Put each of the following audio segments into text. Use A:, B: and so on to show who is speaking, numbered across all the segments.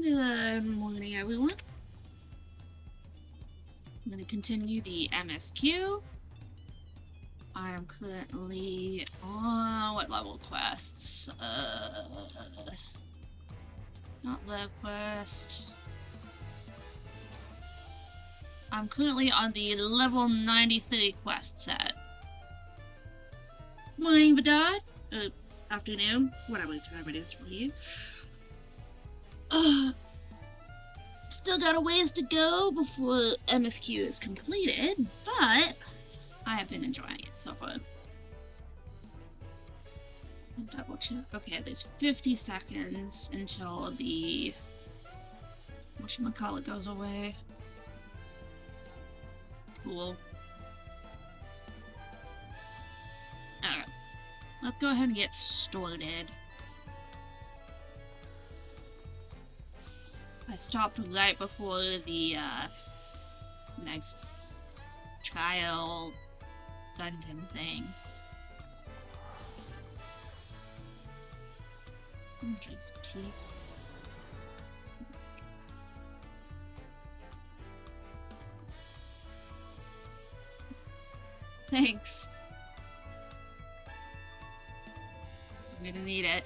A: Good morning, everyone. I'm going to continue the MSQ. I am currently on what level quests? Not level quest. I'm currently on the level 93 quest set. Morning, Badad. Afternoon, whatever time it is for you. Still got a ways to go before MSQ is completed, but I have been enjoying it so far. Double check. Okay, there's 50 seconds until the whatchamacallit goes away. Cool. Alright. Let's go ahead and get started. I stopped right before the next trial dungeon thing. Drink some tea. Thanks. I'm gonna need it.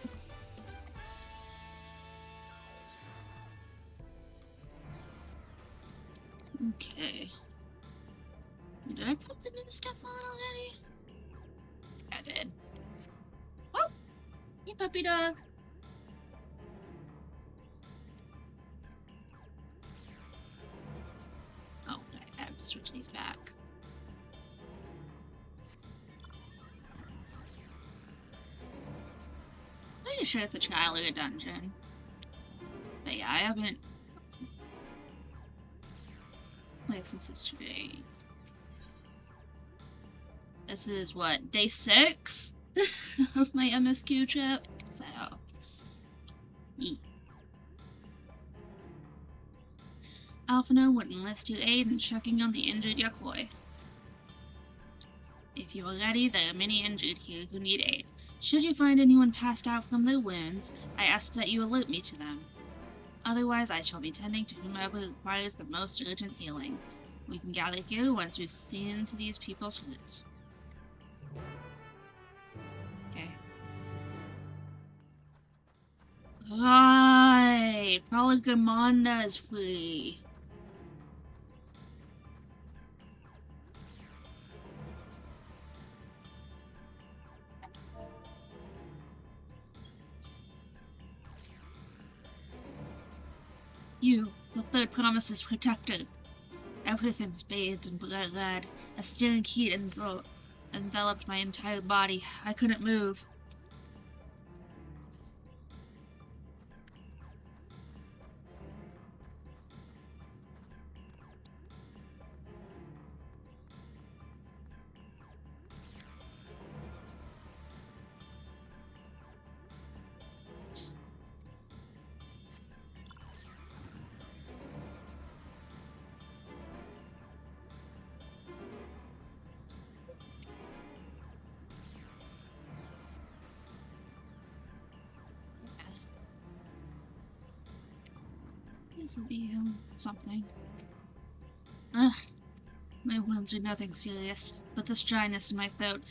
A: Okay. Did I put the new stuff on already? I did. Oh! Hey, puppy dog! Oh, I have to switch these back. I'm pretty sure it's a trial or a dungeon. But yeah, I haven't played since yesterday. This is what, day 6 of my MSQ trip? So, Alphino would enlist your aid in checking on the injured Yakoi. If you are ready, there are many injured here who need aid. Should you find anyone passed out from their wounds, I ask that you alert me to them. Otherwise, I shall be tending to whomever requires the most urgent healing. We can gather here once we've seen to these people's hurts. Okay. Right! Polygamanda is free. You, the third promise's protector. Everything was bathed in blood red. A stealing heat enveloped my entire body. I couldn't move. This will be something. Ugh, my wounds are nothing serious, but this dryness in my throat,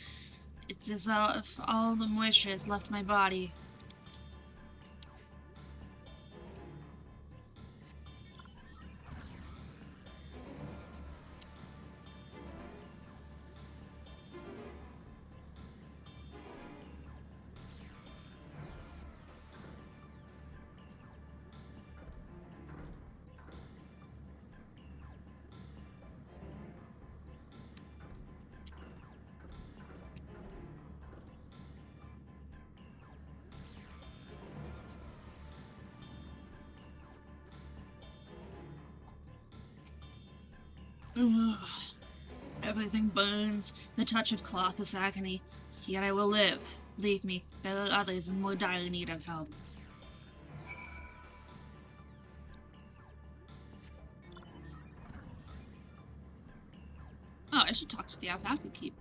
A: it's as if all the moisture has left my body. Ugh. Everything burns. The touch of cloth is agony. Yet I will live. Leave me. There are others in more dire need of help. Oh, I should talk to the alpaca keep.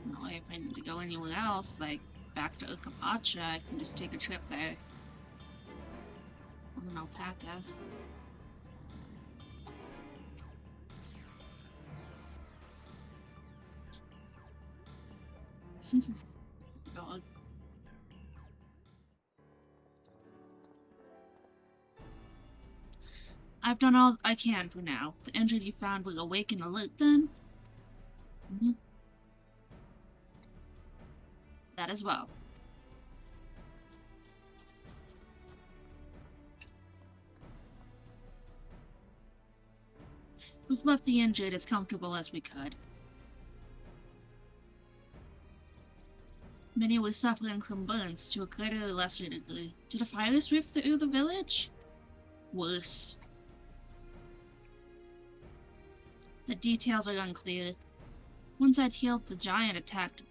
A: No, if I need to go anywhere else, like back to Ukapacha, I can just take a trip there. With an alpaca. Dog. I've done all I can for now. The injured you found will awake and alert then? Mm-hmm. That as well. We've left the injured as comfortable as we could. Many were suffering from burns to a greater or lesser degree. Did a fire sweep through the village? Worse. The details are unclear. Once I'd healed the giant attacked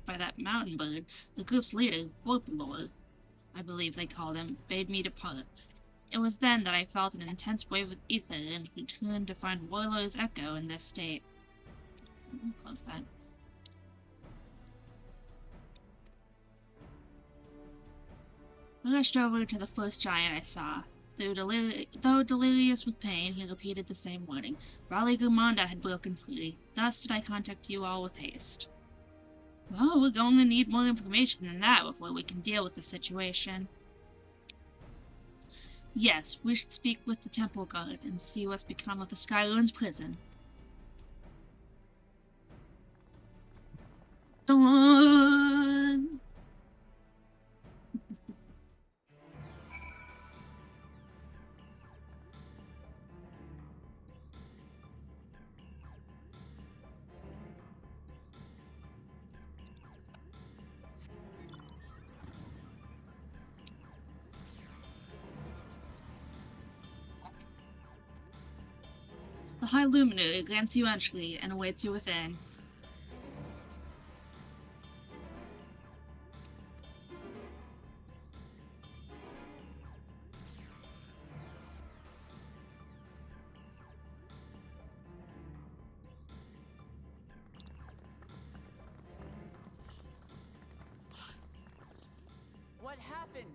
A: by that mountain bird, the group's leader, Warplord, I believe they called him, bade me depart. It was then that I felt an intense wave of ether and returned to find Warlord's echo in this state. Close that. I rushed over to the first giant I saw. Though delirious with pain, he repeated the same warning. Raleigh Gumanda had broken free. Thus did I contact you all with haste. Well, we're going to need more information than that before we can deal with the situation. Yes, we should speak with the temple guard and see what's become of the Skylands prison. Dawn! The High Luminary grants you entry and awaits you within.
B: What happened?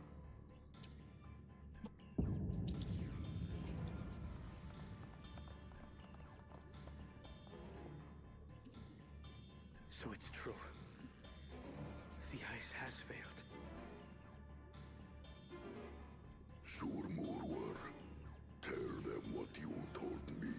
B: So it's true. The ice has failed.
C: Surmurwar, tell them what you told me.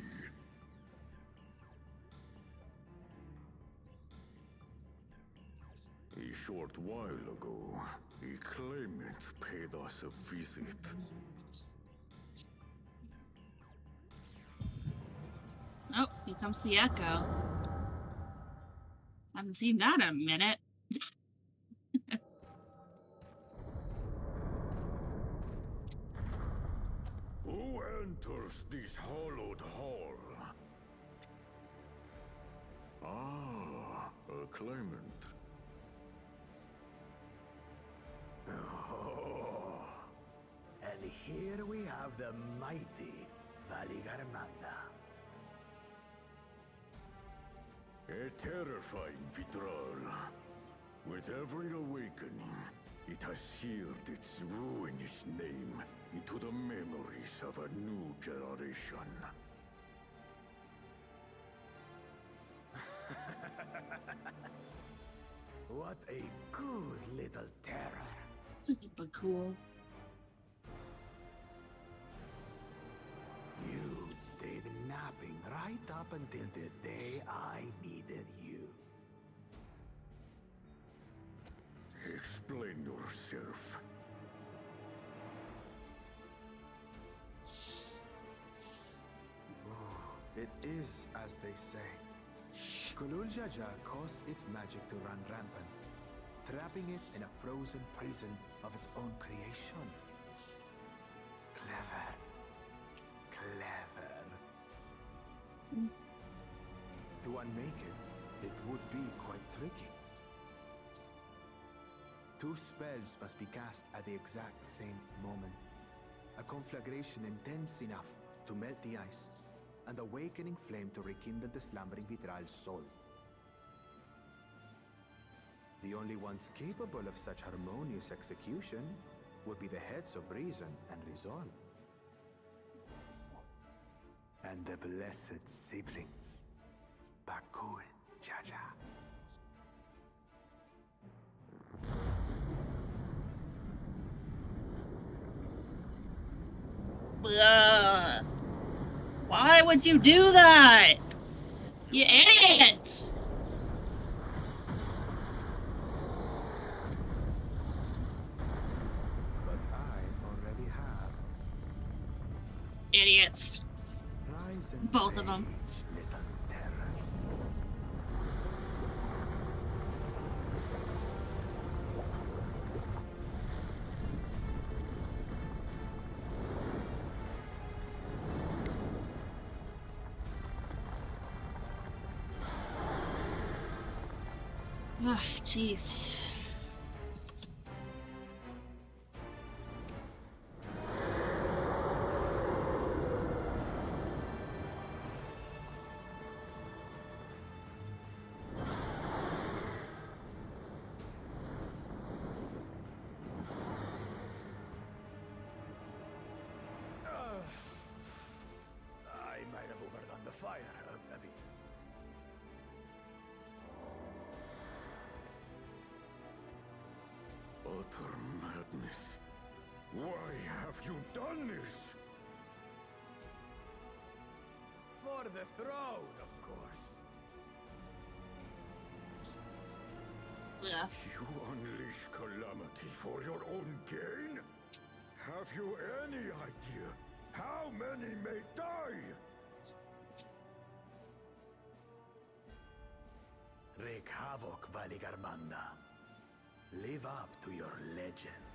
C: A short while ago, a claimant paid us a visit.
A: Oh, here comes the echo. Haven't seen that in a minute.
C: Who enters this hallowed hall? Ah, a claimant.
B: Oh. And here we have the mighty Valigarmanda.
C: A terrifying Vitral. With every awakening, it has seared its ruinous name into the memories of a new generation.
B: What a good little terror.
A: But cool.
B: You stayed napping right up until the day I needed you.
C: Explain yourself.
B: It is as they say. Kulul Jaja caused its magic to run rampant, trapping it in a frozen prison of its own creation. Clever. Clever. To unmake it, it would be quite tricky. 2 spells must be cast at the exact same moment. A conflagration intense enough to melt the ice, and awakening flame to rekindle the slumbering Vitral's soul. The only ones capable of such harmonious execution would be the heads of reason and resolve. And the blessed siblings, Bakul Jaja.
A: Ugh. Why would you do that? You idiots!
B: But I already have.
A: Idiots.
B: Rise and
A: Both of them.
B: rage, little terror.
A: Ah, jeez.
B: I might have overdone the fire a bit.
C: Utter madness. Why have you done this?
B: For the throne, of course.
A: Ugh.
C: You unleash calamity for your own gain? Have you any idea how many may die?
B: Wreak havoc, Valigarmanda. Live up to your legend.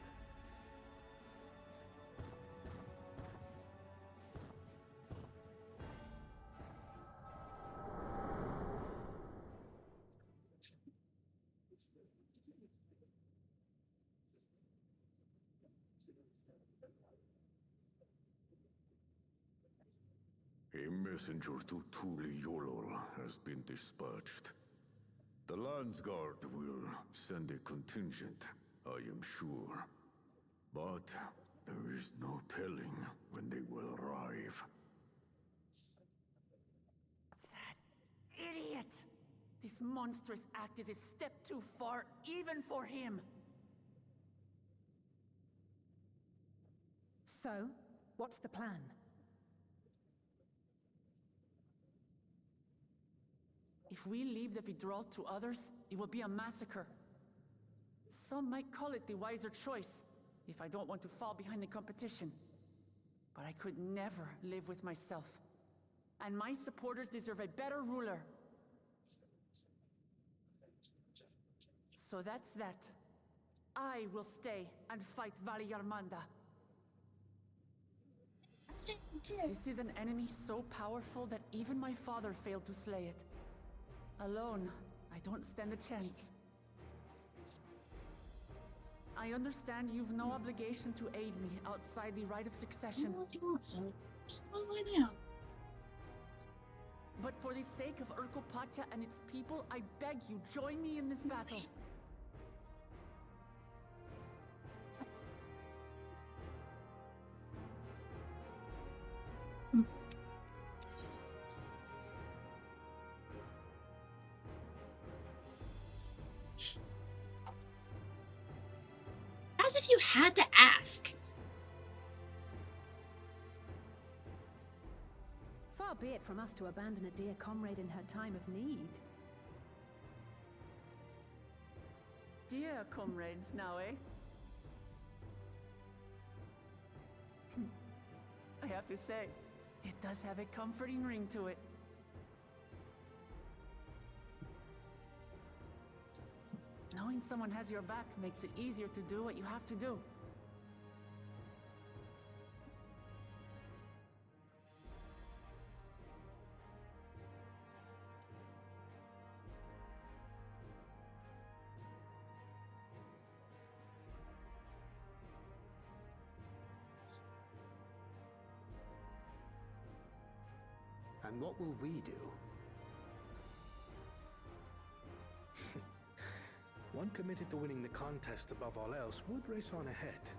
C: A messenger to Tuli Yolol has been dispatched. The Landsguard will send a contingent, I am sure. But there is no telling when they will arrive.
B: Idiot! The
D: This monstrous act is a step too far, even for him.
E: So, what's the plan?
D: If we leave the withdrawal to others, it will be a massacre. Some might call it the wiser choice, if I don't want to fall behind the competition. But I could never live with myself. And my supporters deserve a better ruler. So that's that. I will stay and fight Vali Yarmanda. This is an enemy so powerful that even my father failed to slay it. Alone, I don't stand a chance. I understand you've no obligation to aid me outside the rite of succession.
A: What you want, so slow it down.
D: But for the sake of Urkopacha and its people, I beg you, join me in this battle.
A: As if you had to ask.
E: Far be it from us to abandon a dear comrade in her time of need.
D: Dear comrades now, eh? I have to say, it does have a comforting ring to it. Knowing someone has your back makes it easier to do what you have to do.
B: And what will we do?
F: One committed to winning the contest above all else would race on ahead.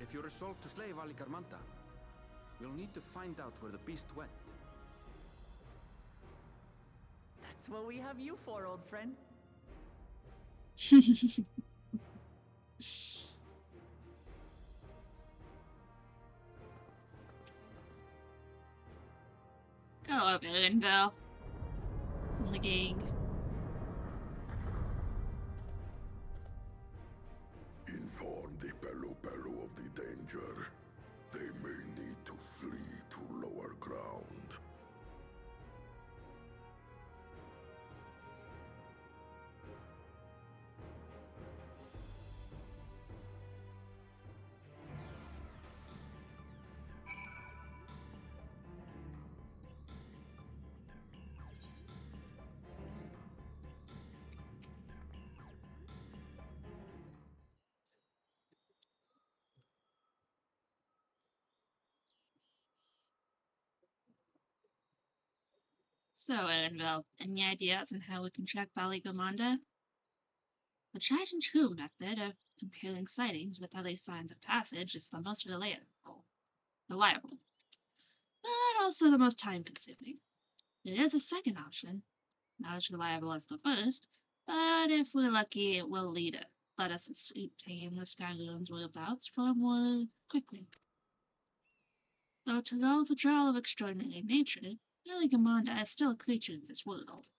G: If you resolve to slay Vali Yarmanda, you'll need to find out where the beast went.
D: That's what we have you for, old friend.
A: Go up, Edenville. And the gang.
C: Inform the Pelu of the danger. They may need to flee to lower ground.
A: So, Edenville, any ideas on how we can track Vali Yarmanda? The tried and true method of comparing sightings with other signs of passage is the most reliable, but also the most time-consuming. There is a second option, not as reliable as the first, but if we're lucky, it will let us ascertain the Skyloon's whereabouts far more quickly. Though to all withdrawal of extraordinary nature, Vali Yarmanda is still a creature of this world.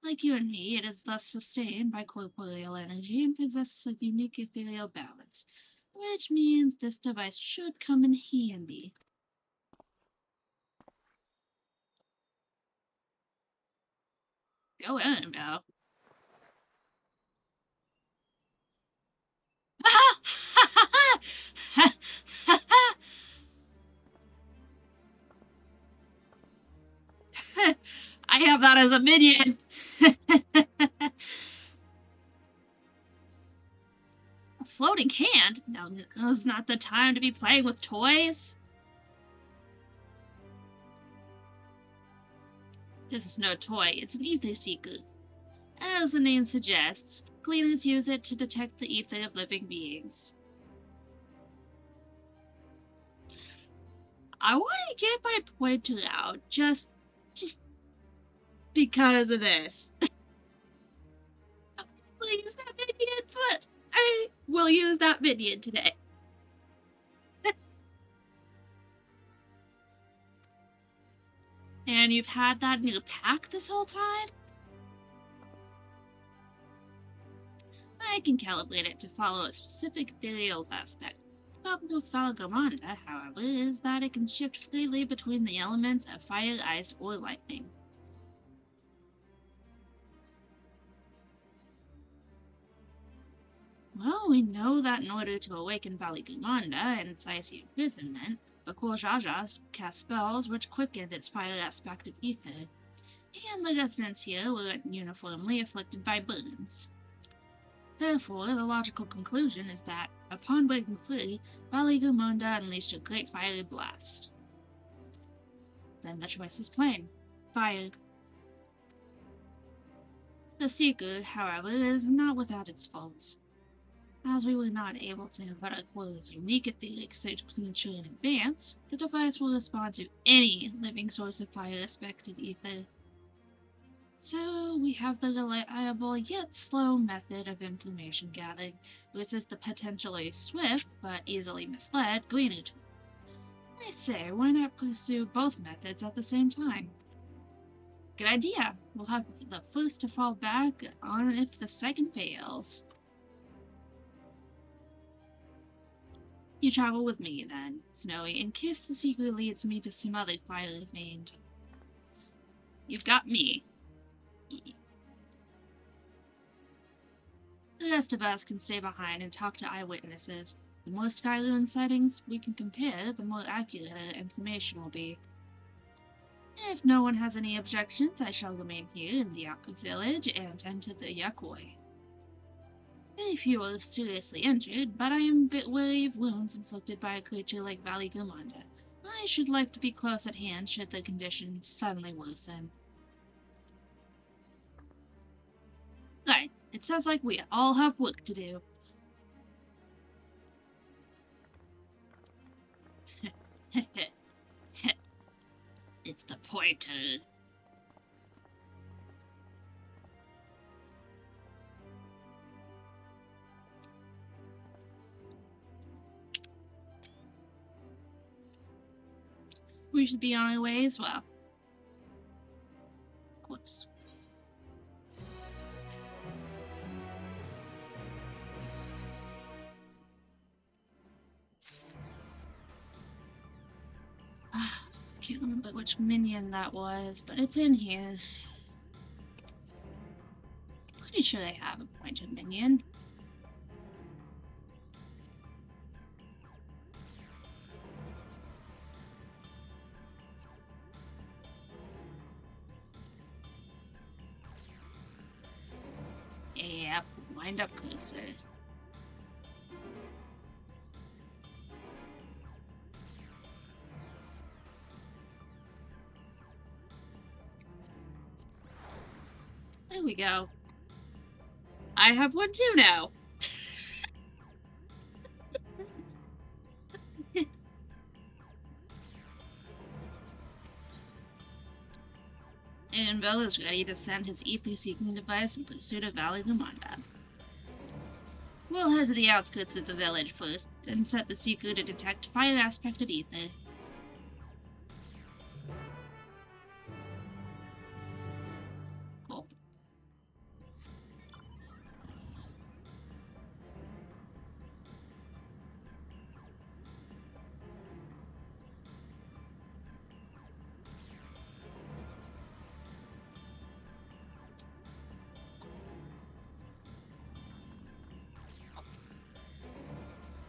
A: Like you and me, it is thus sustained by corporeal energy and possesses a unique ethereal balance, which means this device should come in handy. Go in, Val. I have that as a minion. A floating hand? Now's not the time to be playing with toys. This is no toy, it's an ether seeker. As the name suggests, cleaners use it to detect the ether of living beings. I want to get my pointer out just because of this. Will use that minion, but I will use that minion today. And you've had that in your pack this whole time? I can calibrate it to follow a specific ethereal aspect. The problem with Valagamanda, however, is that it can shift freely between the elements of fire, ice, or lightning. Well, we know that in order to awaken Valagamanda and its icy imprisonment, Bakul Jajas cast spells which quickened its fire aspect of ether, and the residents here were uniformly afflicted by burns. Therefore, the logical conclusion is that, upon breaking free, Valagamanda unleashed a great fiery blast. Then the choice is plain. Fire. The Seeker, however, is not without its faults. As we were not able to input Aqua's unique etheric signature in advance, the device will respond to any living source of fire-aspected ether. So we have the reliable yet slow method of information gathering versus the potentially swift but easily misled Gleaner tool. I say, why not pursue both methods at the same time? Good idea. We'll have the first to fall back on if the second fails. You travel with me, then, Snowy, in case the secret leads me to some other fire fiend. You've got me. The rest of us can stay behind and talk to eyewitnesses. The more Skyloon sightings we can compare, the more accurate our information will be. If no one has any objections, I shall remain here in the Yaku village and tend to the Yakoi. Very few are seriously injured, but I am a bit wary of wounds inflicted by a creature like Valagamanda. I should like to be close at hand should the condition suddenly worsen. Right, it sounds like we all have work to do. It's the pointer. We should be on our way as well. Of course. Can't remember which minion that was, but it's in here. Pretty sure I have a pointed minion. Yep, wind up closer. There we go. I have one too now. And Bell is ready to send his ether-seeking device in pursuit of Valagamanda. We'll head to the outskirts of the village first, and set the Seeker to detect fire-aspected ether. Cool.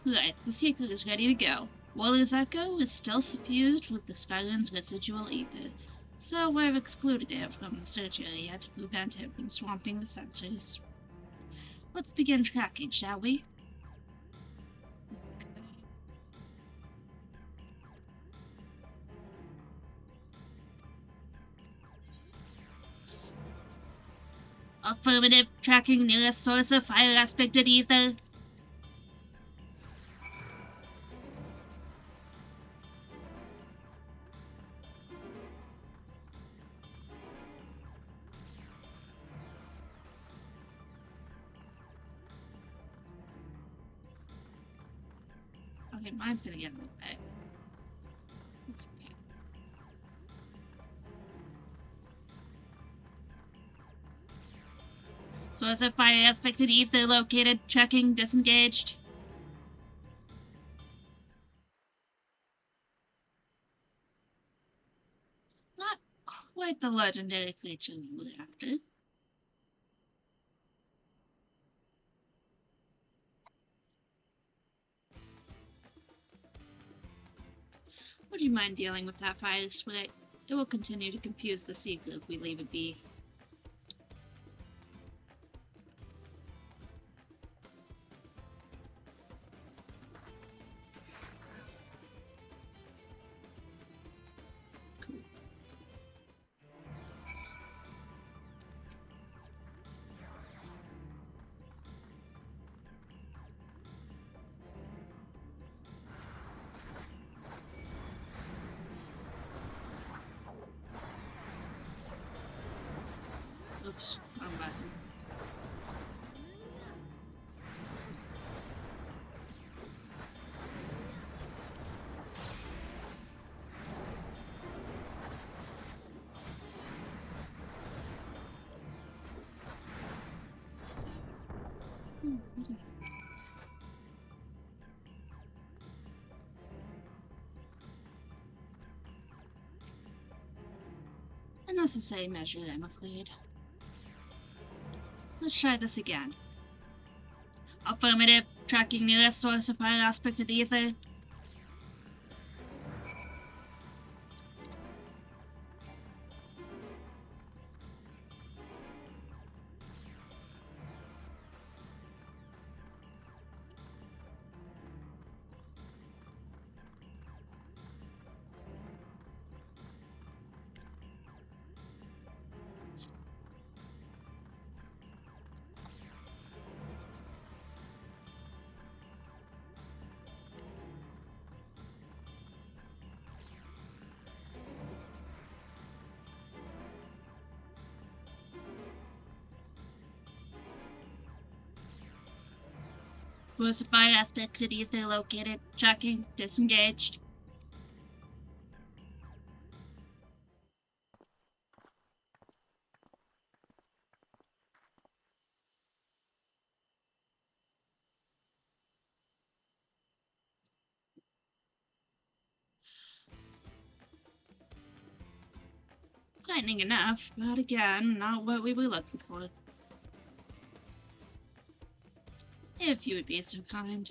A: Right, the Seeker is ready to go. Waller's Echo is still suffused with the Skyland's residual ether, so I've excluded it from the search area to prevent it from swamping the sensors. Let's begin tracking, shall we? Affirmative. Tracking nearest source of fire aspected ether. Okay, mine's gonna get in the way. It's okay. Source of fire aspected ether located. Checking. Disengaged. Not quite the legendary creature you were after. Would you mind dealing with that fire spray? It will continue to confuse the seeker if we leave it be. Cool. Oops, wrong button. Unnecessary measure, I'm afraid. Let's try this again. Affirmative. Tracking nearest source of fire aspected ether. Source of fire aspected ether located. Tracking. Disengaged. Frightening enough, but again, not what we were looking for. If you would be so kind.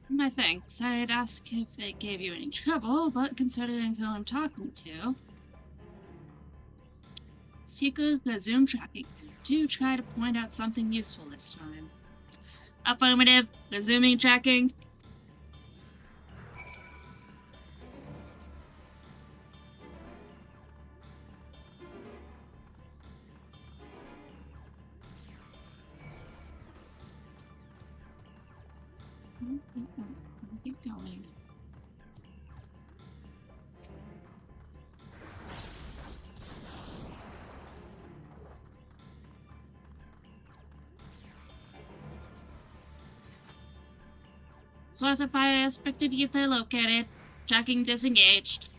A: My thanks. I'd ask if it gave you any trouble, but considering who I'm talking to... Seeker, resume tracking. Do try to point out something useful this time. Affirmative. Resuming tracking. Keep going. Source of fire aspected ether located. Tracking disengaged.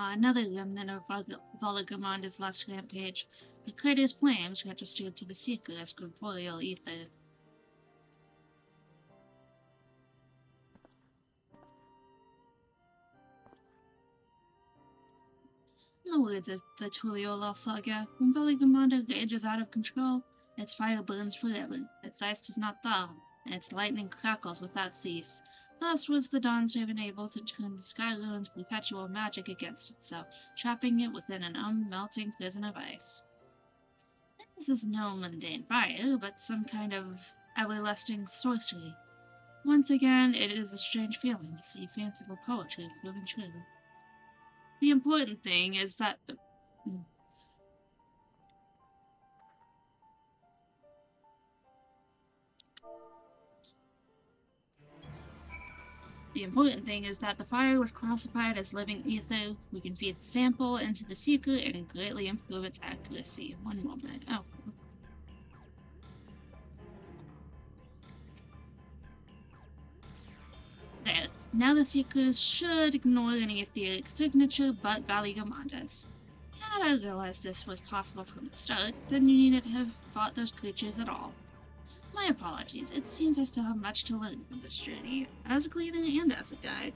A: Another remnant of Volagamonda's last rampage. The crater's flames registered to the Seeker as corporeal ether. In the words of the Tuliolal saga, when Volagamonda rages out of control, its fire burns forever, its ice does not thaw, and its lightning crackles without cease. Thus was the Dawntrail able to turn the Skyrune's perpetual magic against itself, trapping it within an unmelting prison of ice. This is no mundane fire, but some kind of everlasting sorcery. Once again, it is a strange feeling to see fanciful poetry proving true. The important thing is that the fire was classified as living ether. We can feed sample into the Seeker and greatly improve its accuracy. One moment. Oh. There. Now the Seekers should ignore any etheric signature but Valigamonda's. Had I realized this was possible from the start, then you needn't have fought those creatures at all. My apologies, it seems I still have much to learn from this journey, as a cleaner and as a guide.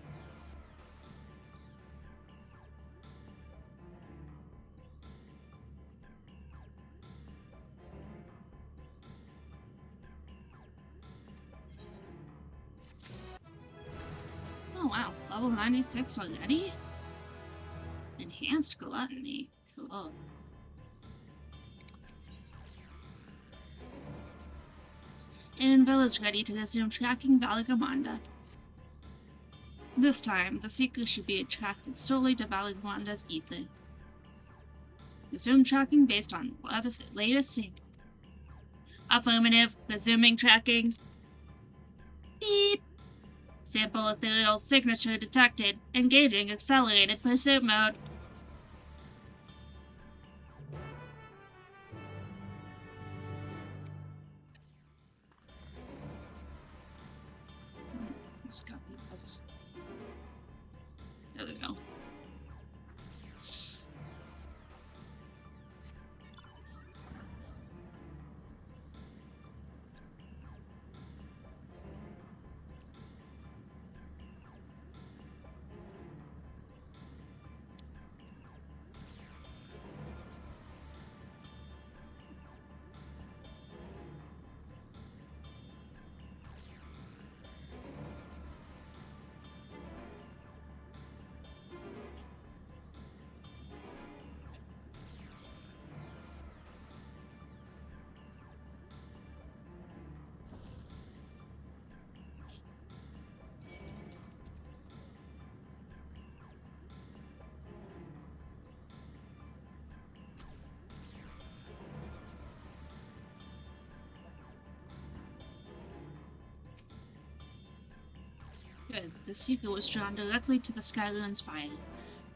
A: Oh wow, level 96 already? Enhanced gluttony. Cool. And Bella's ready to resume tracking Valigamonda. This time, the Seeker should be attracted solely to Valigamonda's ether. Resume tracking based on latest sample. Affirmative. Resuming tracking. Beep. Sample ethereal signature detected. Engaging accelerated pursuit mode. Let's copy this. There we go. Good. The Seeker was drawn directly to the Skyrune's fire.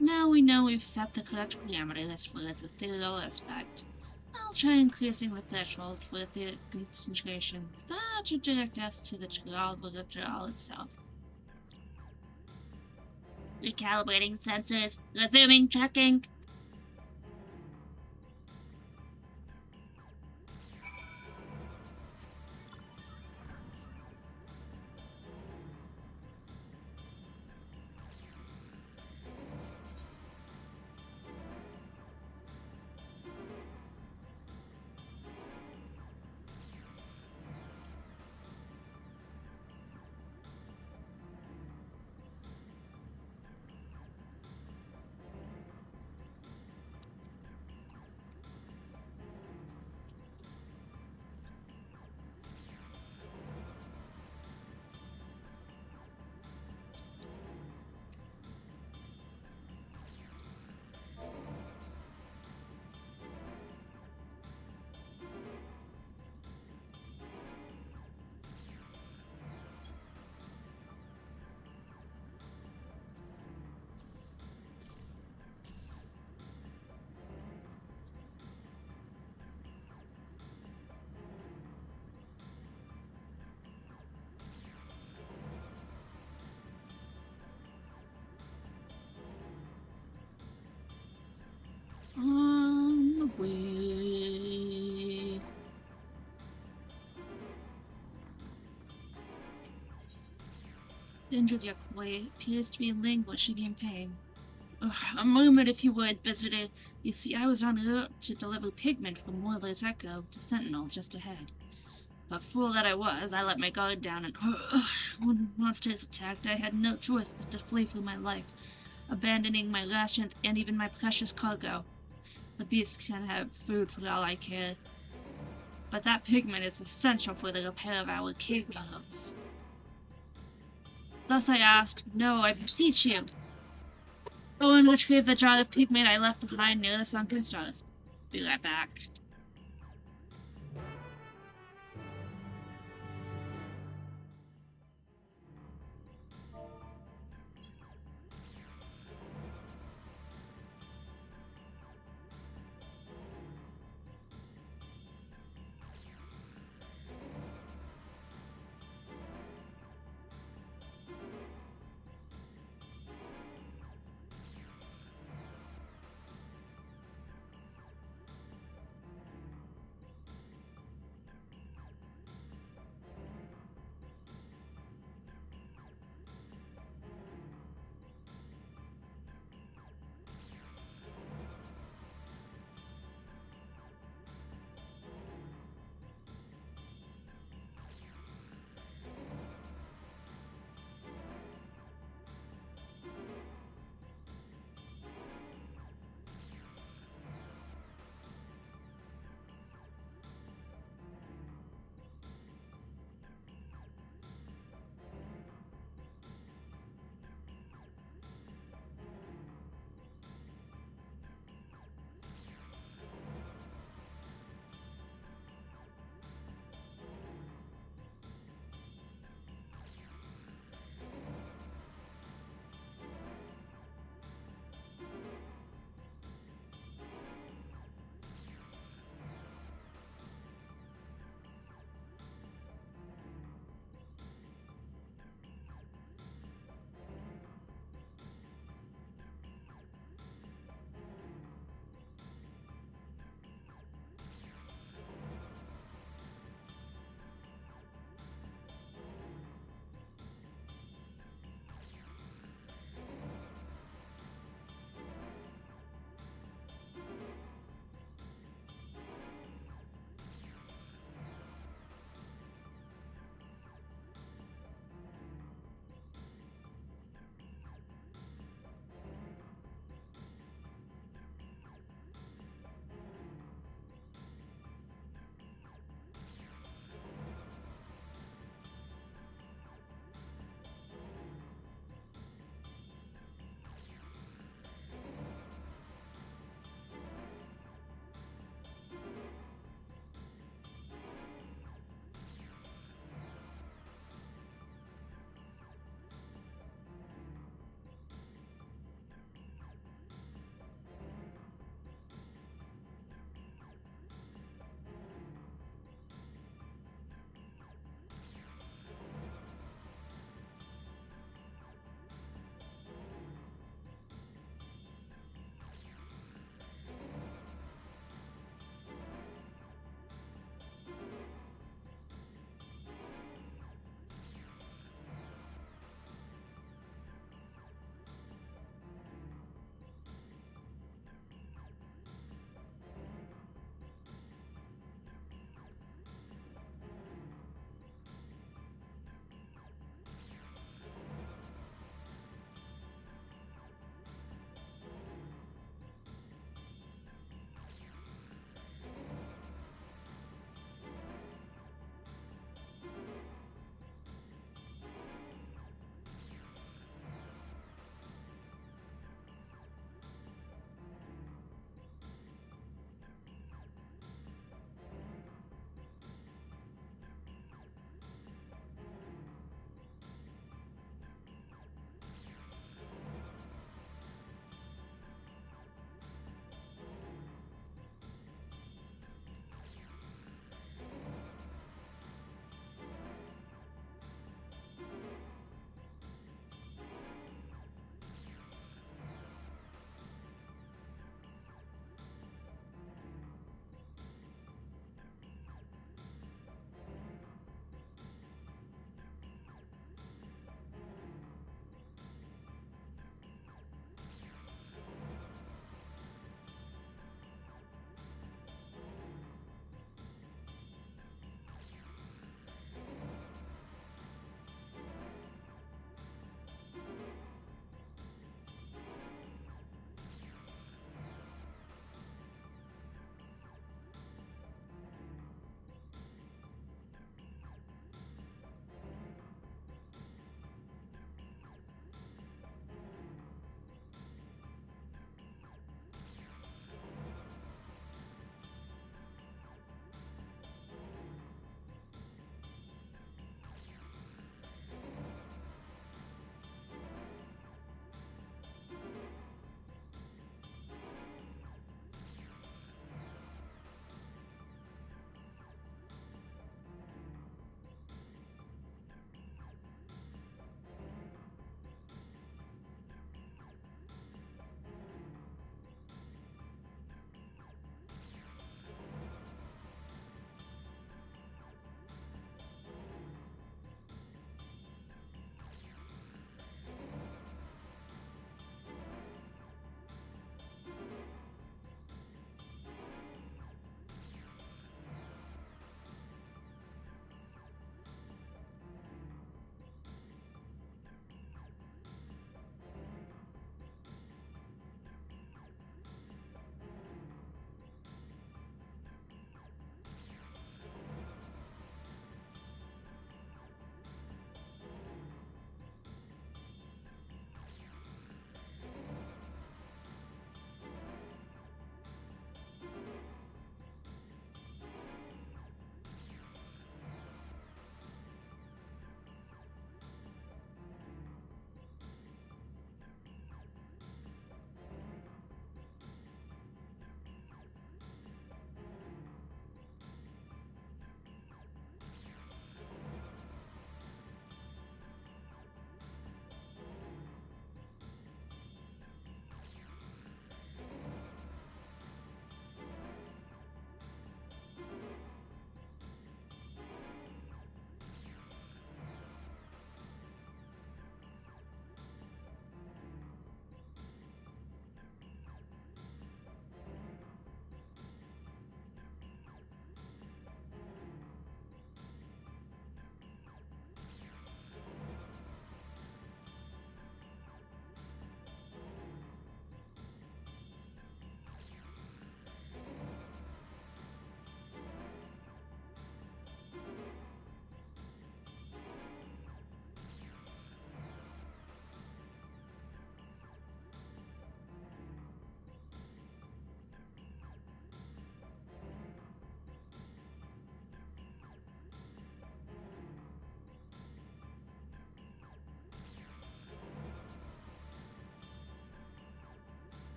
A: Now we know we've set the correct parameters for its ethereal aspect. I'll try increasing the threshold for etheric concentration. That should direct us to the withdrawal itself. Recalibrating sensors. Resuming tracking. injured Yakboy appears to be languishing in pain. Ugh, a moment, if you would, visitor. You see, I was on route to deliver pigment from Warler's Echo to Sentinel just ahead. But fool that I was, I let my guard down and when monsters attacked, I had no choice but to flee for my life, abandoning my rations and even my precious cargo. The beasts can have food for all I care, but that pigment is essential for the repair of our cave dwellers. Thus I ask, no, I beseech you, go and retrieve the jar of pigment I left behind near the sunken stars. Be right back.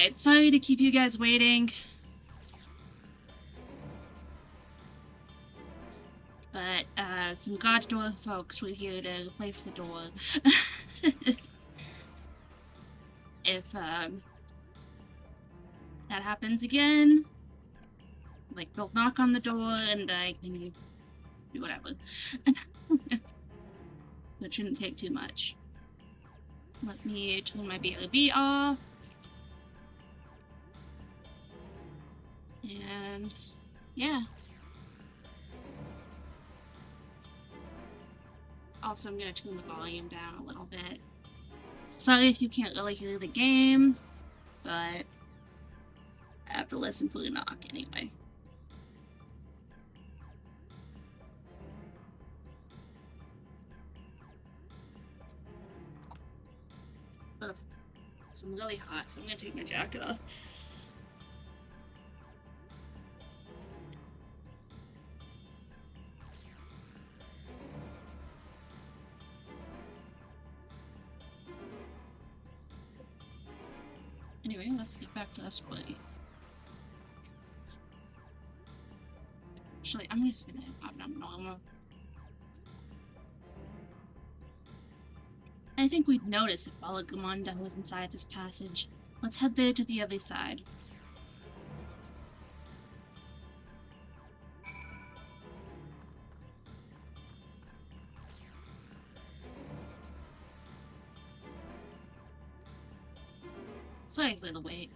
A: Alright, sorry to keep you guys waiting. But, some garage door folks were here to replace the door. If, that happens again, like, they'll knock on the door and I can do whatever. That shouldn't take too much. Let me turn my BRB off. And, yeah. Also, I'm gonna turn the volume down a little bit. Sorry if you can't really hear the game, but I have to listen for the knock anyway. Ugh. So I'm really hot, so I'm gonna take my jacket off. Anyway, let's get back to the story. Actually, I'm just gonna pop down normal. I think we'd notice if Balagamanda was inside this passage. Let's head there to the other side. Sorry for the wait.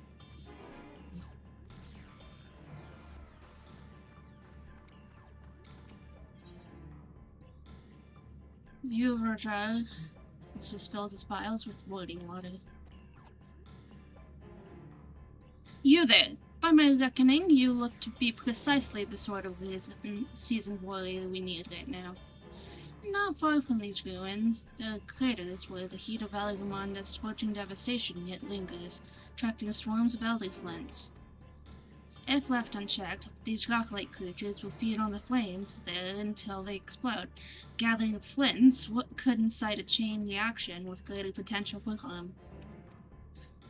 A: View of our drug. It's just filled his files with boiling water. You there! By my reckoning, you look to be precisely the sort of seasoned warrior we need right now. Not far from these ruins, there are craters where the heat of Alagamonda's scorching devastation yet lingers, attracting swarms of elder flints. If left unchecked, these rock-like creatures will feed on the flames there until they explode. Gathering flints could incite a chain reaction with greater potential for harm.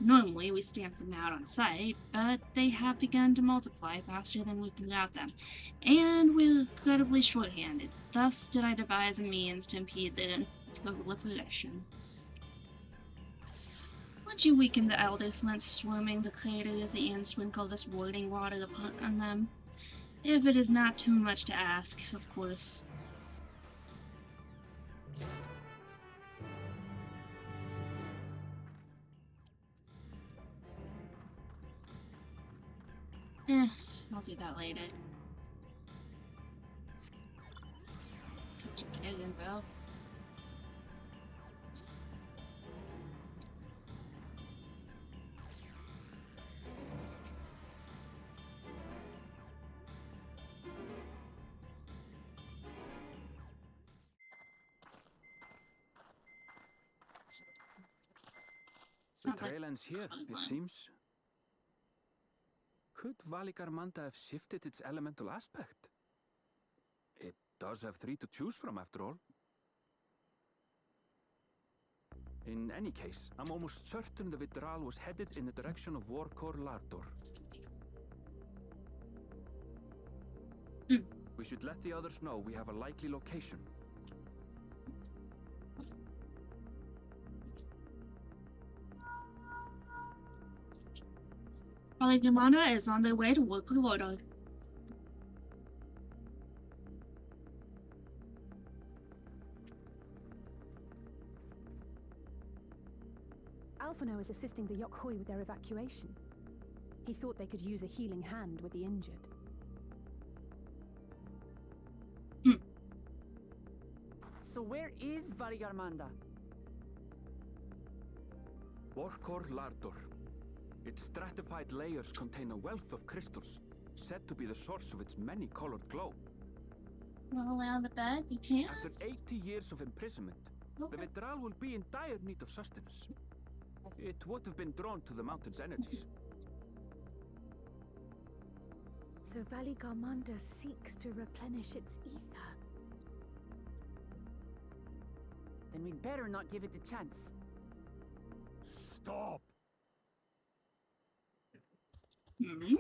A: Normally, we stamp them out on sight, but they have begun to multiply faster than we can rout them, and we're incredibly short-handed. Thus did I devise a means to impede their proliferation. Would you weaken the elder flints swarming the craters and sprinkle this boiling water upon them? If it is not too much to ask, of course. I'll do that later. Dragon, bro.
G: The trail ends here, it seems. Could Valikarmanta have shifted its elemental aspect? It does have 3 to choose from, after all. In any case, I'm almost certain the Vitral was headed in the direction of Warkor Lardor. We should let the others know we have a likely location.
A: Valigamanda is on their way to Warkor Lardor.
E: Alphino is assisting the Yokhoi with their evacuation. He thought they could use a healing hand with the injured.
D: So where is Valigarmanda?
G: Warkor Lardor. Its stratified layers contain a wealth of crystals, said to be the source of its many-colored glow.
A: Wanna lay on the bed? You can't?
G: After 80 years of imprisonment, the Vitral will be in dire need of sustenance. It would have been drawn to the mountain's energies.
E: So Valigarmanda seeks to replenish its ether.
D: Then we'd better not give it the chance.
C: Stop!
A: Hmm?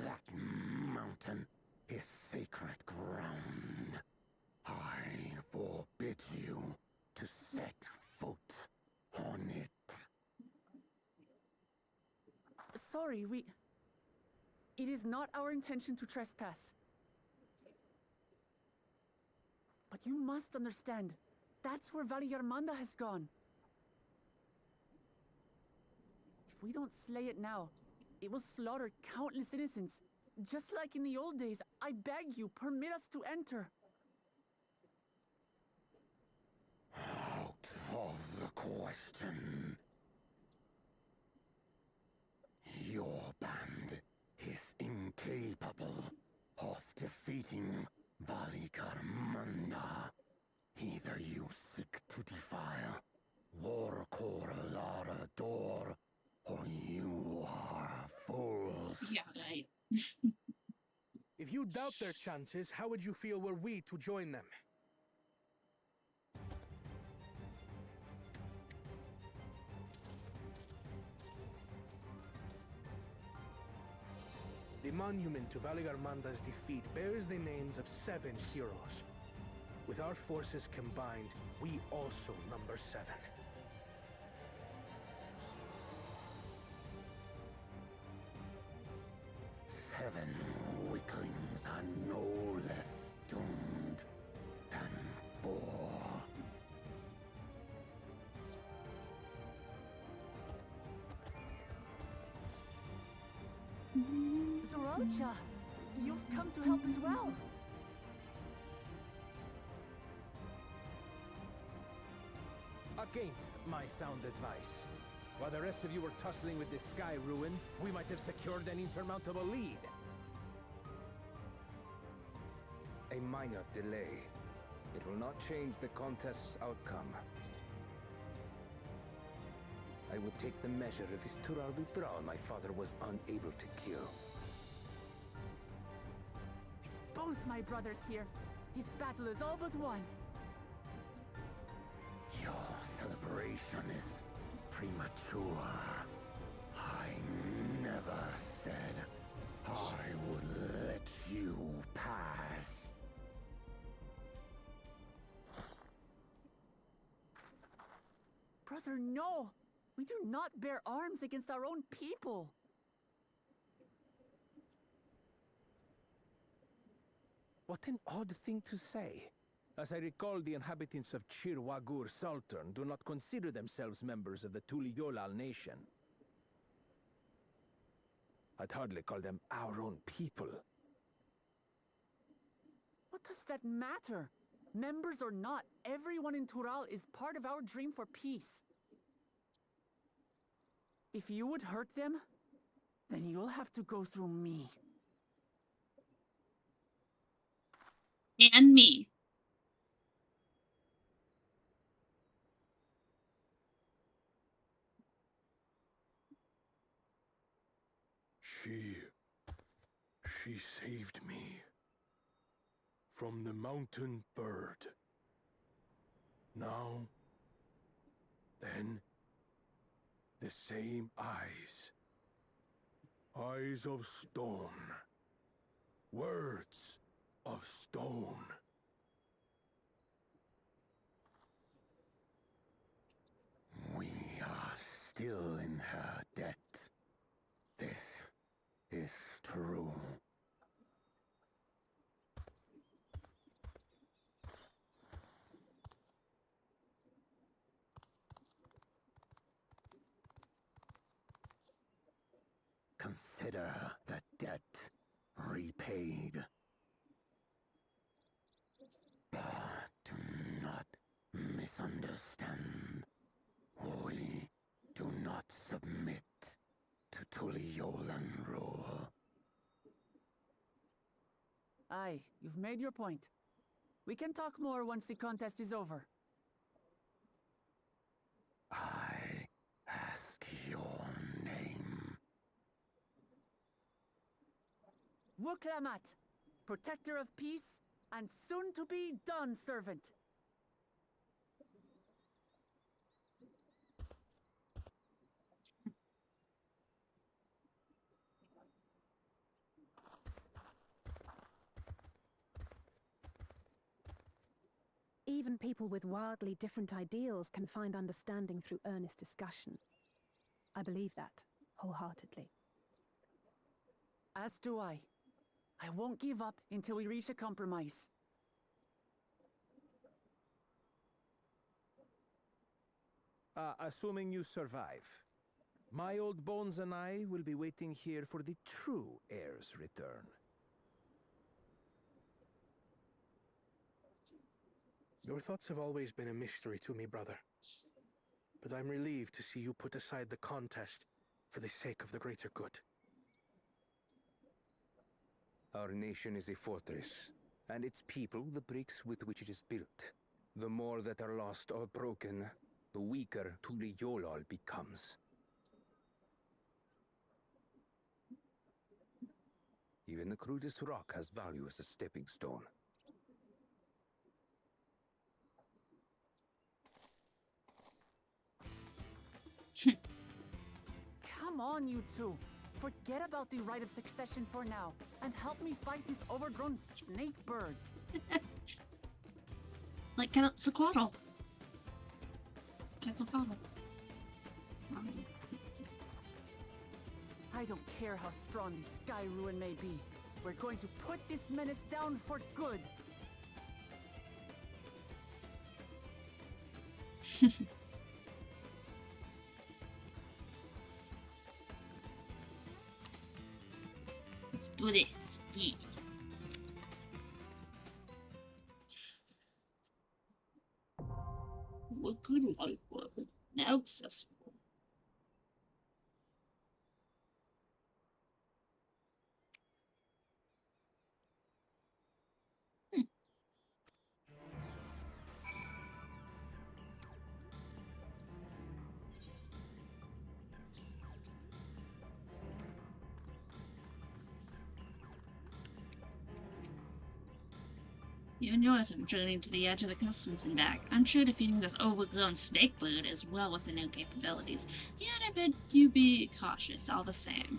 C: That mountain is sacred ground. I forbid you to set foot on it.
D: Sorry, It is not our intention to trespass. But you must understand, that's where Valliarmanda has gone. If we don't slay it now, it will slaughter countless innocents. Just like in the old days, I beg you, permit us to enter.
C: Out of the question. Your band is incapable of defeating Valliarmanda. Either you seek to defile Warcor Lara Door, or you are fools.
A: Yeah, right.
F: If you doubt their chances, how would you feel were we to join them? The monument to Valliarmanda's defeat bears the names of 7 heroes. With our forces combined, we also number 7.
C: Seven weaklings are no less doomed than 4.
D: Zoralcha, you've come to help as well.
H: Against my sound advice. While the rest of you were tussling with this sky ruin, we might have secured an insurmountable lead. A minor delay. It will not change the contest's outcome. I would take the measure of this Tural Vitral my father was unable to kill.
D: With both my brothers here, this battle is all but won.
C: Your celebration is premature. I never said I would let you pass.
D: Brother, no! We do not bear arms against our own people!
H: What an odd thing to say. As I recall, the inhabitants of Chir Wagur Sultan do not consider themselves members of the Tuliyolal nation. I'd hardly call them our own people.
D: What does that matter? Members or not, everyone in Tural is part of our dream for peace. If you would hurt them, then you'll have to go through me.
A: And me.
F: She saved me from the mountain bird. Now, then, the same eyes. Eyes of stone. Words of stone.
C: We are still in her debt. This is true. Consider the debt repaid. But do not misunderstand. We do not submit to Tuliolan rule.
D: Aye, you've made your point. We can talk more once the contest is over.
C: I ask your name.
D: Wuklamat, protector of peace, and soon-to-be Dawn servant.
E: Even people with wildly different ideals can find understanding through earnest discussion. I believe that, wholeheartedly.
D: As do I. I won't give up until we reach a compromise.
H: Assuming you survive. My old bones and I will be waiting here for the true heir's return.
F: Your thoughts have always been a mystery to me, brother. But I'm relieved to see you put aside the contest for the sake of the greater good.
H: Our nation is a fortress, and its people the bricks with which it is built. The more that are lost or broken, the weaker Tuli Yolal becomes. Even the crudest rock has value as a stepping stone.
D: Come on, you two. Forget about the right of succession for now, and help me fight this overgrown snake bird.
A: Like Quetzalcoatl. Quetzalcoatl.
D: I don't care how strong the Sky Ruin may be. We're going to put this menace down for good.
A: Let's do this. Yeah. What good life was now accessible? You notice I'm journeying to the edge of the customs and back. I'm sure defeating this overgrown snake bird is well within your capabilities. Yet I bet you be cautious all the same.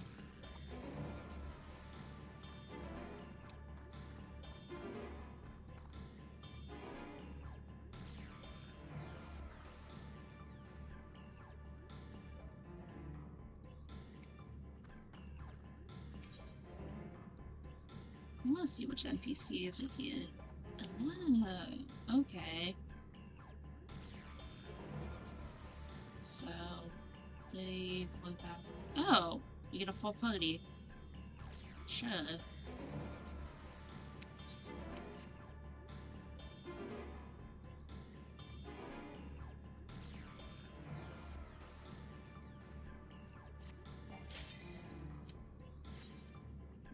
A: I want to see which NPCs are here. Ah, okay. So, they move out. Oh, we get a full party. Sure.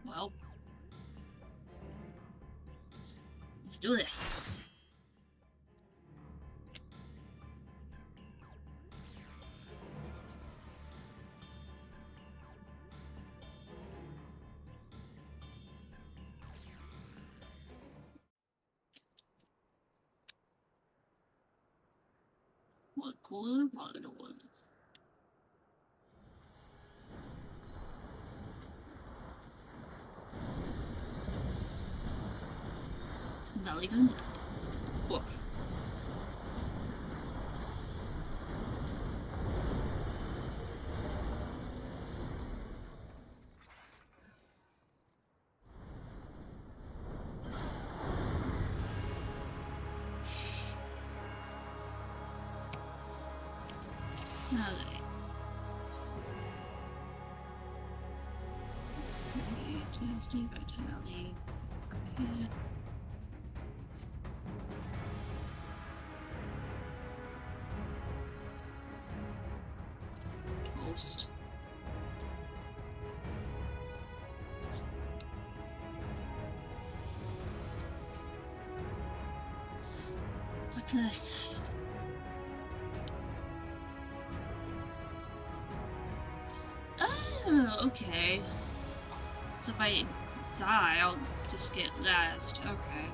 A: Well. Let's do this. What cool part of the world? Valley Gun. Whoa. Okay. Let's see. Testy, vitality. Okay. Toast. What's this? Oh, okay. So if I die, I'll just get last. Okay.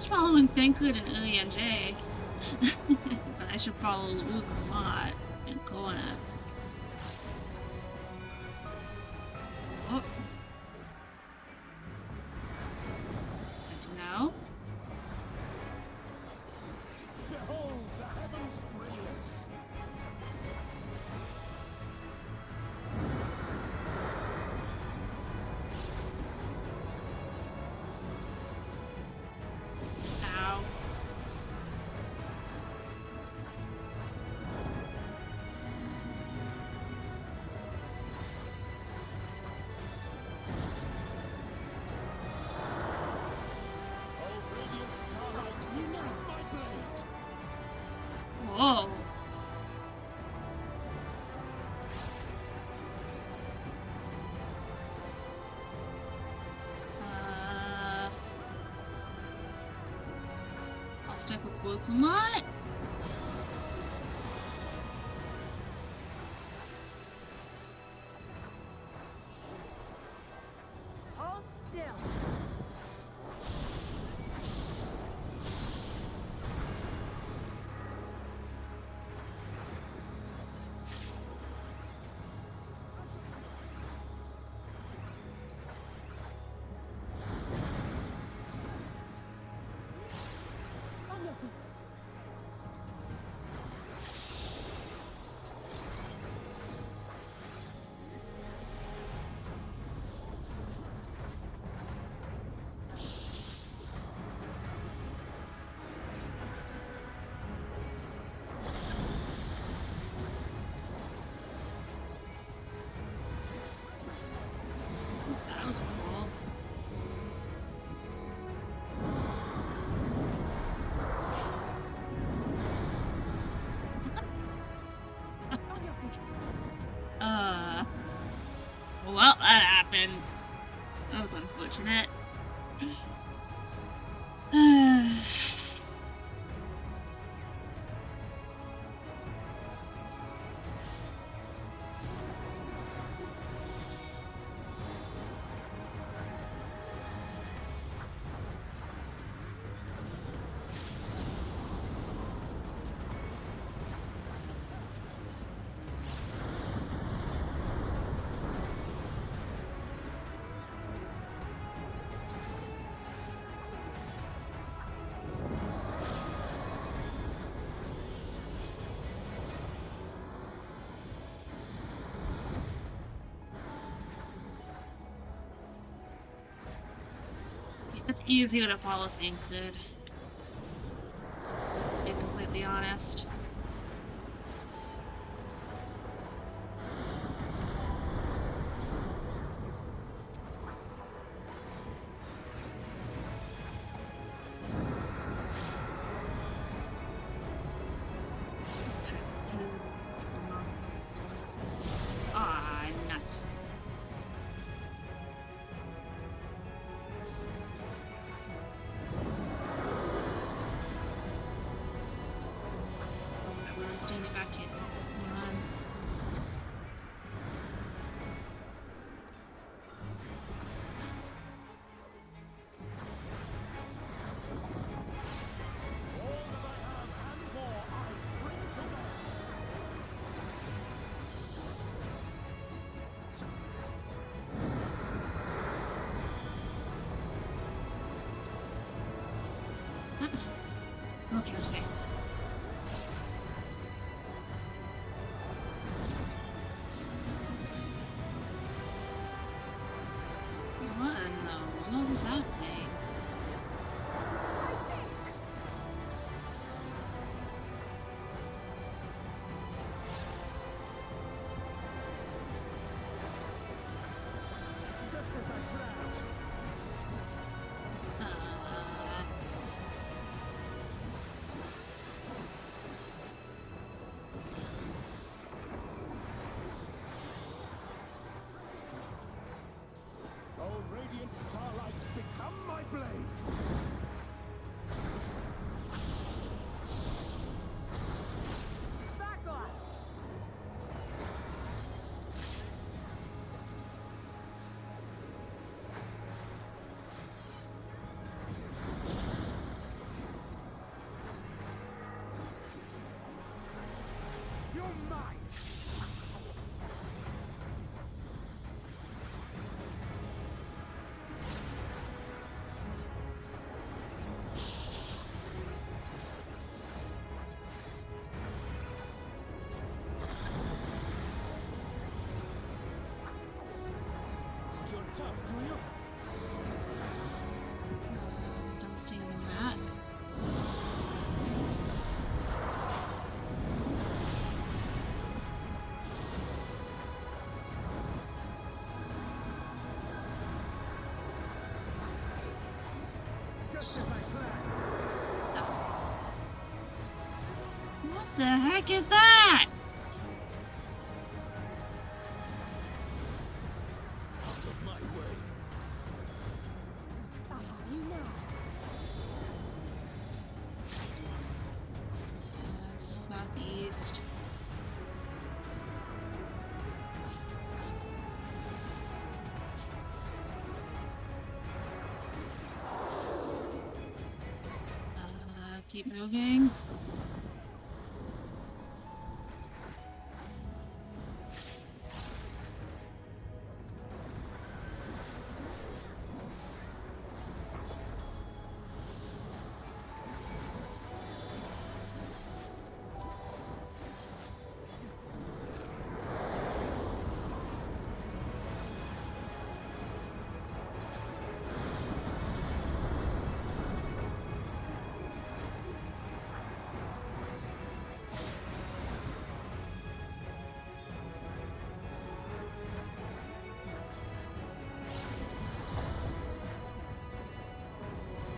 A: was following Thancred and J, but I should follow Uthmat and Kona. Oh. Good to know.
I: Behold the heavens' brilliance!
A: Ow.
I: O radiant starlight, unite my blade!
A: Whoa. I'll stick with Uthmat.
D: Hold still. On your feet.
A: That was cool.
D: On your feet.
A: Well, that happened. That was unfortunate. It's easier to follow Thancred, to be completely honest. Ah, nuts.
F: Just as I planned.
A: What the heck is that?
I: Out of my way.
E: I have you now.
A: Southeast. Keep moving.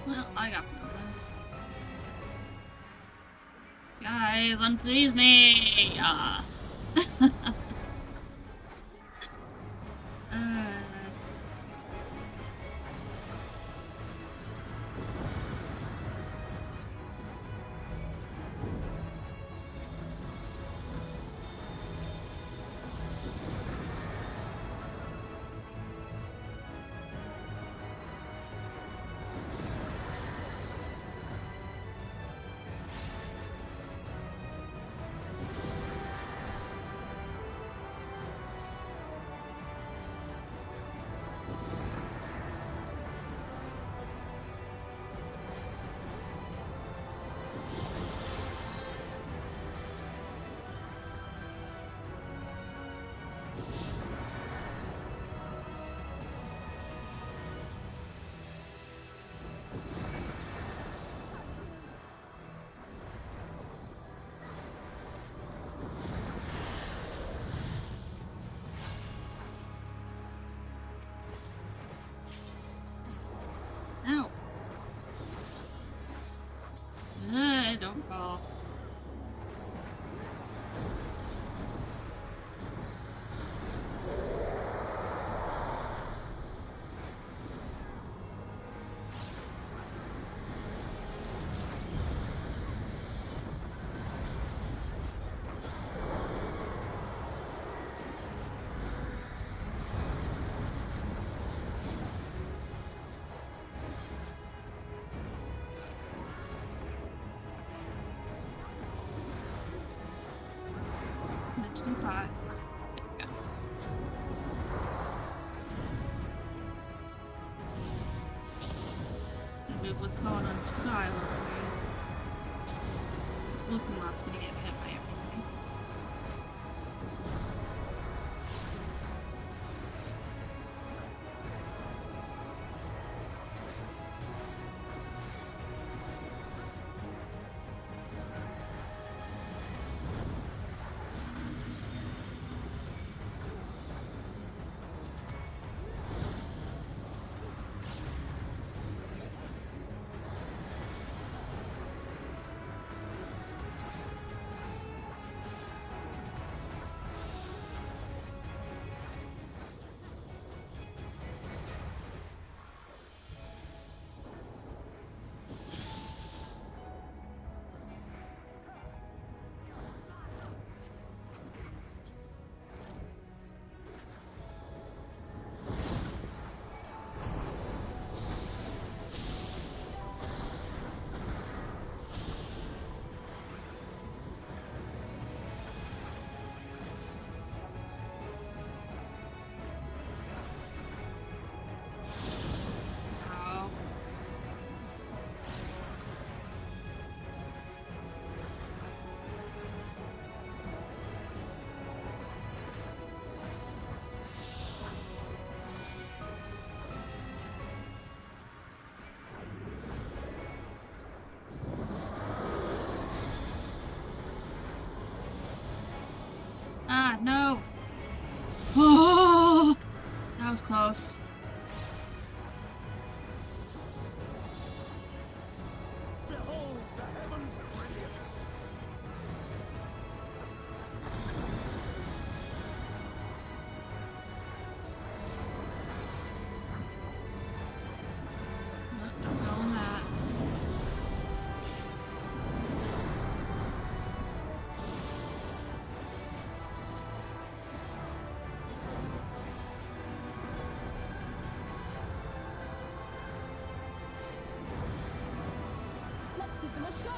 A: Well, I got nothing. Guys, unplease me! Ow. Don't fall. Five. There we go. Move with cone on Kyle over here. Wukumot's gonna get hit by everything. Ah, no! Oh, that was close.
D: them a show!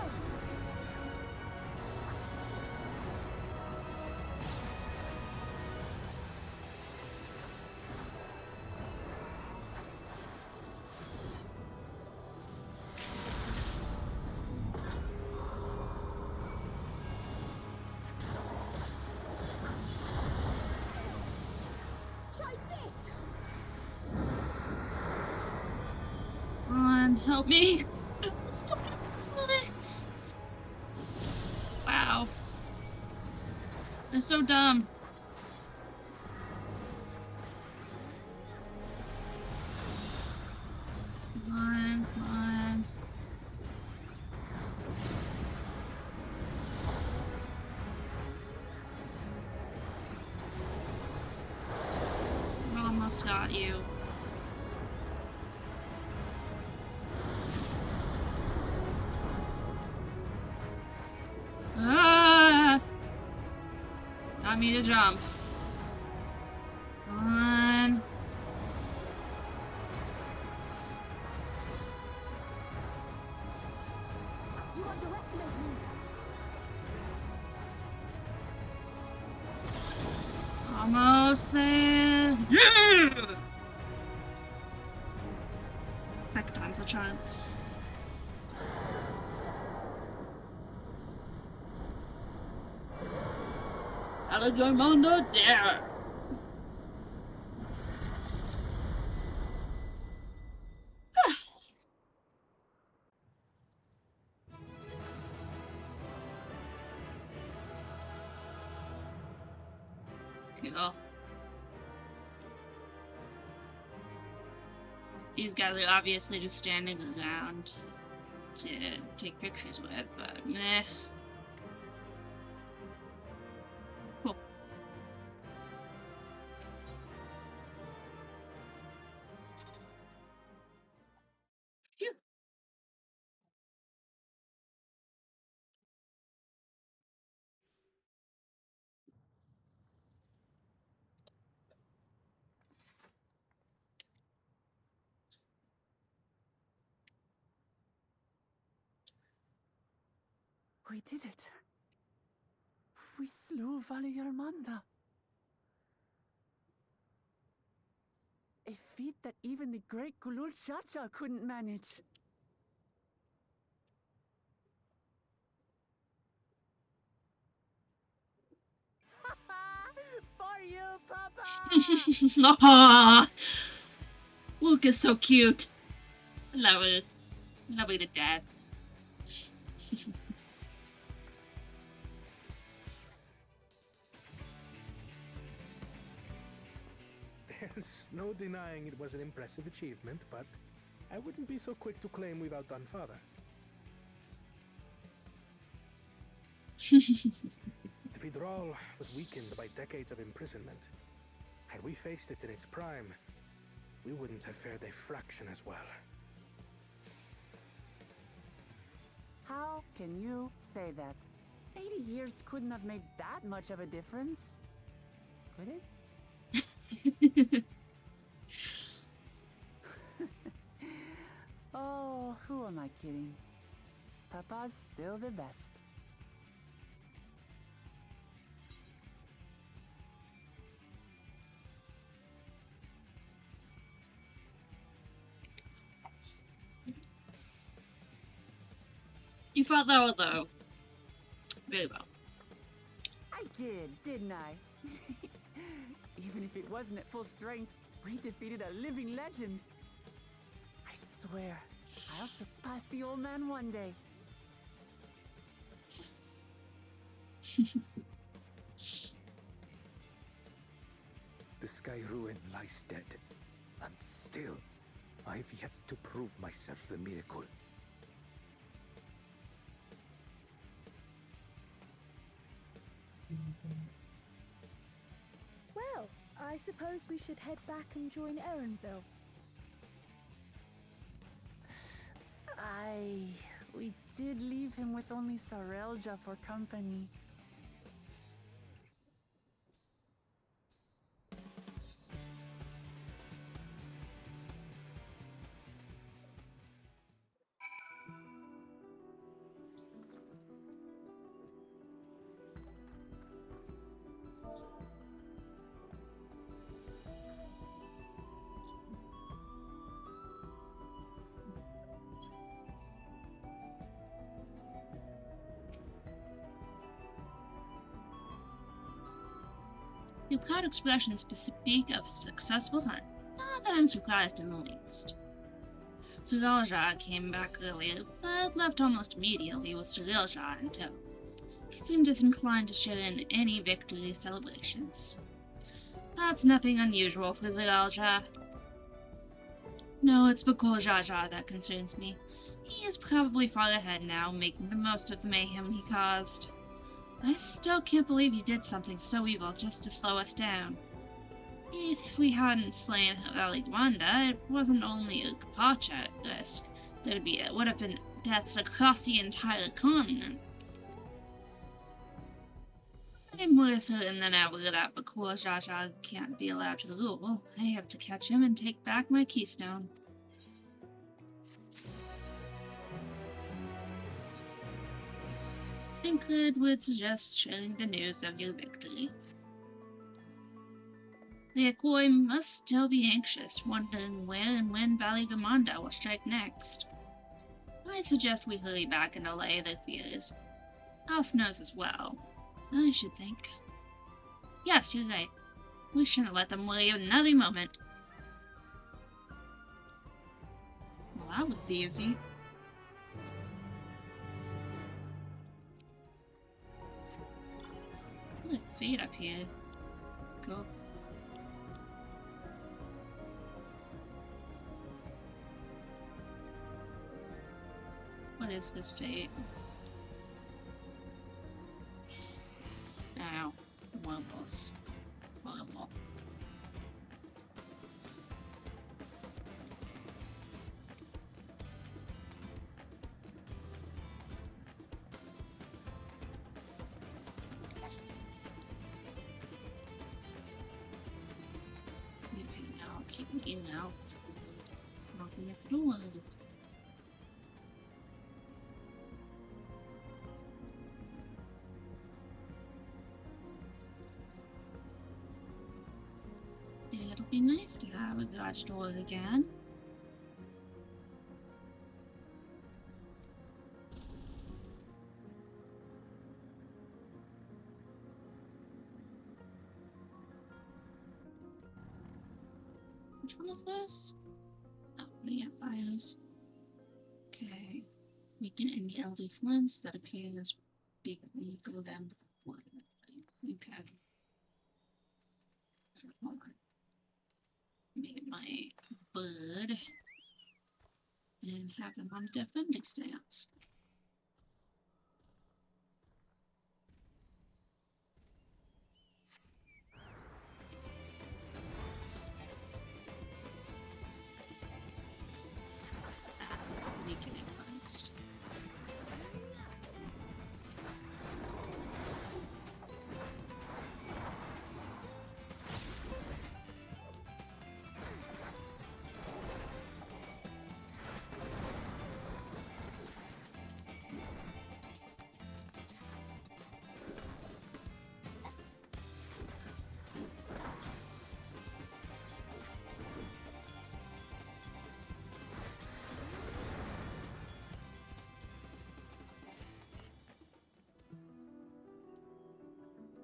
D: Try this!
A: Come on, help me. Stop exploding. Wow. They're so dumb. Come on, come on. Almost got you. Ah! Got me to jump. Come on.
D: You underestimate me!
A: Almost there. Yeah! Second time's the charm. Alexander there. Cool. These guys are obviously just standing around to take pictures with, but meh. Cool. Phew.
D: We did it. We slew Valiarmanda. A feat that even the great Kulul Chacha couldn't manage. For you, Papa!
A: Aw, Luke is so cute. I love it. Love it to death.
F: There's no denying it was an impressive achievement, but I wouldn't be so quick to claim we've outdone Father. The Fidral was weakened by decades of imprisonment. Had we faced it in its prime, we wouldn't have fared a fraction as well.
D: How can you say that? 80 years couldn't have made that much of a difference. Could it? Oh, who am I kidding? Papa's still the best.
A: You fought that one though. Very well.
D: I did, didn't I? Even if it wasn't at full strength, we defeated a living legend. I swear, I'll surpass the old man one day.
H: The Sky Ruin lies dead, and still, I've yet to prove myself the miracle.
E: Well, I suppose we should head back and join Erenville.
D: We did leave him with only Sarelja for company.
A: Your proud expressions speak of a successful hunt. Not that I'm surprised in the least. Surilja came back earlier, but left almost immediately with Surilja in tow. He seemed disinclined to share in any victory celebrations. That's nothing unusual for Surilja. No, it's Bakul Jaja that concerns me. He is probably far ahead now, making the most of the mayhem he caused. I still can't believe he did something so evil just to slow us down. If we hadn't slain Aliguanda, it wasn't only a Capacha at risk. It would have been deaths across the entire continent. I'm more certain than ever that Bakul Jaja can't be allowed to rule. I have to catch him and take back my keystone. Tancred would suggest sharing the news of your victory. The Akoi must still be anxious, wondering where and when Valigamanda will strike next. I suggest we hurry back and allay their fears. Alf knows as well, I should think. Yes, you're right. We shouldn't let them worry another moment. Well, that was easy. There's fate up here. Cool. What is this fate? Ow. Wormholes. Horrible. Okay, now keep looking out. Knocking at the door. It'll be nice to have a garage door again. Which one is this? Oh, yeah, bios. Okay. Weaken any LD friends that appear as big legal them before. Okay. Hold on. Make my bird and have them on defending stance. Weaken it first.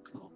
A: Cool.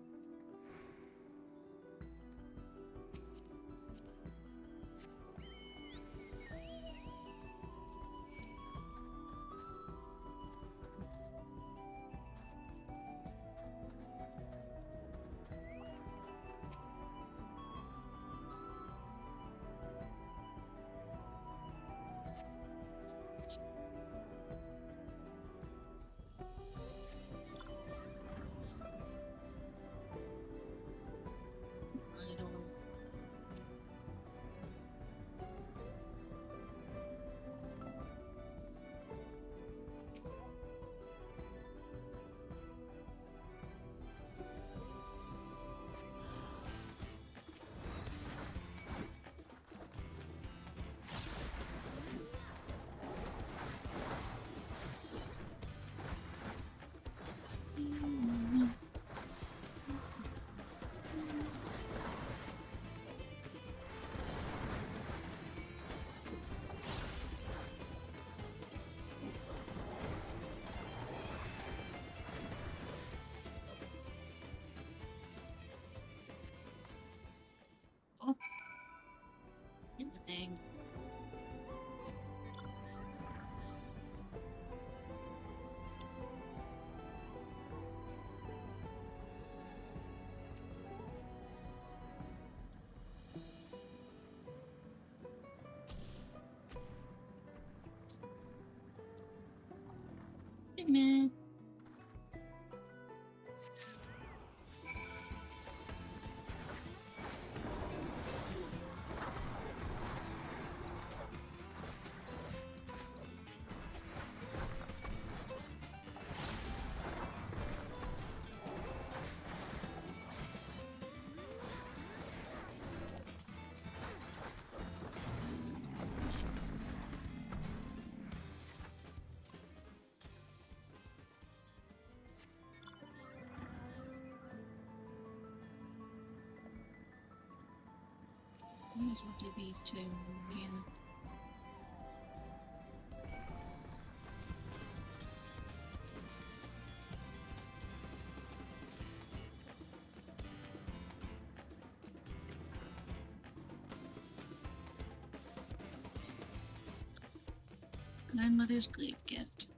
A: Pigment. Might as well do these two. Yeah. Grandmother's grave gift.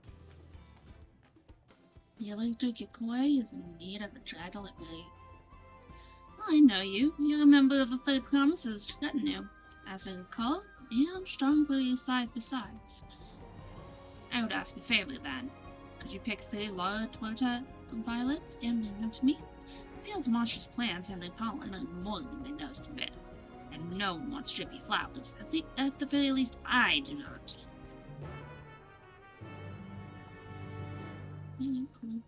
A: The electric Yokoi is in need of a dry delivery. I know you. You're a member of the Third Promises retinue, as I recall, and strong for your size besides. I would ask a favor then. Could you pick 3 large torta violets and bring them to me? Field's monstrous plants and their pollen are more than my nose can bear. And no one wants drippy flowers. At the very least, I do not. Cool.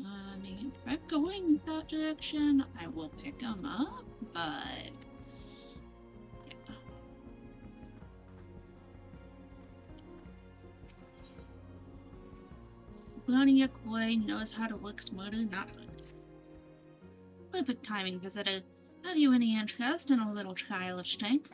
A: I mean, if I'm going that direction, I will pick them up, but yeah. Brownie Yokoi knows how to work smarter, not harder. Perfect timing, visitor. Have you any interest in a little trial of strength?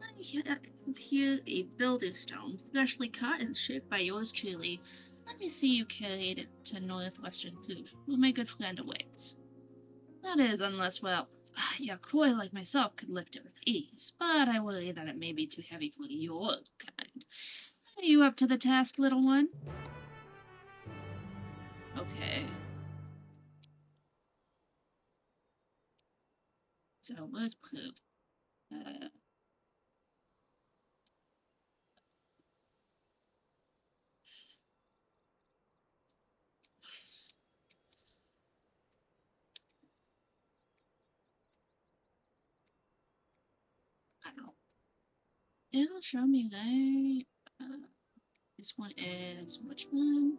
A: I have here a builder stone, freshly cut and shaped by yours truly. Let me see you carried it to northwestern Proof, where my good friend awaits. That is, unless, well, Yokoi like myself could lift it with ease, but I worry that it may be too heavy for your kind. Are you up to the task, little one? Okay. So, where's Proof? I don't know. It'll show me that. This one is which one?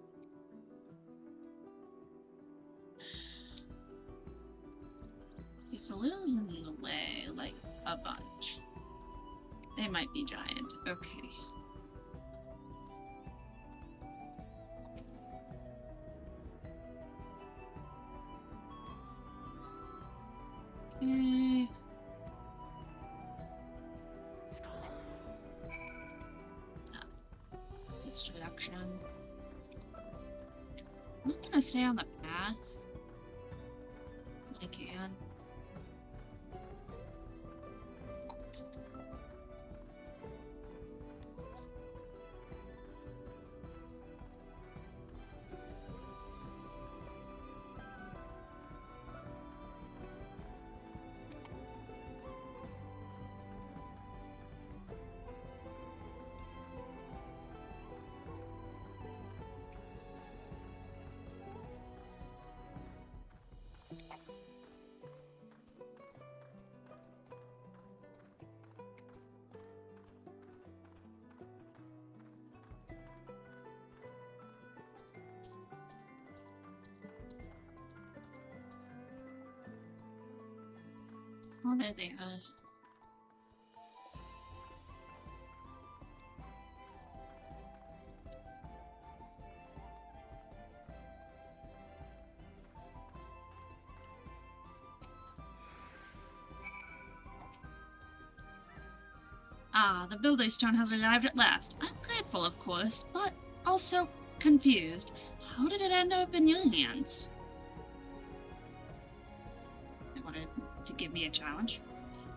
A: Okay, so Lil's in the way, like a bunch. They might be giant. Okay. Okay. This direction. I'm gonna stay on the path. I can. Oh, there they are. Ah, the builder's stone has arrived at last. I'm grateful, of course, but also confused. How did it end up in your hands? You wanted to give me a challenge?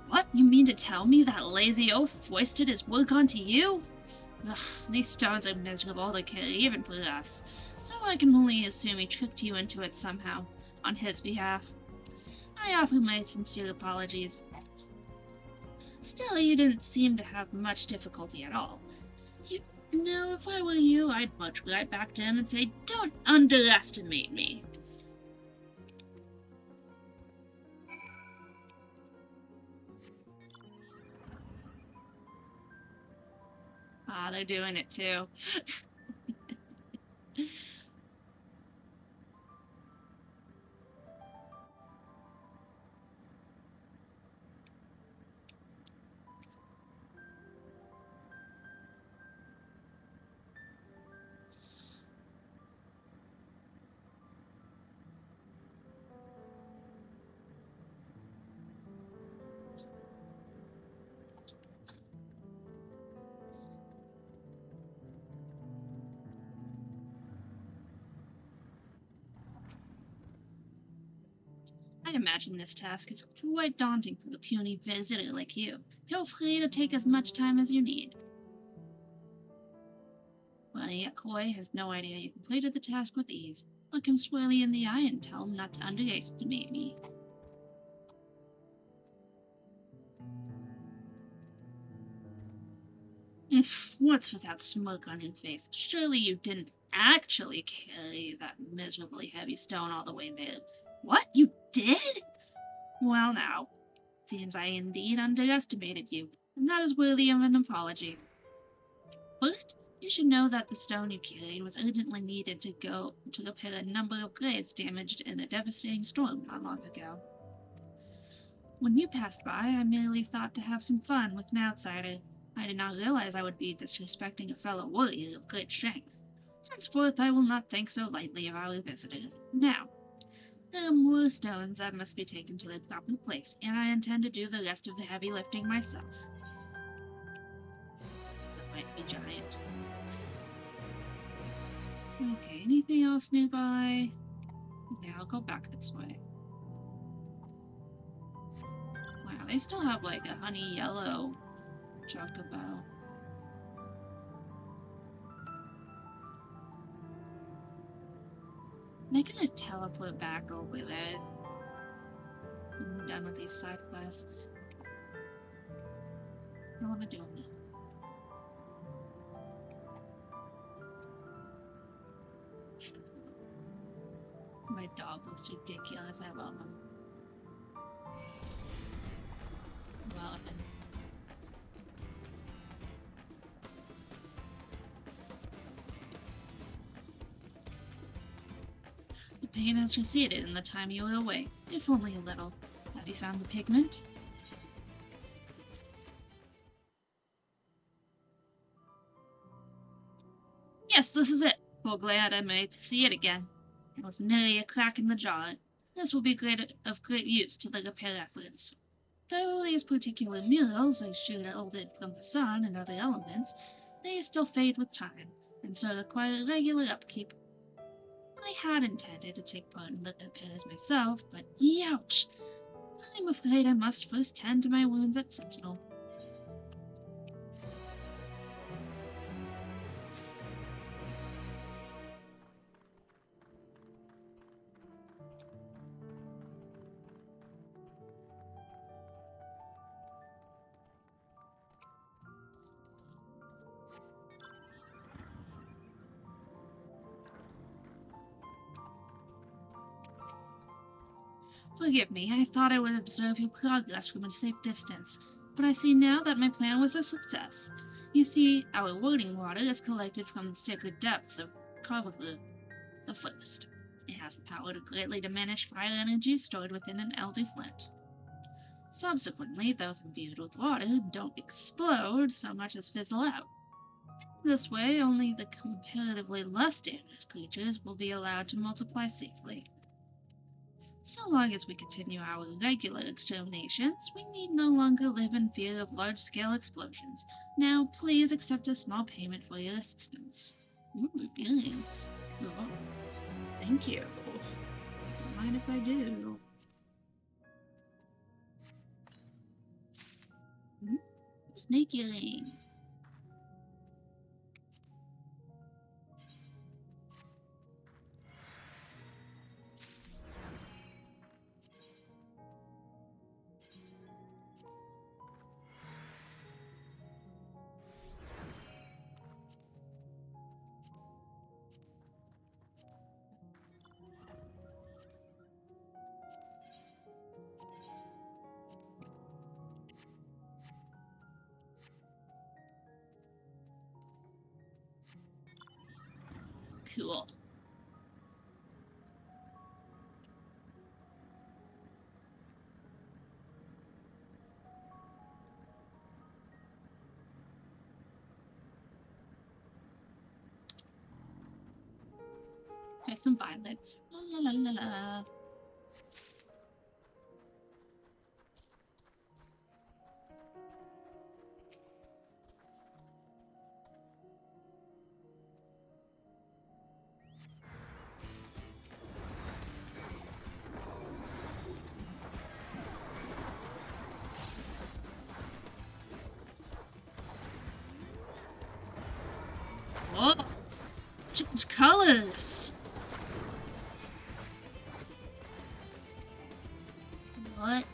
A: What? You mean to tell me that lazy oaf foisted his work onto you? Ugh, these stones are miserable to carry even for us, so I can only assume he tricked you into it somehow, on his behalf. I offer my sincere apologies. Still, you didn't seem to have much difficulty at all. You No, if I were you, I'd much right back to him and say, don't underestimate me. Ah, they're doing it too. I imagine this task is quite daunting for a puny visitor like you. Feel free to take as much time as you need. Bunny Koi has no idea you completed the task with ease. Look him squarely in the eye and tell him not to underestimate me. What's with that smirk on your face? Surely you didn't actually carry that miserably heavy stone all the way there. What? You did? Well now, seems I indeed underestimated you, and that is worthy of an apology. First, you should know that the stone you carried was urgently needed to repair a number of graves damaged in a devastating storm not long ago. When you passed by, I merely thought to have some fun with an outsider. I did not realize I would be disrespecting a fellow warrior of great strength. Henceforth, I will not think so lightly of our visitors. Now, there are more stones that must be taken to their proper place, and I intend to do the rest of the heavy lifting myself. That might be giant. Okay, anything else nearby? Yeah, I'll go back this way. Wow, they still have like a honey yellow chocobo. They can just teleport back over there. I'm done with these side quests. I want to do them. My dog looks ridiculous. I love him. Well, the pain has receded in the time you were away, if only a little. Have you found the pigment? Yes, this is it. Oh, glad I made to see it again. It was nearly a crack in the jar. This will be of great use to the repair efforts. Though these particular murals are shielded from the sun and other elements, they still fade with time, and so require regular upkeep. I had intended to take part in the repairs myself, but youch! I'm afraid I must first tend to my wounds at Sentinel. Forgive me, I thought I would observe your progress from a safe distance, but I see now that my plan was a success. You see, our warding water is collected from the sacred depths of Carver the First. It has the power to greatly diminish fire energy stored within an elder flint. Subsequently, those imbued with water don't explode so much as fizzle out. This way, only the comparatively less damaged creatures will be allowed to multiply safely. So long as we continue our regular exterminations, we need no longer live in fear of large-scale explosions. Now, please accept a small payment for your assistance. Ooh, billions. Oh, thank you. Don't mind if I do. Sneaky ring. Cool. Try some violets. La la la la. Whoa! Change colors! What?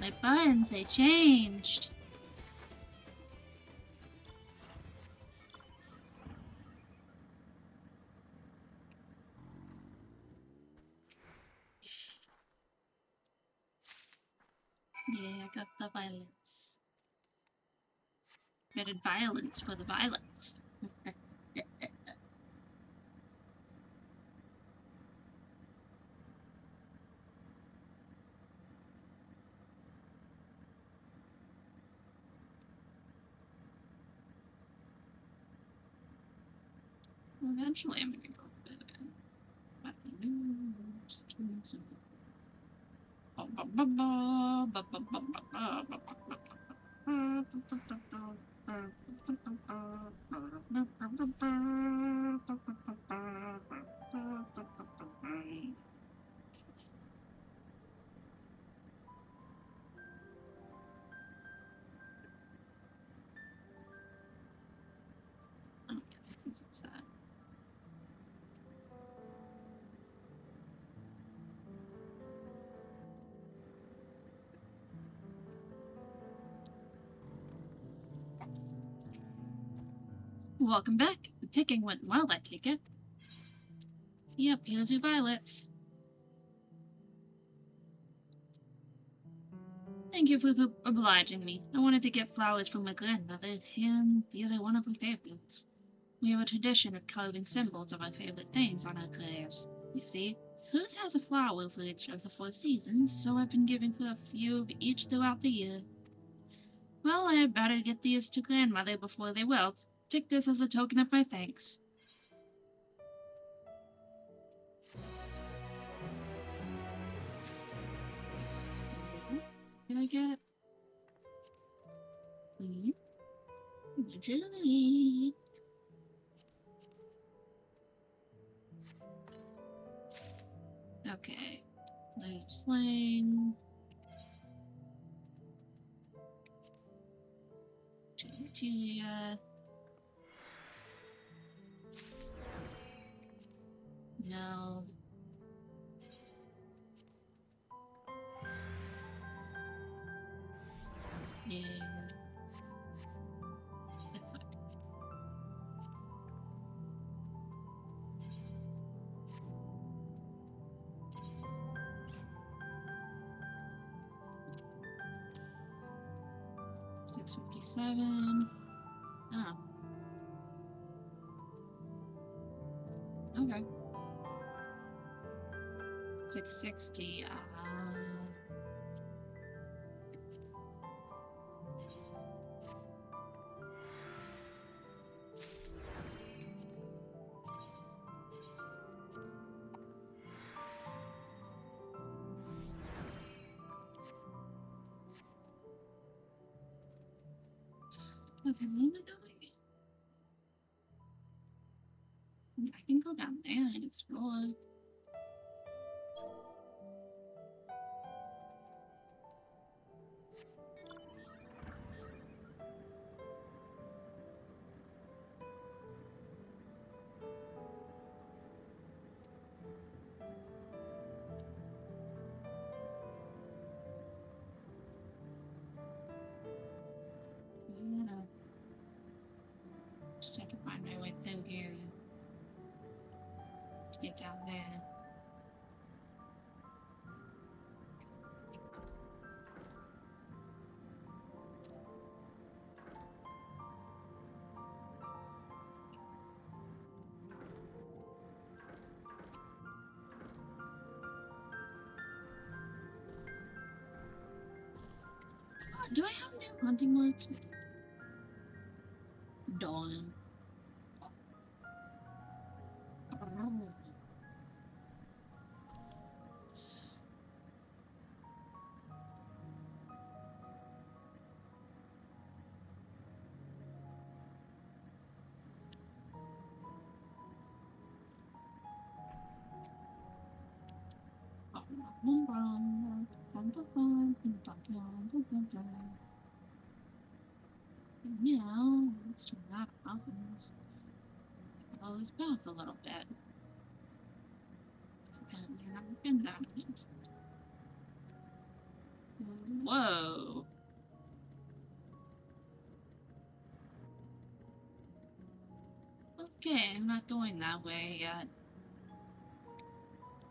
A: My buttons, they changed. Yeah, I got the violence. Rated violence for the violence. Eventually, I'm gonna go for it. But just doing some. What's that? Welcome back. The picking went well, I take it. Yep, here's your violets. Thank you for obliging me. I wanted to get flowers from my grandmother, and these are one of her favorites. We have a tradition of carving symbols of our favorite things on our graves. You see, hers has a flower for each of the 4 seasons, so I've been giving her a few of each throughout the year. Well, I had better get these to grandmother before they wilt. Take this as a token of my thanks. Can I get? Julie. Okay. Light sling. Materia. No. Yeah. 657. Oh. Okay. 660. Okay, where am I going? I can go down there and explore. Yeah. Just have to find my way through here to get down there. Do I have new hunting marks? Dawn. Now, let's turn that off and let's follow this path a little bit. Whoa. Okay, I'm not going that way yet.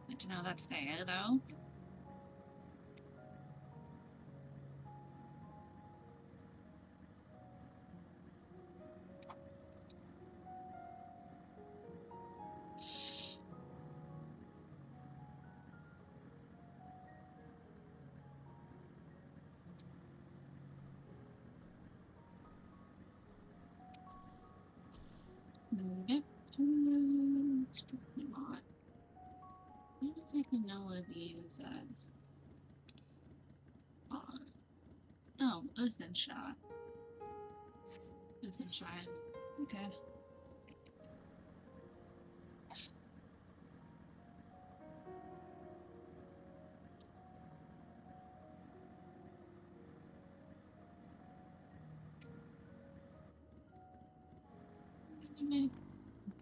A: Good to know that's there, though. Back to the spot. I don't exactly know where these are. Oh, earthen shot. Earthen shot. Okay.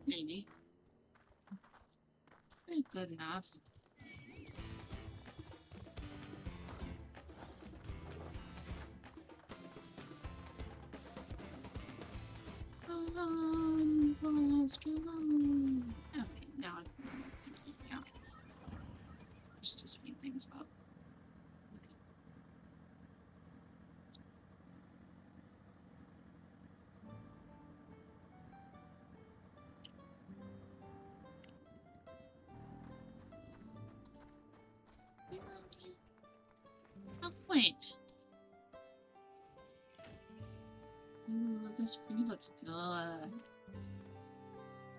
A: Maybe. Good enough. Okay, now yeah. Just to speed things up. Oh, wait. Ooh, this food looks good.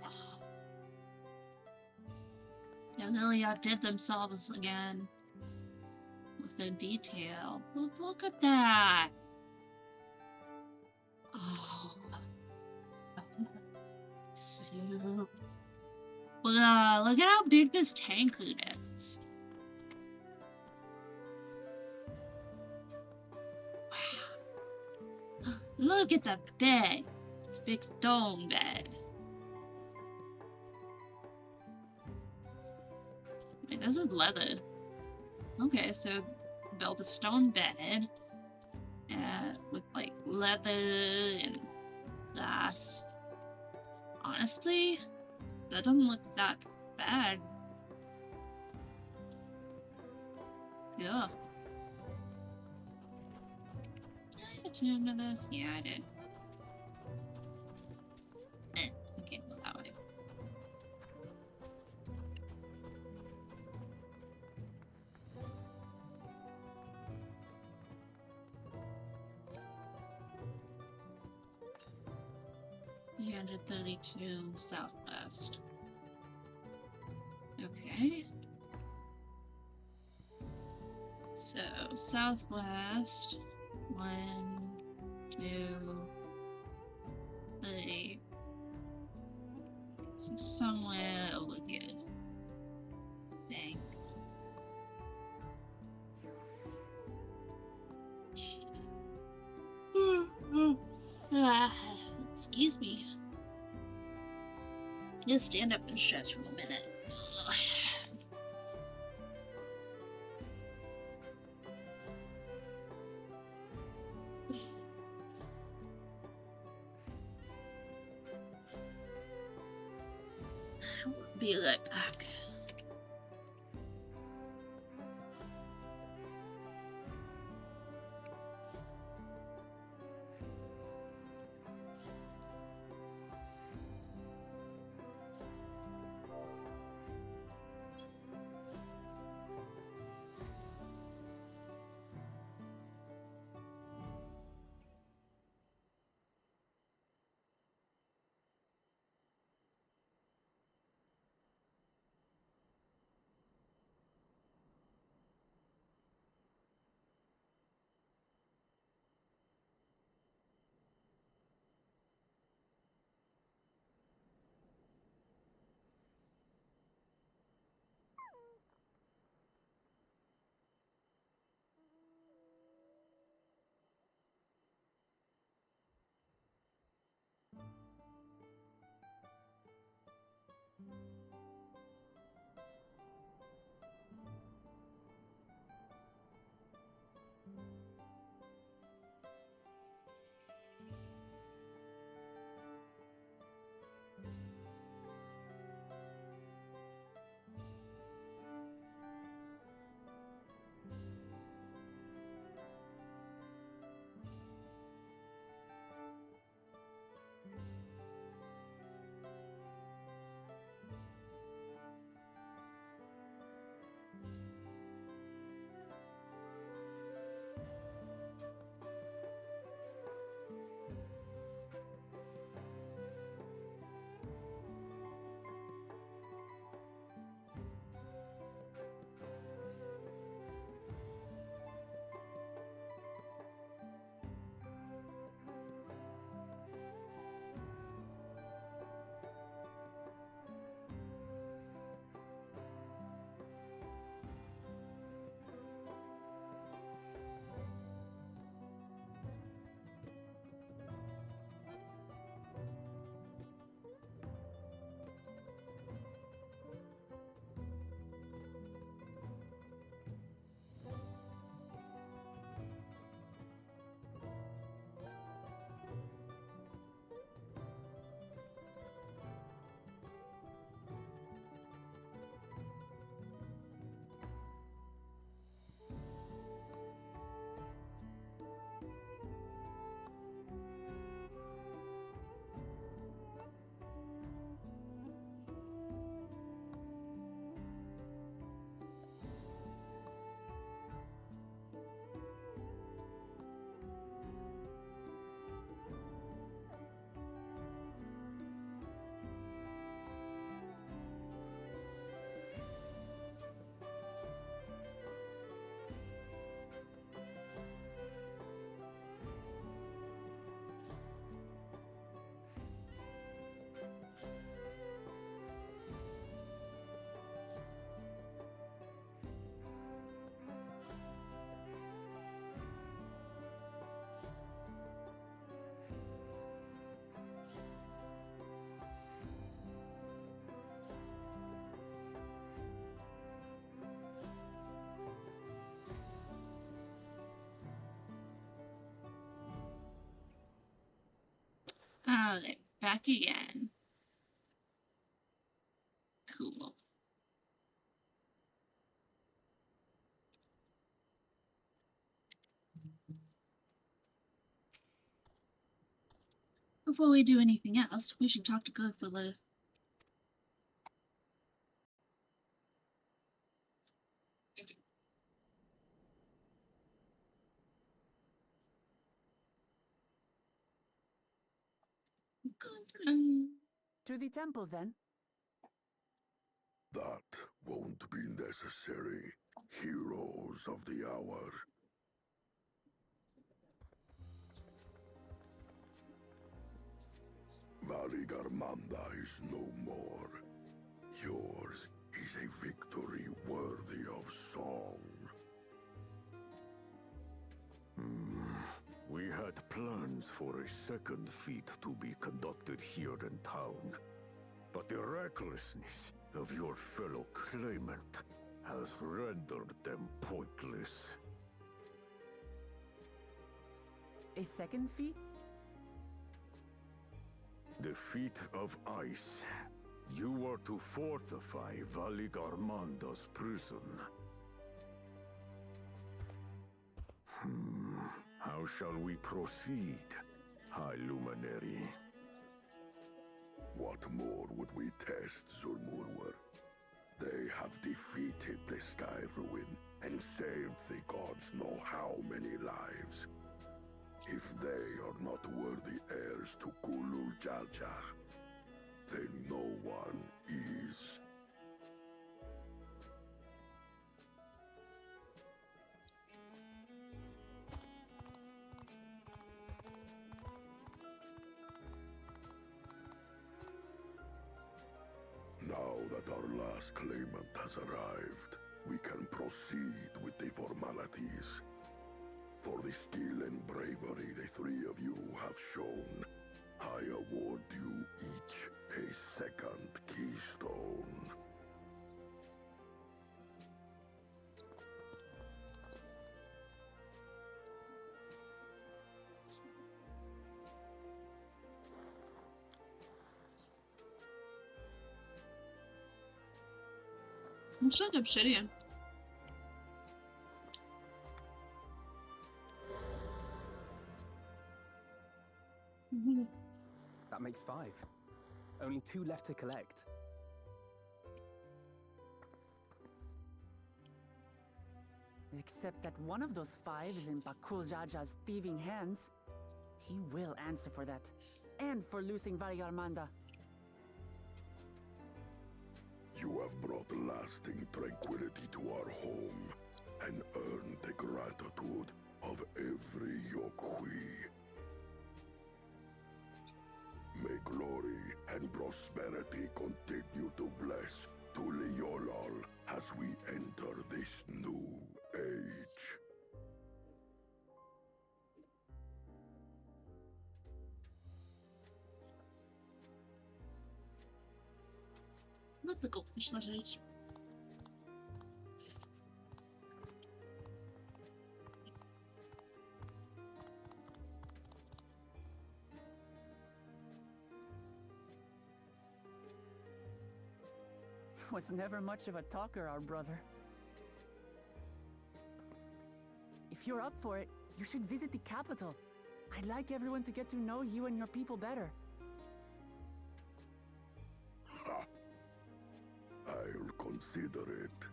A: Oh. They really outdid themselves again with their detail. Look at that. Oh. Soup. Wow, look at how big this tank is. Wow. Look at the bed. This big stone bed. Wait, this is leather. Okay, so build a stone bed with like leather and glass. Honestly, that doesn't look that bad. Yeah. Did I attune to this? Yeah, I did. I can't go that way. $332 southwest. Okay. So, southwest. 1, 2, 3. So, somewhere over here. Dang. Excuse me. Just stand up and stretch for a minute. Be right back. back again. Cool. Before we do anything else, we should talk to Gurfula.
D: To the temple, then.
C: That won't be necessary, heroes of the hour. Valigarmanda is no more. Yours is a victory worthy of song. We had plans for a second feat to be conducted here in town, but the recklessness of your fellow claimant has rendered them pointless.
D: A second feat?
C: The feat of ice. You are to fortify Valigarmanda's prison. How shall we proceed, High Luminary? What more would we test, Zulmurwer? They have defeated the Sky Ruin and saved the gods know how many lives. If they are not worthy heirs to Kulul Jalja, then no one is. Now that our last claimant has arrived, we can proceed with the formalities. For the skill and bravery the three of you have shown, I award you each a second keystone.
A: Looks like obsidian.
J: That makes 5. Only 2 left to collect.
D: Except that one of those 5 is in Bakul Jaja's thieving hands. He will answer for that. And for losing Valigarmanda.
C: You have brought lasting tranquility to our home and earned the gratitude of every Yokui. May glory and prosperity continue to bless Tuliolol as we enter this new age.
A: Love the goldfish letters.
D: Was never much of a talker, our brother. If you're up for it, you should visit the capital. I'd like everyone to get to know you and your people better.
C: Ha! I'll consider it.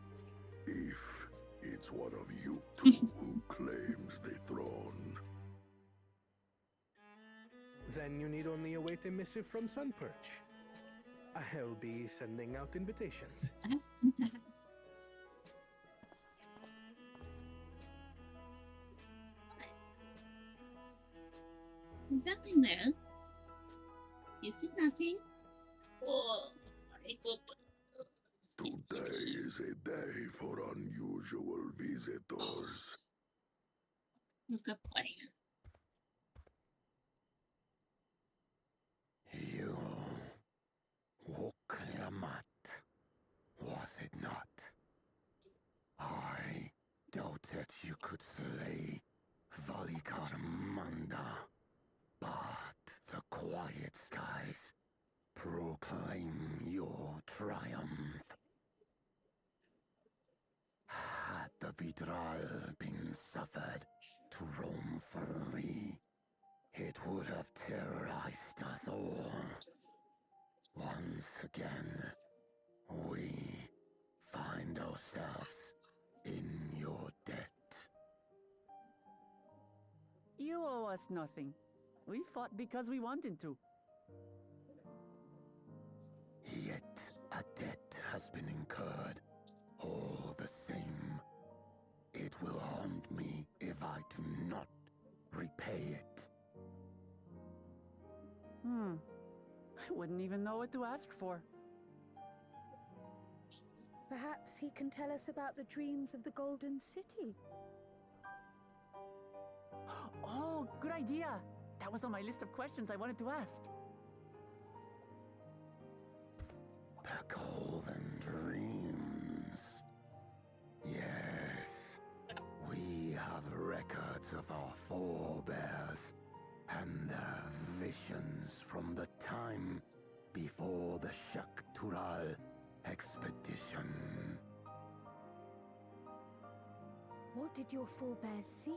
C: If it's one of you two who claims the throne.
F: Then you need only await a missive from Sunperch. I'll be sending out invitations.
A: There's nothing there. You see nothing? Oh, my goodness.
C: Today is a day for unusual visitors.
A: Good boy.
H: You... Woklamat, was it not? I doubted you could slay Valigarmanda, but the quiet skies
C: proclaim your triumph. Had the Vidral been suffered to roam free, it would have terrorized us all. Once again, we find ourselves in your debt.
D: You owe us nothing. We fought because we wanted to.
C: Yet a debt has been incurred. All the same, it will haunt me if I do not repay it.
D: I wouldn't even know what to ask for.
E: Perhaps he can tell us about the dreams of the Golden City.
D: Oh, good idea! That was on my list of questions I wanted to ask.
C: The Golden Dreams. Yes, we have records of our forebears and their visions from the time before the Shaktural expedition.
E: What did your forebears see?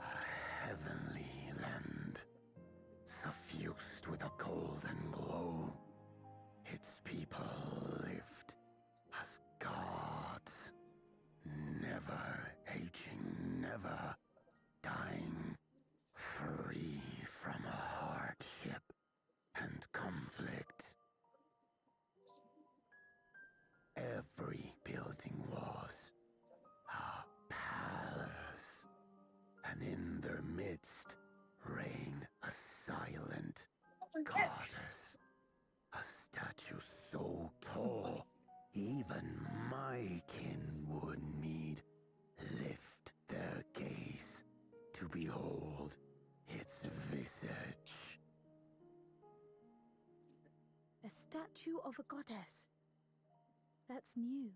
C: A heavenly land, suffused with a golden glow. Its people lived as gods, never aging, never dying, free from hardship and conflict. Every building was a palace, and in their midst reigned a silent goddess, a statue so tall even my kin would need lift their gaze to behold its visage.
E: A statue of a goddess. That's new.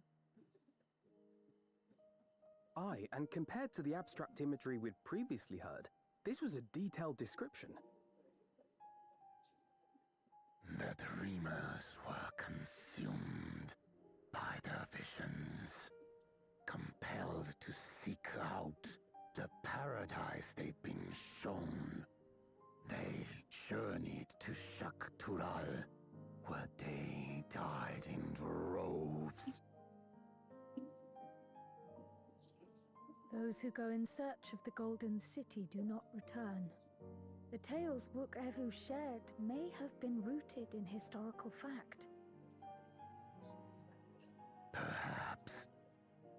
J: Aye, and compared to the abstract imagery we'd previously heard, this was a detailed description.
C: The dreamers were consumed by their visions, compelled to seek out the paradise they'd been shown. They journeyed to Shaktural, where they died in droves.
E: Those who go in search of the Golden City do not return. The tales Book Evu shared may have been rooted in historical fact.
C: Perhaps.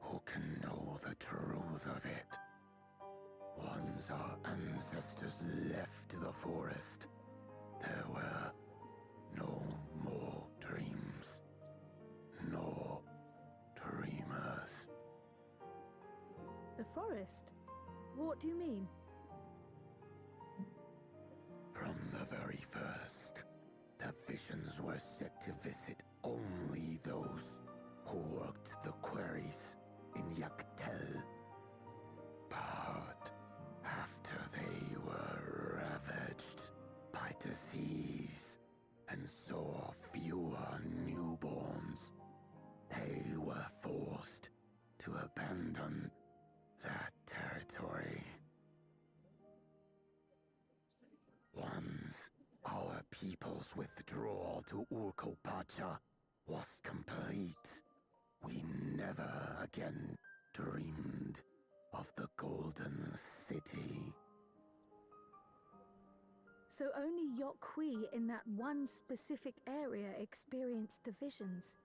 C: Who can know the truth of it? Once our ancestors left the forest, there were no more dreams, no dreamers.
E: The forest? What do you mean?
C: From the very first, the visions were set to visit only those who worked the quarries in Yaktel. But after they were ravaged by disease and saw fewer newborns, they were forced to abandon that territory. Once our people's withdrawal to Urkopacha was complete, we never again dreamed of the Golden City.
E: So only Yokhui in that one specific area experienced the visions.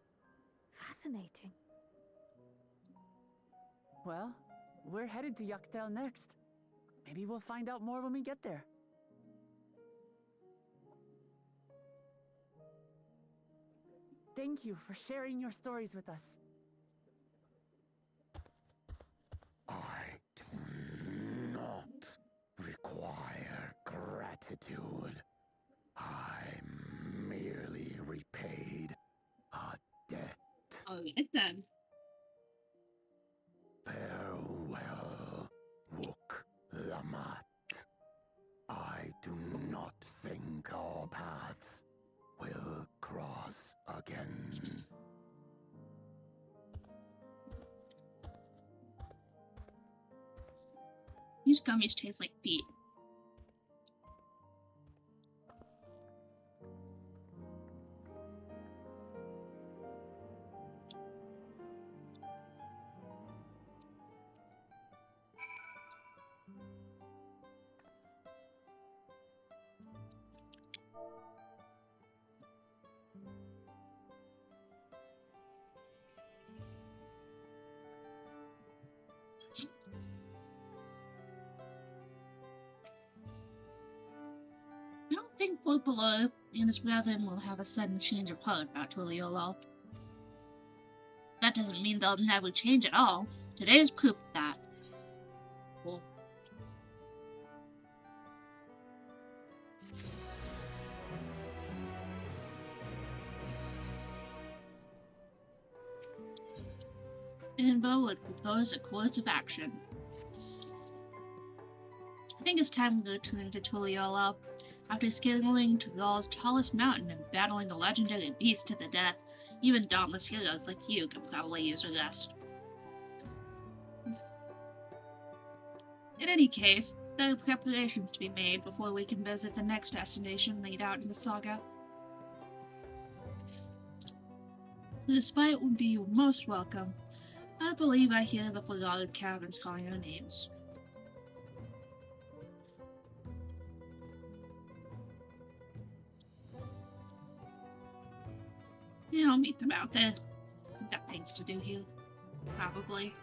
E: Fascinating.
D: Well, we're headed to Yaktel next. Maybe we'll find out more when we get there. Thank you for sharing your stories with us.
C: I do not require gratitude. I merely repaid a debt.
A: Oh, yes, then.
C: Farewell, Wook Lamat. I do not our paths will cross again.
A: These gummies taste like feet. I don't think Popolo and his brethren will have a sudden change of heart about Tuliolol. That doesn't mean they'll never change at all. Today is proof of that. Cool. Invo would propose a course of action. I think it's time we return to Tuliolol. After scaling Tugal's tallest mountain and battling a legendary beast to the death, even dauntless heroes like you can probably use a rest. In any case, there are preparations to be made before we can visit the next destination laid out in the saga. The respite would be most welcome. I believe I hear the forgotten caverns calling our names. Yeah, I'll meet them out there. I've got things to do here. Probably.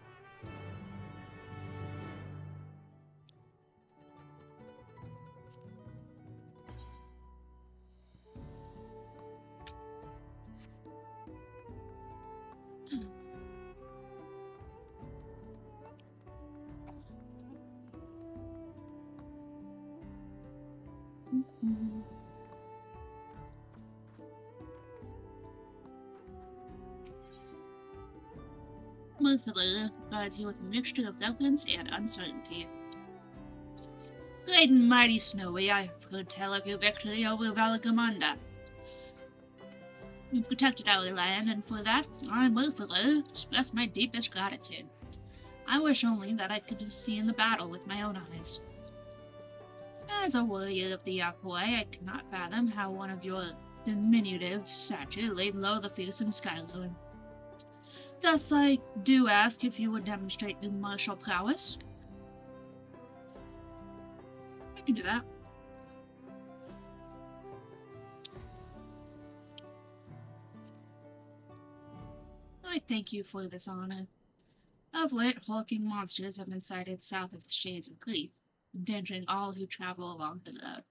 A: Mercifully provides you with a mixture of reverence and uncertainty. Great and mighty Snowy, I have heard tell of your victory over Valagamanda. You protected our land, and for that, I mercifully express my deepest gratitude. I wish only that I could have seen the battle with my own eyes. As a warrior of the Yakawai, I cannot fathom how one of your diminutive stature laid low the fearsome Skyloon. Thus, I do ask if you would demonstrate your martial prowess. I can do that. I thank you for this honor. Of late, hulking monsters have been sighted south of the Shades of Grief, endangering all who travel along the road.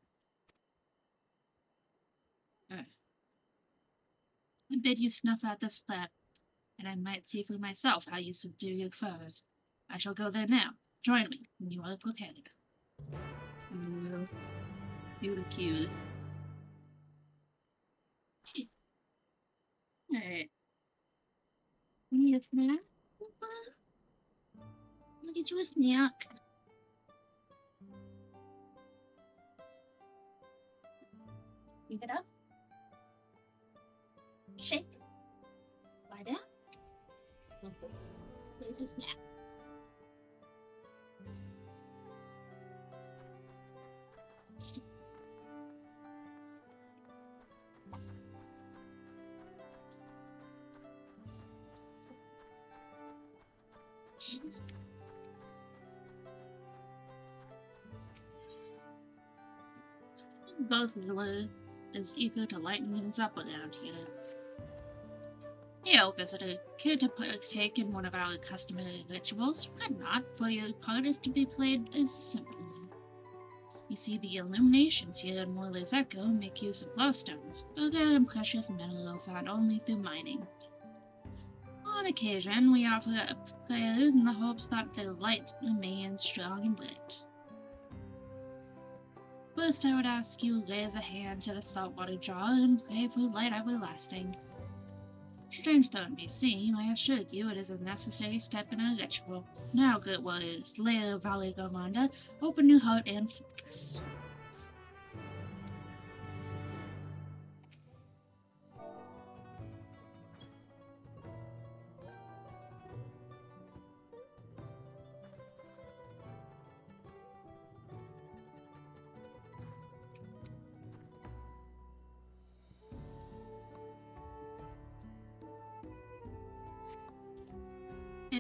A: I bid you snuff out this threat, and I might see for myself how you subdue your foes. I shall go there now. Join me when you are prepared. You're cute. Alright. Need a snack? I'll get you a snack. Pick it up. Shake it. Lie down. Here's your snack. Both Wheeler is eager to lighten things up around here. Hail, visitor. Care to partake in one of our customary rituals? Why not, for your part is to be played as a simple one. You see, the illuminations here in Moiler's Echo make use of glowstones, a rare and precious mineral found only through mining. On occasion, we offer up prayers in the hopes that their light remains strong and bright. First, I would ask you raise a hand to the saltwater jar and pray for light everlasting. Strange though it may seem, I assure you it is a necessary step in our ritual. Now, good warriors, Lair of Valagamanda, open your heart and focus.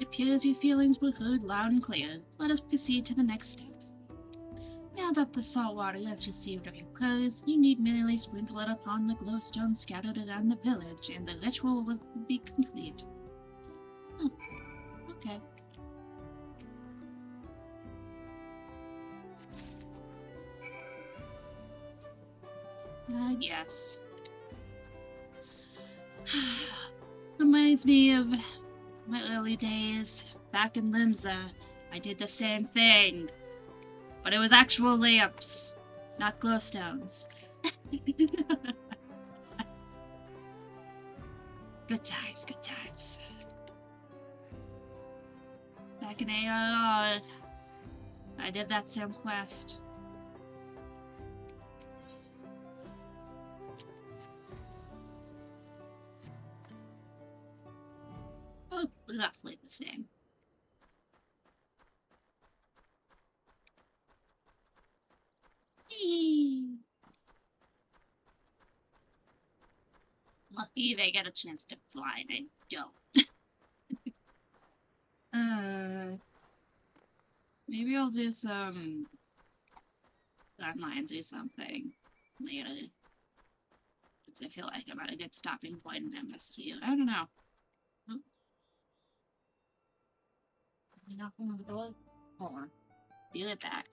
A: It appears your feelings were heard loud and clear. Let us proceed to the next step. Now that the salt water has received your prayers, you need merely sprinkle it upon the glowstones scattered around the village, and the ritual will be complete. Oh, okay. Yes. Reminds me of my early days. Back in Limsa, I did the same thing. But it was actual lamps, not glowstones. Good times, good times. Back in ARR, I did that same quest. Oh, roughly the same. Lucky they get a chance to fly, they don't. Maybe I'll do some timelines or something later. Because I feel like I'm at a good stopping point in MSQ. I don't know. Oh. You knocking on the door? Hold on. Be right back.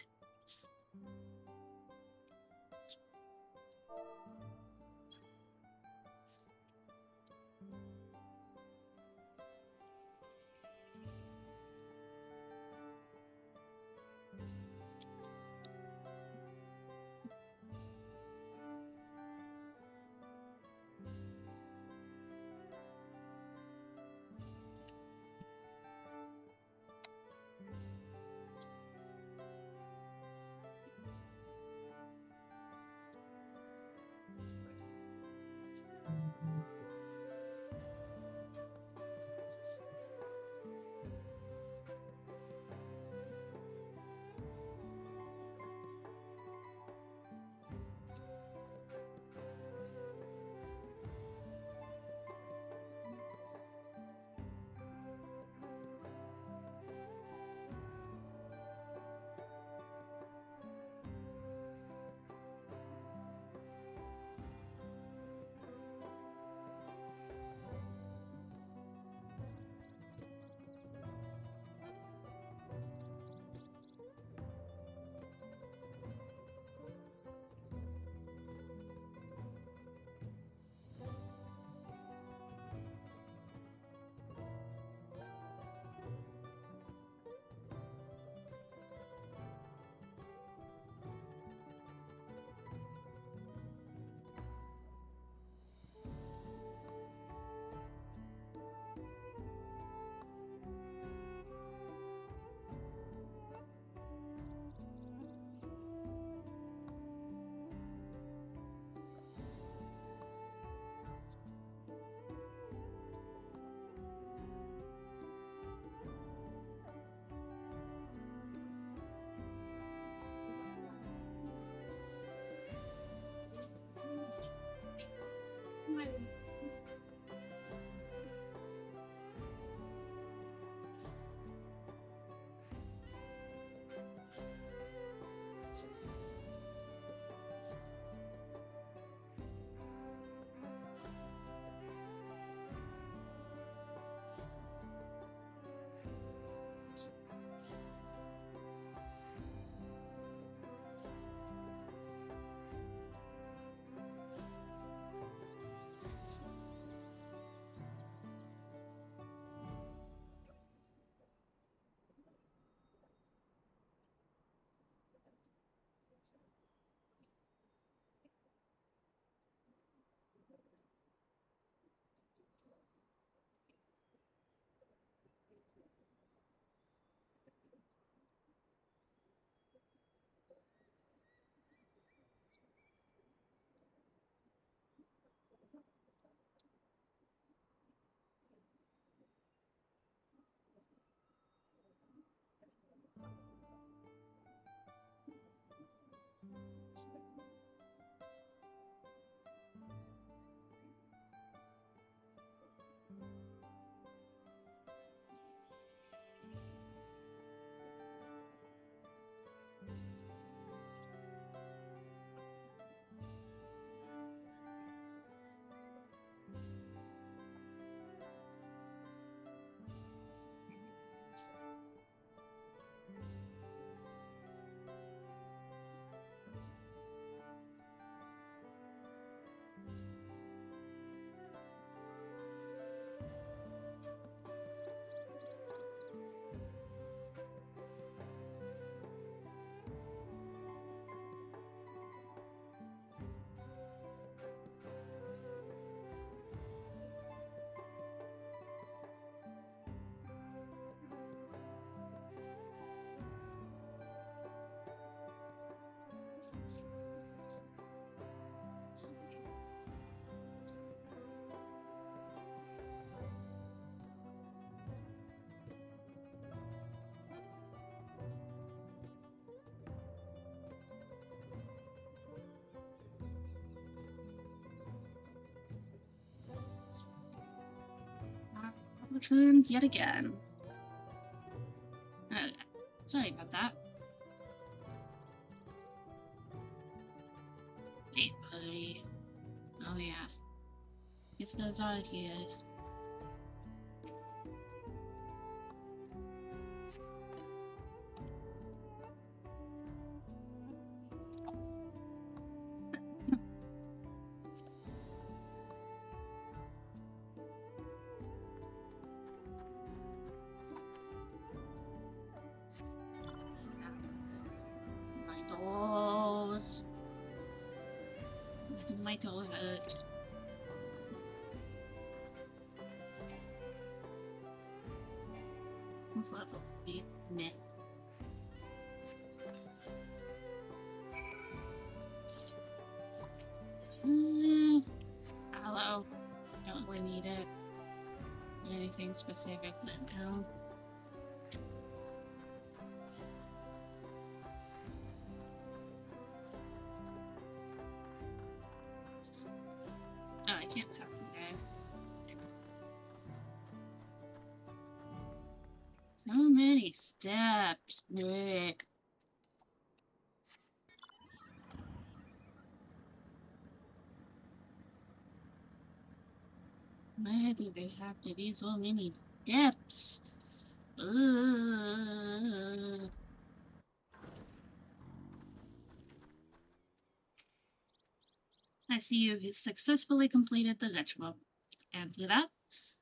A: returned yet again. Okay. Sorry about that. Wait, party. Oh yeah. Guess those are here. My toes. My toes hurt. Meh. Hello. Don't really need it. Anything specific now. Oh, I can't cut today. So many steps. Blech. Why do they have to be so many steps? I see you've successfully completed the ritual, and for that,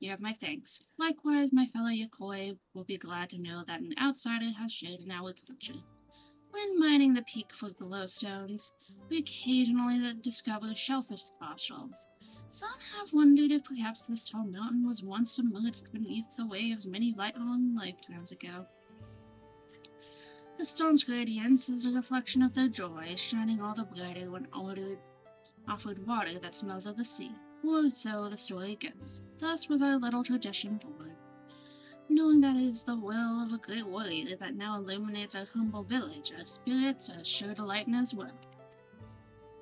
A: you have my thanks. Likewise, my fellow Yokoi will be glad to know that an outsider has shared in our culture. When mining the peak for glowstones, we occasionally discover shellfish fossils. Some have wondered if perhaps this tall mountain was once submerged beneath the waves many long lifetimes ago. The stone's radiance is a reflection of their joy, shining all the brighter when offered water that smells of the sea. Or so the story goes. Thus was our little tradition born. Knowing that it is the will of a great warrior that now illuminates our humble village, our spirits are sure to lighten as well.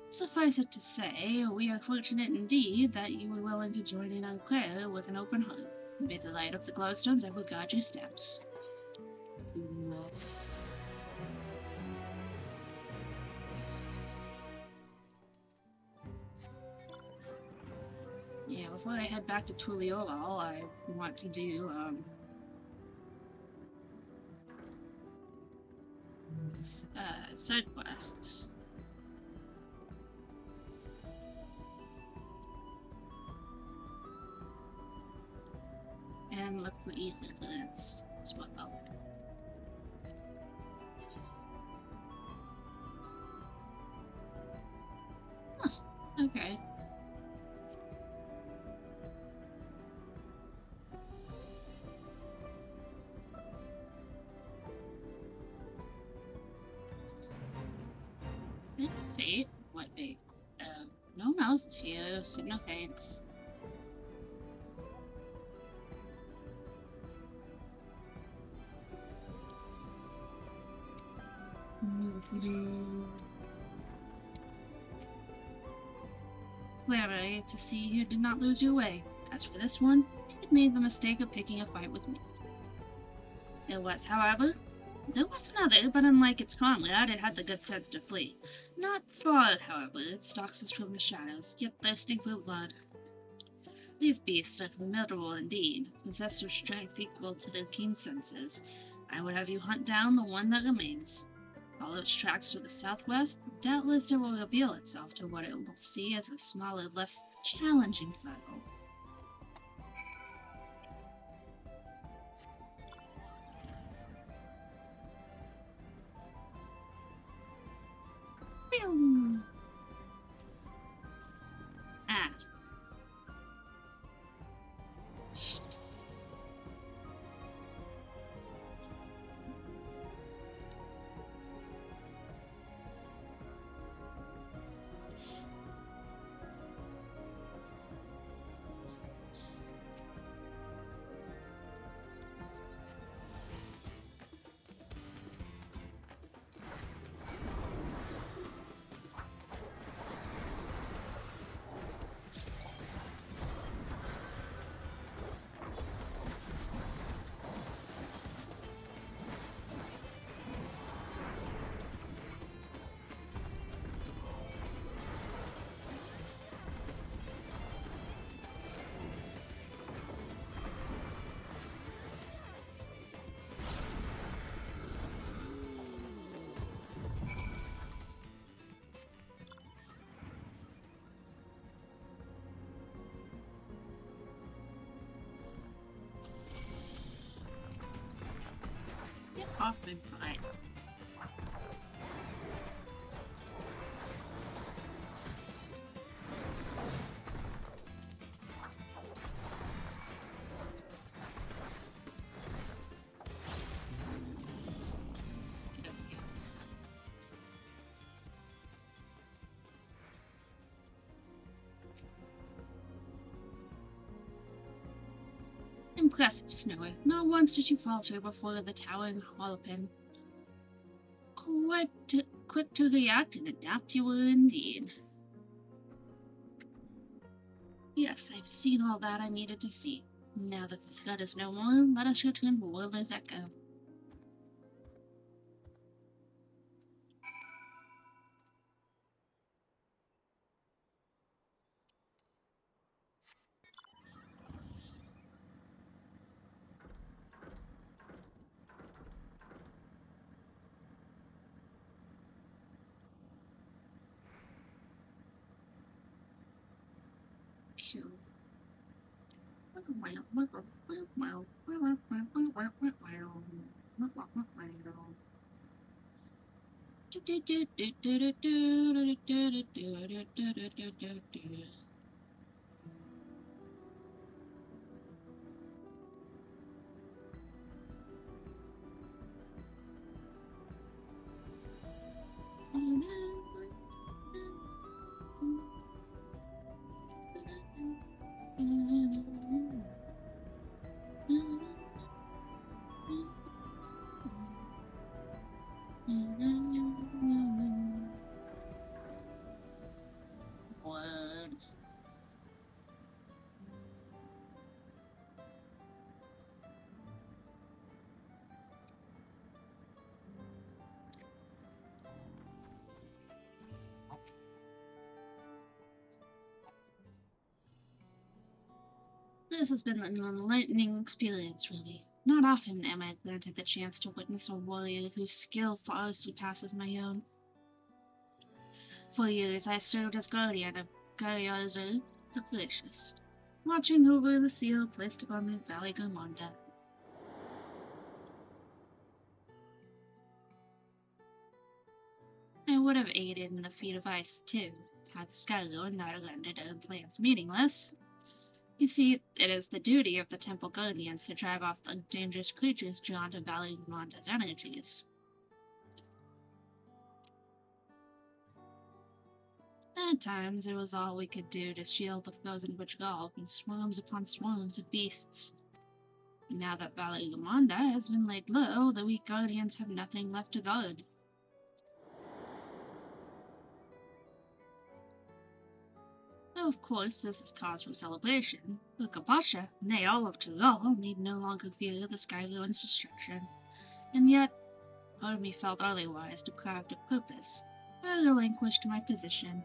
A: Suffice it to say, we are fortunate indeed that you were willing to join in our prayer with an open heart. May the light of the glowstones ever guide your steps. Yeah, before I head back to Tuliolal, I want to do, side quests. And look for ether plants as well. Huh, okay. Bait? What bait? No mouse is here, so no thanks. Clearly, to see you did not lose your way. As for this one, you had made the mistake of picking a fight with me. There was another, but unlike its comrade, it had the good sense to flee. Not far, however, it stalks us from the shadows, yet thirsting for blood. These beasts are formidable indeed, possessed of strength equal to their keen senses. I would have you hunt down the one that remains. Follow its tracks to the southwest, doubtless it will reveal itself to what it will see as a smaller, less challenging foe. Ah. off my butt. Impressive, Snowy. Not once did you falter before the towering Holopen. Quick to react and adapt you were indeed. Yes, I've seen all that I needed to see. Now that the threat is no more, let us return to Warlord's Echo. This has been an enlightening experience for me. Not often am I granted the chance to witness a warrior whose skill far surpasses my own. For years I served as guardian of Gariazer the Gracious, watching over the seal placed upon the Valley Garmonda. I would have aided in the feat of ice, too, had the Skylord not rendered our plans meaningless. You see, it is the duty of the Temple Guardians to drive off the dangerous creatures drawn to Valley Garmonda's energies. At times, it was all we could do to shield the frozen Butchgal from swarms upon swarms of beasts. But now that Valley Garmonda has been laid low, the weak Guardians have nothing left to guard. Though of course this is cause for celebration, the Kapasha, nay all of Tyrol, need no longer fear the Skylord's destruction. And yet, part of me felt otherwise deprived of purpose. I relinquished my position.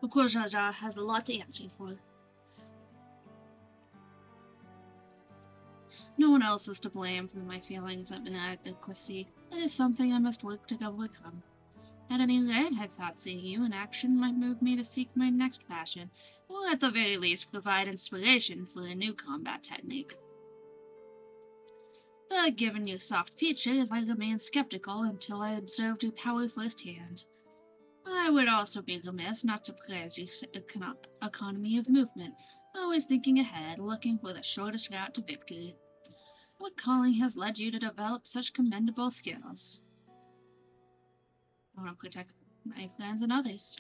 A: Of course, Jaja has a lot to answer for. No one else is to blame for my feelings of inadequacy. It is something I must work to overcome. At any rate, I thought seeing you in action might move me to seek my next passion, or at the very least provide inspiration for a new combat technique. But given your soft features, I remained skeptical until I observed your power firsthand. I would also be remiss not to praise your economy of movement, always thinking ahead, looking for the shortest route to victory. What calling has led you to develop such commendable skills? I want to protect my friends and others.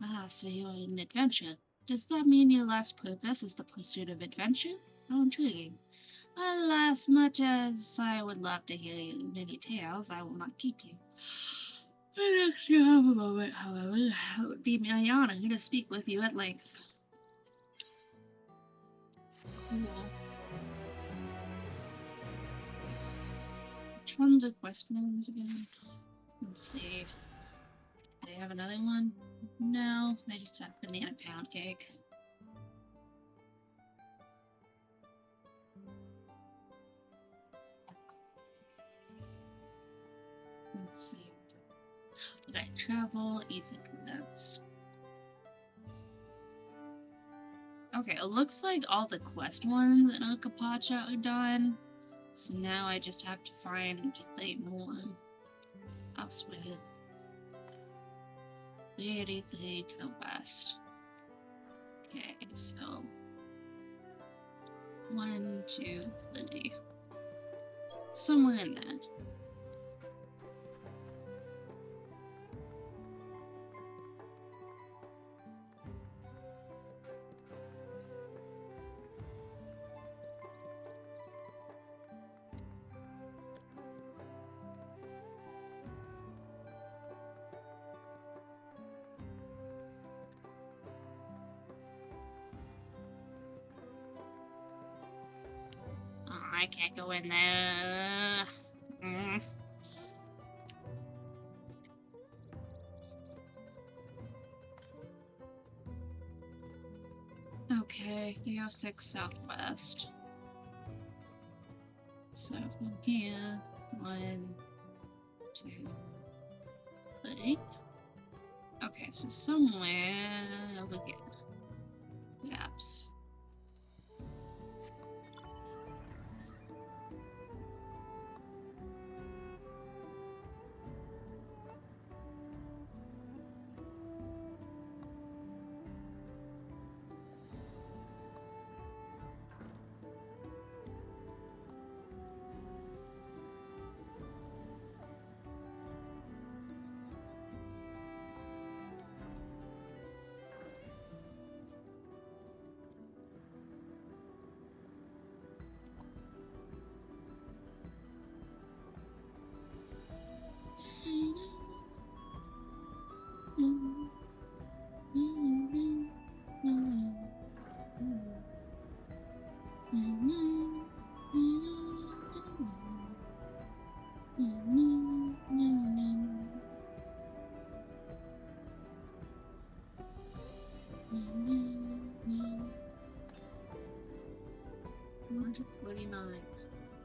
A: Ah, so you're an adventurer. Does that mean your life's purpose is the pursuit of adventure? How intriguing. Alas, much as I would love to hear your many tales, I will not keep you. Next you have a moment, however, it would be my honor to speak with you at length. Cool. Which ones are quest names again? Let's see. Do they have another one? No, they just have banana pound cake. Let's see. Okay, travel, ethic goods. Okay, it looks like all the quest ones in Okapacha are done. So now I just have to find 3 more. Oh, sweet. 33 to the west. Okay, so 1, 2, 3. Somewhere in there. I can't go in there. Okay, 306 southwest. So from here, 1, 2, 3. Okay, so somewhere over here. Gaps.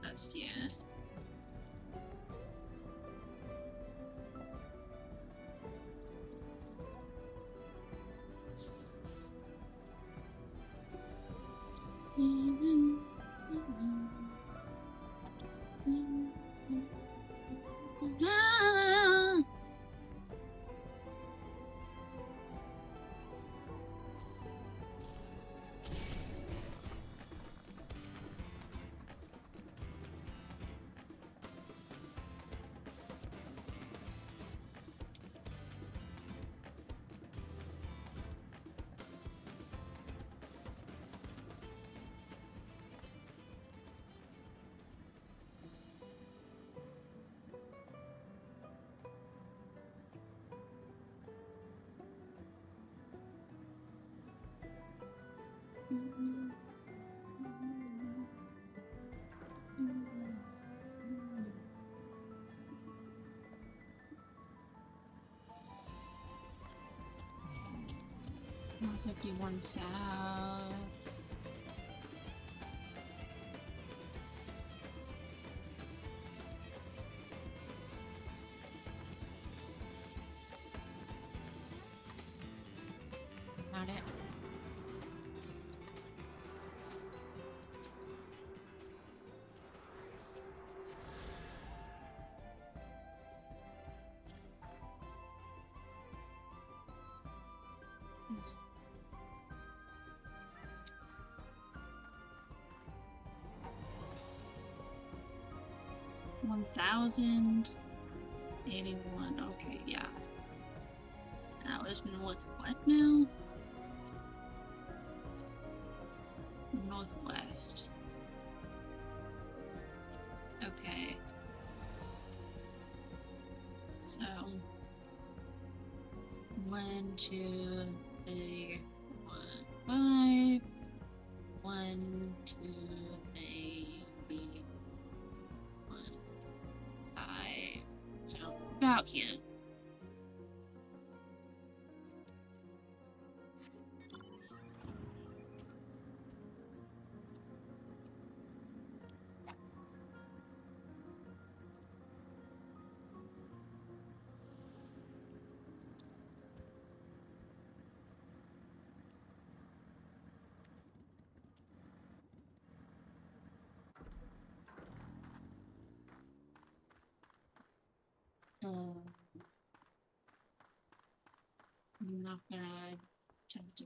A: Best, yeah. Ah! One 51 south. Found it. $1,081. Okay, yeah. That was north what now? Northwest. Okay. So 1, 2, 3, 4, 5. 1, 2, 3, 1, 5. So about here.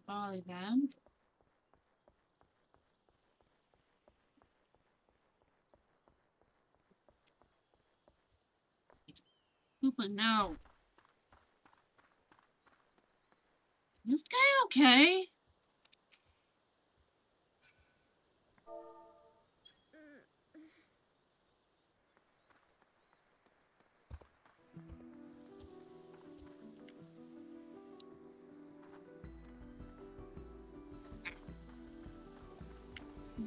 A: bother them. Cooper, no. Is this guy okay?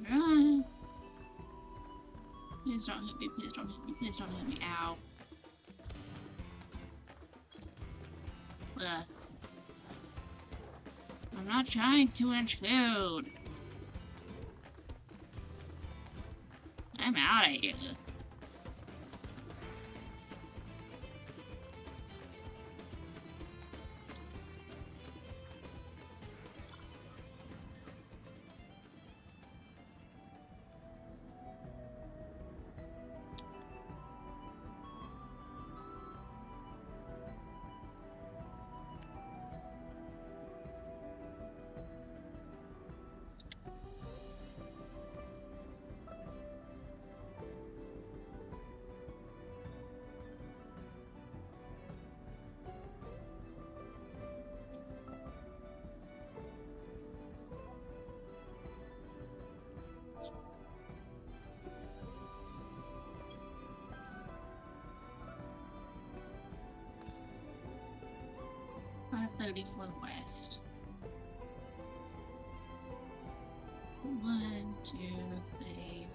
A: Alright. Please don't hit me, please don't hit me, please don't hit me. Ow. Ugh. I'm not trying to intrude. I'm out of here. $534 west. 1, 2, 3,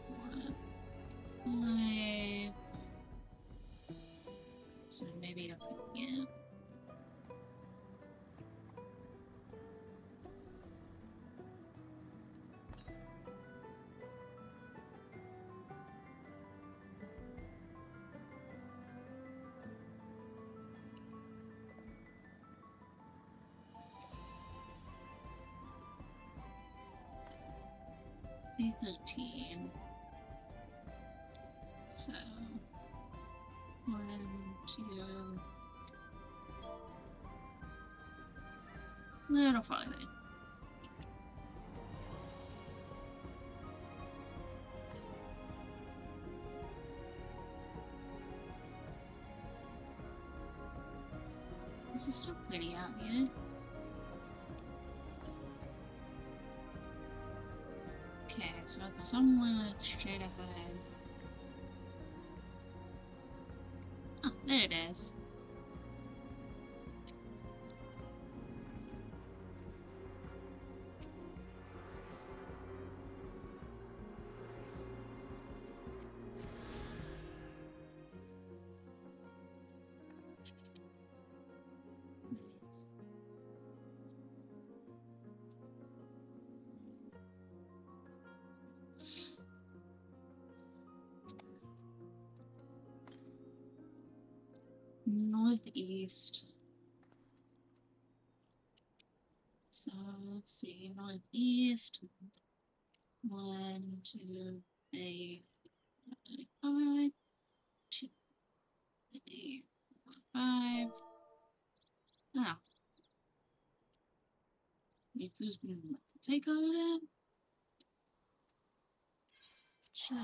A: 4, 5. So maybe up again. $13. So 1, 2. Little farther. This is so pretty out here. Okay, so it's somewhere straight ahead. Oh, there it is. Northeast. So let's see, northeast. 1, 2, 3, 5, 2, 3, 4, 5. Oh. If there's been take all of that? Sure.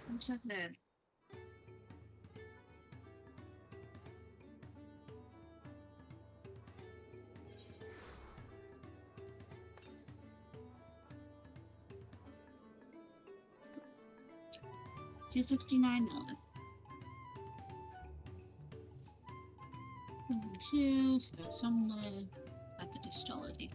A: Come check that. $269 north. 2, so somewhere at the distillery.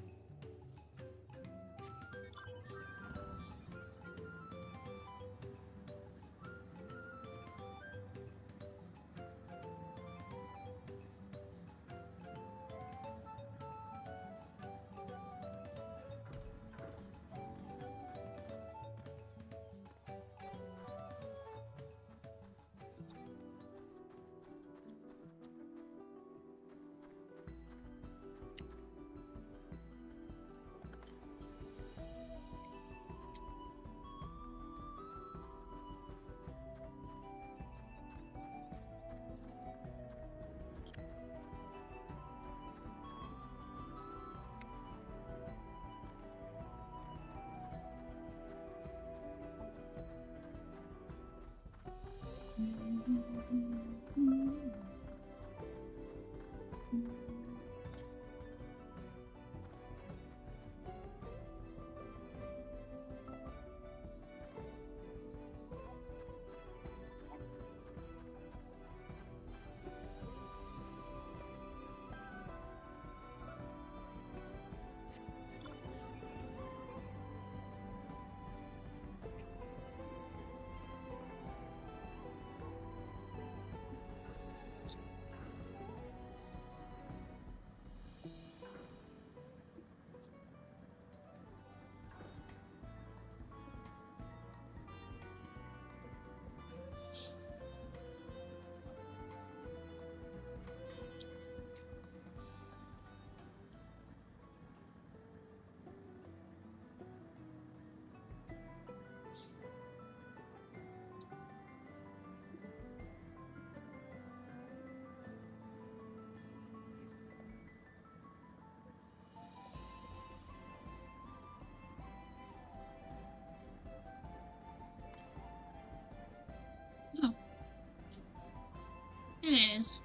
A: days.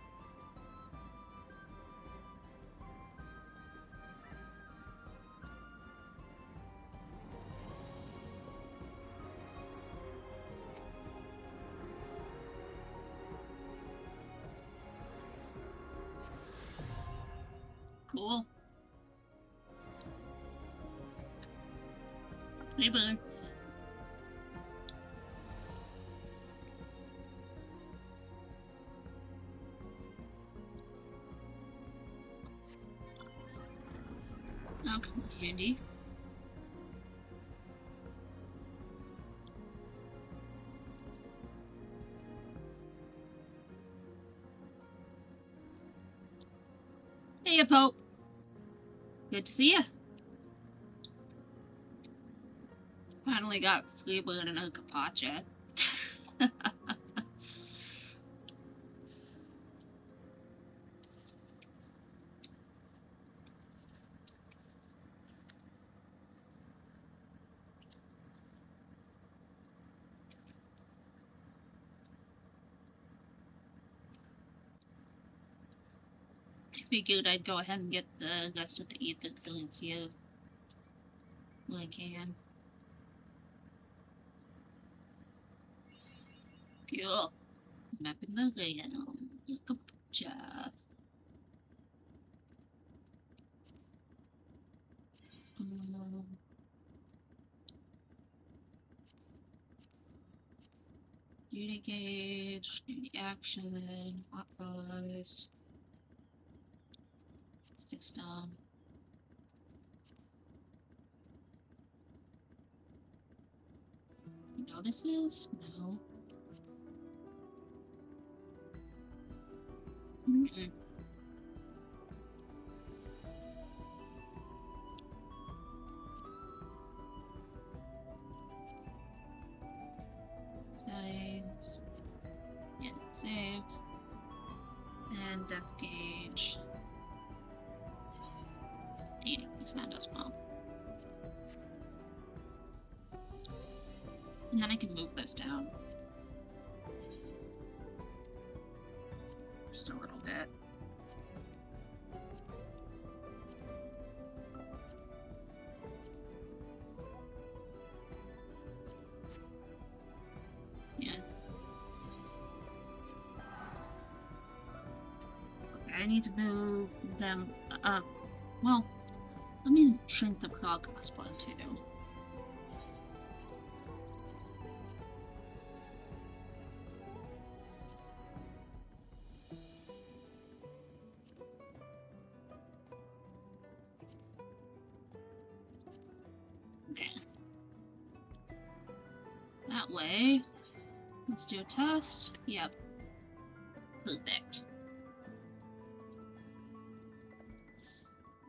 A: Cool. Hey, bud. Okay, handy. Hey, Pope. Good to see you. Finally got Freebird and a Capacha. Figured I'd go ahead and get the rest of the ether currency when I can. Cool. Mapping the layout. Capacha. Duty gauge, duty action, hot buzz, system. Notices? No. Mm-mm. Settings. Yeah, save. And depth gauge. 80% as well. And then I can move those down. Just a little bit. Yeah. Okay, I need to move them up. Well, let me shrink the progress bar too. That way. Let's do a test. Yep. Perfect.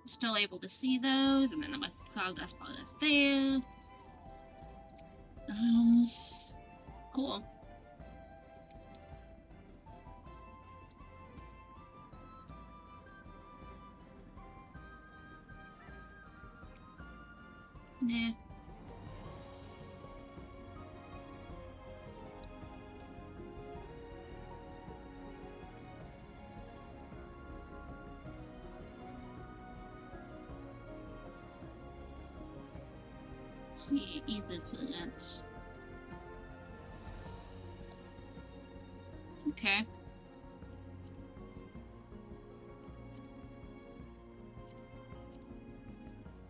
A: I'm still able to see those, and then my progress bar is there. Cool. Nah. See either glance. Okay.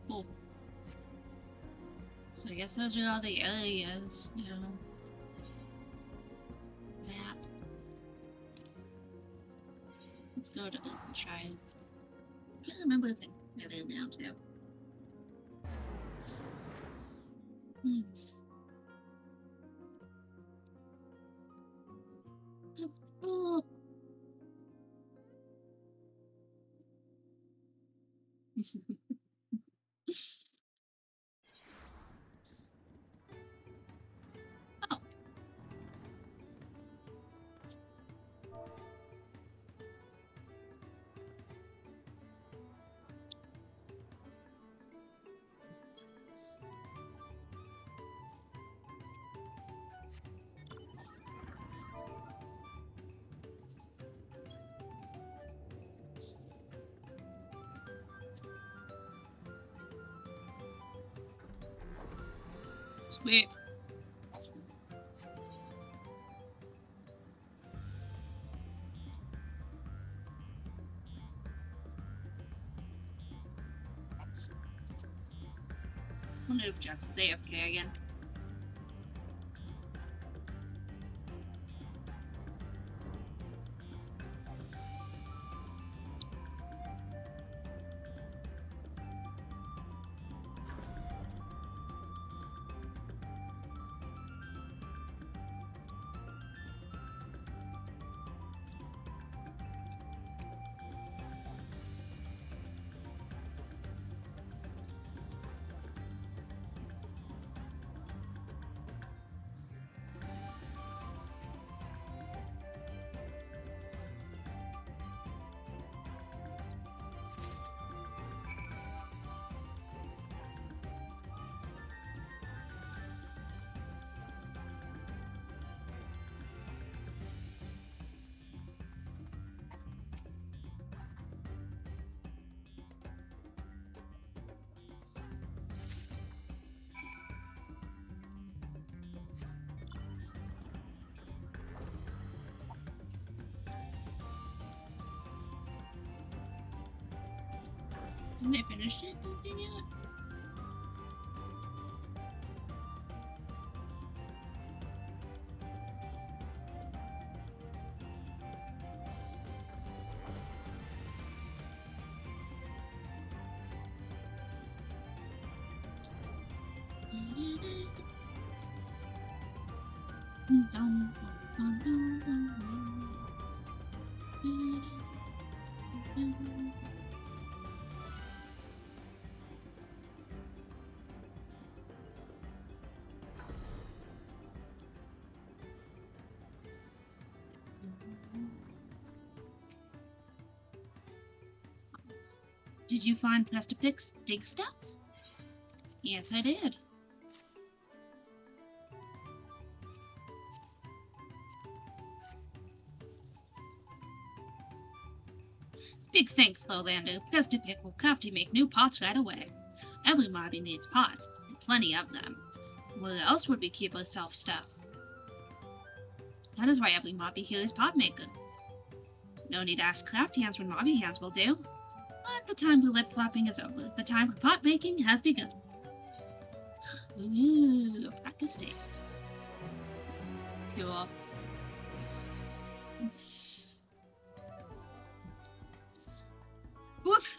A: Cool. So I guess those are all the areas, you know. Map. Let's go to try. I can't remember if I did now too. Oh. Oh. Wait. I wonder if Jax is AFK again. Haven't they finished anything yet? Did you find Pestapix dig stuff? Yes, I did. Big thanks, though, Lando. Pestapic will have to make new pots right away. Every mobby needs pots, and plenty of them. Where else would we keep ourselves stuff? That is why every mobby here is pot maker. No need to ask craft hands when mobby hands will do. But the time for lip flapping is over. The time for pot making has begun. Ooh, a pack of steak. Cool. Woof!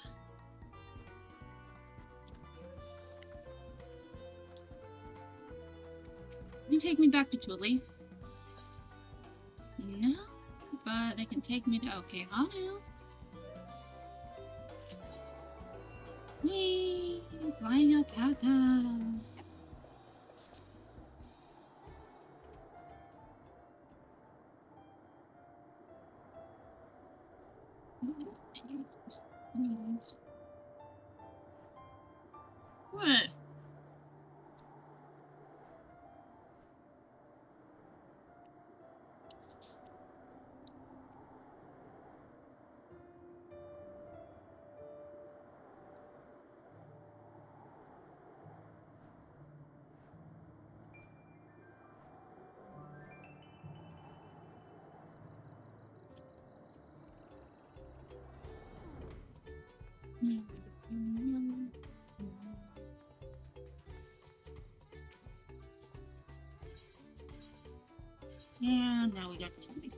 A: Can you take me back to Tully? No, but they can take me to Okay Hanu. Whee! Flying alpaca! What? Yeah, now we got Tully.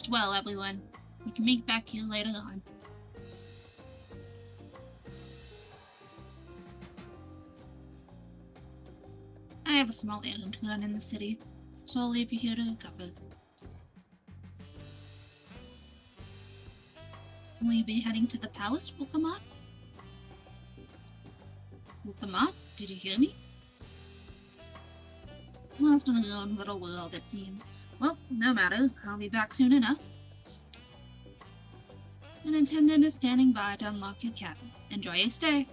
A: Rest well, everyone. We can meet back here later on. I have a small errand to run in the city, so I'll leave you here to recover. Will you be heading to the palace, Wilfamot? Wilfamot, did you hear me? Lost in your own little world, it seems. Well, no matter, I'll be back soon enough. An attendant is standing by to unlock your cabin. Enjoy your stay.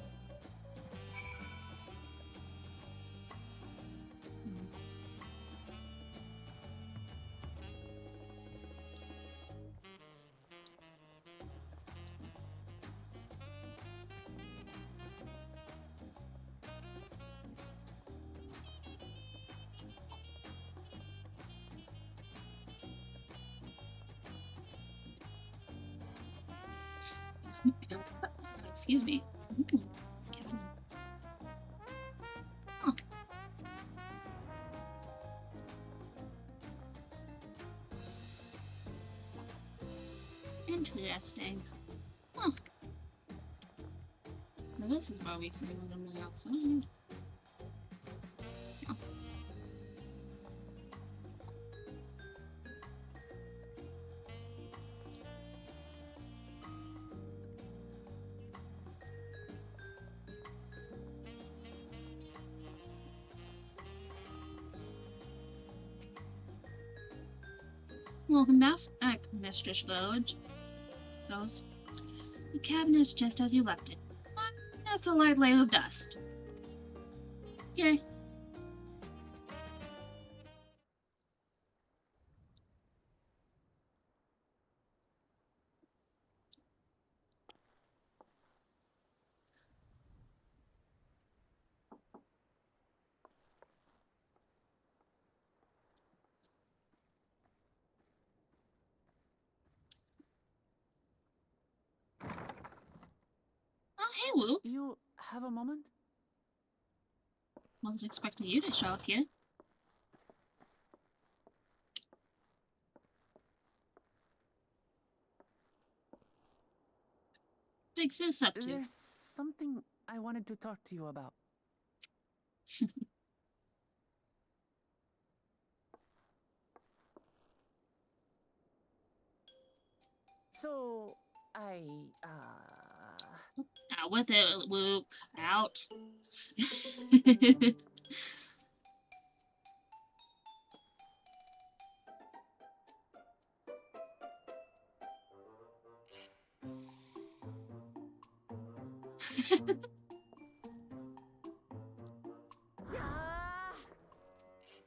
A: Excuse me. Ooh, it's cabin. Oh. Interesting. Huh. Now this is why we see them way outside. Oh. Welcome back, Mistress Village. Goes. The cabin is just as you left it. Just a light layer of dust. Okay. Oh, hey, Woo.
D: You have a moment?
A: Wasn't expecting you to show up here. Big sis up to.
D: There's something I wanted to talk to you about. So,
A: Out with it, Luke. Out.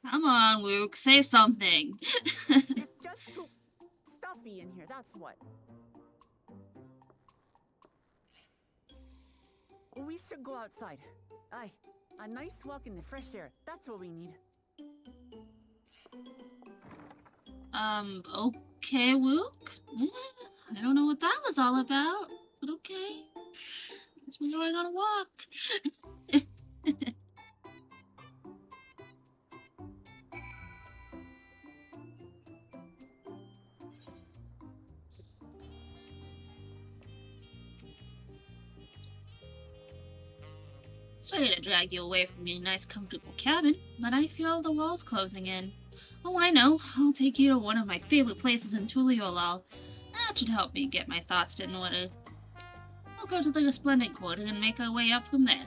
A: Come on, Luke. Say something.
D: It's just too stuffy in here, that's what. We should go outside. Aye, a nice walk in the fresh air. That's what we need.
A: Okay, Luke. I don't know what that was all about, but okay. Guess we're going on a walk. Sorry to drag you away from your nice, comfortable cabin, but I feel the wall's closing in. Oh, I know. I'll take you to one of my favorite places in Tuliolal. That should help me get my thoughts in order. We'll go to the Resplendent Quarter and make our way up from there.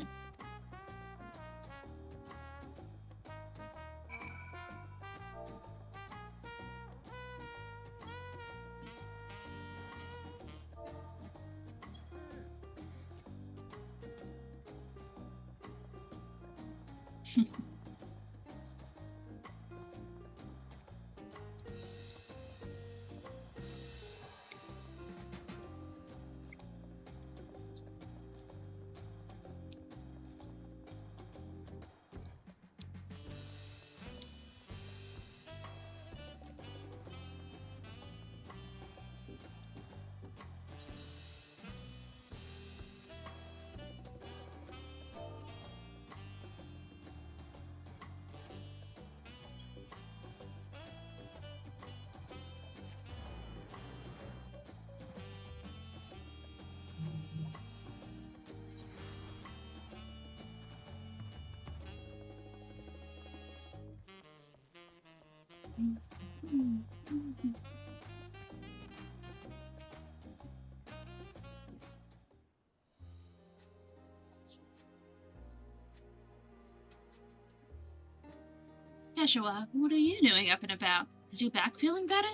A: Joshua, what are you doing up and about? Is your back feeling better?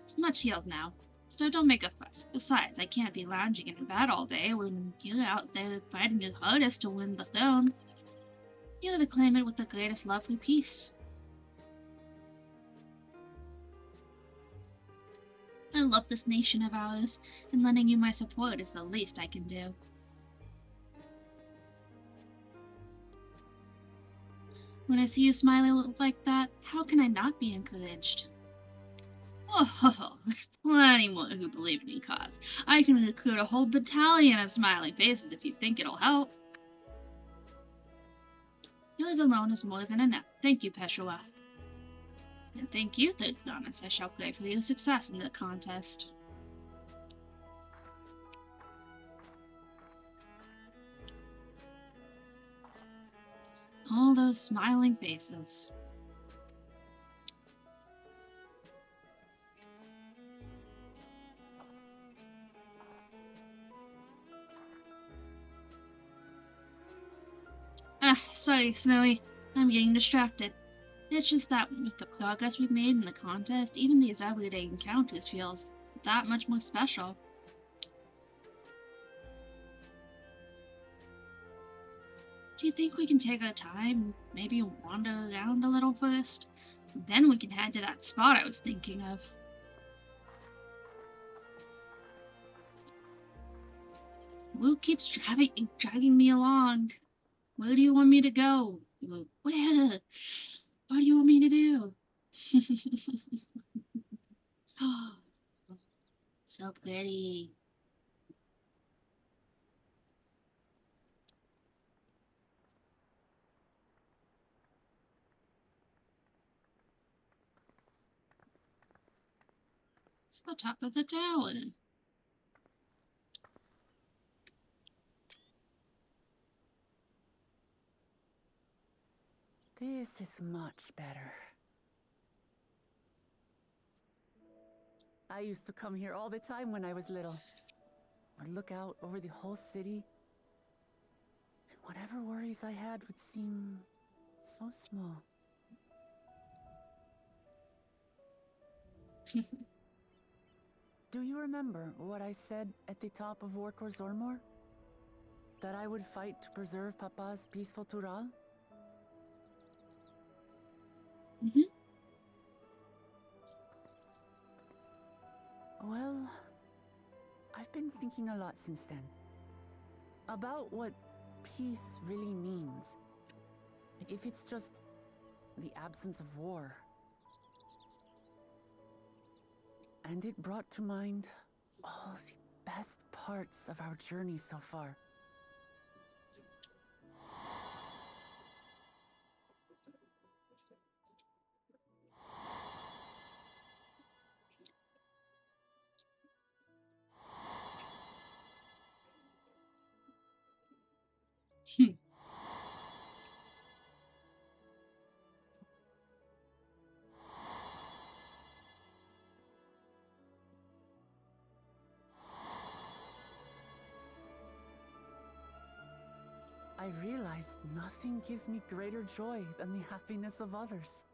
A: It's much healed now, so don't make a fuss. Besides, I can't be lounging in bed all day when you're out there fighting your hardest to win the throne. You're the claimant with the greatest love for peace. I love this nation of ours, and lending you my support is the least I can do. When I see you smiling like that, how can I not be encouraged? Oh, there's plenty more who believe in your cause. I can recruit a whole battalion of smiling faces if you think it'll help. Yours alone is more than enough. Thank you, Peshawar. And thank you, Third Promise. I shall pray for your success in the contest. All those smiling faces. Sorry, Snowy. I'm getting distracted. It's just that with the progress we've made in the contest, even these everyday encounters feels that much more special. Do you think we can take our time, maybe wander around a little first? Then we can head to that spot I was thinking of. Luke keeps dragging me along. Where do you want me to go? Where? What do you want me to do? So pretty. It's the top of the tower.
D: This is much better. I used to come here all the time when I was little. I'd look out over the whole city, and whatever worries I had would seem so small. Do you remember what I said at the top of Orkor Zormor? That I would fight to preserve Papa's peaceful Tural?
A: Mm-hmm.
D: Well, I've been thinking a lot since then. About what peace really means. If it's just the absence of war. And it brought to mind all the best parts of our journey so far. I realized nothing gives me greater joy than the happiness of others.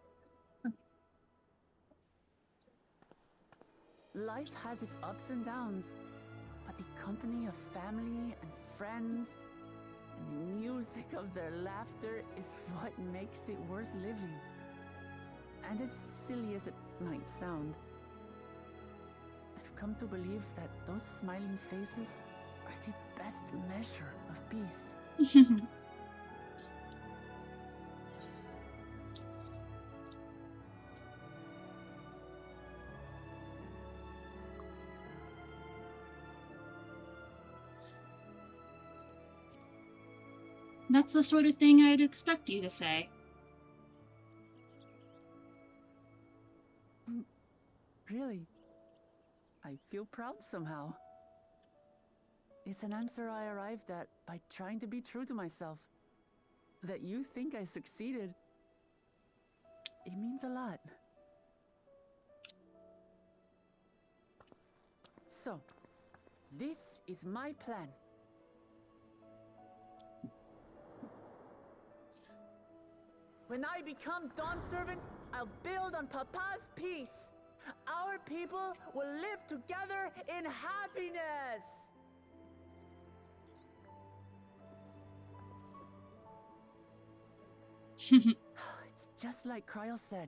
D: Life has its ups and downs, but the company of family and friends and the music of their laughter is what makes it worth living. And as silly as it might sound, I've come to believe that those smiling faces are the best measure of peace.
A: That's the sort of thing I'd expect you to say.
D: Really? I feel proud somehow. It's an answer I arrived at by trying to be true to myself. That you think I succeeded It means a lot. So, this is my plan. When I become Dawn Servant, I'll build on Papa's peace. Our people will live together in happiness. It's just like Kryl said.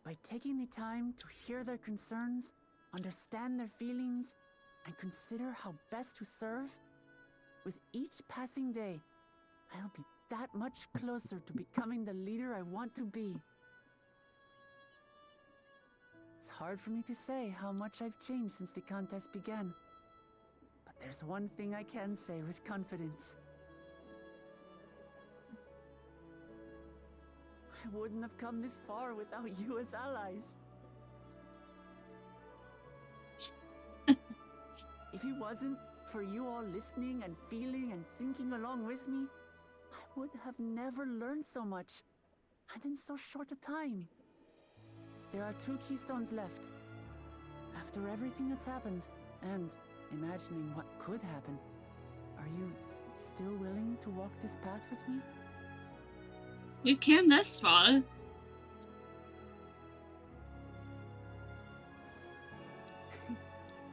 D: By taking the time to hear their concerns, understand their feelings, and consider how best to serve, with each passing day, I'll be that much closer to becoming the leader I want to be. It's hard for me to say how much I've changed since the contest began. But there's one thing I can say with confidence. I wouldn't have come this far without you as allies. If it wasn't for you all listening and feeling and thinking along with me, I would have never learned so much, and in so short a time. There are 2 keystones left. After everything that's happened, and imagining what could happen, are you still willing to walk this path with me?
A: We came this far.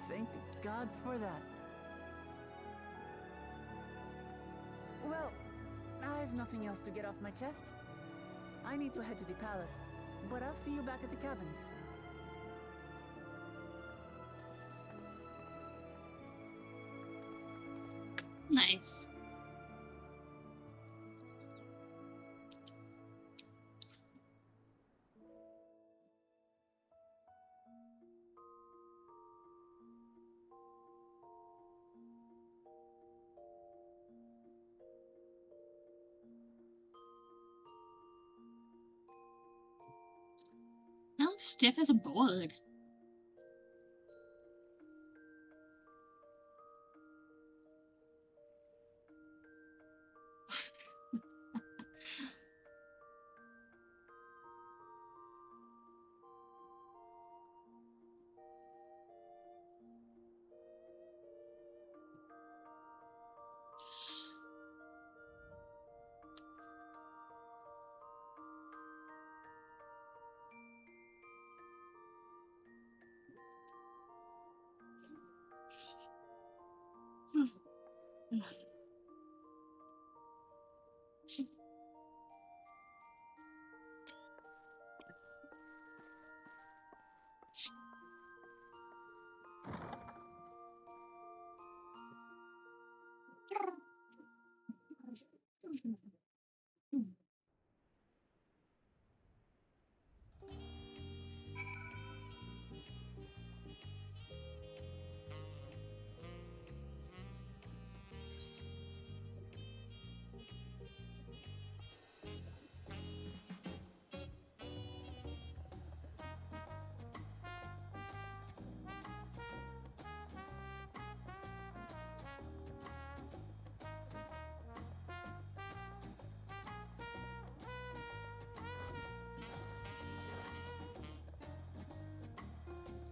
D: Thank the gods for that. Well, I've nothing else to get off my chest. I need to head to the palace, but I'll see you back at the cabins.
A: Nice. I look stiff as a board.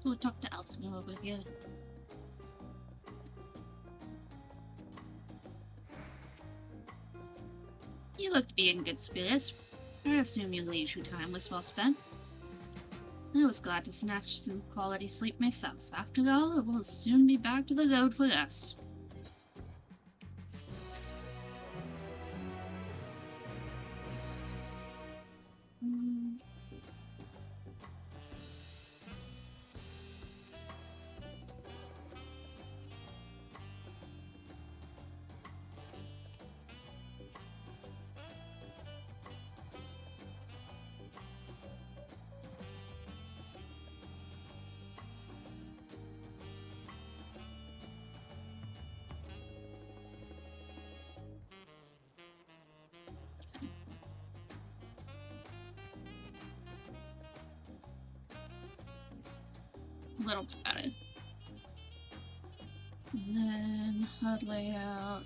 A: We'll talk to Alpha over here. You look to be in good spirits. I assume your leisure time was well spent. I was glad to snatch some quality sleep myself. After all, it will soon be back to the road for us. A little bit better. And then HUD layout.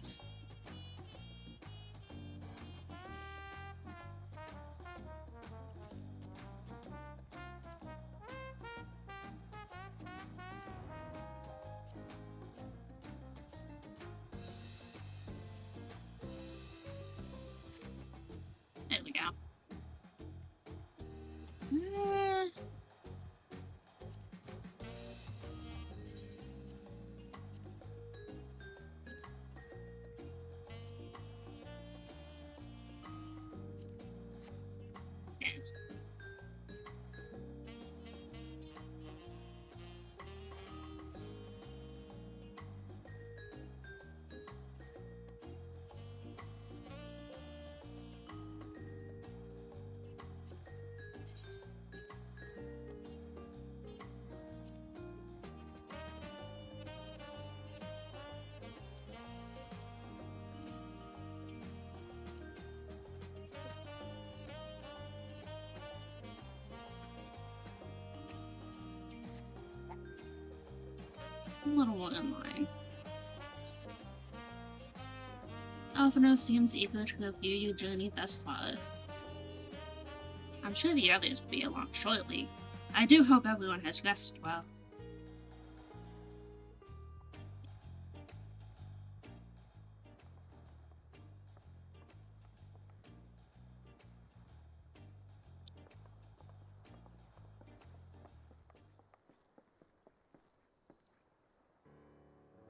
A: a little more in line. Alphino seems eager to review your journey thus far. I'm sure the others will be along shortly. I do hope everyone has rested well.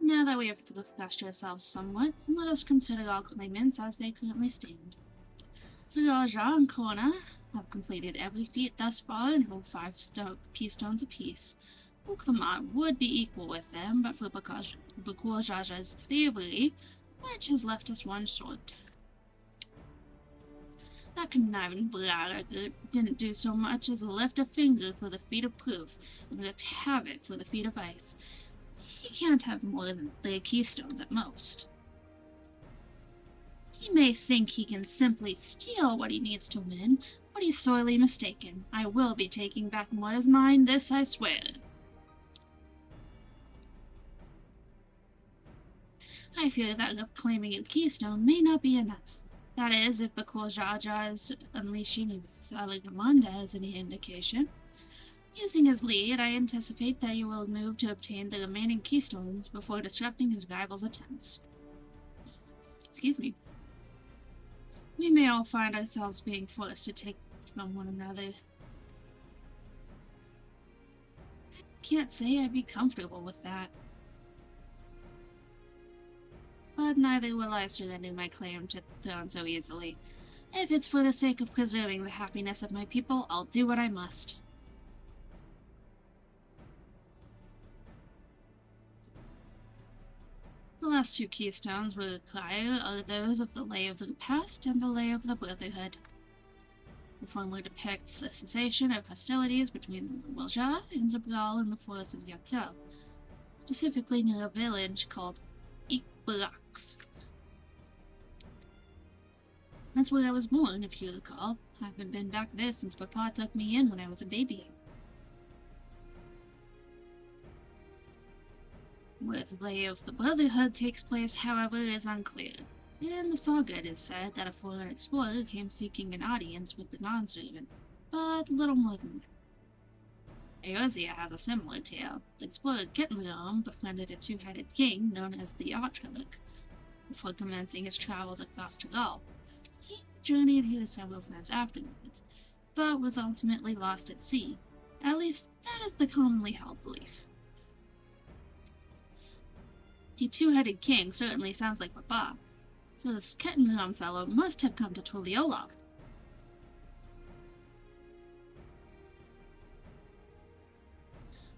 A: Now that we have refreshed ourselves somewhat, let us consider all claimants as they currently stand. Sir Raja and Kona have completed every feat thus far and hold 5 keystones apiece. Uklamat would be equal with them, but for Bakul Jaja's thievery, which has left us 1 short. That conniving Blackguard didn't do so much as lift a finger for the feat of proof, and wreaked havoc for the feat of ice. He can't have more than 3 keystones at most. He may think he can simply steal what he needs to win, but he's sorely mistaken. I will be taking back what is mine, this I swear. I fear that claiming a keystone may not be enough. That is, if Bakul Jaja is unleashing Aligamanda as any indication. Using his lead, I anticipate that he will move to obtain the remaining keystones before disrupting his rival's attempts. Excuse me. We may all find ourselves being forced to take from one another. I can't say I'd be comfortable with that. But neither will I surrender my claim to the throne so easily. If it's for the sake of preserving the happiness of my people, I'll do what I must. The last 2 keystones we require are those of the Lay of the Past and the Lay of the Brotherhood. The former depicts the cessation of hostilities between the Wilja and Zabral in the forests of Yaktel, specifically near a village called Ikbarax. That's where I was born, if you recall. I haven't been back there since Papa took me in when I was a baby. Where the Lay of the Brotherhood takes place, however, is unclear. In the saga it is said that a foreign explorer came seeking an audience with the non-servant, but little more than that. Eorzea has a similar tale. The explorer Kitmaram befriended a 2-headed king known as the Dawntrail before commencing his travels across Tagal. He journeyed here several times afterwards, but was ultimately lost at sea. At least, that is the commonly held belief. A 2-headed king certainly sounds like Papa, so this Kettenram fellow must have come to Tuliyola.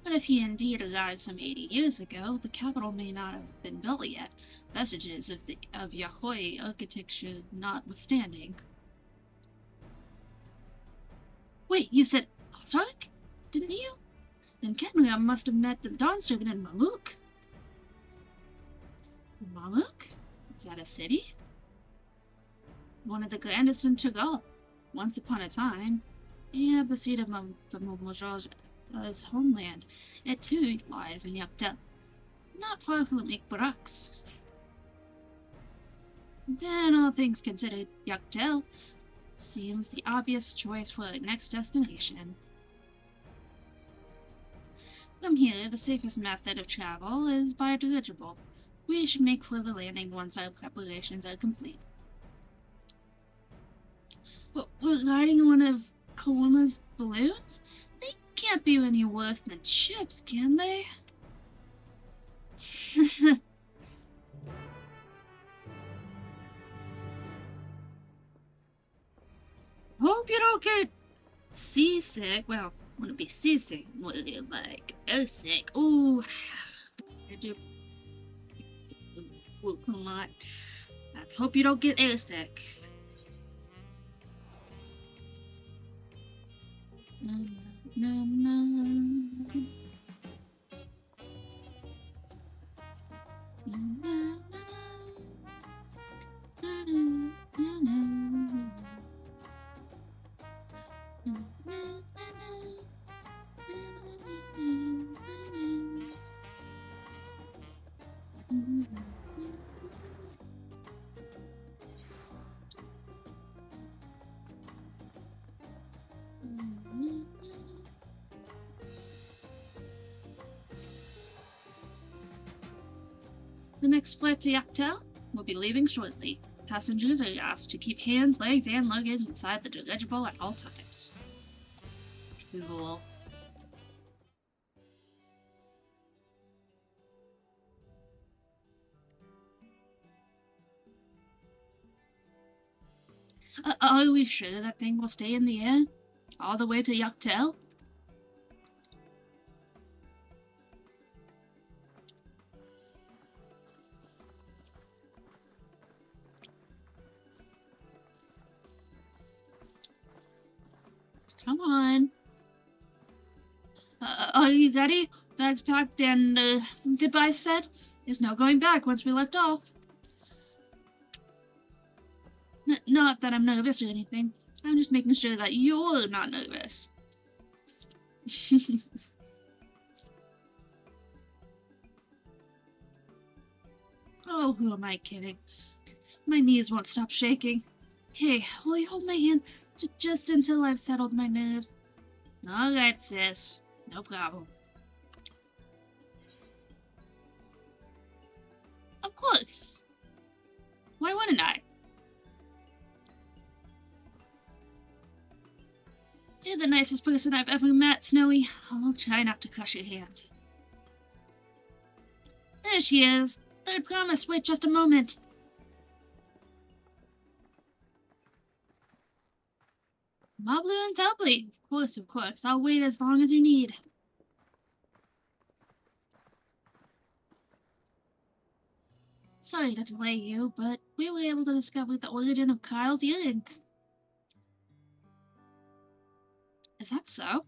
A: But if he indeed arrived some 80 years ago, the capital may not have been built yet, vestiges of Yahoi architecture notwithstanding. Wait, you said Ozark? Didn't you? Then Kettenram must have met the Dawn Servant in Mamuk. Mamuk? Is that a city? One of the grandest in Tagal, once upon a time, and the seat of the Momoja's homeland. It too lies in Yaktel, not far from Ikbarax. Then, all things considered, Yaktel seems the obvious choice for our next destination. From here, the safest method of travel is by dirigible. We should make for the landing once our preparations are complete. We're riding one of Kawoma's balloons? They can't be any worse than ships, can they? Hope you don't get seasick. Well, wouldn't be seasick, more like sick. Ooh, I do. Come on. Let's hope you don't get airsick. Na, na, na, na, na, The next flight to Yaktel will be leaving shortly. Passengers are asked to keep hands, legs, and luggage inside the dirigible at all times. Cool. Are we sure that thing will stay in the air? All the way to Yaktel? Come on. Are you ready? Bags packed and goodbye said? There's no going back once we left off. Not that I'm nervous or anything. I'm just making sure that you're not nervous. Oh, who am I kidding? My knees won't stop shaking. Hey, will you hold my hand just until I've settled my nerves? All right, sis. No problem. Of course. Why wouldn't I? You're the nicest person I've ever met, Snowy. I'll try not to crush your hand. There she is. Third promise. Wait just a moment. Moblu and Doubly. Of course, of course. I'll wait as long as you need. Sorry to delay you, but we were able to discover the origin of Kyle's earring. Is that so?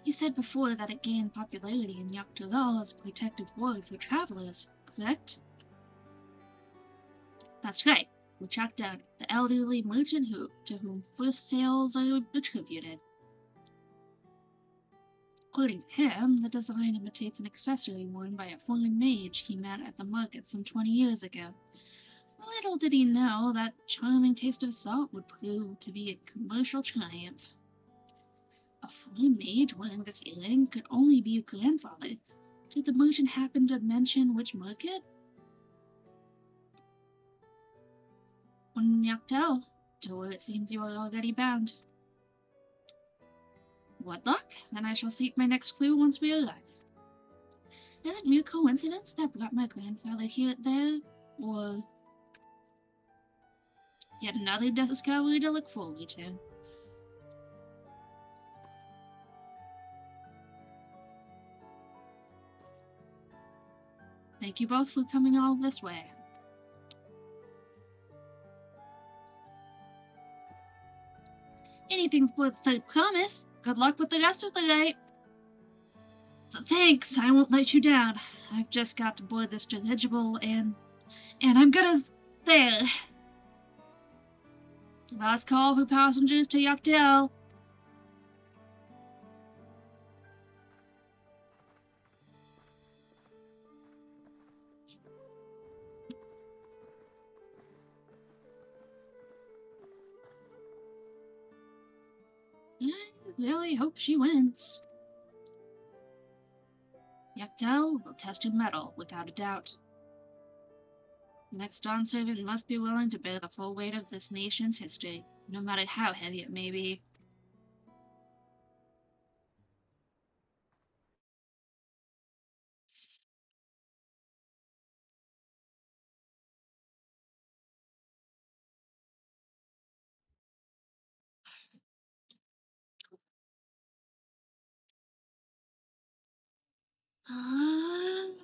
A: You said before that it gained popularity in Yaktugal as a protective ward for travelers, correct? That's right. We tracked down the elderly merchant to whom first sales are attributed. According to him, the design imitates an accessory worn by a foreign mage he met at the market some 20 years ago. Little did he know that charming taste of salt would prove to be a commercial triumph. A foreign mage wearing this earring could only be your grandfather. Did the merchant happen to mention which market? One Yaktel, to where it seems you are already bound. What luck? Then I shall seek my next clue once we arrive. Is it mere coincidence that brought my grandfather there, or yet another discovery to look forward to? Thank you both for coming all this way. Anything for the third promise. Good luck with the rest of the night. Thanks, I won't let you down. I've just got to board this dirigible and I'm gonna... There. Last call for passengers to Yaktel. I really hope she wins. Yaktel will test your mettle, without a doubt. The next Dawn servant must be willing to bear the full weight of this nation's history, no matter how heavy it may be. Oh,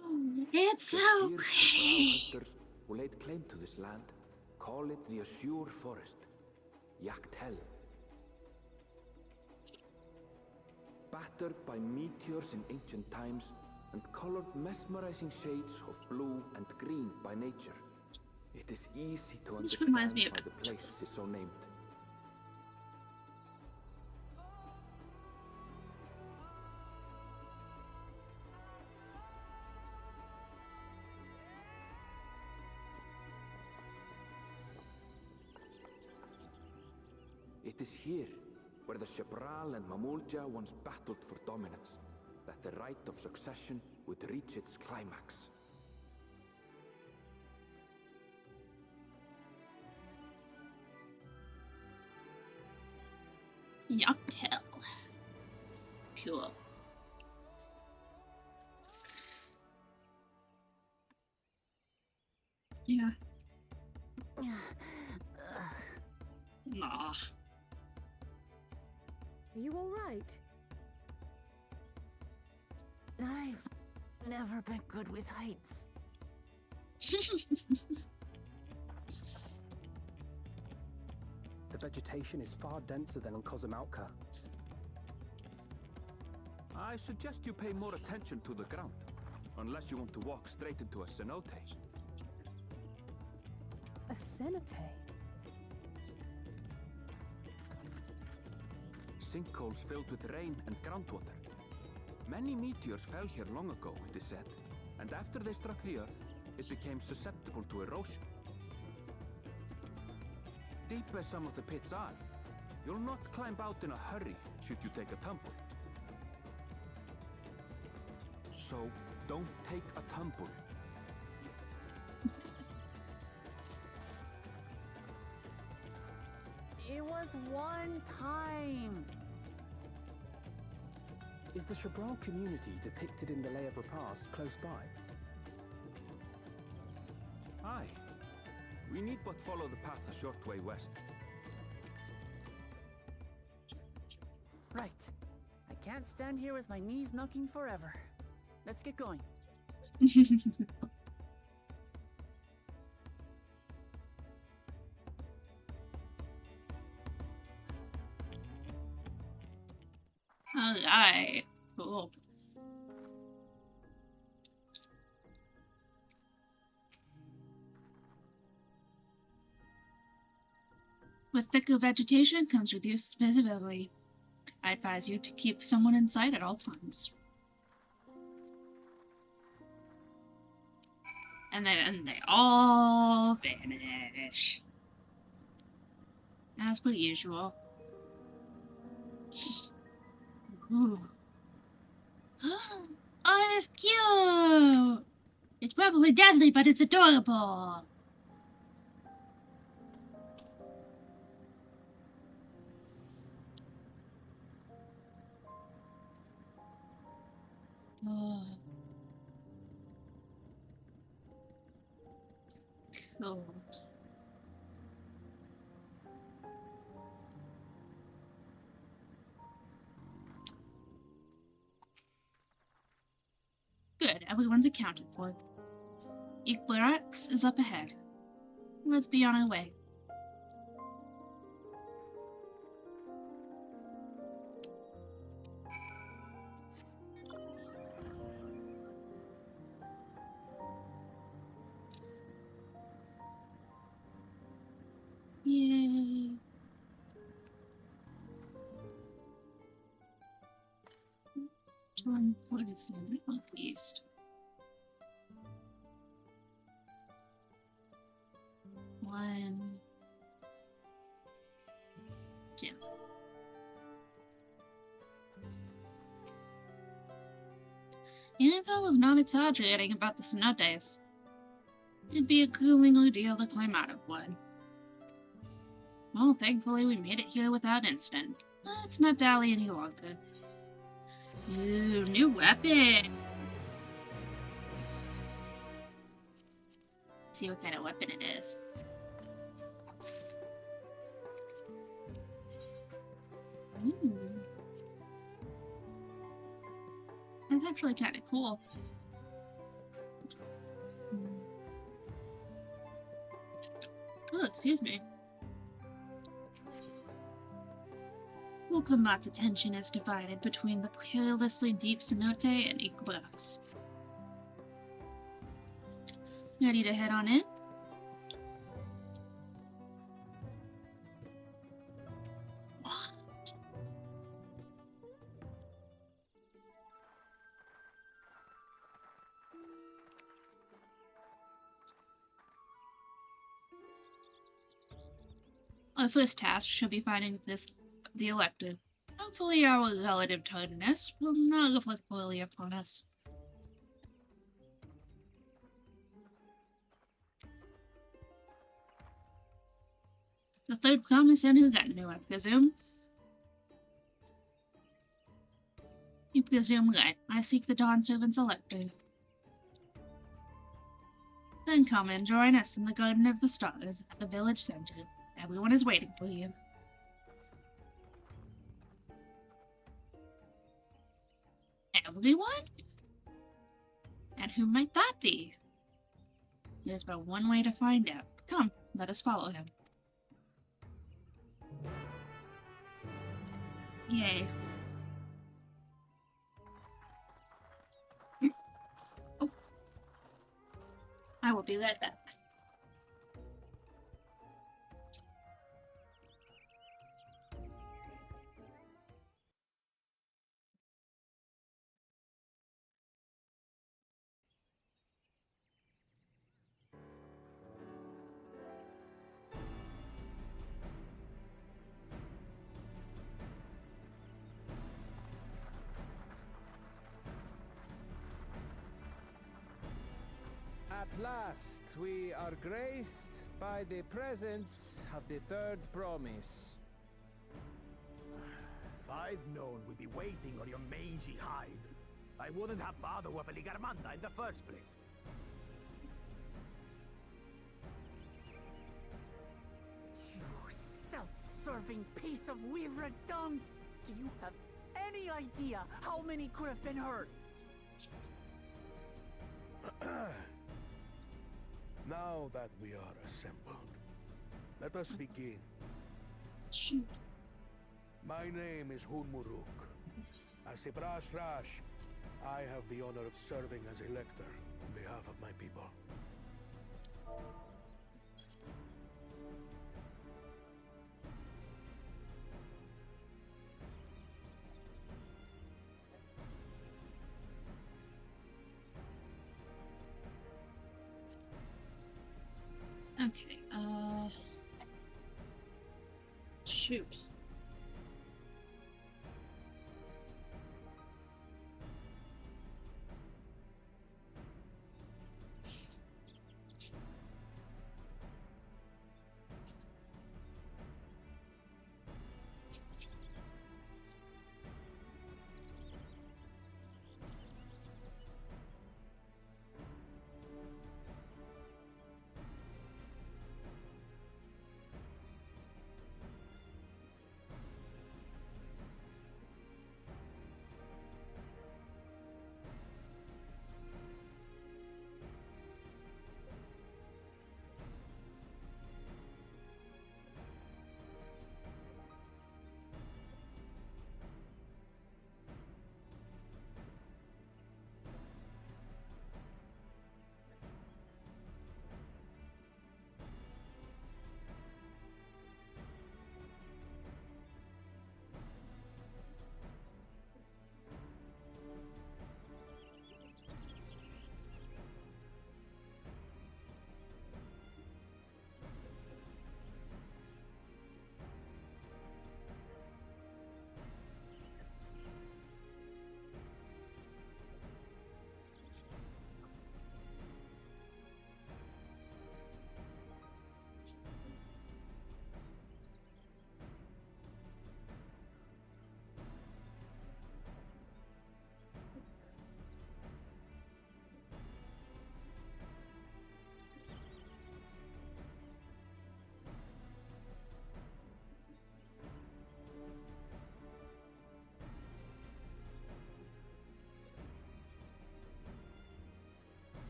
A: it's
G: The
A: so
G: fierce
A: pretty.
G: hunters who laid claim to this land call it the Azure Forest, Yaktel. Battered by meteors in ancient times and colored mesmerizing shades of blue and green by nature, it is easy to
A: This
G: understand
A: reminds me of
G: why the place is so named. It is here, where the Shebral and Mamulja once battled for dominance, that the right of succession would reach its climax.
A: Dawntrail. Cool. Yeah. Nah.
E: Are you all right?
D: I've never been good with heights.
J: The vegetation is far denser than on Kozamautka.
G: I suggest you pay more attention to the ground, unless you want to walk straight into a cenote.
J: A cenote?
G: Sinkholes filled with rain and groundwater. Many meteors fell here long ago, it is said, and after they struck the Earth, it became susceptible to erosion. Deep as some of the pits are, you'll not climb out in a hurry should you take a tumble. So, don't take a tumble.
D: It was one time.
J: Is the Shebral community depicted in the Lay of Repast close by?
G: Aye. We need but follow the path a short way west.
D: Right. I can't stand here with my knees knocking forever. Let's get going.
A: Alright. Cool. With thicker vegetation comes reduced visibility. I advise you to keep someone in sight at all times. And then they all vanish. As per usual. Ooh. Oh, it's cute! It's probably deadly, but it's adorable. Oh. Cool. Good, everyone's accounted for. Ikbarax is up ahead. Let's be on our way. Yay. Turn 47 northeast. One. Two. Annabelle was not exaggerating about the cenotes. It'd be a grueling ordeal to climb out of one. Well, thankfully we made it here without incident. Let's not dally any longer. Ooh, new weapon! See what kind of weapon it is. Ooh. That's actually kind of cool. Oh, excuse me. Wolkamat's attention is divided between the carelessly deep cenote and Ikbarax. Ready to head on in? Our first task should be finding the elected. Hopefully our relative tardiness will not reflect poorly upon us. The third promise and who got new, I presume. You presume right. I seek the Dawn Servant's elected. Then come and join us in the Garden of the Stars at the village center. Everyone is waiting for you. Everyone? And who might that be? There's but one way to find out. Come, let us follow him. Yay. Oh. I will be right back.
K: At last, we are graced by the presence of the third promise.
B: If I'd known we'd be waiting on your mangy hide, I wouldn't have bothered with Ligarmanda in the first place.
D: You self-serving piece of weaver dung! Do you have any idea how many could have been hurt?
F: Now that we are assembled, let us begin.
A: Shoot.
F: My name is Hunmuruk. As a Brash Rash, I have the honor of serving as elector on behalf of my people.
A: Okay, shoot.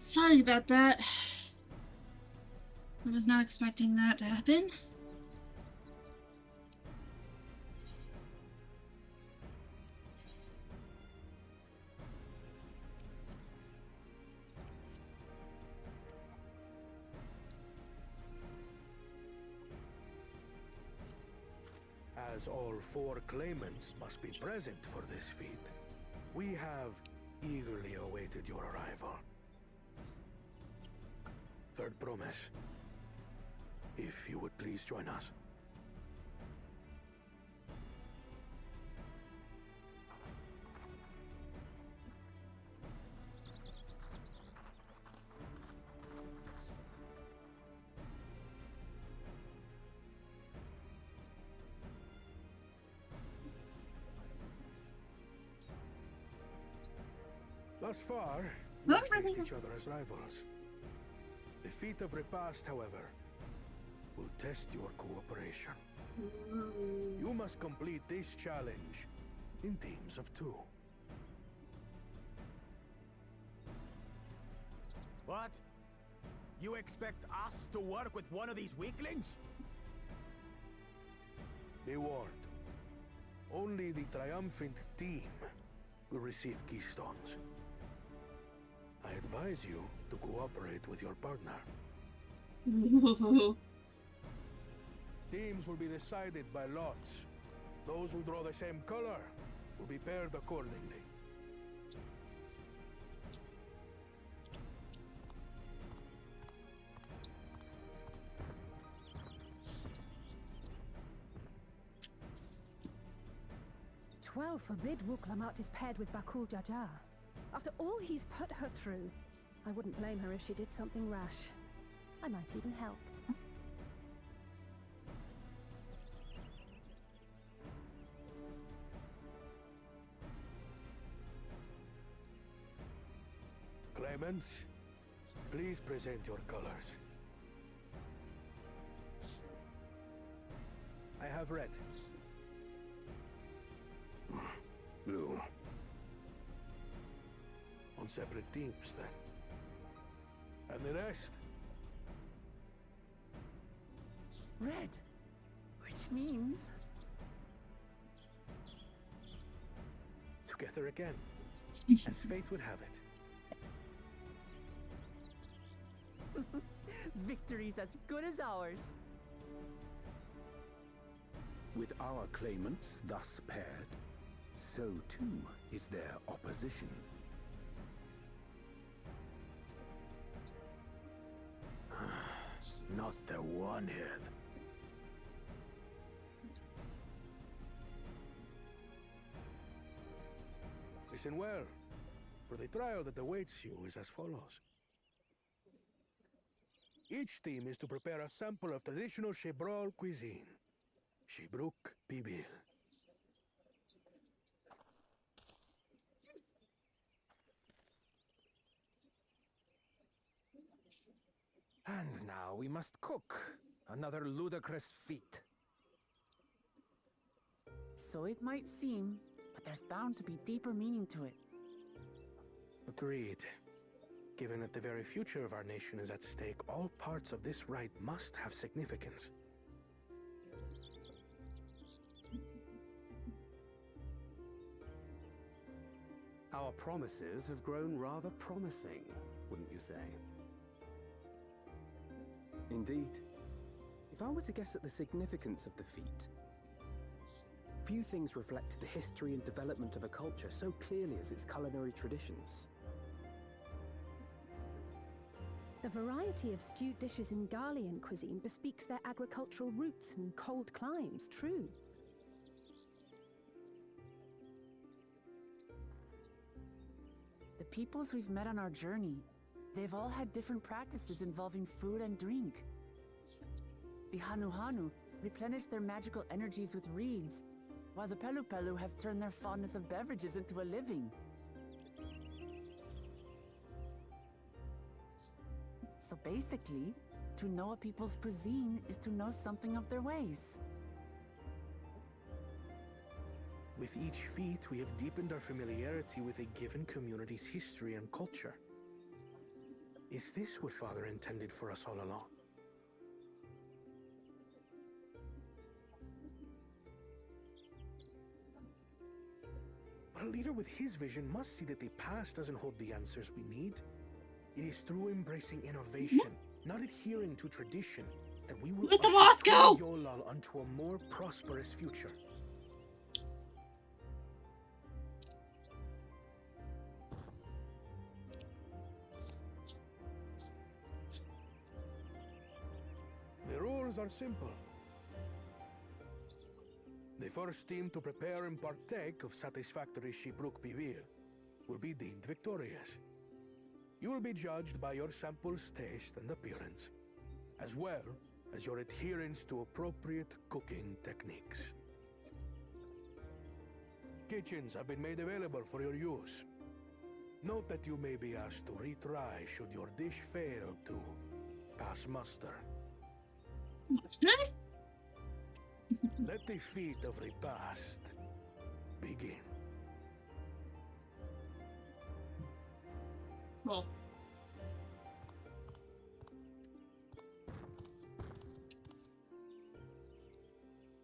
A: Sorry about that. I was not expecting that to happen.
F: As all 4 claimants must be present for this feat, we have eagerly awaited your arrival. Third promise. If you would please join us. Thus far, we have faced each other as rivals. The feat of repast, however, will test your cooperation. You must complete this challenge in teams of 2.
K: What? You expect us to work with one of these weaklings?
F: Be warned. Only the triumphant team will receive keystones. I advise you to cooperate with your partner. Teams will be decided by lots. Those who draw the same color will be paired accordingly.
E: Twelve forbid Wuklamat is paired with Bakul Jaja. After all he's put her through, I wouldn't blame her if she did something rash. I might even help.
F: Claimants, please present your colors. I have red.
H: Blue.
F: On separate teams, then. And the rest?
D: Red. Which means...
F: Together again, as fate would have it.
D: Victory's as good as ours.
H: With our claimants thus paired, so too is their opposition.
B: Not the one-head.
F: Listen well, for the trial that awaits you is as follows. Each team is to prepare a sample of traditional Shebrol cuisine. Shibruk Pibil.
K: And now we must cook. Another ludicrous feat.
D: So it might seem, but there's bound to be deeper meaning to it.
F: Agreed. Given that the very future of our nation is at stake, all parts of this rite must have significance.
J: Our promises have grown rather promising, wouldn't you say? Indeed. If I were to guess at the significance of the feat, few things reflect the history and development of a culture so clearly as its culinary traditions.
E: The variety of stewed dishes in Garlean cuisine bespeaks their agricultural roots and cold climes, true.
D: The peoples we've met on our journey, they've all had different practices involving food and drink. The Hanu replenish their magical energies with reeds, while the Pelu have turned their fondness of beverages into a living. So basically, to know a people's cuisine is to know something of their ways.
F: With each feat, we have deepened our familiarity with a given community's history and culture. Is this what Father intended for us all along? But a leader with his vision must see that the past doesn't hold the answers we need. It is through embracing innovation, not adhering to tradition, that we will
A: Where'd the
F: usher
A: moth go?
F: Yolal onto a more prosperous future. The rules are simple. The first team to prepare and partake of satisfactory Shibruk Bivir will be deemed victorious. You will be judged by your sample's taste and appearance, as well as your adherence to appropriate cooking techniques. Kitchens have been made available for your use. Note that you may be asked to retry should your dish fail to pass muster. Let the feat of repast begin.
A: Cool.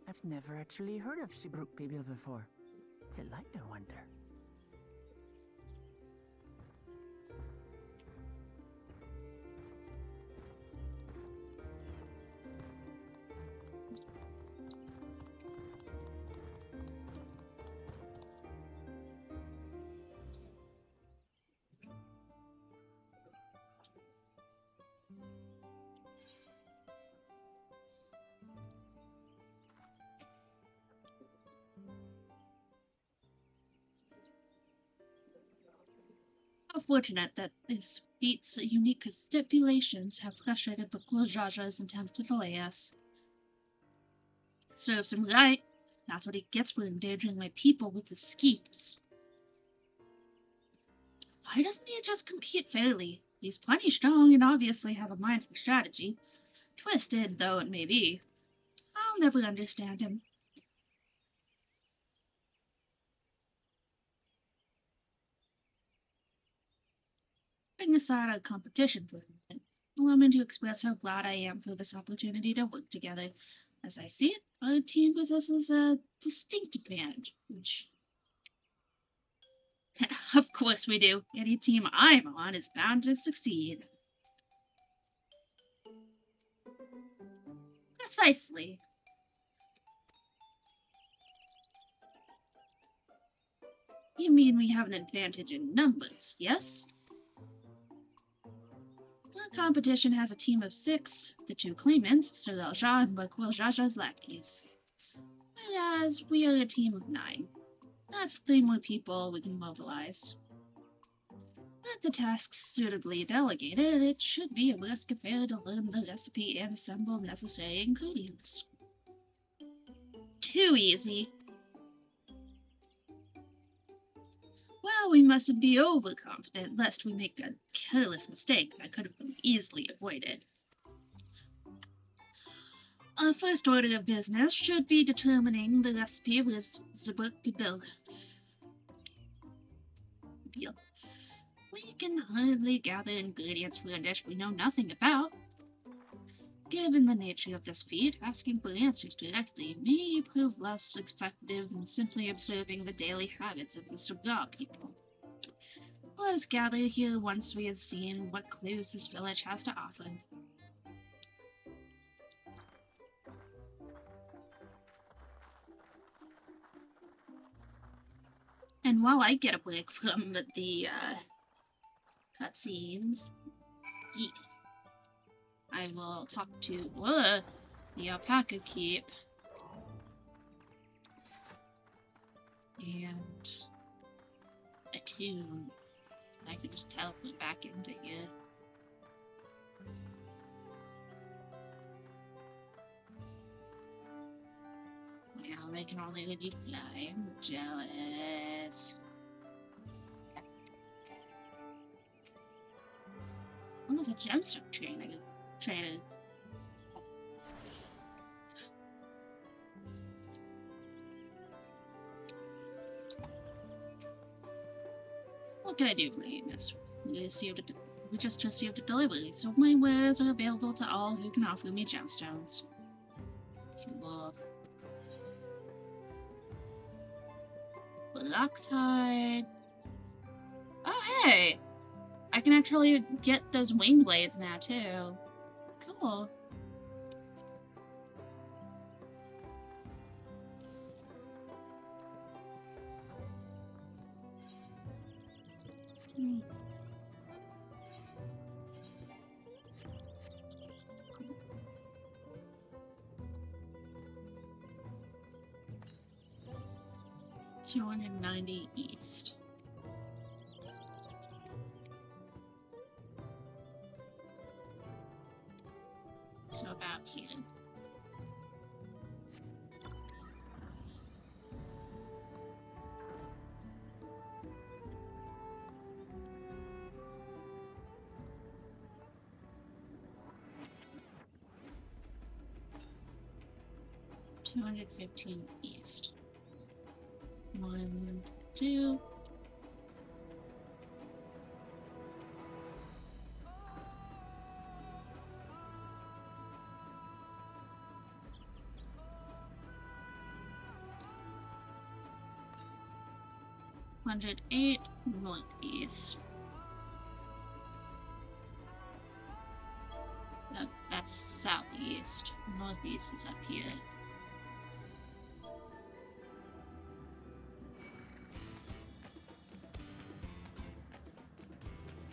D: I've never actually heard of Shibruk Bibil before. What's it like, I wonder?
A: How fortunate that this feat's unique stipulations have frustrated Bakul Jaja's attempt to delay us. Serves him right. That's what he gets for endangering my people with his schemes. Why doesn't he just compete fairly? He's plenty strong and obviously has a mind for strategy. Twisted though it may be. I'll never understand him. Putting aside our competition for a moment, allow me to express how glad I am for this opportunity to work together. As I see it, our team possesses a distinct advantage, which... Of course we do. Any team I'm on is bound to succeed. Precisely. You mean we have an advantage in numbers, yes? Our competition has a team of 6, the 2 claimants, Sir Elja and Bakwil Jaja's lackeys. Whereas we are a team of 9. That's 3 more people we can mobilize. With the tasks suitably delegated, it should be a brisk affair to learn the recipe and assemble necessary ingredients. Too easy. Well, we mustn't be overconfident, lest we make a careless mistake that could have been easily avoided. Our first order of business should be determining the recipe with Shibruk Bibil. We can hardly gather ingredients for a dish we know nothing about. Given the nature of this feat, asking for answers directly may prove less effective than simply observing the daily habits of the Suga people. Let us gather here once we have seen what clues this village has to offer. And while I get a break from the cutscenes, I will talk to the alpaca keep and attune. I can just teleport back into here. Wow, they can only let you fly. I'm jealous. Oh, there's a gemstone trainer. What can I do for you, miss? We We just received a delivery, so my wares are available to all who can offer me gemstones. Cool. Blackside. Oh, hey! I can actually get those wing blades now, too. Cool. Hmm. $290 east. So about here. $215 east. 1, 2. $108 northeast. No, that's southeast. Northeast is up here.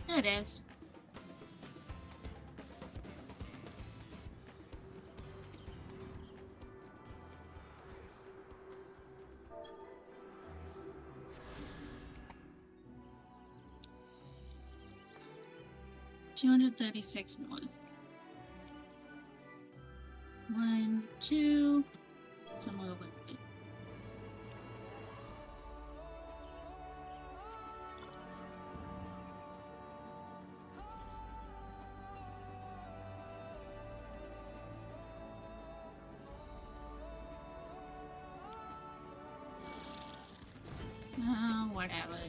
A: There it is. $236 north. 1, 2. Somewhere over there. Whatever.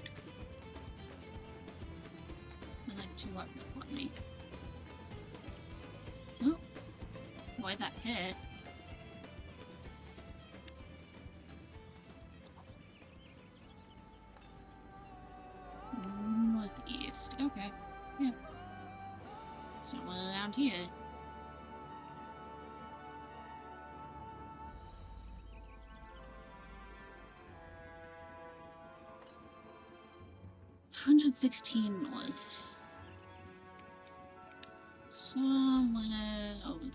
A: There's like 2 weapons below me. Oh, why that hit? Northeast. Okay. Yeah. Somewhere around here. $116 north. Somewhere over.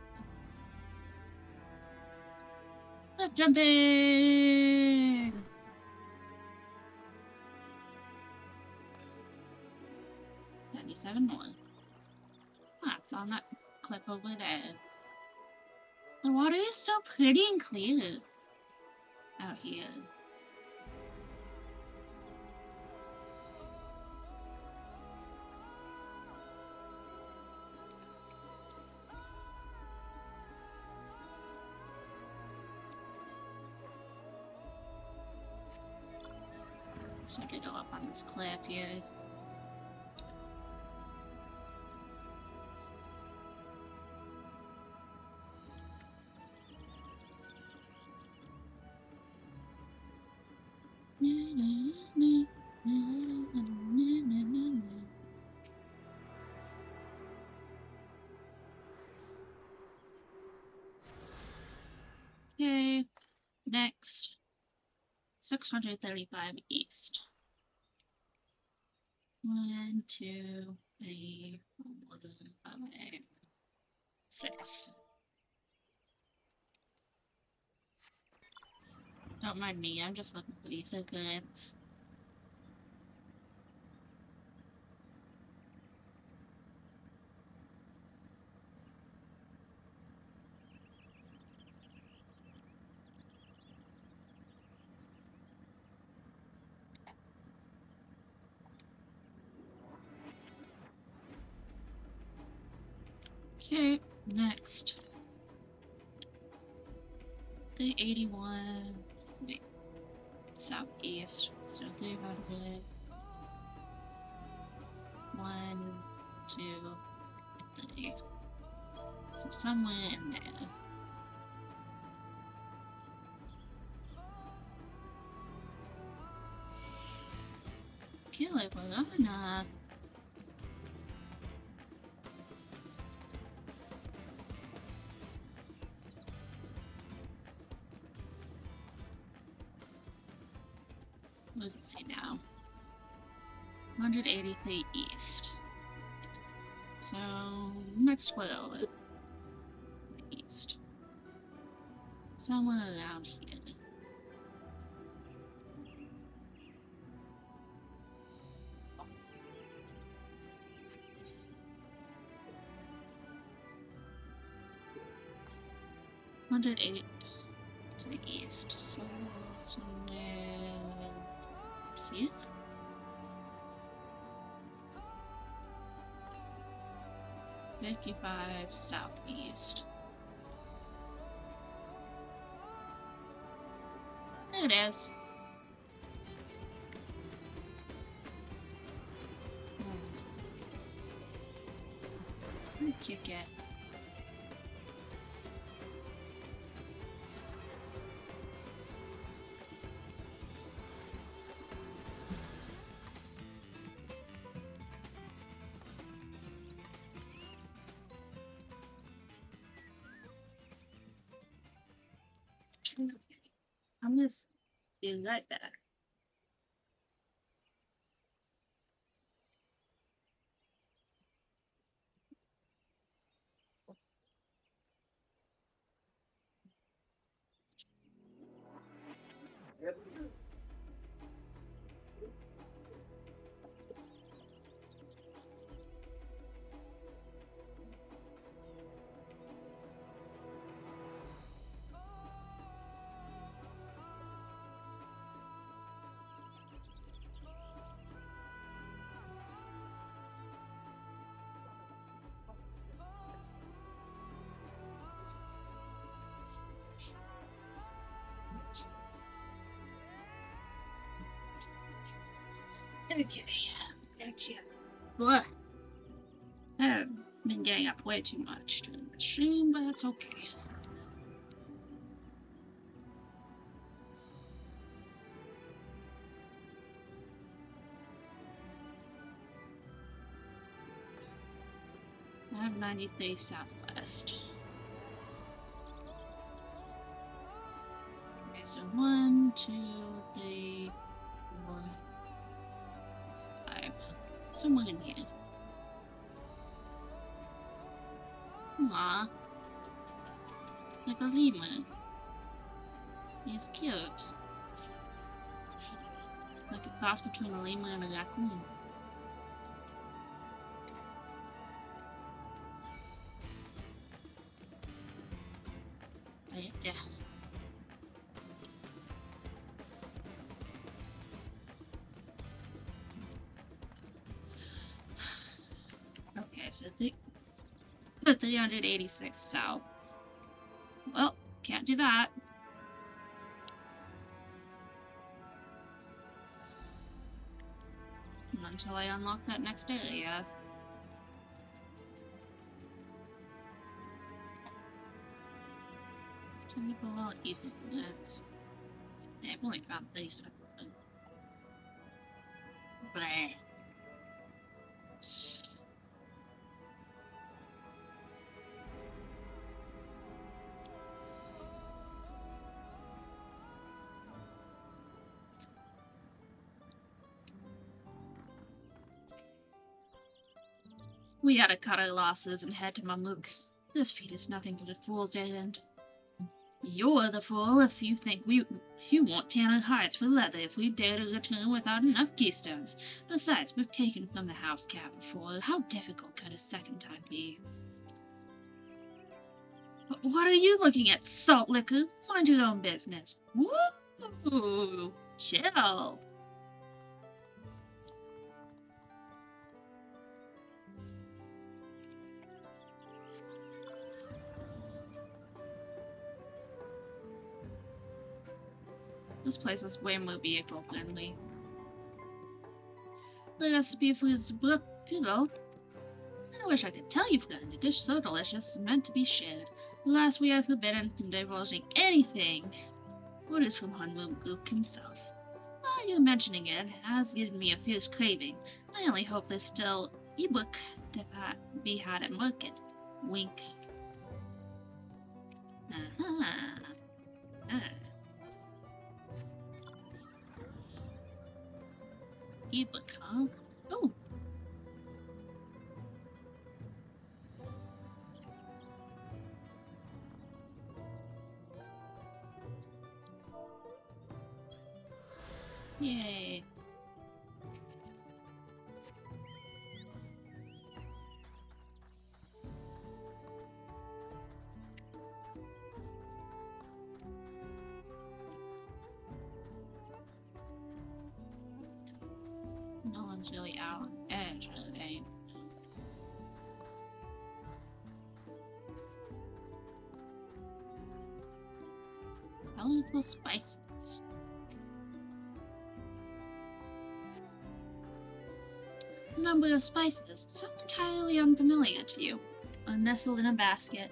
A: Left jumping! $77 north. That's on that cliff over there. The water is so pretty and clear out here. So I could go up on this cliff here. Okay, next. 635 east. 1, 2, 3, 4, 5, 6. Don't mind me, I'm just looking for these goods. Okay, next. The 81. Wait. Southeast. So 300. 1, 2, 3. So somewhere in there. Killer banana. What does it say now? 183 east. So next will the east. Somewhere around here. $108 to the east, so somewhere here. $55 southeast. There it is. Kick it. I'm just being right back. Okay. Actually, blah. I've been getting up way too much during the stream, but that's okay. I have 93 southwest. Okay, so 1, 2, 3, 4, 5. Somewhere in here. Aww. Like a lemur. He's cute. Like a cross between a lemur and a raccoon. Right there. Okay, so 386 south. Well, can't do that. Until I unlock that next area. Well, Ethernet. Yeah, I've only found these. Bleh. We gotta cut our losses and head to Mamuk. This feat is nothing but a fool's errand. You're the fool if you think you won't tan our hides for leather if we dare to return without enough keystones. Besides, we've taken from the house cat before. How difficult could a second time be? What are you looking at, salt liquor? Mind your own business. Woo! Chill. This place is way more vehicle friendly. The recipe for this pillow wish I could tell you've gotten a dish so delicious it's meant to be shared. Alas, we are forbidden from divulging anything. Orders from Hanwoo himself. You mentioning it has given me a fierce craving. I only hope there's still ebook to be had at market. Wink. Ebook, huh? Oh. Yay. No one's really out on the edge, are they? Valuable spices. A number of spices, so entirely unfamiliar to you, are nestled in a basket.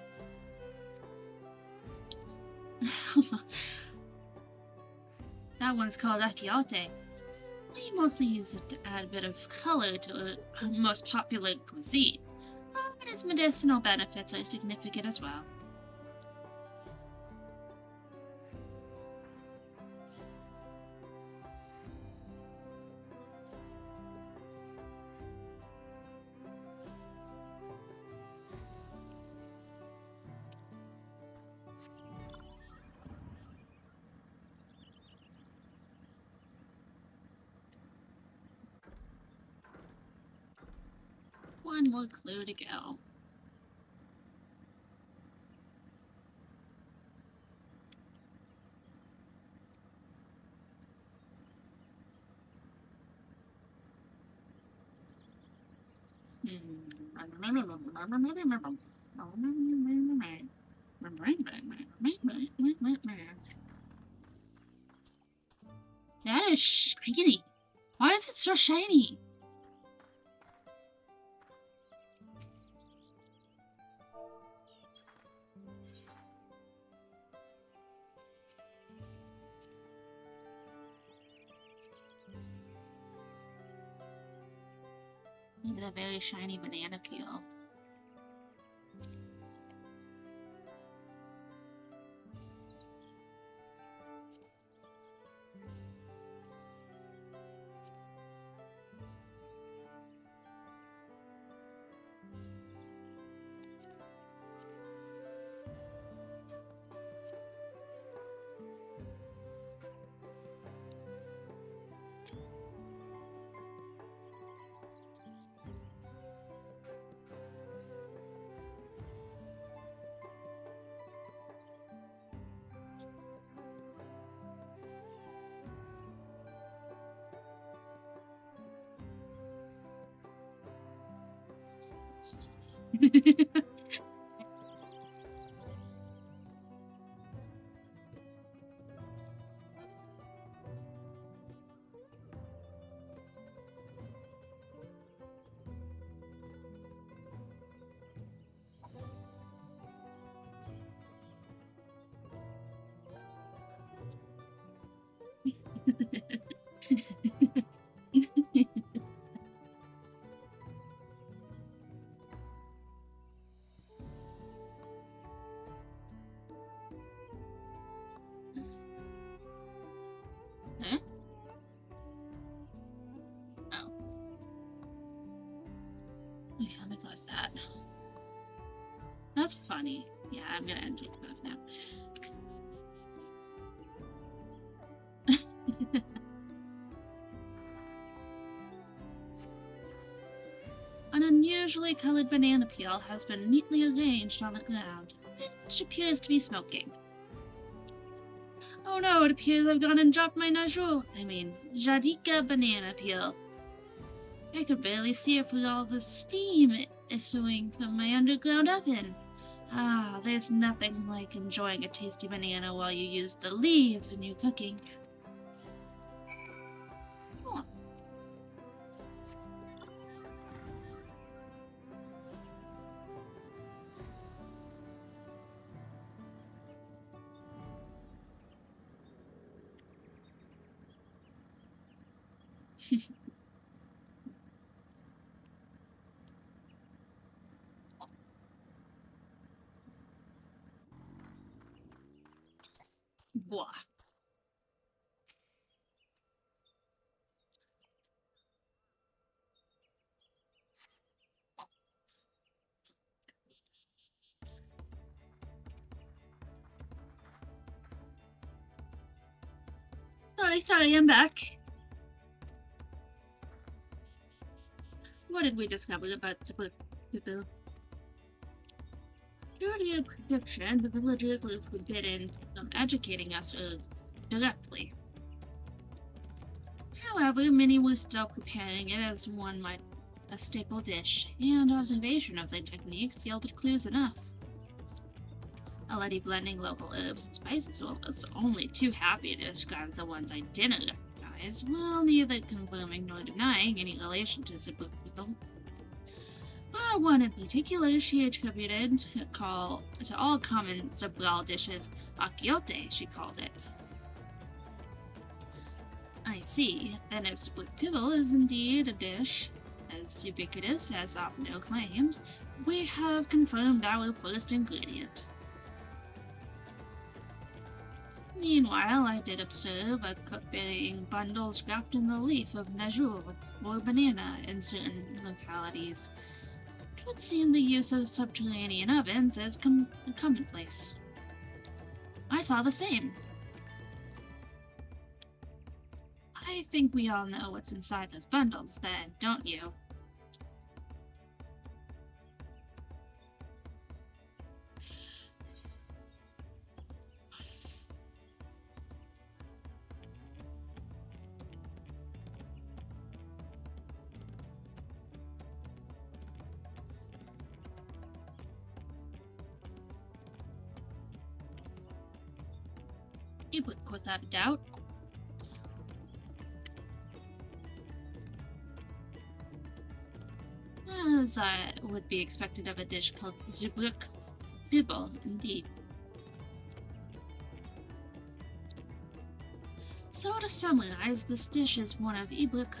A: That one's called akiote. I mostly use it to add a bit of color to a most popular cuisine, but its medicinal benefits are significant as well. One more clue to go. That is shiny. Why is it so shiny? Maybe a very shiny banana peel. Huh? Oh. Okay, let me close that. That's funny. Yeah, I'm gonna end with those now. An unusually colored banana peel has been neatly arranged on the ground, which appears to be smoking. Oh no, it appears I've gone and dropped my Jadika banana peel. I could barely see it with all the steam issuing from my underground oven. Ah, there's nothing like enjoying a tasty banana while you use the leaves in your cooking. Blah. Sorry, I'm back. What did we discover about the people? Surely a prediction, the villagers would have forbidden from educating us directly. However, many were still preparing it as one might a staple dish, and observation of their techniques yielded clues enough. Already blending local herbs and spices was only too happy to describe the ones I didn't recognize, while neither confirming nor denying any relation to the book people. But one in particular she attributed to all common Zabral dishes, akiote, she called it. I see, then if split pivel is indeed a dish as ubiquitous as Opno claims, we have confirmed our first ingredient. Meanwhile, I did observe a cook burying bundles wrapped in the leaf of najul or banana in certain localities. It would seem the use of subterranean ovens is commonplace. I saw the same. I think we all know what's inside those bundles, then, don't you? Without a doubt. As would be expected of a dish called zubruk bibble, indeed. So to summarize, this dish is one of ibruk,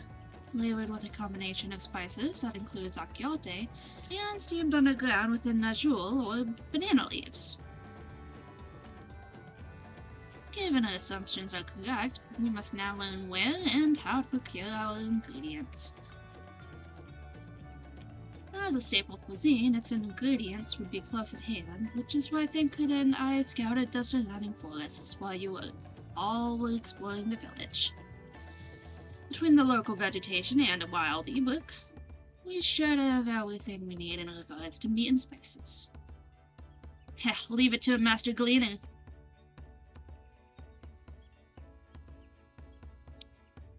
A: flavored with a combination of spices that includes akiote, and steamed underground within najul or banana leaves. Given our assumptions are correct, we must now learn where and how to procure our ingredients. As a staple cuisine, its ingredients would be close at hand, which is why Thancred and I scouted the surrounding forests while you all were exploring the village. Between the local vegetation and a wild ebook, we should have everything we need in regards to meat and spices. Heh, leave it to a master gleaner.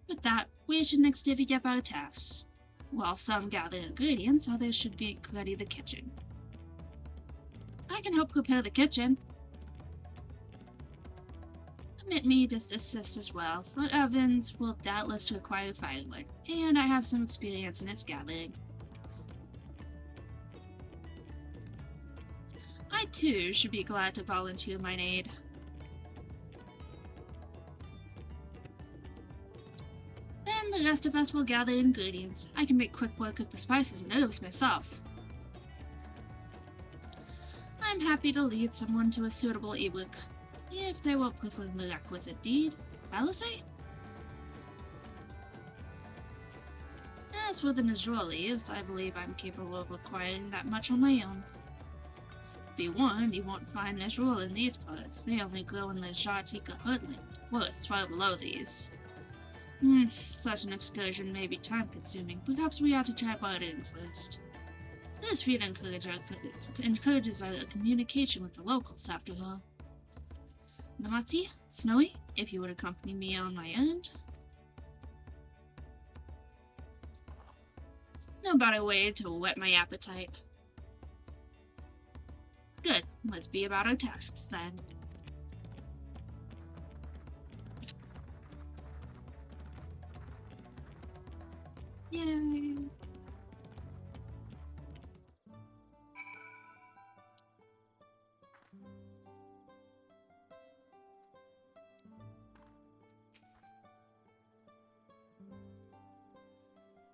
A: With that, we should next divvy up our tasks. While some gather ingredients, others should be ready the kitchen. I can help prepare the kitchen. Permit me to assist as well. Our ovens will doubtless require firewood, and I have some experience in its gathering. I too should be glad to volunteer my aid. Then the rest of us will gather ingredients. I can make quick work of the spices and herbs myself. I'm happy to lead someone to a suitable ebook, if they will perform the requisite deed. Fallacy? As for the Najul leaves, I believe I'm capable of acquiring that much on my own. Be warned, you won't find Najul in these parts. They only grow in the Jartika Heartland, forests far below these. Such an excursion may be time-consuming. Perhaps we ought to try bartering first. This feat encourages our communication with the locals, after all. Namati, Snowy, if you would accompany me on my errand. No better way to whet my appetite. Good, let's be about our tasks then. Yay!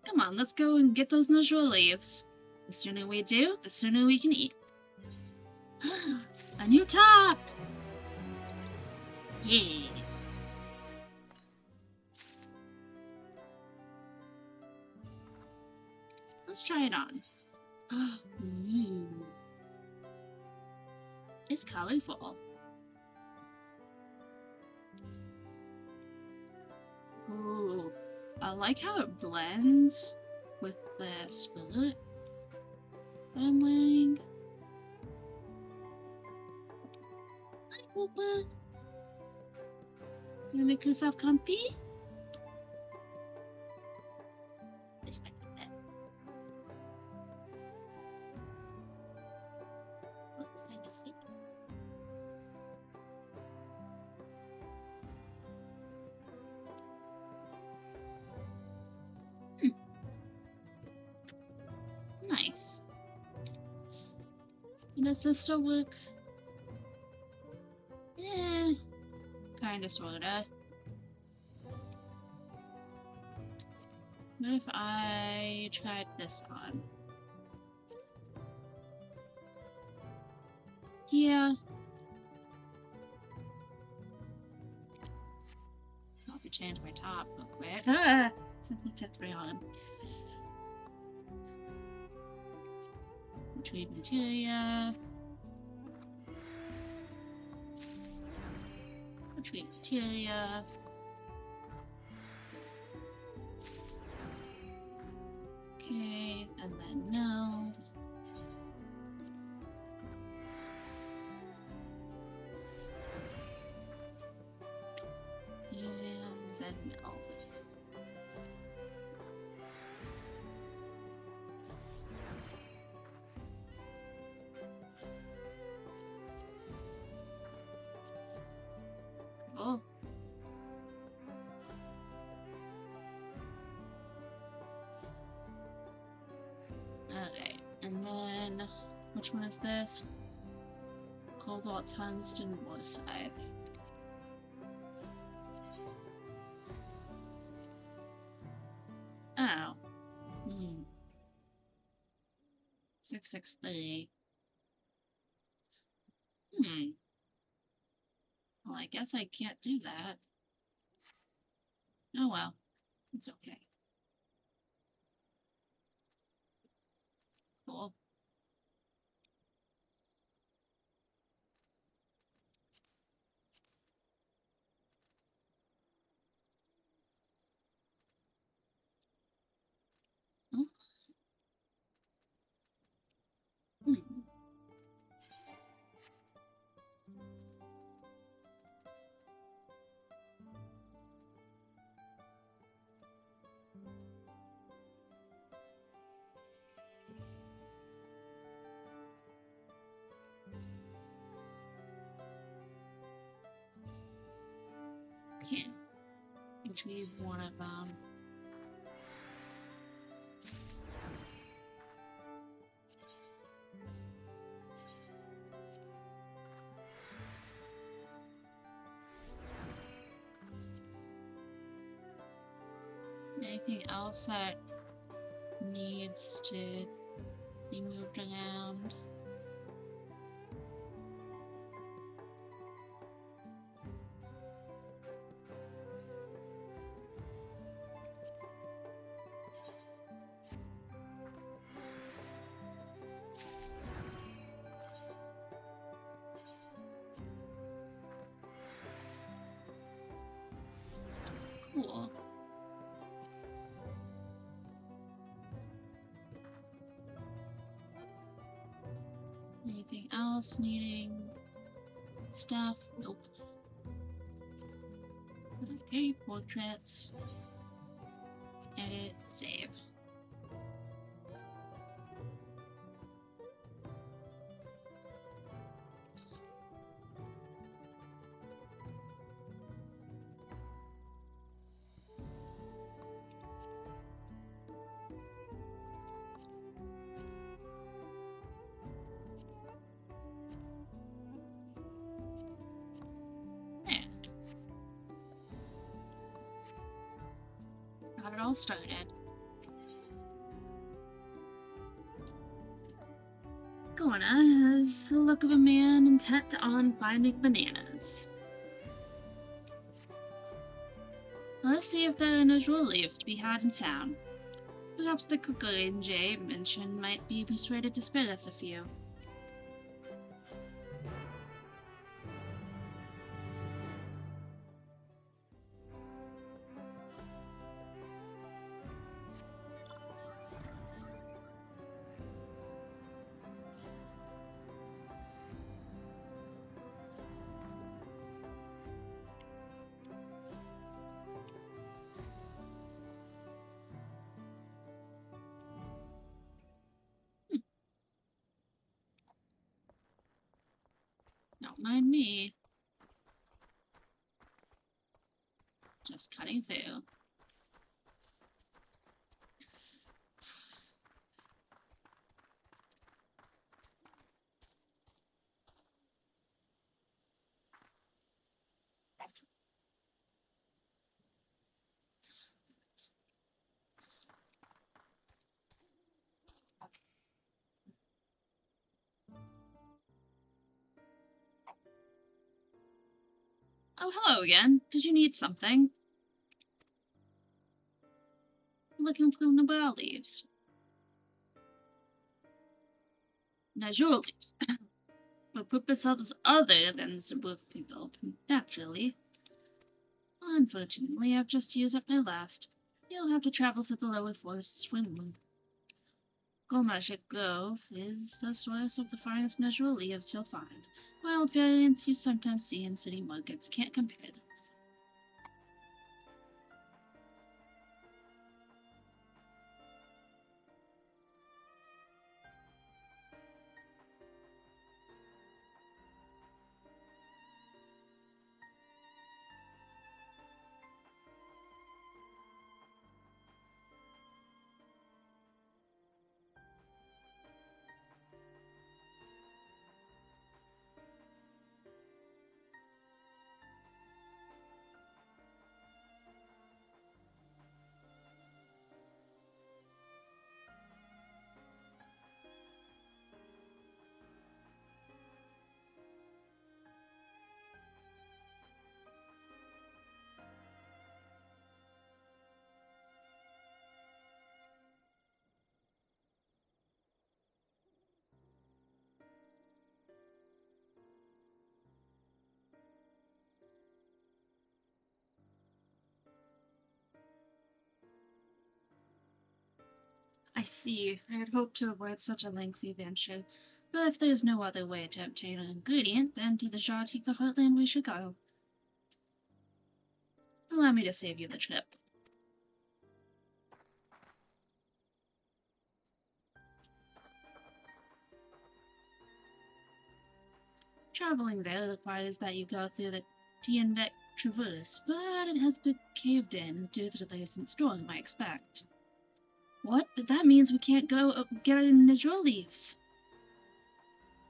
A: Come on, let's go and get those Nujua leaves. The sooner we do, the sooner we can eat. A new top! Yeah. Let's try it on. Ooh. It's colorful. Ooh. I like how it blends with the skirt that I'm wearing. Hi, Poopa. You wanna make yourself comfy? Nice. Does this still work? Yeah, kinda sorta. What if I tried this on? Yeah. I'll be change my top real quick. Something kept me on. Retrieve materia. Retrieve materia. Okay, and then meld. And then meld. Cool. Okay, and then which one is this? Cobalt tungsten war scythe. Oh. 663. Well, I guess I can't do that. Oh well. It's okay. Cool. Hmm. Yeah. Retrieve one of them. Anything else that needs to be moved around? Cool. Anything else needing stuff? Nope. Okay, portraits. Edit, save. Got it all started. corner has the look of a man intent on finding bananas. Let's see if there are unusual leaves to be had in town. Perhaps the cookery Jay mentioned might be persuaded to spare us a few. Don't mind me. Just cutting through. Oh, hello again. Did you need something? Looking for the brow leaves. Natural leaves. For purposes other than the book people, naturally. Unfortunately, I've just used up my last. You'll have to travel to the lower forests for one. Golmashik Grove is the source of the finest natural leaves you'll find. Wild variants you sometimes see in city markets can't compare. I see. I had hoped to avoid such a lengthy venture, but if there's no other way to obtain an ingredient, then to the Jartika heartland we should go. Allow me to save you the trip. Traveling there requires that you go through the Tianvek Traverse, but it has been caved in due to the recent storm, I expect. What? But that means we can't go get our natural leaves.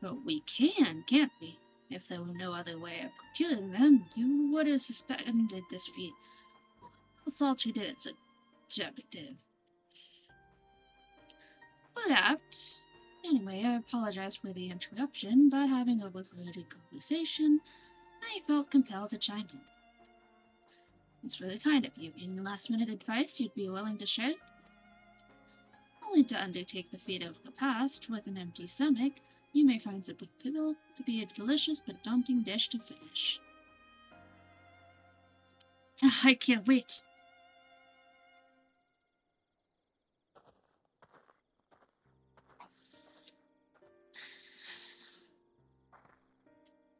A: But we can, can't we? If there were no other way of procuring them, you would have suspected this feat. Salt treated it so objective. Perhaps. Anyway, I apologize for the interruption, but having overheard a conversation, I felt compelled to chime in. It's really kind of you. Any last-minute advice you'd be willing to share? Only to undertake the feat of the past with an empty stomach, you may find the pickle to be a delicious but daunting dish to finish. I can't wait.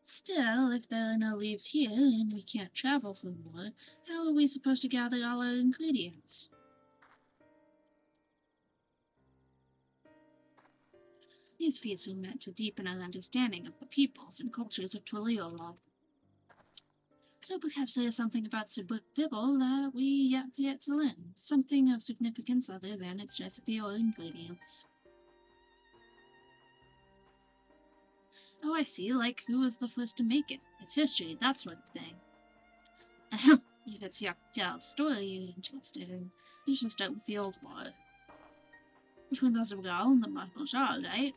A: Still, if there are no leaves here and we can't travel for more, how are we supposed to gather all our ingredients? These feats were meant to deepen our understanding of the peoples and cultures of Twiliola. So perhaps there is something about Subuk Bibble that we yet to learn, something of significance other than its recipe or ingredients. Oh, I see, like who was the first to make it. It's history, that sort of thing. Ahem, if it's Yakdal's story you're interested in, you should start with the old war. Between the Zubgal and the Mahmoshah, right?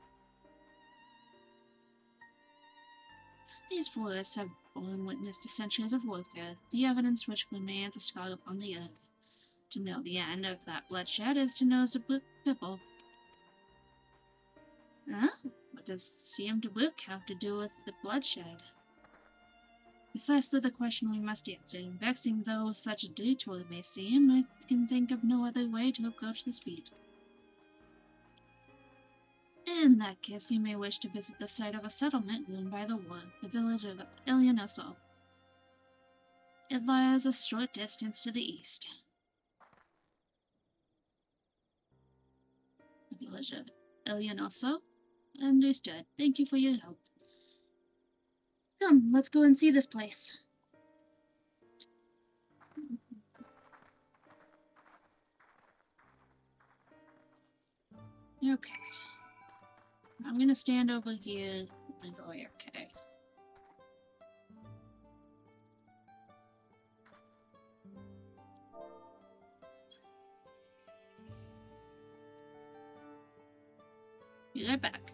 A: These forests have borne witness to centuries of warfare, the evidence which remains a scar upon the earth. To know the end of that bloodshed is to know the people. Huh? What does seamed book have to do with the bloodshed? Precisely the question we must answer. Vexing though such a detour may seem, I can think of no other way to approach this feat. In that case, you may wish to visit the site of a settlement ruined by the war, the village of Elianoso. It lies a short distance to the east. The village of Elianoso? Understood. Thank you for your help. Come, let's go and see this place. Okay. I'm gonna stand over here and go okay. Be right back.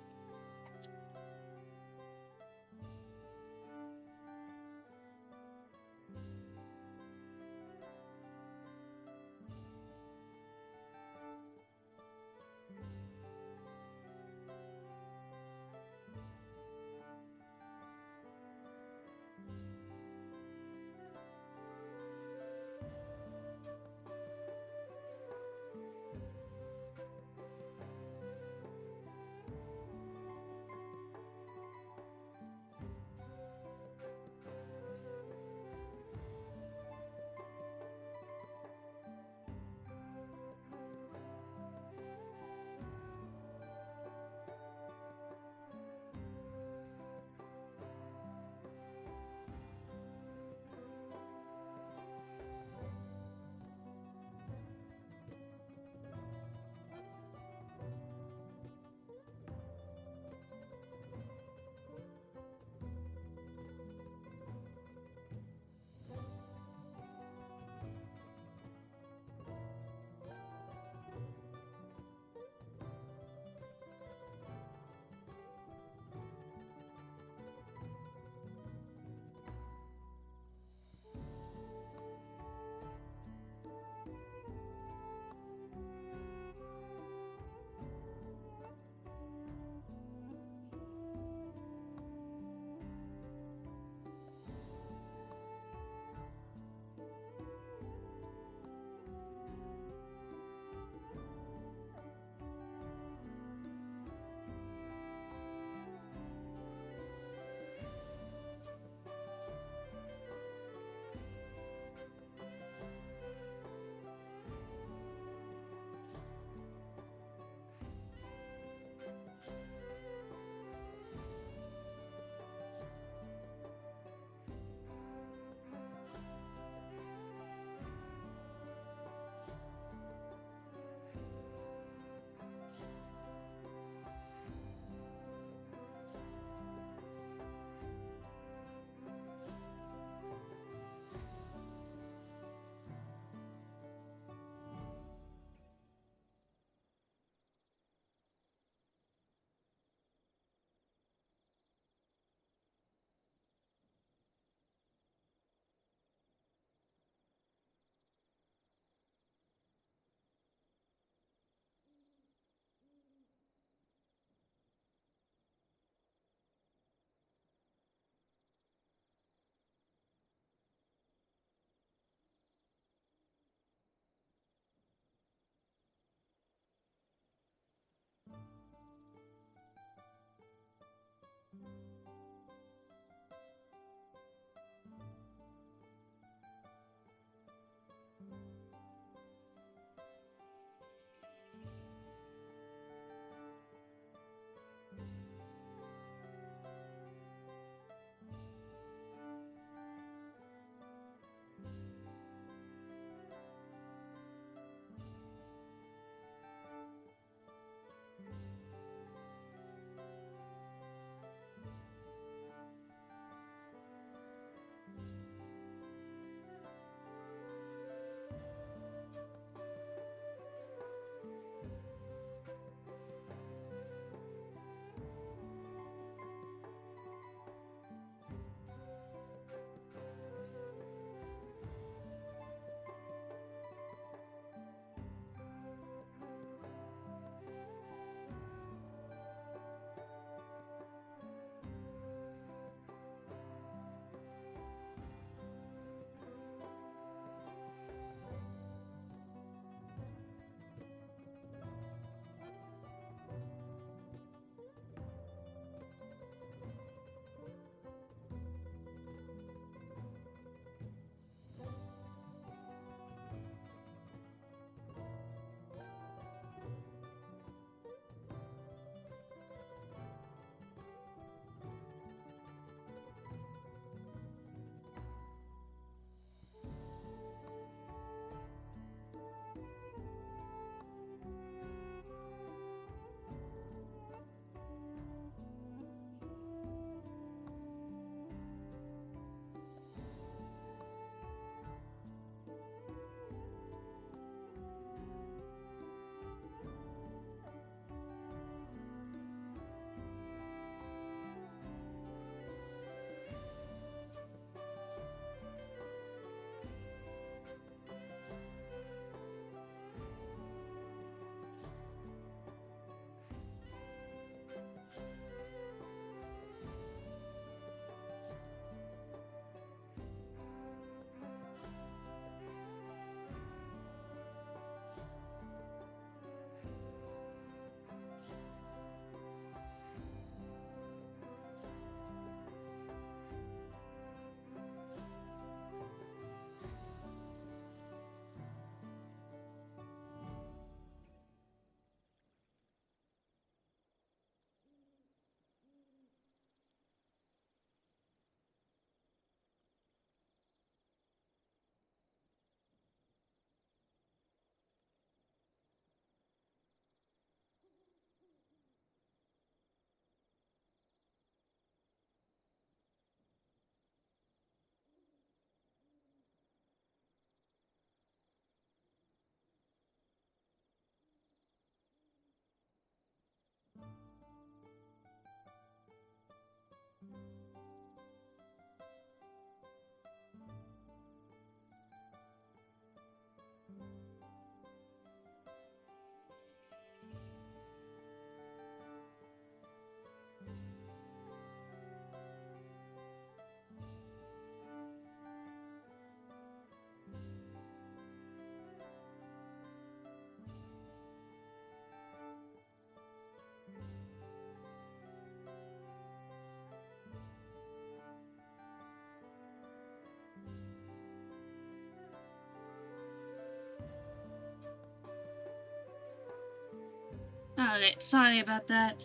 A: Alright, sorry about that.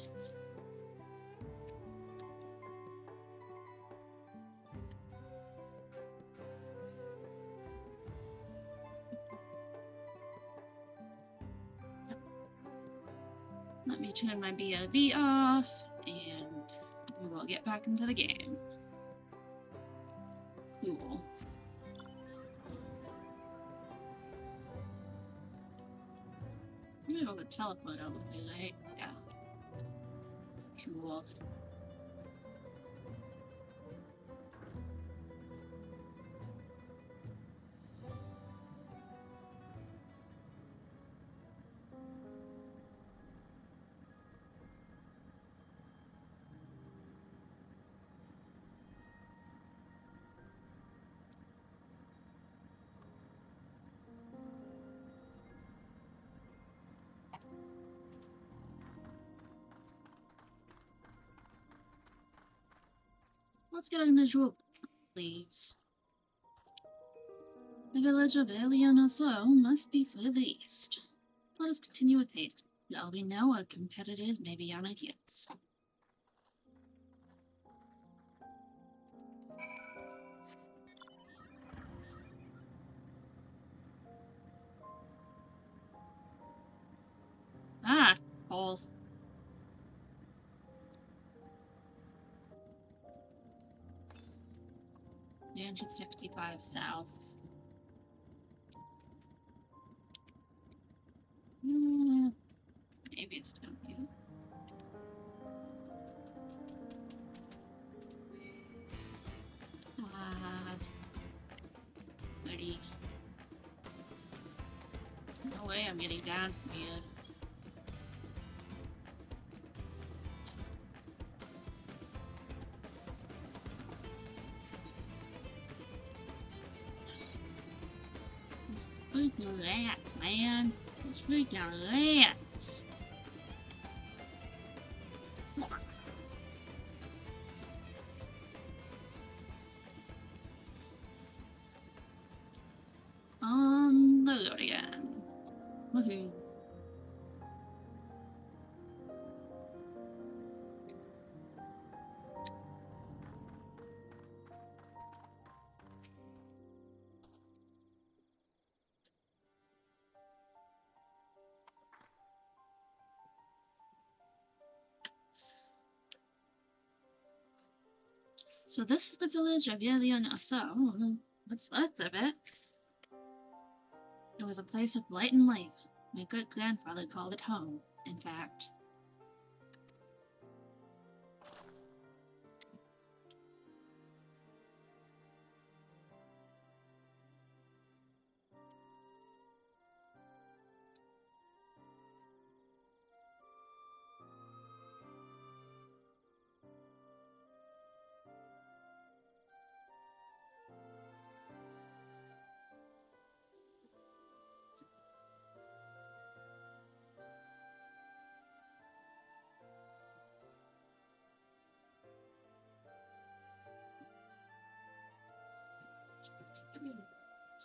A: Let me turn my BLB off, and we will get back into the game. Cool. I'm able to teleport over here, right? Yeah. Cool. Let's get unusual leaves. The village of Eleonoso must be further east. Let us continue with haste. Well, we know our competitors may be on our heels. Ah, hole. 365 south. Maybe it's down here. Buddy. No way I'm getting down from here. These freaking rats, man. These freaking rats. On the road again. Woohoo. So this is the village of Eleonoso. What's left of it? It was a place of light and life. My great-grandfather called it home, in fact.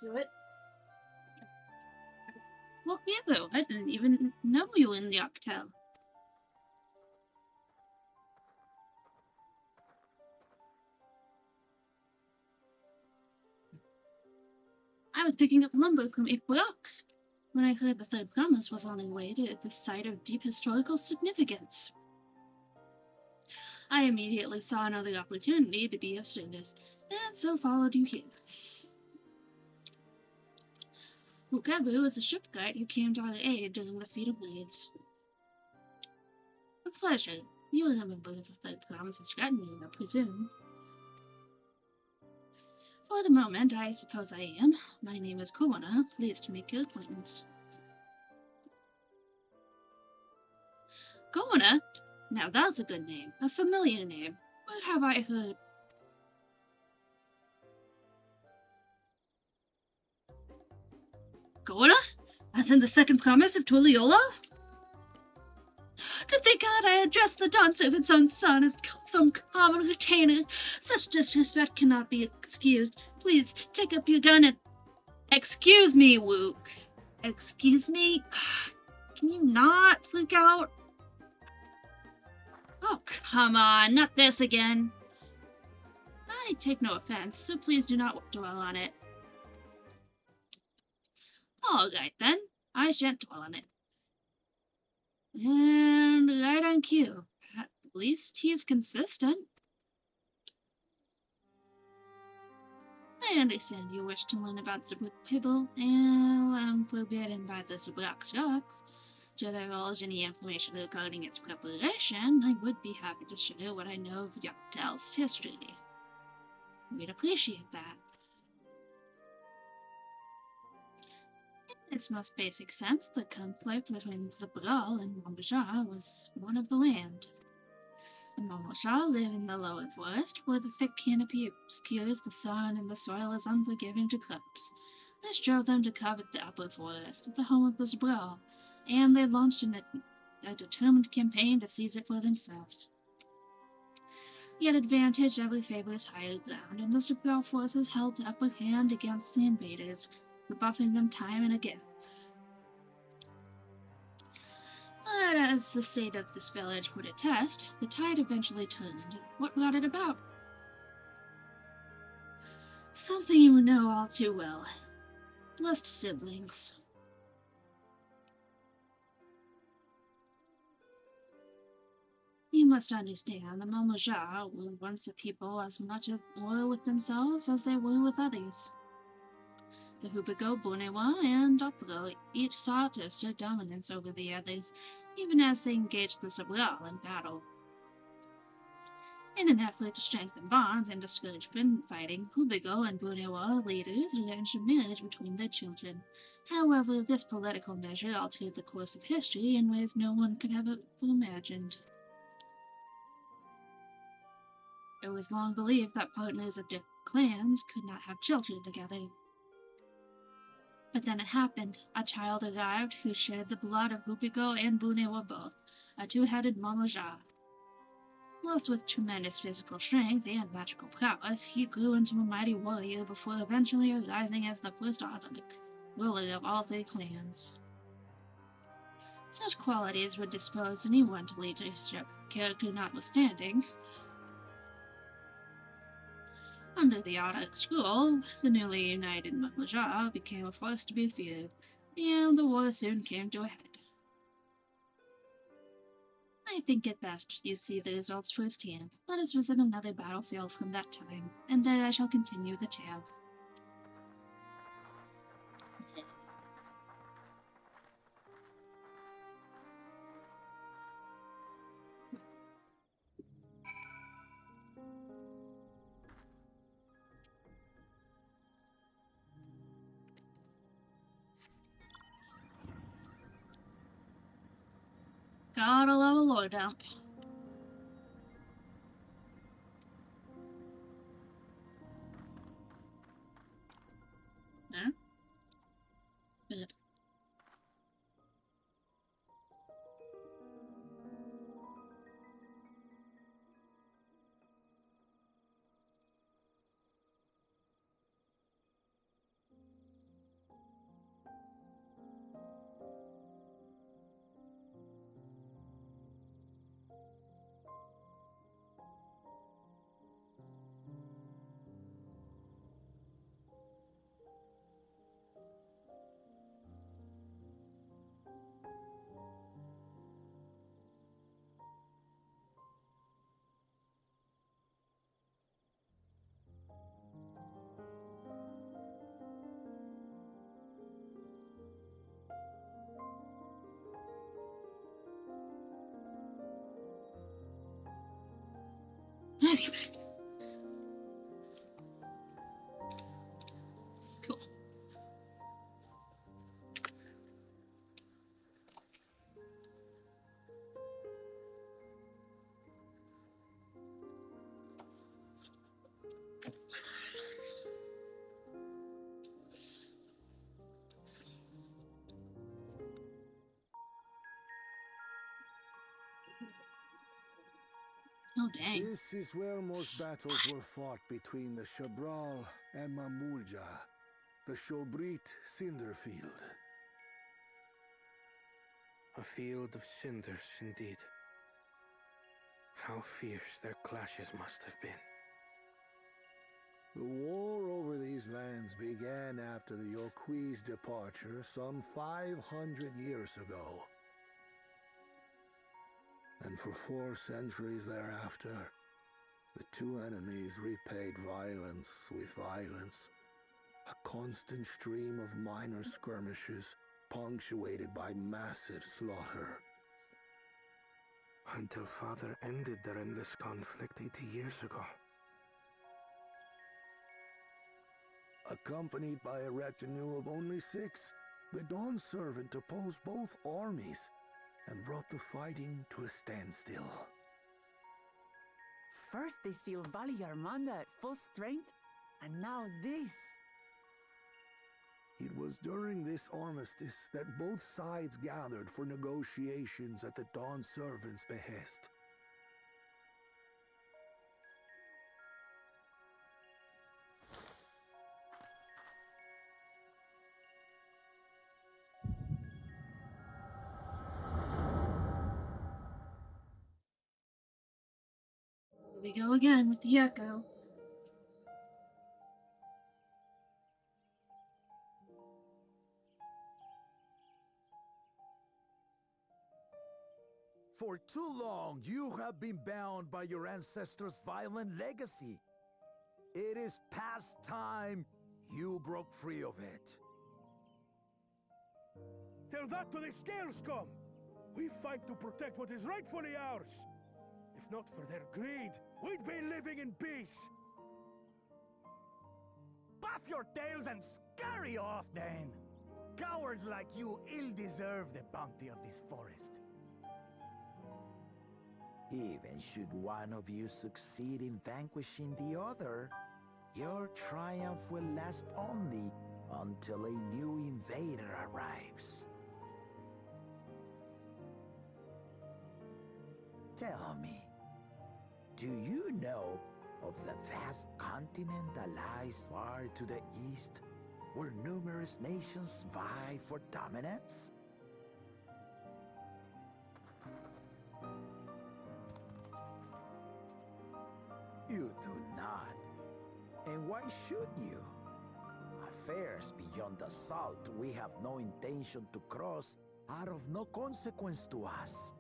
A: To it. Look, Evo, I didn't even know you were in the Octel. I was picking up lumber from Equinox when I heard the third promise was on its way to the site of deep historical significance. I immediately saw another opportunity to be of service, and so followed you here. Rukabu is a ship guide who came to our aid during the Feat of Blades. A pleasure. You are a member of the Third Promise's retinue, I presume. For the moment, I suppose I am. My name is Kowona. Pleased to make your acquaintance. Kowona? Now that's a good name. A familiar name. Where have I heard? Kowona? As in the second promise of Tuliyola? To think that I addressed the Dawn Servant's own son as some common retainer. Such disrespect cannot be excused. Please, take up your gun and... Excuse me, Wook. Excuse me? Can you not freak out? Oh, come on, not this again. I take no offense, so please do not dwell on it. All right, then. I shan't dwell on it. And right on cue. At least he's consistent. I understand you wish to learn about the Pibble, and I'm forbidden by the Black Rocks. To divulge any information regarding its preparation, I would be happy to share what I know of Dawntrail's history. We'd appreciate that. In its most basic sense, the conflict between Zabral and Mombajah was one of the land. The Mombajah live in the lower forest, where the thick canopy obscures the sun and the soil is unforgiving to crops. This drove them to covet the upper forest, the home of the Zabral, and they launched a determined campaign to seize it for themselves. Yet advantage ever favors higher ground, and the Zabral forces held the upper hand against the invaders, rebuffing them time and again. But as the state of this village would attest, the tide eventually turned. What brought it about? Something you know all too well. Lost siblings. You must understand, the Mombajah were once a people as much as were with themselves as they were with others. The Hubigo, Bonewa, and Opro each sought to assert dominance over the others, even as they engaged the Zabral in battle. In an effort to strengthen bonds and discourage fighting, Hubigo and Bonewa leaders arranged a marriage between their children. However, this political measure altered the course of history in ways no one could have ever imagined. It was long believed that partners of different clans could not have children together. But then it happened. A child arrived who shared the blood of Hubigo and Bonewa both, a two-headed Mombajah. Blessed with tremendous physical strength and magical prowess, he grew into a mighty warrior before eventually arising as the first Autodic, ruler of all three clans. Such qualities would dispose anyone to leadership, character notwithstanding. Under the Autodic school, the newly united Mombajah became a force to be feared, and the war soon came to a head. I think it best you see the results firsthand. Let us visit another battlefield from that time, and there I shall continue the tale. Gotta love a lore dump. Huh? Philip. Anyway. Cool. Oh, dang.
F: This is where most battles were fought between the Shabral and Mamulja, the Shobrit Cinder Field.
H: A field of cinders, indeed.
F: How fierce their clashes must have been. The war over these lands began after the Yokui's departure some 500 years ago. And for 4 centuries thereafter, the two enemies repaid violence with violence. A constant stream of minor skirmishes, punctuated by massive slaughter. Until Father ended their endless conflict 80 years ago. Accompanied by a retinue of only 6, the Dawn Servant opposed both armies and brought the fighting to a standstill.
D: First they sealed Valley Armanda at full strength, and now this.
F: It was during this armistice that both sides gathered for negotiations at the Dawn Servant's behest.
A: Here we go again with the echo.
I: For too long, you have been bound by your ancestors' violent legacy. It is past time you broke free of it.
F: Tell that to the Scale Scum! We fight to protect what is rightfully ours! If not for their greed, we'd be living in peace!
I: Puff your tails and scurry off, then! Cowards like you ill deserve the bounty of this forest. Even should one of you succeed in vanquishing the other, your triumph will last only until a new invader arrives. Tell me, do you know of the vast continent that lies far to the east, where numerous nations vie for dominance? You do not. And why should you? Affairs beyond the salt we have no intention to cross are of no consequence to us.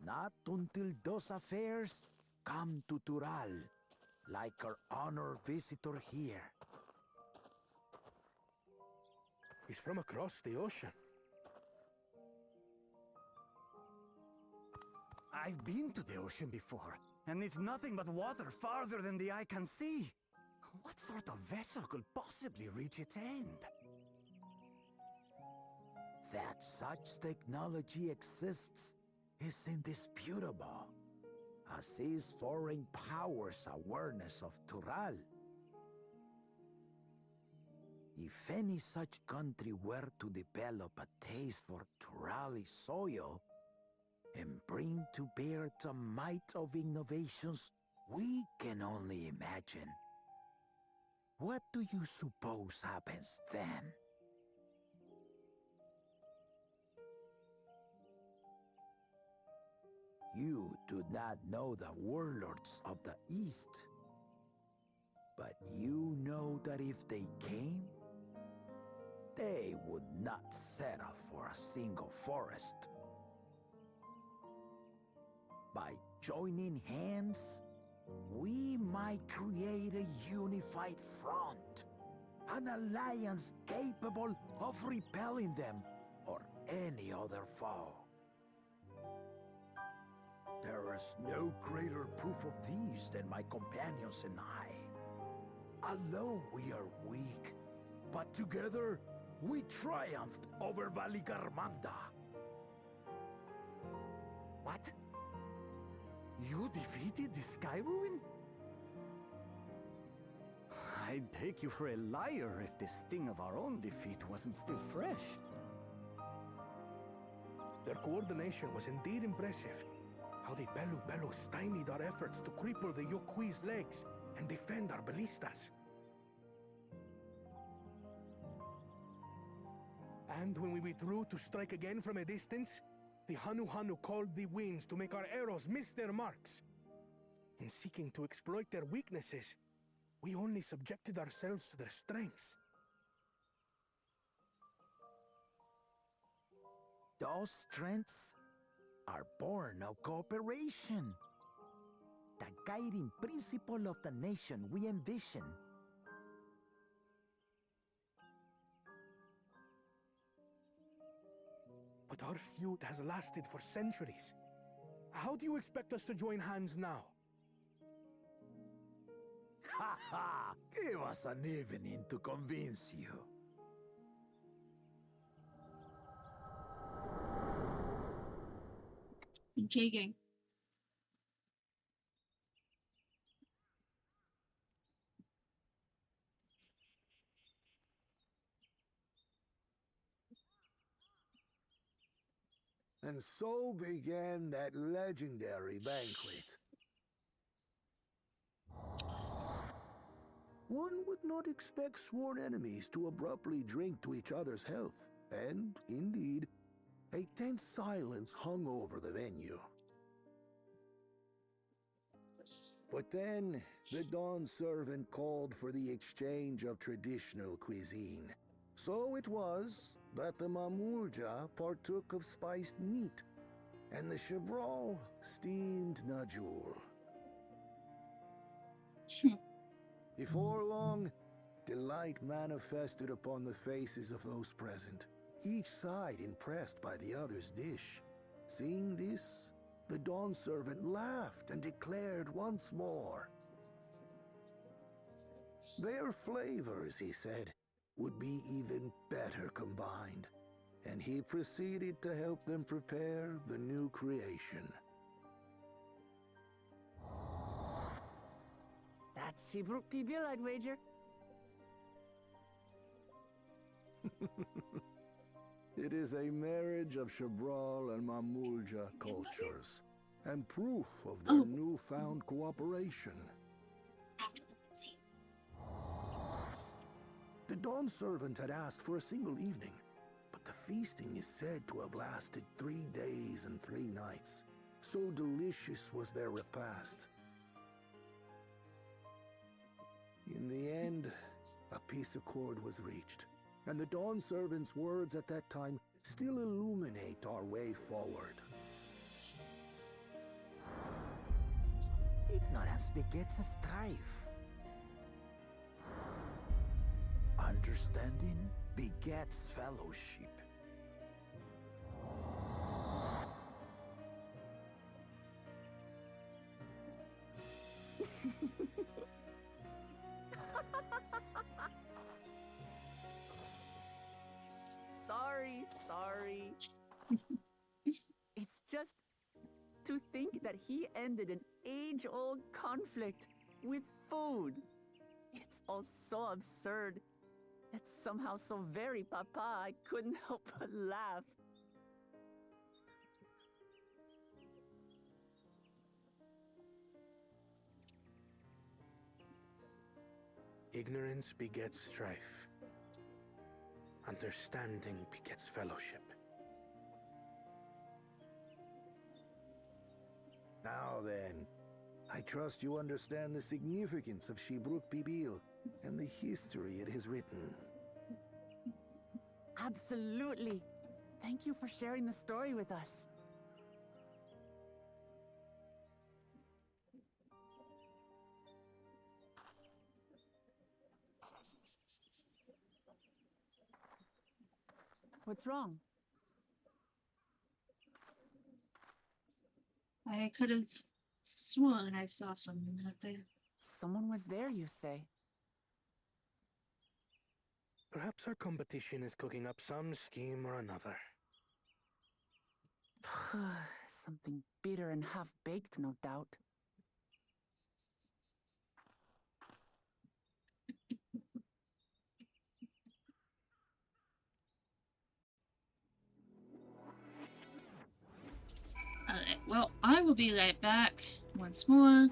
I: Not until those affairs come to Tural, like our honored visitor here.
F: He's from across the ocean.
I: I've been to the ocean before, and it's nothing but water farther than the eye can see. What sort of vessel could possibly reach its end? That such technology exists is indisputable, as is foreign powers' awareness of Tural. If any such country were to develop a taste for Turali soil and bring to bear the might of innovations we can only imagine, what do you suppose happens then? You do not know the warlords of the East, but you know that if they came, they would not settle for a single forest. By joining hands, we might create a unified front, an alliance capable of repelling them or any other foe. There is no greater proof of these than my companions and I. Alone we are weak, but together we triumphed over Valigarmanda. What? You defeated the Sky Ruin? I'd take you for a liar if the sting of our own defeat wasn't still fresh.
F: Their coordination was indeed impressive. How the Belu stymied our efforts to cripple the Yokui's legs and defend our ballistas. And when we withdrew to strike again from a distance, the Hanu Hanu called the winds to make our arrows miss their marks. In seeking to exploit their weaknesses, we only subjected ourselves to their strengths.
I: Those strengths are born of cooperation. The guiding principle of the nation we envision.
F: But our feud has lasted for centuries. How do you expect us to join hands now?
I: Ha ha! Give us an evening to convince you.
A: Intriguing.
F: And so began that legendary banquet. One would not expect sworn enemies to abruptly drink to each other's health, and, indeed, a tense silence hung over the venue. But then, the Dawn servant called for the exchange of traditional cuisine. So it was that the Mamulja partook of spiced meat, and the Chebral steamed najul. Before long, delight manifested upon the faces of those present, each side impressed by the other's dish. Seeing this, the Dawn servant laughed and declared once more. Their flavors, he said, would be even better combined, and he proceeded to help them prepare the new creation.
D: That's Shibruk Pibil, I'd wager.
F: It is a marriage of Chebral and Mamulja cultures, and proof of their newfound cooperation. The Dawn servant had asked for a single evening, but the feasting is said to have lasted 3 days and 3 nights. So delicious was their repast. In the end, a peace accord was reached, and the Dawn servant's words at that time still illuminate our way forward.
I: Ignorance begets strife. Understanding begets fellowship.
D: Sorry. It's just to think that he ended an age-old conflict with food. It's all so absurd. It's somehow so very papa, I couldn't help but laugh.
F: Ignorance begets strife. Understanding begets fellowship. Now then, I trust you understand the significance of Shibruk Pibil and the history it has written.
D: Absolutely. Thank you for sharing the story with us. What's wrong?
A: I could have sworn I saw someone out there.
D: Someone was there, you say?
F: Perhaps our competition is cooking up some scheme or another.
D: Something bitter and half-baked, no doubt.
A: Okay, well, I will be right back. Once more,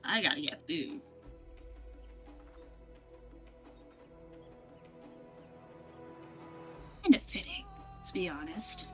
A: I gotta get food. Kind of fitting. let's be honest.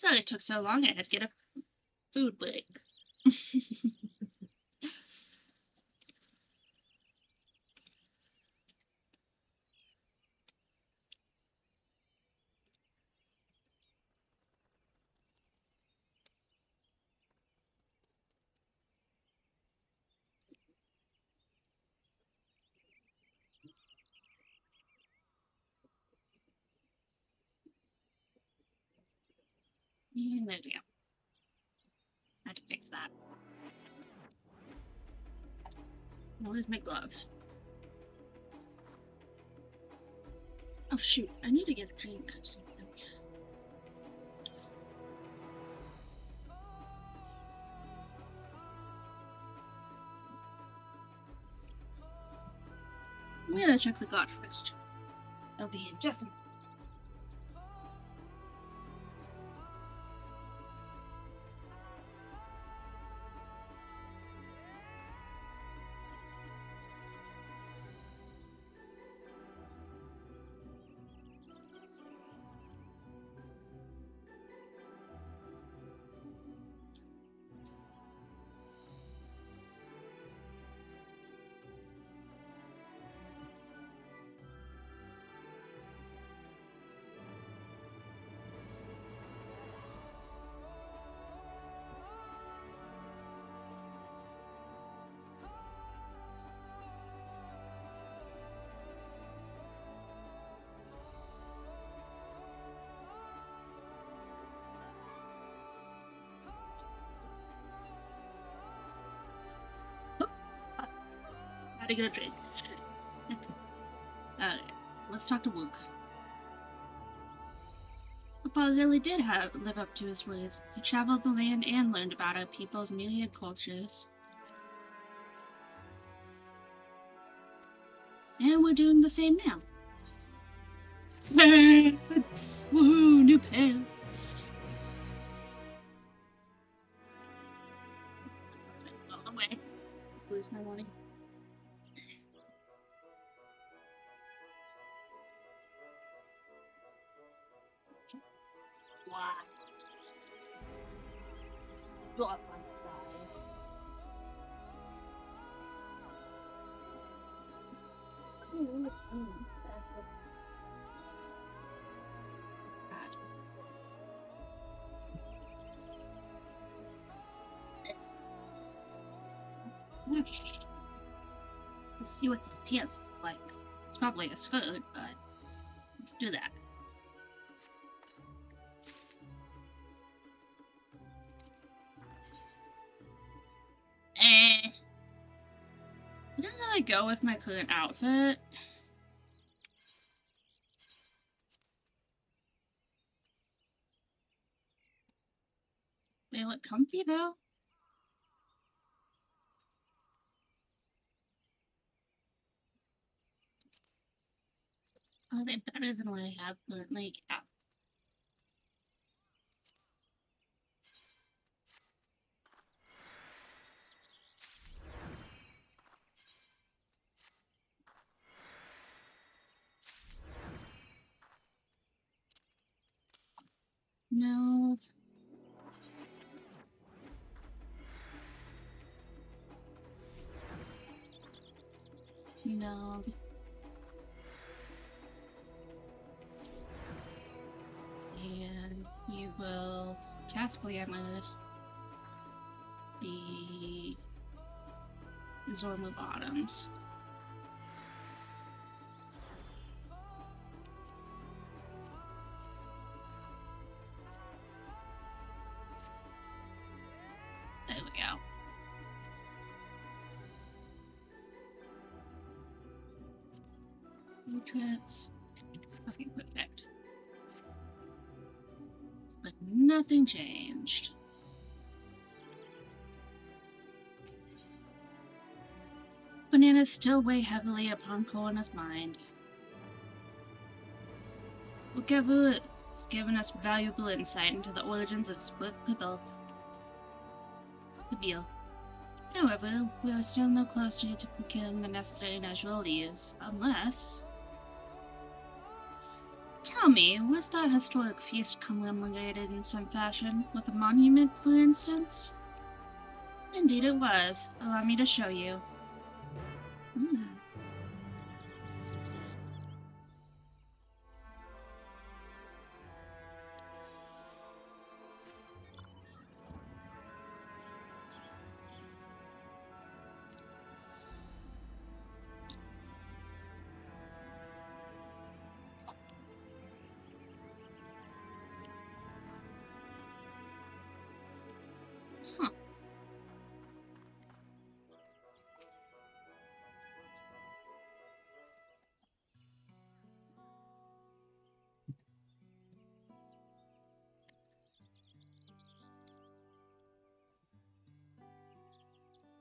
A: Sorry it took so long, I had to get a food break. And there we go. I had to fix that. Where's my gloves? Oh shoot, I need to get a drink of something. I'm gonna check the god first. I'll be in just a minute. How to get a drink. Okay, let's talk to Luke. Papa really did live up to his words. He traveled the land and learned about our people's myriad cultures. And we're doing the same now. Pants! Woohoo, new pants! All the way. Lose my money. Why? Go up on the side. That's it. Bad. Okay. Let's see what these pants look like. It's probably a skirt, but let's do that. It doesn't really go with my current outfit. They look comfy though. Are they better than what I have currently? Yeah. No. No. And you will cast Glamour the Zorma bottoms. There we go. Portraits. Okay, perfect. Like nothing changed. Bananas still weigh heavily upon Koana's mind. Ukevu has given us valuable insight into the origins of Split Kabil. However, we are still no closer to procuring the necessary natural leaves, unless... Tell Tell me, was that historic feast commemorated in some fashion, with a monument, for instance? Indeed it was. Allow me to show you. Hmm. Huh.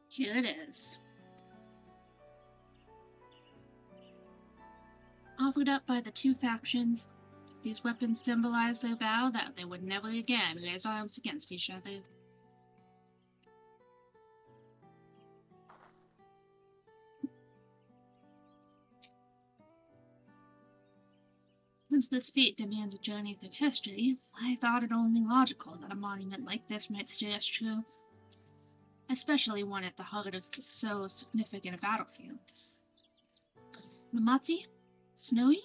A: Here it is. Offered up by the two factions, these weapons symbolize their vow that they would never again raise arms against each other. Since this feat demands a journey through history, I thought it only logical that a monument like this might stay as true, especially one at the heart of so significant a battlefield. Lamazzi? Snowy?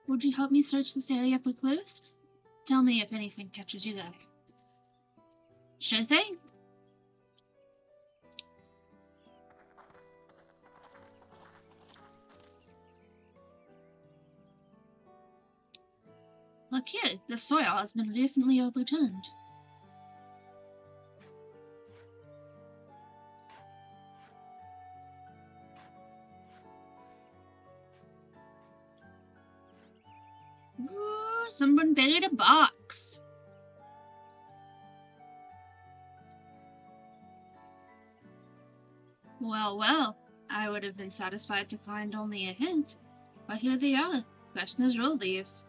A: Would you help me search this area for clues? Tell me if anything catches your eye. Sure thing. Look here, the soil has been recently overturned. Ooh, someone buried a box. Well, well, I would have been satisfied to find only a hint, but here they are, fresh as roll leaves.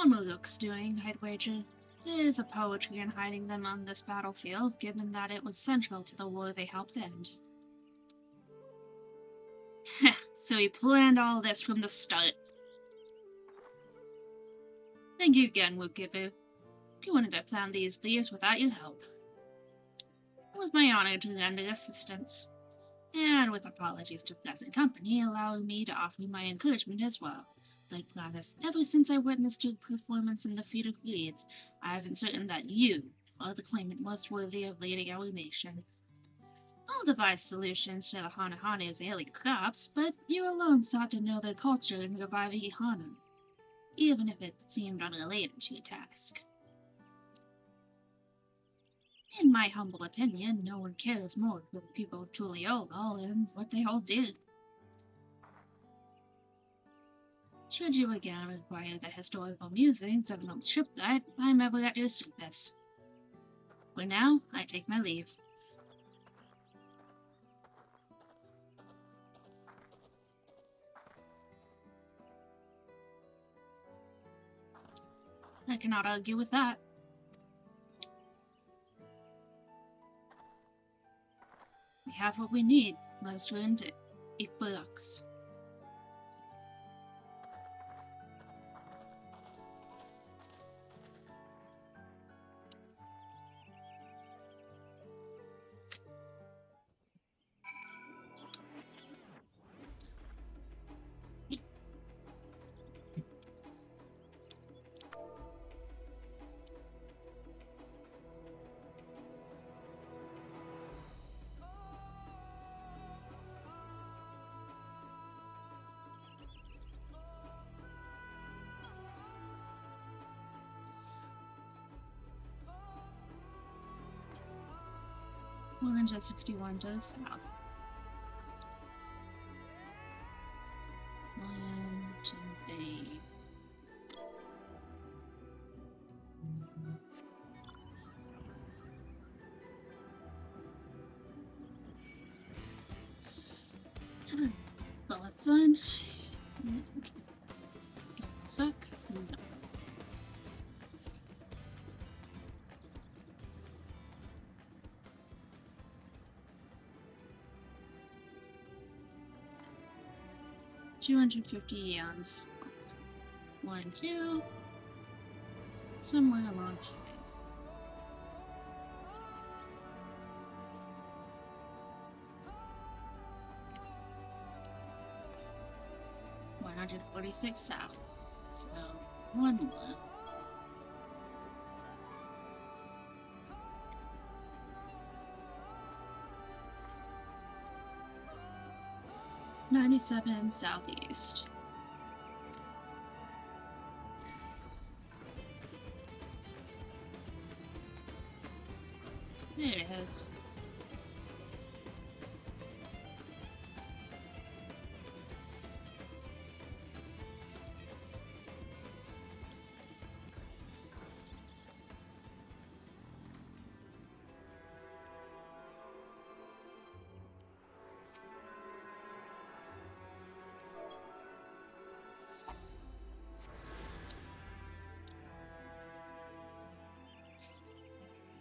A: On Muruk's doing, I'd wager. There is a poetry in hiding them on this battlefield, given that it was central to the war they helped end. So he planned all this from the start. Thank you again, Wukibu. I wanted to plant these leaves without your help. It was my honor to lend assistance, and with apologies to pleasant company, allowing me to offer my encouragement as well. I promise, ever since I witnessed your performance in the Feat of Leads, I have been certain that you are the claimant most worthy of leading our nation. I'll devise solutions to the Hanahanu's alien crops, but you alone sought to know their culture and revive Ihana, even if it seemed unrelated to your task. In my humble opinion, no one cares more for the people of Tuliolol and what they all do. Should you again require the historical musings of an ship guide, I'm ever at your service. For now, I take my leave. I cannot argue with that. We have what we need. Let us turn to Ikbaraks. Well, then just 61 to the south. 1, 2, 3. Thoughts on? Suck? No. 250 on south. 1, 2. Somewhere along here. $146 south. So, one more. $97 southeast. There it is.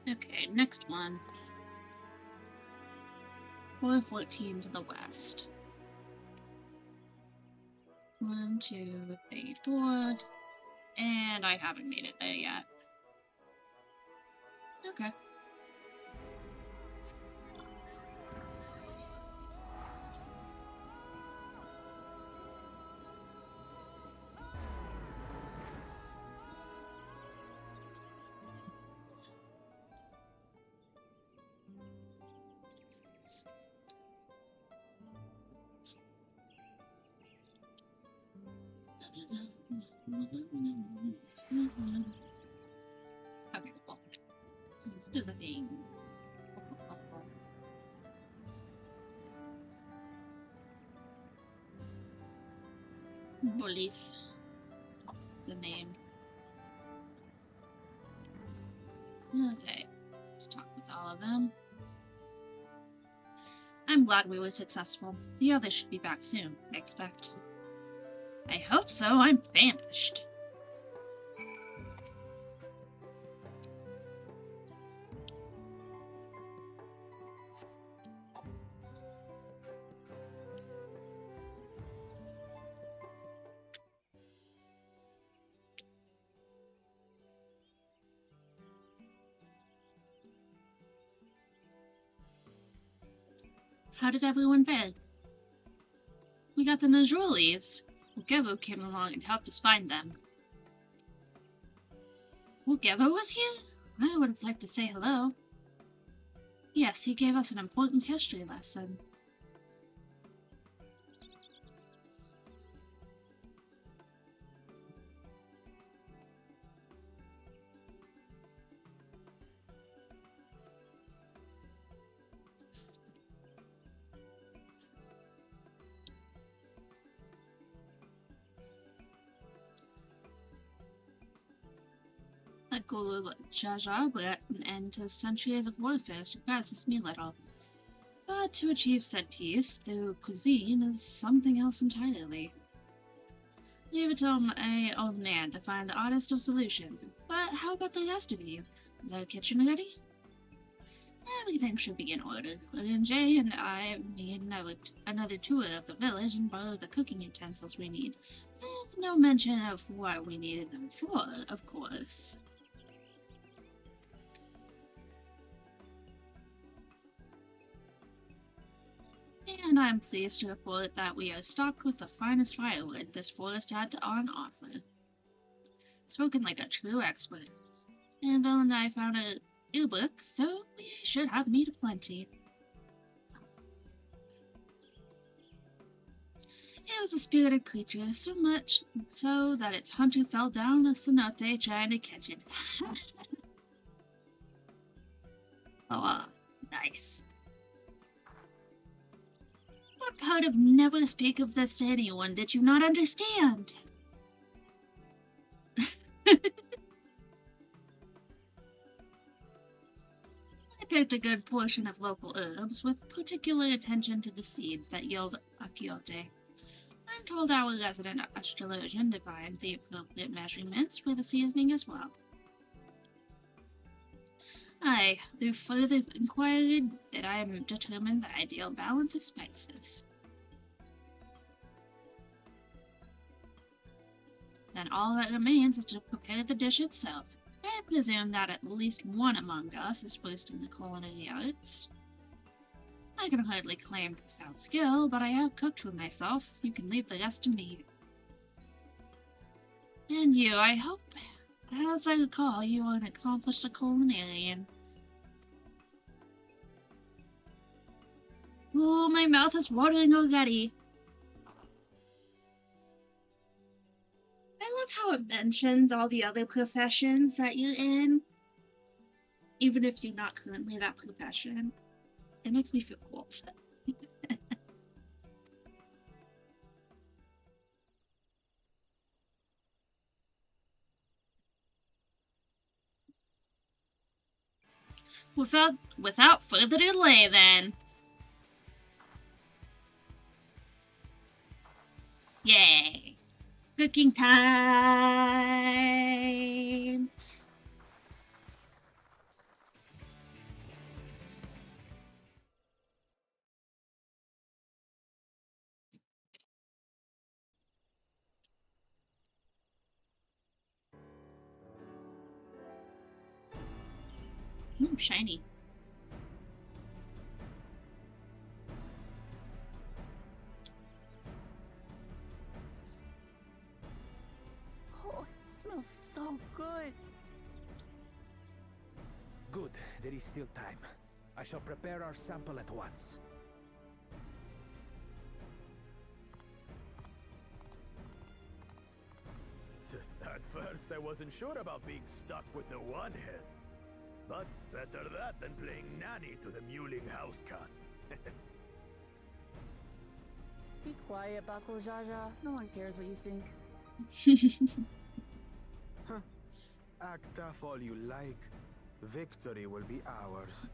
A: Okay, next one. 414 to the west. 1, 2, 3, 4. And I haven't made it there yet. Okay. Okay, cool. Let's do the thing. Bullies. The name. Okay. Let's talk with all of them. I'm glad we were successful. The others should be back soon, I expect. I hope so. I'm famished. How did everyone fare? We got the Najrul leaves. Ugevo came along and helped us find them. Ugevo was here? I would have liked to say hello. Yes, he gave us an important history lesson. Gulu Jaja put an end to centuries of warfare surprises me little. But to achieve said peace through cuisine is something else entirely. Leave it to my old man to find the oddest of solutions. But how about the rest of you? Is our kitchen ready? Everything should be in order. Jay and I made another tour of the village and borrowed the cooking utensils we need, with no mention of what we needed them for, of course. And I'm pleased to report that we are stocked with the finest firewood this forest had on offer. Spoken like a true expert. Annabelle and I found a new book, so we should have meat aplenty. It was a spirited creature, so much so that its hunter fell down a cenote trying to catch it. Oh, nice. What part of never speak of this to anyone did you not understand? I picked a good portion of local herbs, with particular attention to the seeds that yield akiote. I'm told our resident astrologian divined the appropriate measurements for the seasoning as well. Aye, through further inquiry that I am determined the ideal balance of spices. Then all that remains is to prepare the dish itself. I presume that at least one among us is versed in the culinary arts. I can hardly claim profound skill, but I have cooked for myself. You can leave the rest to me. And you, I hope, as I recall, you are an accomplished culinarian. Oh, my mouth is watering already. I love how it mentions all the other professions that you're in, even if you're not currently that profession. It makes me feel cool. Without further delay, then. Yay! Cooking time! Ooh, shiny.
D: Oh, it smells so good.
I: Good, there is still time. I shall prepare our sample at once.
B: At first, I wasn't sure about being stuck with the one head. But better that than playing nanny to the mewling house cat.
D: Be quiet, Bako Jaja. No one cares what you think.
B: Huh. Act tough all you like. Victory will be ours.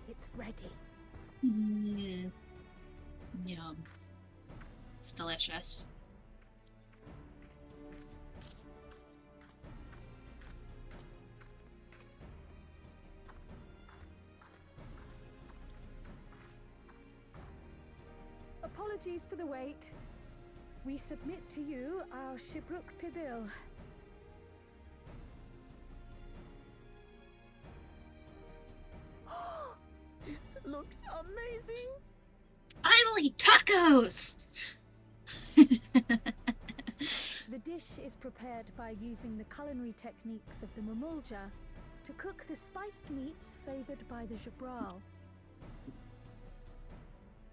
E: It's ready.
A: Yum. It's delicious.
E: Apologies for the wait. We submit to you our Shibruk Pibil.
D: This looks amazing!
A: Finally, tacos!
E: The dish is prepared by using the culinary techniques of the Mamulja to cook the spiced meats favored by the Jabral.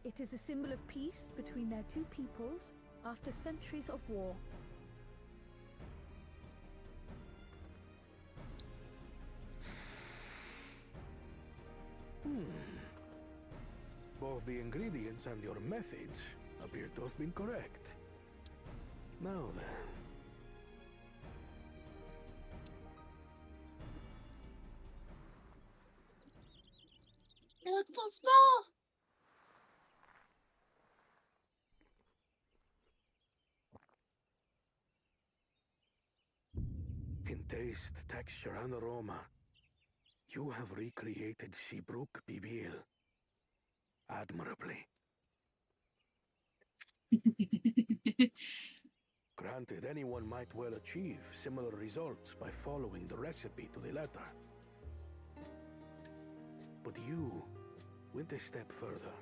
E: It is a symbol of peace between their two peoples after centuries of war.
F: Both the ingredients and your methods appear to have been correct. Now then.
A: They look so small!
F: In taste, texture, and aroma, you have recreated Shibruk Bibil admirably. Granted, anyone might well achieve similar results by following the recipe to the letter. But you went a step further.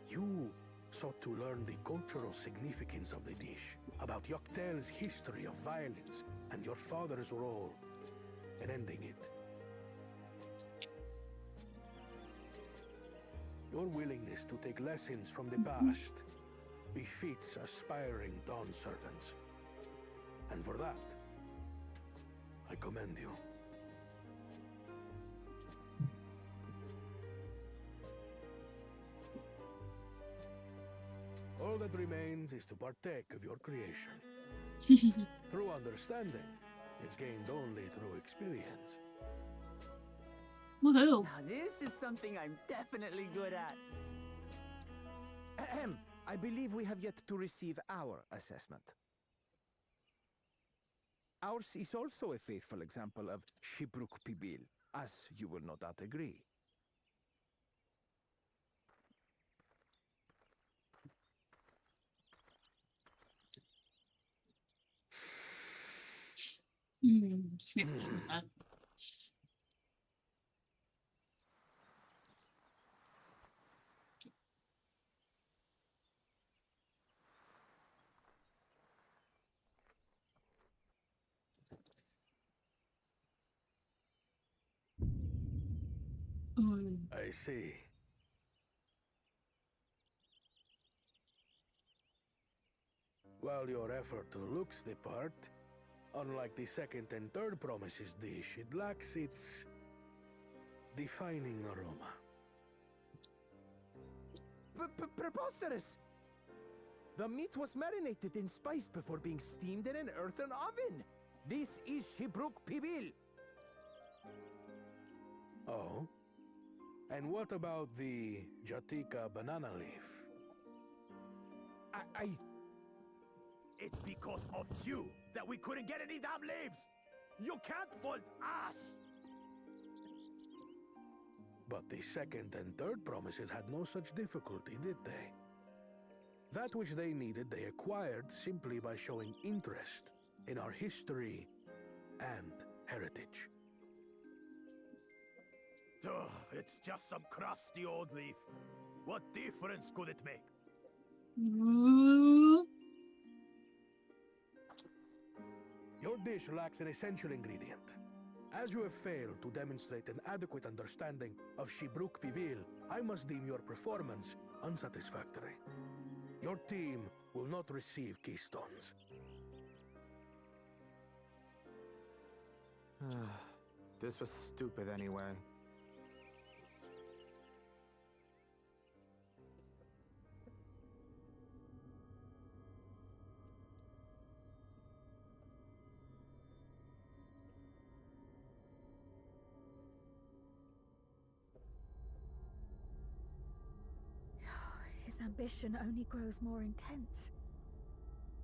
F: You sought to learn the cultural significance of the dish, about Yoctel's history of violence, and your father's role in ending it. Your willingness to take lessons from the past befits aspiring Dawn servants. And for that, I commend you. All that remains is to partake of your creation. True understanding is gained only through experience.
A: Woohoo!
D: Now this is something I'm definitely good at.
I: Ahem. I believe we have yet to receive our assessment. Ours is also a faithful example of Shibruk Pibil, as you will no doubt agree.
A: Snip, snip.
F: I see. While your effort looks the part, unlike the second and third promises dish, it lacks its defining aroma.
I: Preposterous! The meat was marinated in spice before being steamed in an earthen oven. This is Shibruk Pibil.
F: Oh? And what about the Jatika banana leaf?
I: It's because of you that we couldn't get any damn leaves! You can't fault us!
F: But the second and third promises had no such difficulty, did they? That which they needed, they acquired simply by showing interest in our history and heritage.
I: Ugh, it's just some crusty old leaf. What difference could it make?
F: Your dish lacks an essential ingredient. As you have failed to demonstrate an adequate understanding of Shibruk Pibil, I must deem your performance unsatisfactory. Your team will not receive keystones.
B: This was stupid anyway.
E: His ambition only grows more intense.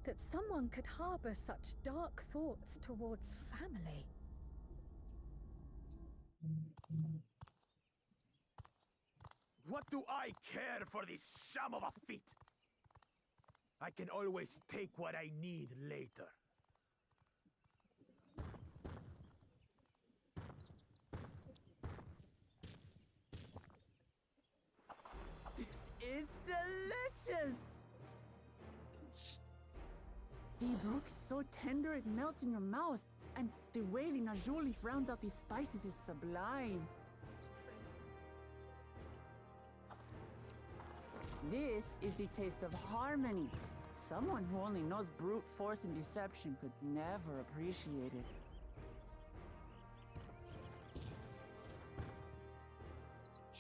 E: That someone could harbor such dark thoughts towards family.
I: What do I care for this sham of a feat? I can always take what I need later.
D: This is delicious! The brook is so tender it melts in your mouth, and the way the najou leaf rounds out these spices is sublime. This is the taste of harmony. Someone who only knows brute force and deception could never appreciate it.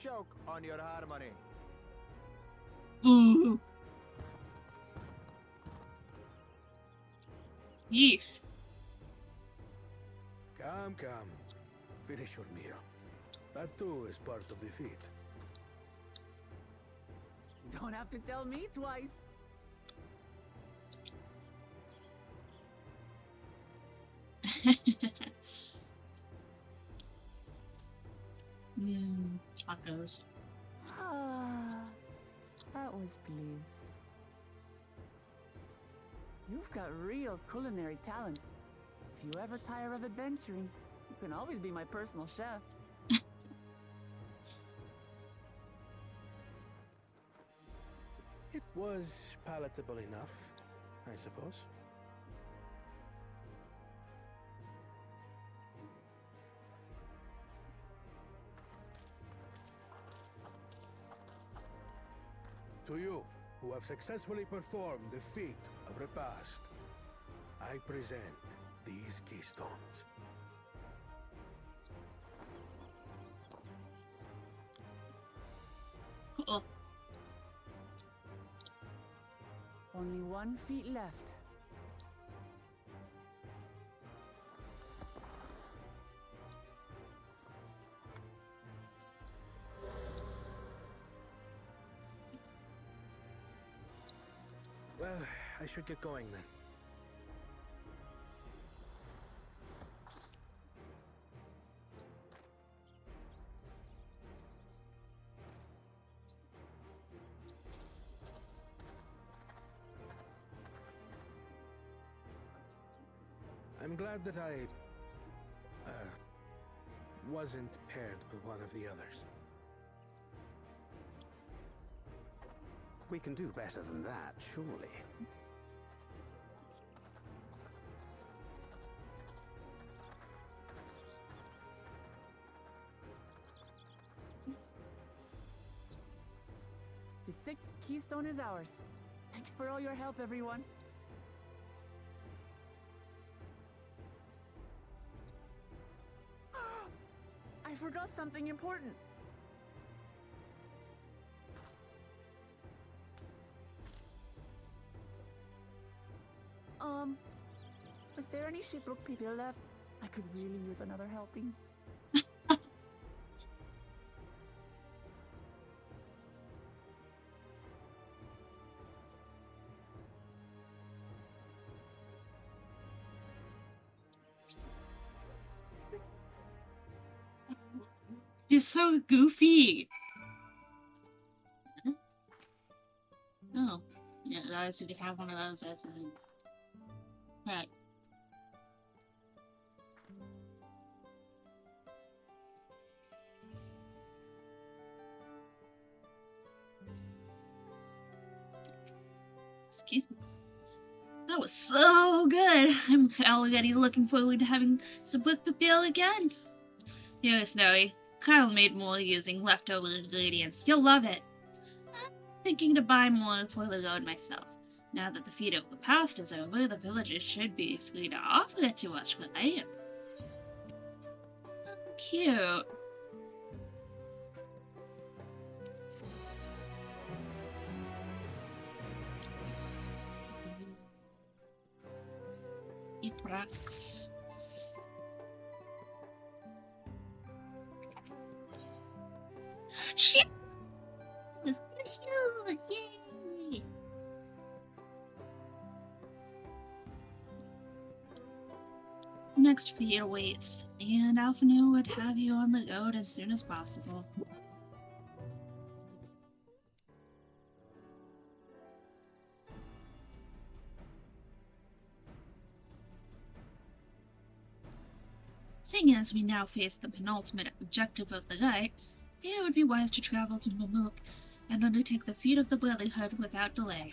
B: Choke on your harmony.
A: Ooh. Yeesh.
F: Come. Finish your meal. That too is part of the feat.
D: You don't have to tell me twice.
A: Tacos.
D: Ah, that was bliss. You've got real culinary talent. If you ever tire of adventuring, you can always be my personal chef.
F: It was palatable enough, I suppose. To you, who have successfully performed the feat of repast, I present these keystones.
A: Cool.
D: Only 1 feet left.
F: Well, I should get going then. I'm glad that I wasn't paired with one of the others.
I: We can do better than that, surely.
D: The 6th keystone is ours. Thanks for all your help, everyone. I forgot something important. Was there any shipwreck people left? I could really use another helping.
A: You're so goofy. Oh, yeah, guys, we could have one of those as a pet. Excuse me. That was so good. I'm already looking forward to having some book Bill again. Here, Snowy. Kyle made more using leftover ingredients. You'll love it. I'm thinking to buy more for the road myself. Now that the feat of the past is over, the villagers should be free to offer it to us, right? Cute. Equinox. Shit! It's huge! Yay! Next feat awaits, and Alphino would have you on the road as soon as possible. Seeing as we now face the penultimate objective of the night, it would be wise to travel to Mamuk and undertake the feat of the Brotherhood without delay.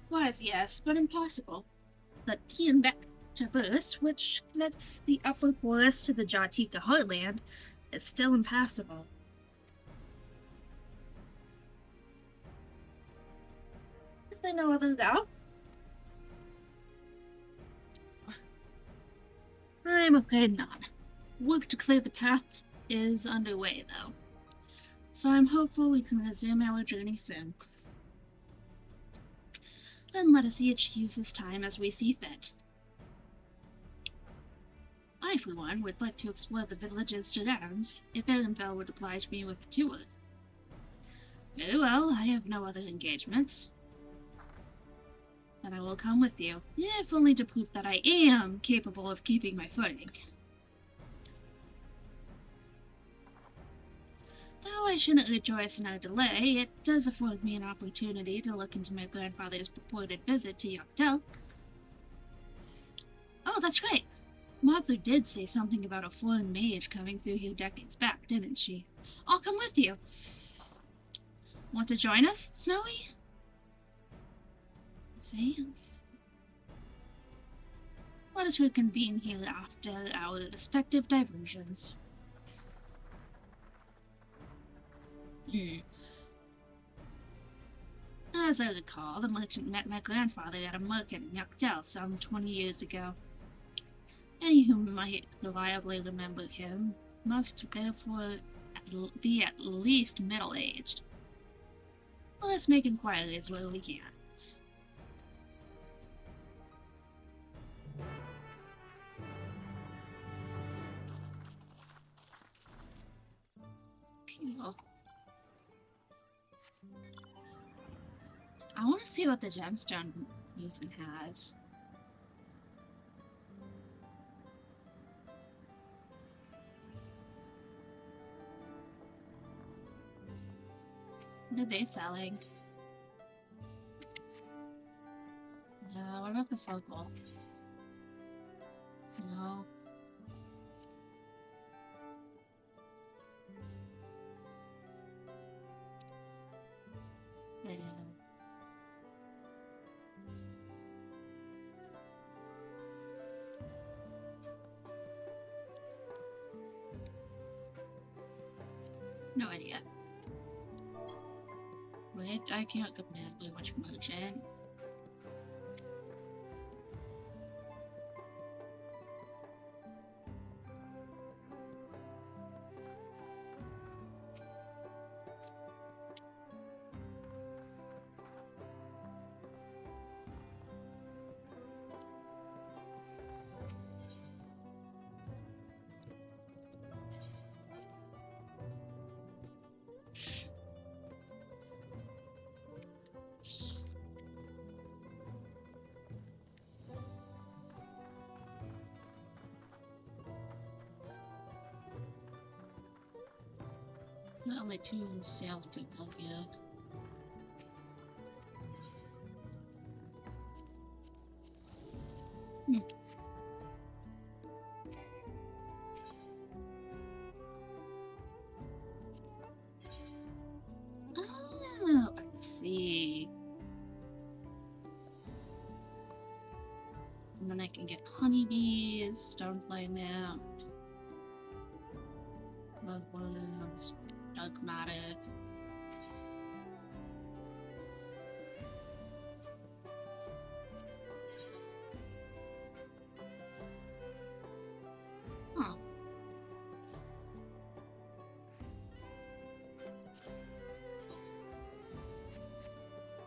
A: Wise, yes, but impossible. The Tianbek Traverse, which connects the upper forest to the Jatika heartland, is still impassable. Is there no other route? I'm afraid not. Work to clear the path is underway, though. So I'm hopeful we can resume our journey soon. Then let us each use this time as we see fit. I, for one, would like to explore the village's surrounds, if Erenfell would oblige me with a tour. Very well, I have no other engagements. Then I will come with you, if only to prove that I am capable of keeping my footing. Though I shouldn't rejoice in our delay, it does afford me an opportunity to look into my grandfather's purported visit to Yoktel. Oh, that's right! Mother did say something about a foreign mage coming through here decades back, didn't she? I'll come with you. Want to join us, Snowy? See? Let us reconvene here after our respective diversions. As I recall, the merchant met my grandfather at a market in Yoktel some 20 years ago. Any who might reliably remember him must therefore be at least middle-aged. Let us make inquiries where we can. Cool. I want to see what the gemstone Houston has. What are they selling? What about this local? No. No idea. Wait, I can't commit very much promotion. Only 2 salespeople here. Oh, I see. And then I can get honeybees, Dawntrail now. Bloodworms, dogmatic. Huh.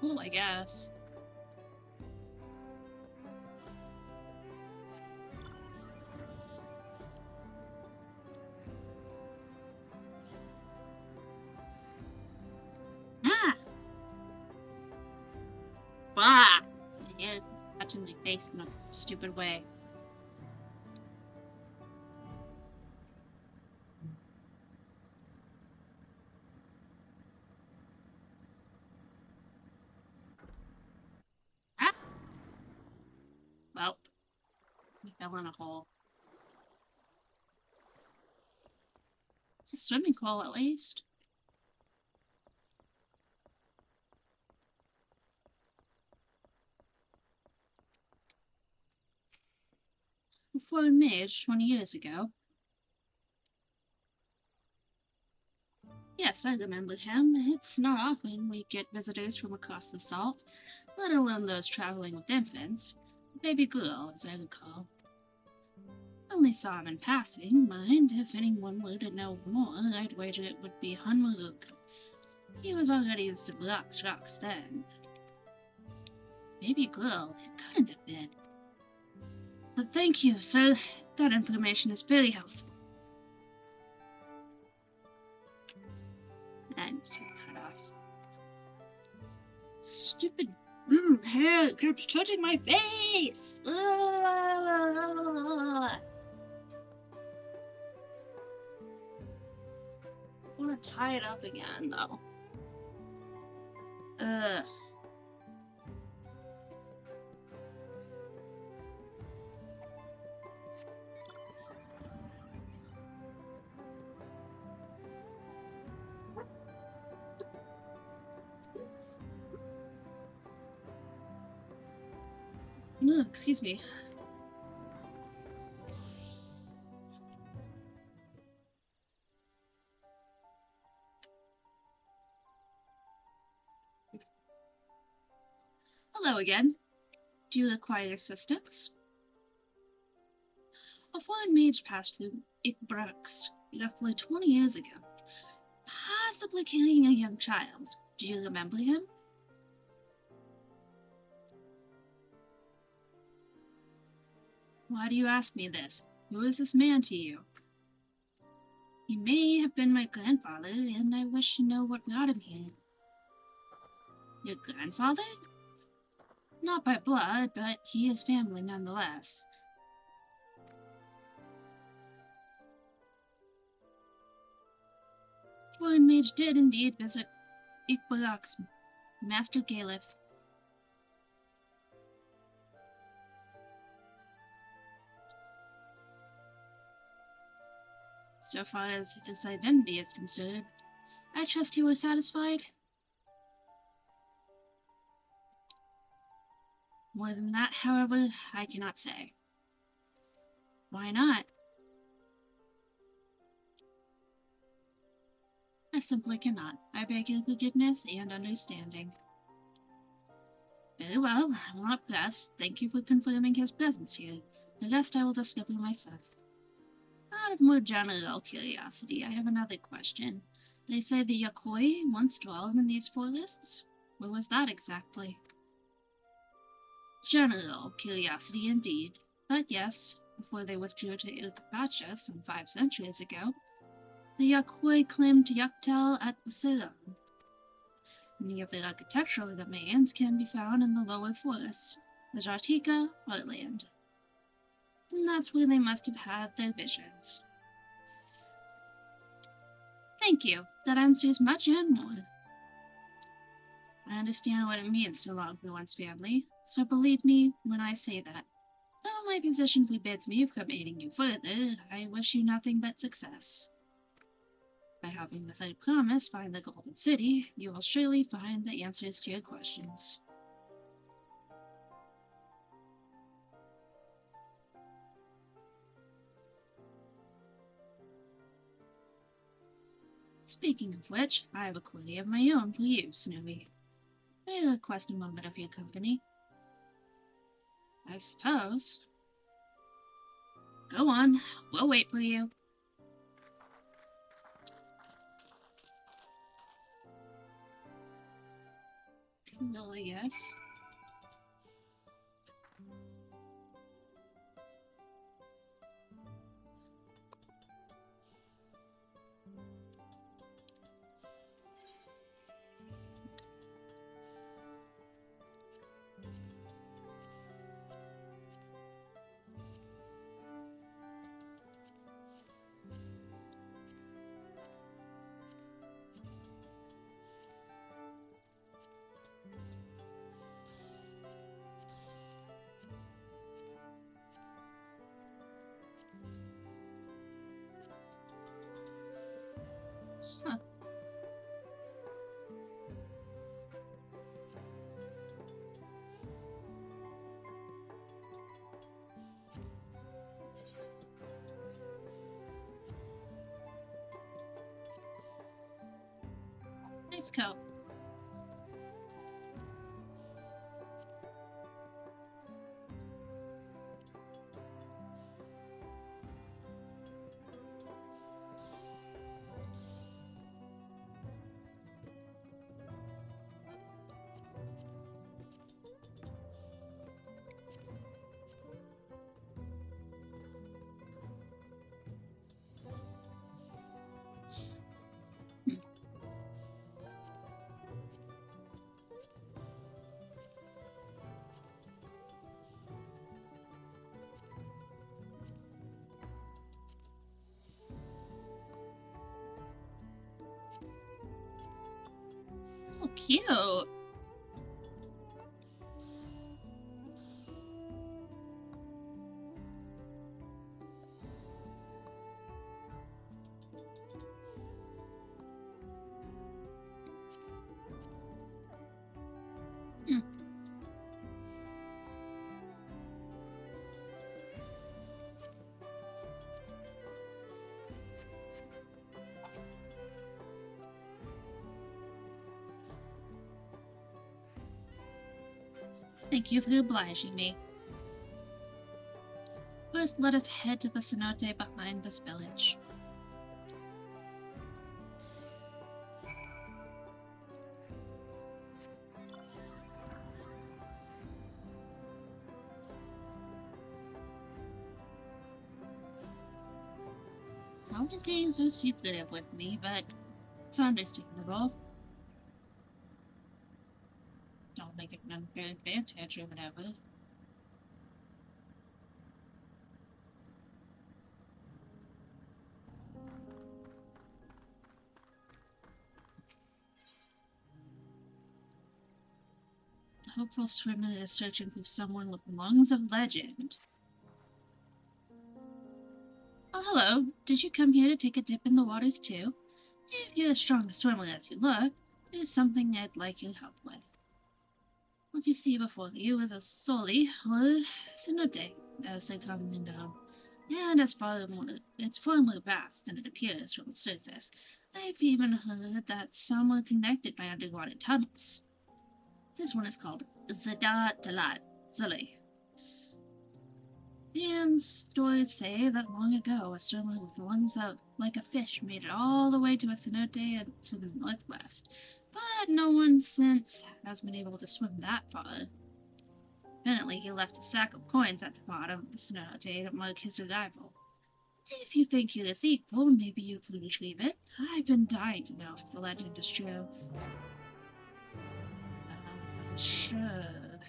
A: Cool, I guess. Ah! Bah! Yeah, touching my face in a stupid way. Ah! Well, we fell in a hole. A swimming pool, at least. A foreign mage 20 years ago. Yes, I remember him. It's not often we get visitors from across the salt, let alone those traveling with infants. A baby girl, as I recall. Only saw him in passing, mind. If anyone were to know more, I'd wager it would be Hunmaruk. He was already in some rocks then. Baby girl, it couldn't have been. But thank you, sir. That information is very helpful. And cut off. Stupid hair keeps touching my face! Ugh. I want to tie it up again, though. Ugh. No, excuse me. Hello again. Do you require assistance? A foreign mage passed through Ikbrux roughly 20 years ago, possibly carrying a young child. Do you remember him? Why do you ask me this? Who is this man to you? He may have been my grandfather, and I wish to know what brought him here. Your grandfather? Not by blood, but he is family nonetheless. Foreign mage did indeed visit Ikbarok's Master Galef. So far as his identity is concerned, I trust you were satisfied? More than that, however, I cannot say. Why not? I simply cannot. I beg your forgiveness and understanding. Very well, I will not press. Thank you for confirming his presence here. The rest I will discover myself. Out of more general curiosity, I have another question. They say the Yokoi once dwelled in these forests? Where was that exactly? General curiosity indeed. But yes, before they withdrew to Ilkapacha some 5 centuries ago, the Yokoi claimed Yuktel at Ceylon. Many of their architectural remains can be found in the lower forests, the Jartika heartland. And that's where they must have had their visions. Thank you. That answers much and more. I understand what it means to long for one's family, so believe me when I say that. Though my position forbids me from aiding you further, I wish you nothing but success. By helping the third promise find the Golden City, you will surely find the answers to your questions. Speaking of which, I have a query of my own for you, Snowy. May I request a moment of your company? I suppose. Go on, we'll wait for you. Cool, I guess. Huh. Nice coat. Oh, cute. Hmm. Thank you for obliging me. First, let us head to the cenote behind this village. Always being so secretive with me, but it's understandable. Don't make it an unfair advantage or whatever. The hopeful swimmer is searching for someone with lungs of legend. Oh, hello. Did you come here to take a dip in the waters too? If you're as strong a swimmer as you look, there's something I'd like your help with. What you see before you is a soli, or cenote, as they're commonly known, and it's far more vast than it appears from the surface. I've even heard that some were connected by underwater tunnels. This one is called Dawntrail. And stories say that long ago, a swimmer with lungs out like a fish made it all the way to a cenote and to the northwest, but no one since has been able to swim that far. Apparently, he left a sack of coins at the bottom of the cenote to mark his arrival. If you think he is equal, maybe you could retrieve it. I've been dying to know if the legend is true. Sure.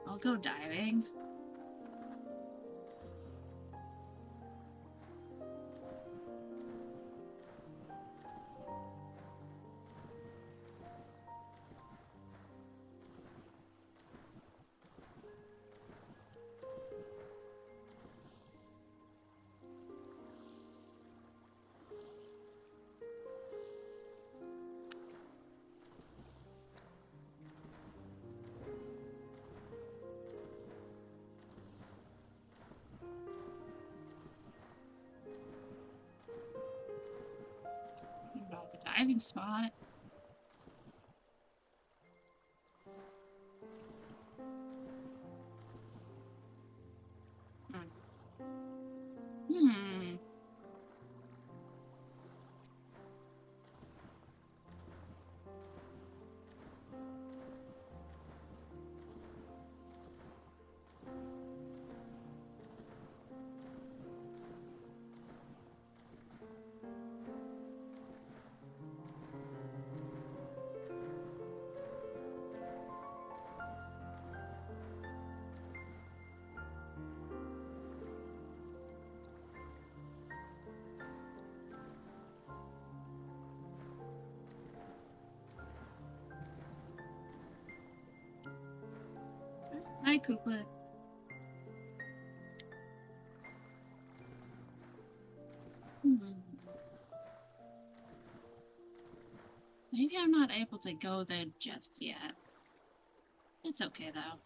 A: I'll go diving. Diving spot. Hmm. Hi, Cooper. Maybe I'm not able to go there just yet. It's okay, though.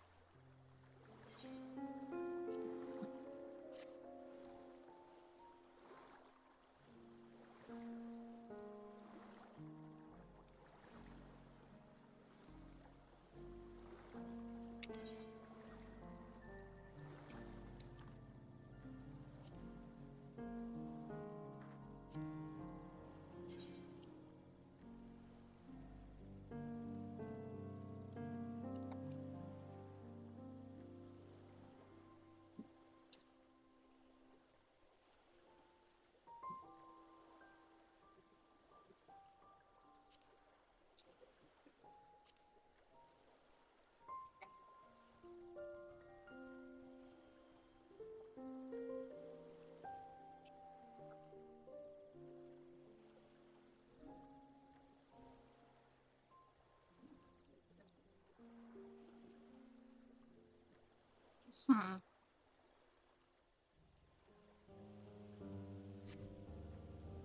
A: Huh.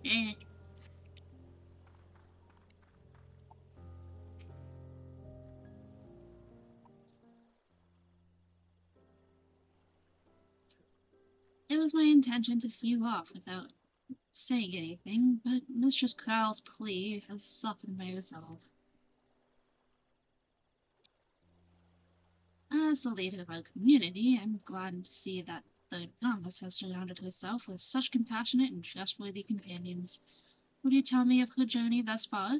A: Eh. It was my intention to see you off without saying anything, but Mistress Crowell's plea has softened my resolve. As the leader of our community, I'm glad to see that the Thomas has surrounded herself with such compassionate and trustworthy companions. Would you tell me of her journey thus far?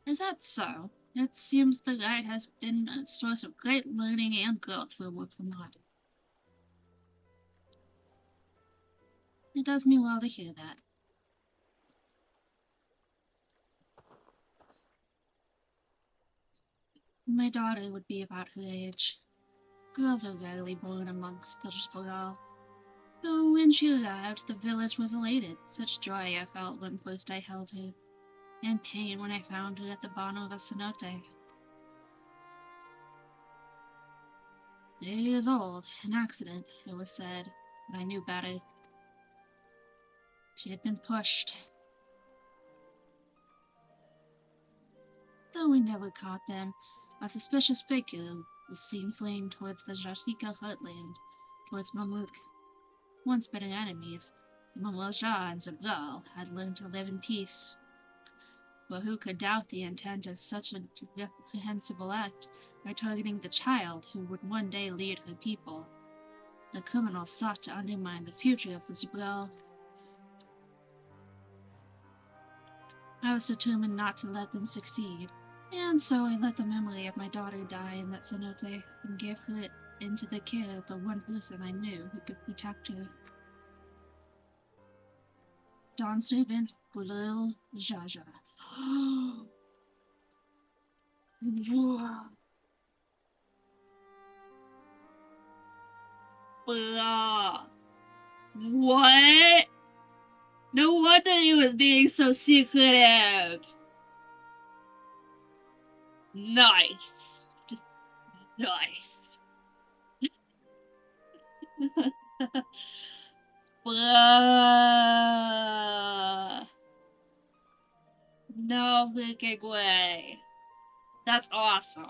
A: Is that so? It seems the guide has been a source of great learning and growth for Wolfenot. It does me well to hear that. My daughter would be about her age. Girls are rarely born amongst the Sporal. So when she arrived, the village was elated. Such joy I felt when first I held her, and pain when I found her at the bottom of a cenote. 3 years old, an accident, it was said, but I knew better. She had been pushed. Though we never caught them, a suspicious figure was seen fleeing towards the Jashika heartland, towards Mamuk. Once bitter enemies, Mamosha and Zabral had learned to live in peace. But who could doubt the intent of such a reprehensible act by targeting the child who would one day lead her people? The criminals sought to undermine the future of the Zabral. I was determined not to let them succeed, and so I let the memory of my daughter die in that cenote and gave her into the care of the one person I knew who could protect her. Dawn servant, Bulil Jaja. Whoa. Blah. What? No wonder he was being so secretive. Nice. Just nice. Blah. No freaking way. That's awesome.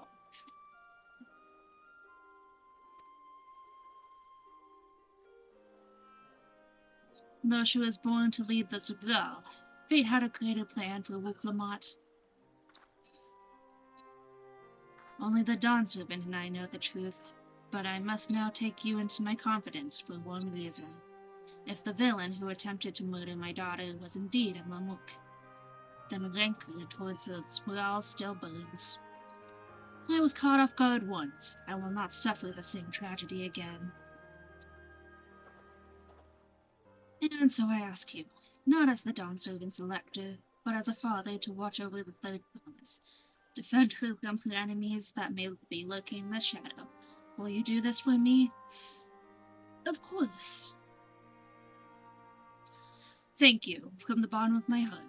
A: Though she was born to lead the Zabral, fate had a greater plan for Wuklamat. Only the Dawn Servant and I know the truth, but I must now take you into my confidence for one reason. If the villain who attempted to murder my daughter was indeed a Mamuk, then rancor towards the Zabral still burns. I was caught off guard once. I will not suffer the same tragedy again. And so I ask you, not as the Dawn Servant's elector, but as a father to watch over the third promise. Defend her from her enemies that may be lurking in the shadow. Will you do this for me? Of course. Thank you, from the bottom of my heart.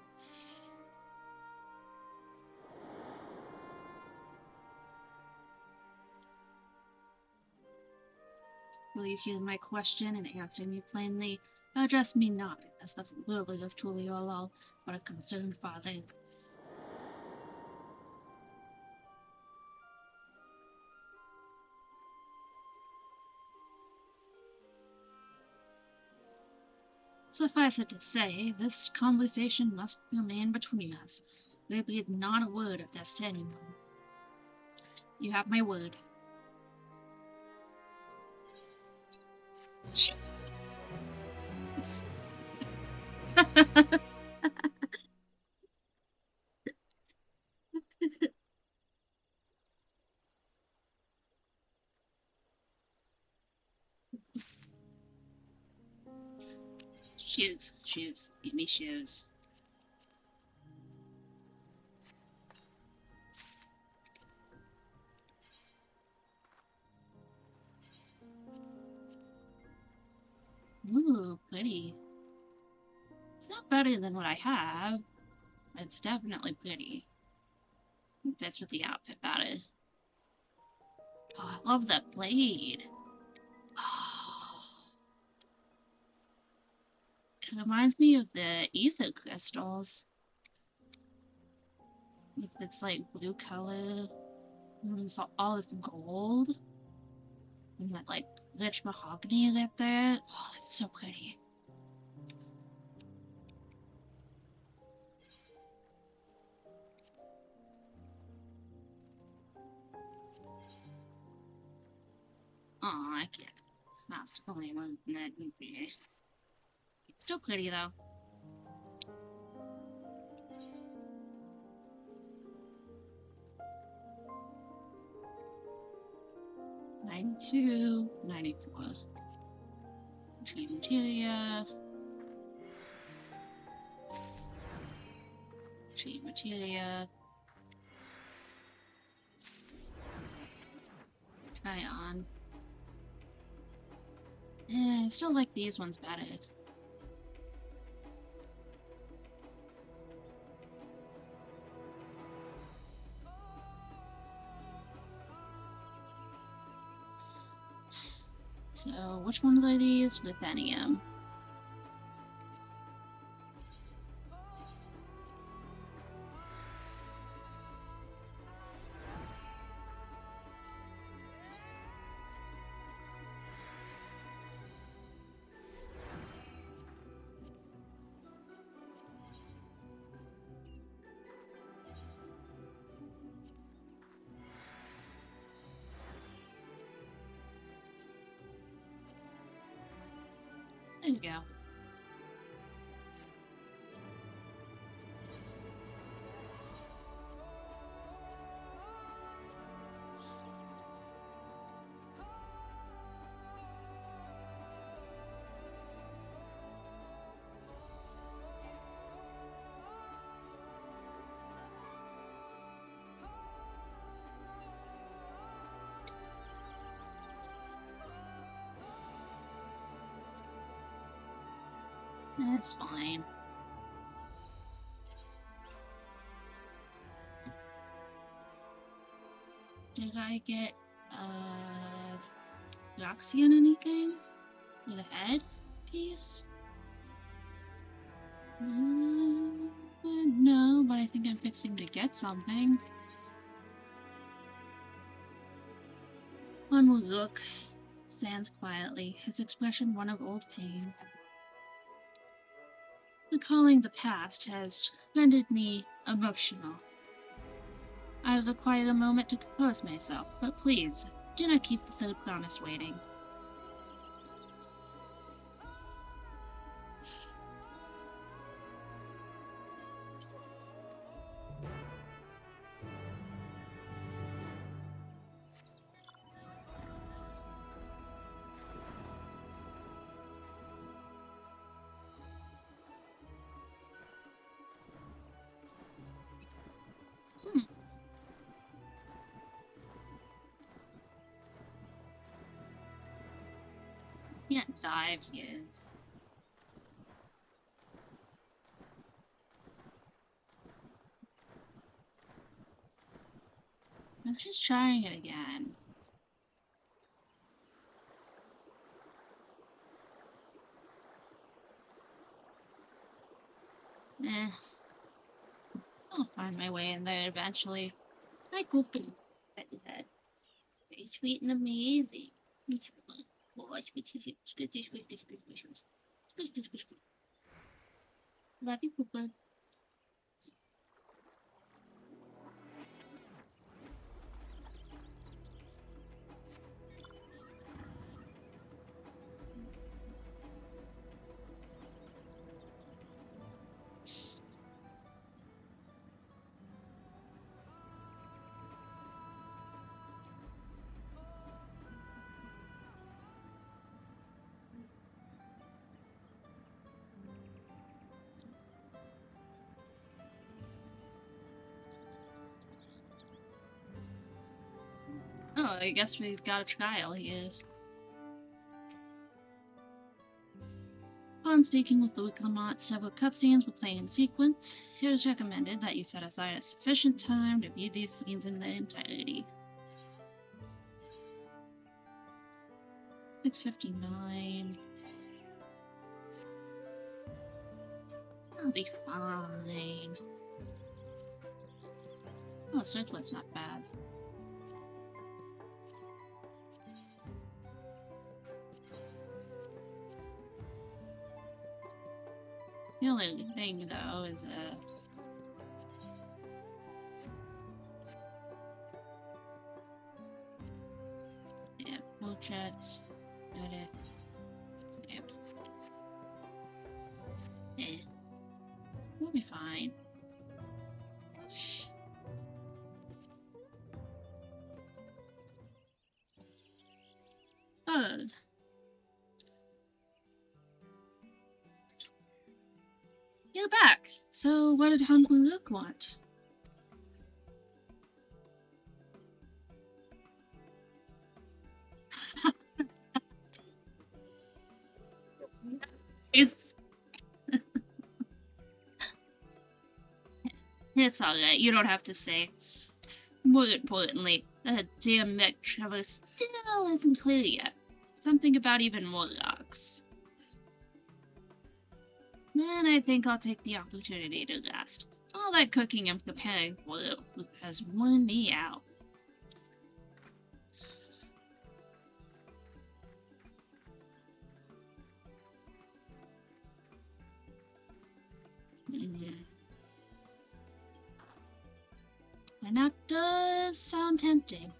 A: Will you hear my question and answer me plainly? Address me not as the ruler of Tuliolol, but a concerned father. Suffice it to say, this conversation must remain between us. There be not a word of this to anyone. You have my word. Shoes, shoes, give me shoes. Ooh, pretty. It's not better than what I have. It's definitely pretty. It fits with the outfit better. Oh, I love that blade. It reminds me of the ether crystals. With its like blue color. And it's all this gold. And that like rich mahogany right there. Oh, it's so pretty. Oh, I can't. That's the only one that would be. It's still pretty though. $92, $94. Trade materia. Trade materia. Try on. I still like these ones better. So, which one are these? Ruthenium. There you go. That's fine. Did I get, Roxy on anything? With a head piece? No, but I think I'm fixing to get something. One will look, stands quietly, his expression one of old pain. Recalling the past has rendered me emotional. I require a moment to compose myself, but please, do not keep the third promise waiting. Can't dive yet. I'm just trying it again. I'll find my way in there eventually. Hi, Goopy. Very sweet and amazing. Love you, Koopa. Oh, I guess we've got a trial here. Upon speaking with Louis Clement, several cutscenes were playing in sequence. It was recommended that you set aside a sufficient time to view these scenes in their entirety. 6:59. I'll be fine. Oh, circlet's not bad. The only thing, though, is yeah, portraits, edit, save. Eh, we'll be fine. Oh. You're back! So, what did Hungry Luke want? It's alright, you don't have to say. More importantly, the damn mech Trevor still isn't clear yet. Something about even more rocks. Then I think I'll take the opportunity to rest. All that cooking and preparing for it has worn me out. And that does sound tempting.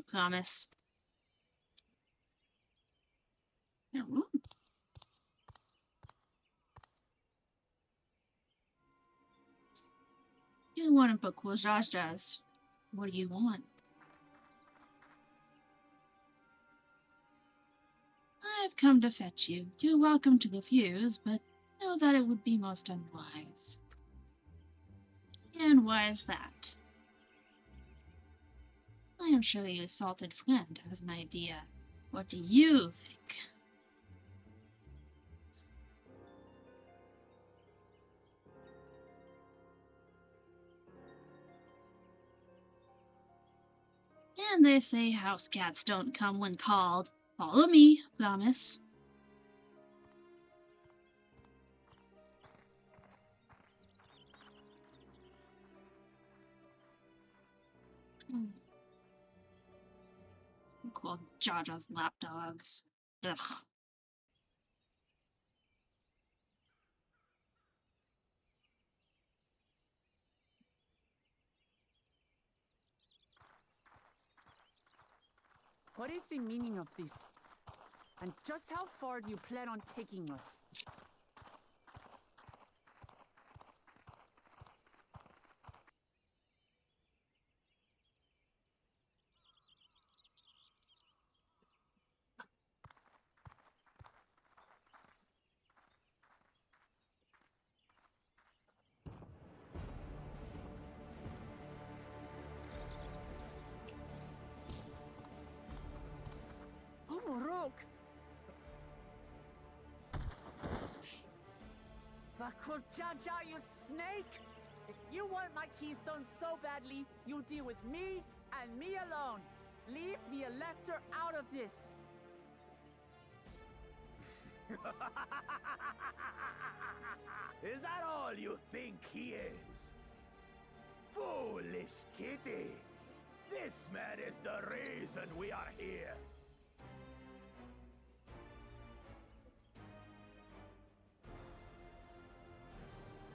A: promise. Ooh. You want to book Wajajas. What do you want? I've come to fetch you. You're welcome to refuse, but know that it would be most unwise. And why is that? I am sure your salted friend has an idea. What do you think? And they say house cats don't come when called. Follow me, promise. Called Jaja's lapdogs. Ugh.
D: What is the meaning of this? And just how far do you plan on taking us? Oh, Morok! Jaja, you snake! If you want my keystone so badly, you deal with me and me alone. Leave the Elector out of this.
F: Is that all you think he is? Foolish kitty! This man is the reason we are here.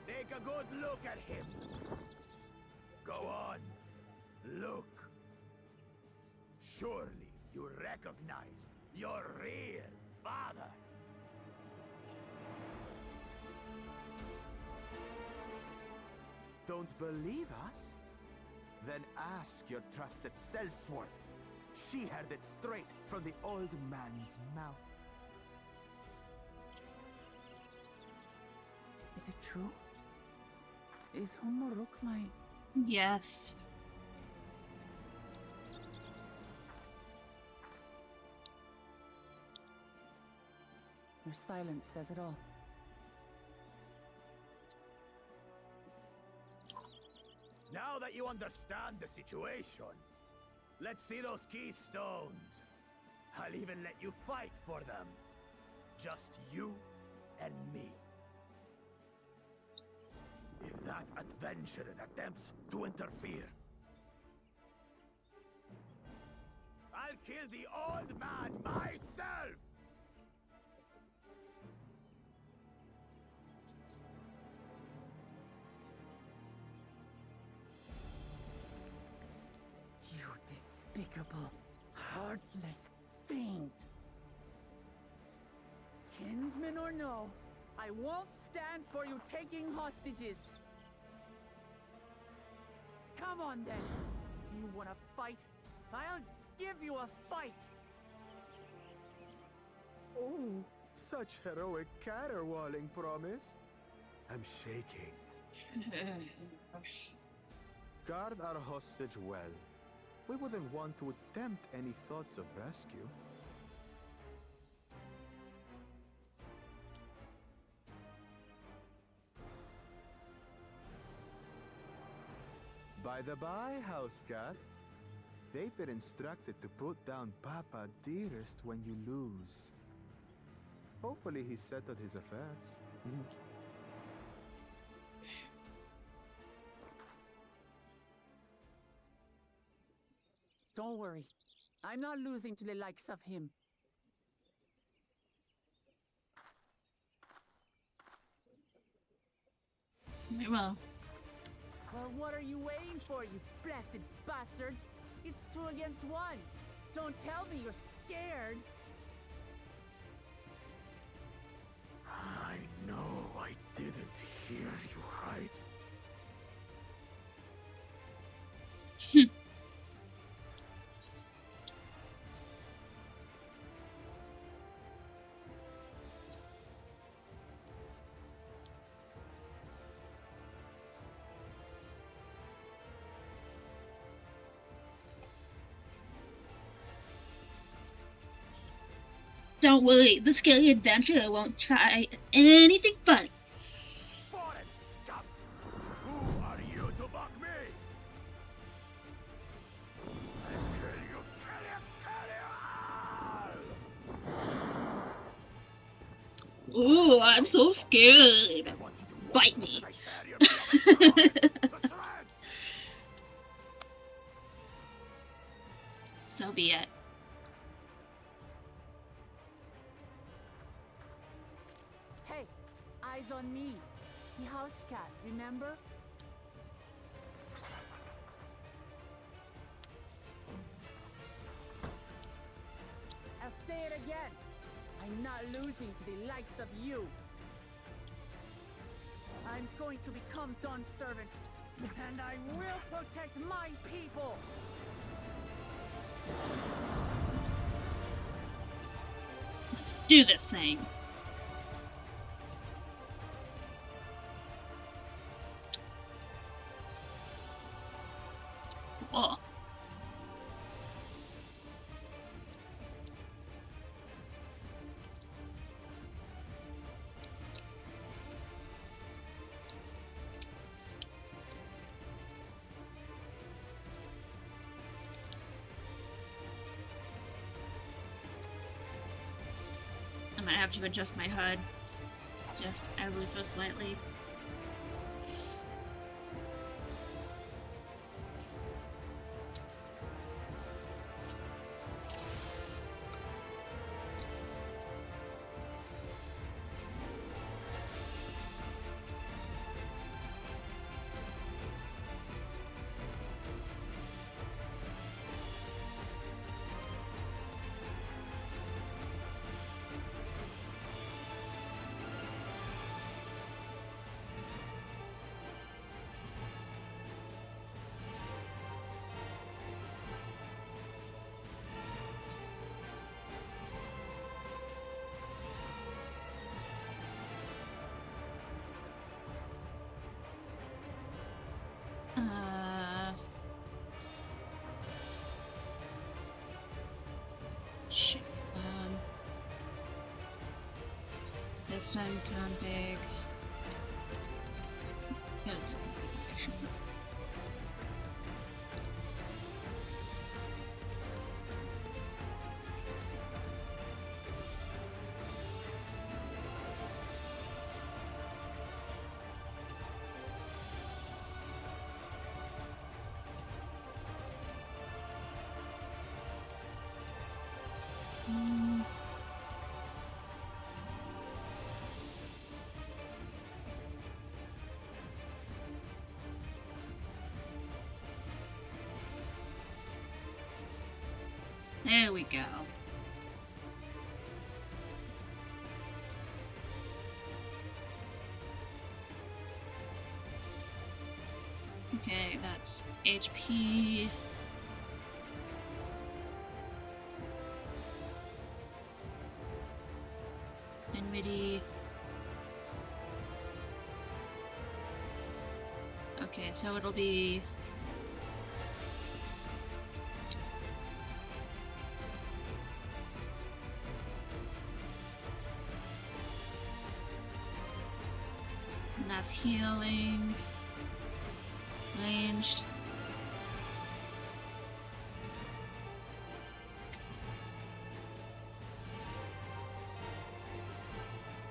F: Take a good look at him. Go on. Look. Surely you recognize your real father. Don't believe us? Then ask your trusted sellsword. She heard it straight from the old man's mouth.
D: Is it true? Is Humoruk my...
A: Yes.
D: Your silence says it all.
F: Now that you understand the situation, let's see those keystones. I'll even let you fight for them. Just you and me. If that adventurer attempts to interfere, I'll kill the old man myself!
D: You despicable, heartless fiend! Kinsman or no, I won't stand for you taking hostages! Come on then! You wanna fight? I'll give you a fight!
F: Oh, such heroic caterwauling promise. I'm shaking. Guard our hostage well. We wouldn't want to attempt any thoughts of rescue. By the by, house cat, they've been instructed to put down Papa Dearest when you lose. Hopefully he settled his affairs.
D: Don't worry. I'm not losing to the likes of him.
A: Very well.
D: Well, what are you waiting for, you blessed bastards? it's 2 against 1. Don't tell me you're scared.
C: I know I didn't hear you right.
A: Don't worry, the scary adventurer won't try anything funny.
C: Foreign scum! Who are you to mock me? I'll kill you, all!
A: Ooh, I'm so scared. Bite me. So be it.
D: Hey, eyes on me. The house cat, remember? I'll say it again. I'm not losing to the likes of you. I'm going to become Dawn's servant, and I will protect my people!
A: Let's do this thing. Cool. I might have to adjust my HUD just ever so slightly. Shit. System config. There we go. Okay, that's HP. And MIDI. Okay, so it'll be and that's healing. Ranged.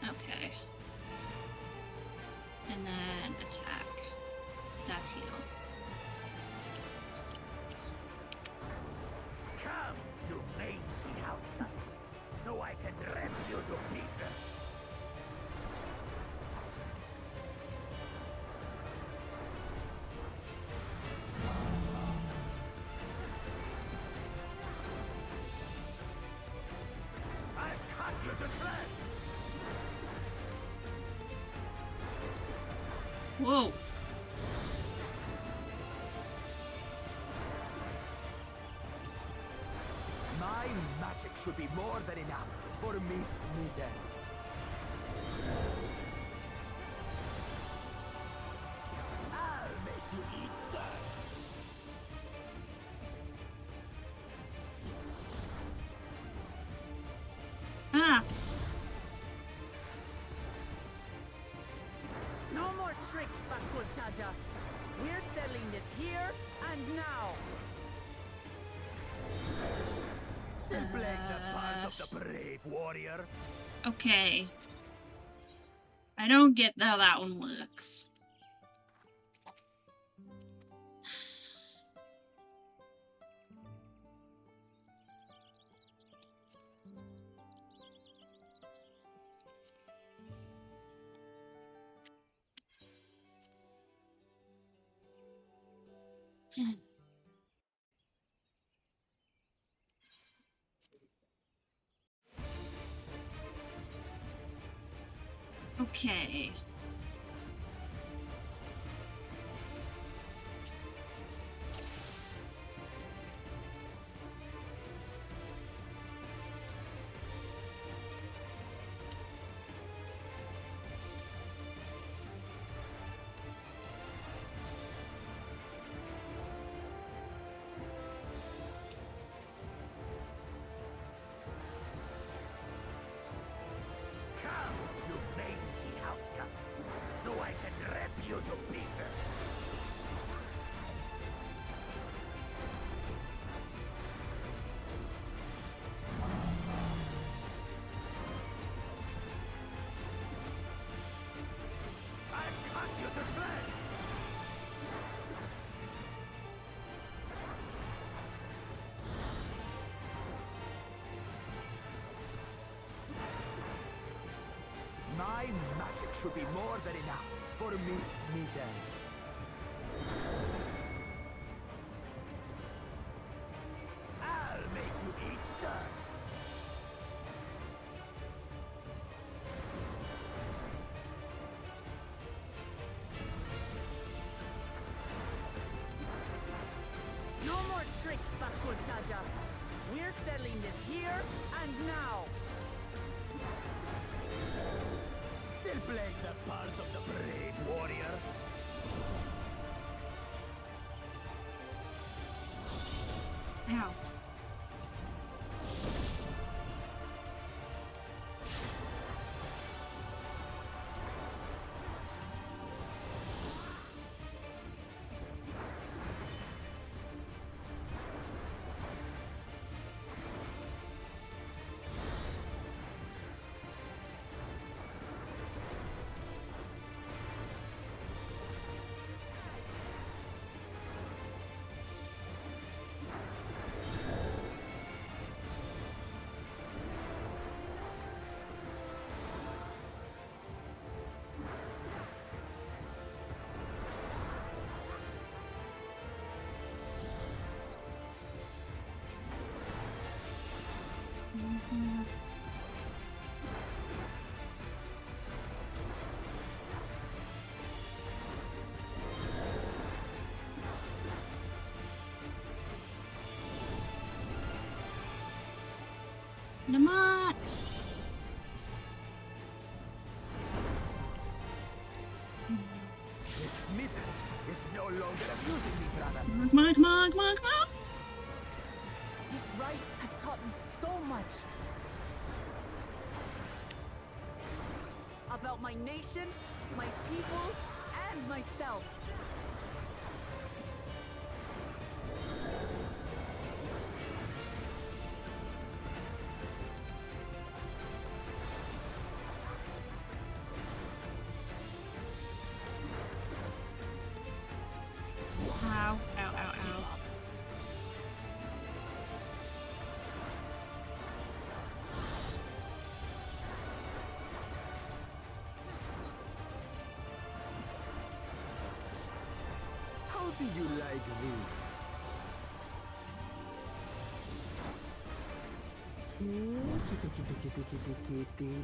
A: Okay. And then attack. That's heal.
C: Come, you mangy house cat, so I can rip you to pieces.
A: Whoa.
I: My magic should be more than enough for Miss Middens. I'll make you eat that.
A: Ah.
D: No more tricks, Bakuchaja. We're settling this here and now.
I: Still playing the part of the brave warrior.
A: Okay. I don't get how that one works. Okay.
I: Come, you mangy house cat, so I can rip you to pieces. I'll cut you to shreds. My magic should be more than enough for Miss Middens. I'll make you eat dirt.
D: No more tricks, Bakuchaja. We're settling this here and now.
I: Still playing the part of the brave warrior.
A: Ow. Naman!
I: Miss Middens is no longer abusing me, brother.
A: Come on, come on, come on, come on!
D: This rite has taught me so much. About my nation, my people, and myself.
A: Ow, ow, ow, ow.
I: How do you like this? Kitty, kitty, kitty, kitty, kitty.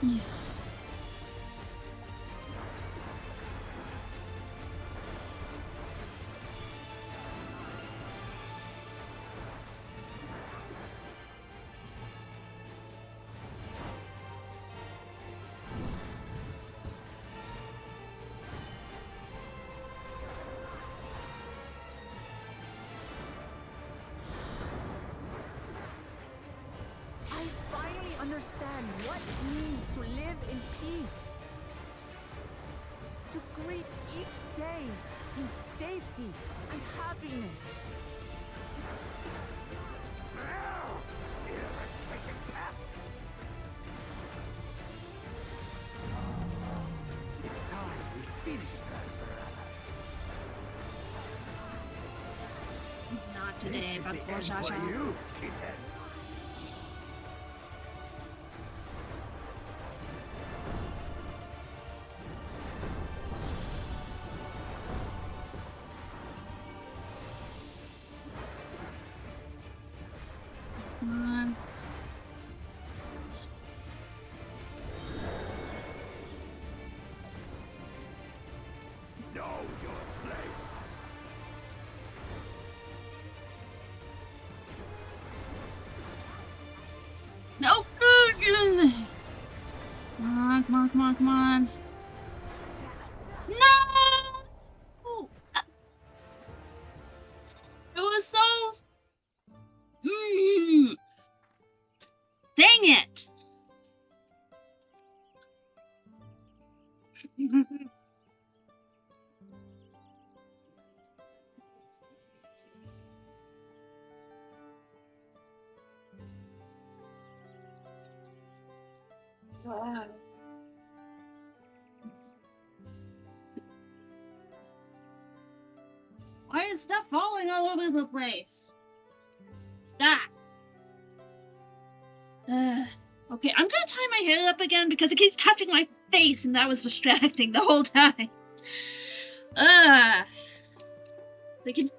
D: I finally understand what it means to live in peace. To greet each day in safety and happiness.
I: It's time we finished her forever.
A: Not today,
I: This is
A: but
I: the
A: poor
I: end
A: Cha-Cha.
I: for you, kitten.
A: Come on.
I: Know your place.
A: No! Get in there! Come on, come on, come on, come on. No! It was so... Dang it! Wow. Why is stuff falling all over the place? Stop. Okay, I'm gonna tie my hair up again because it keeps touching my face and that was distracting the whole time. They can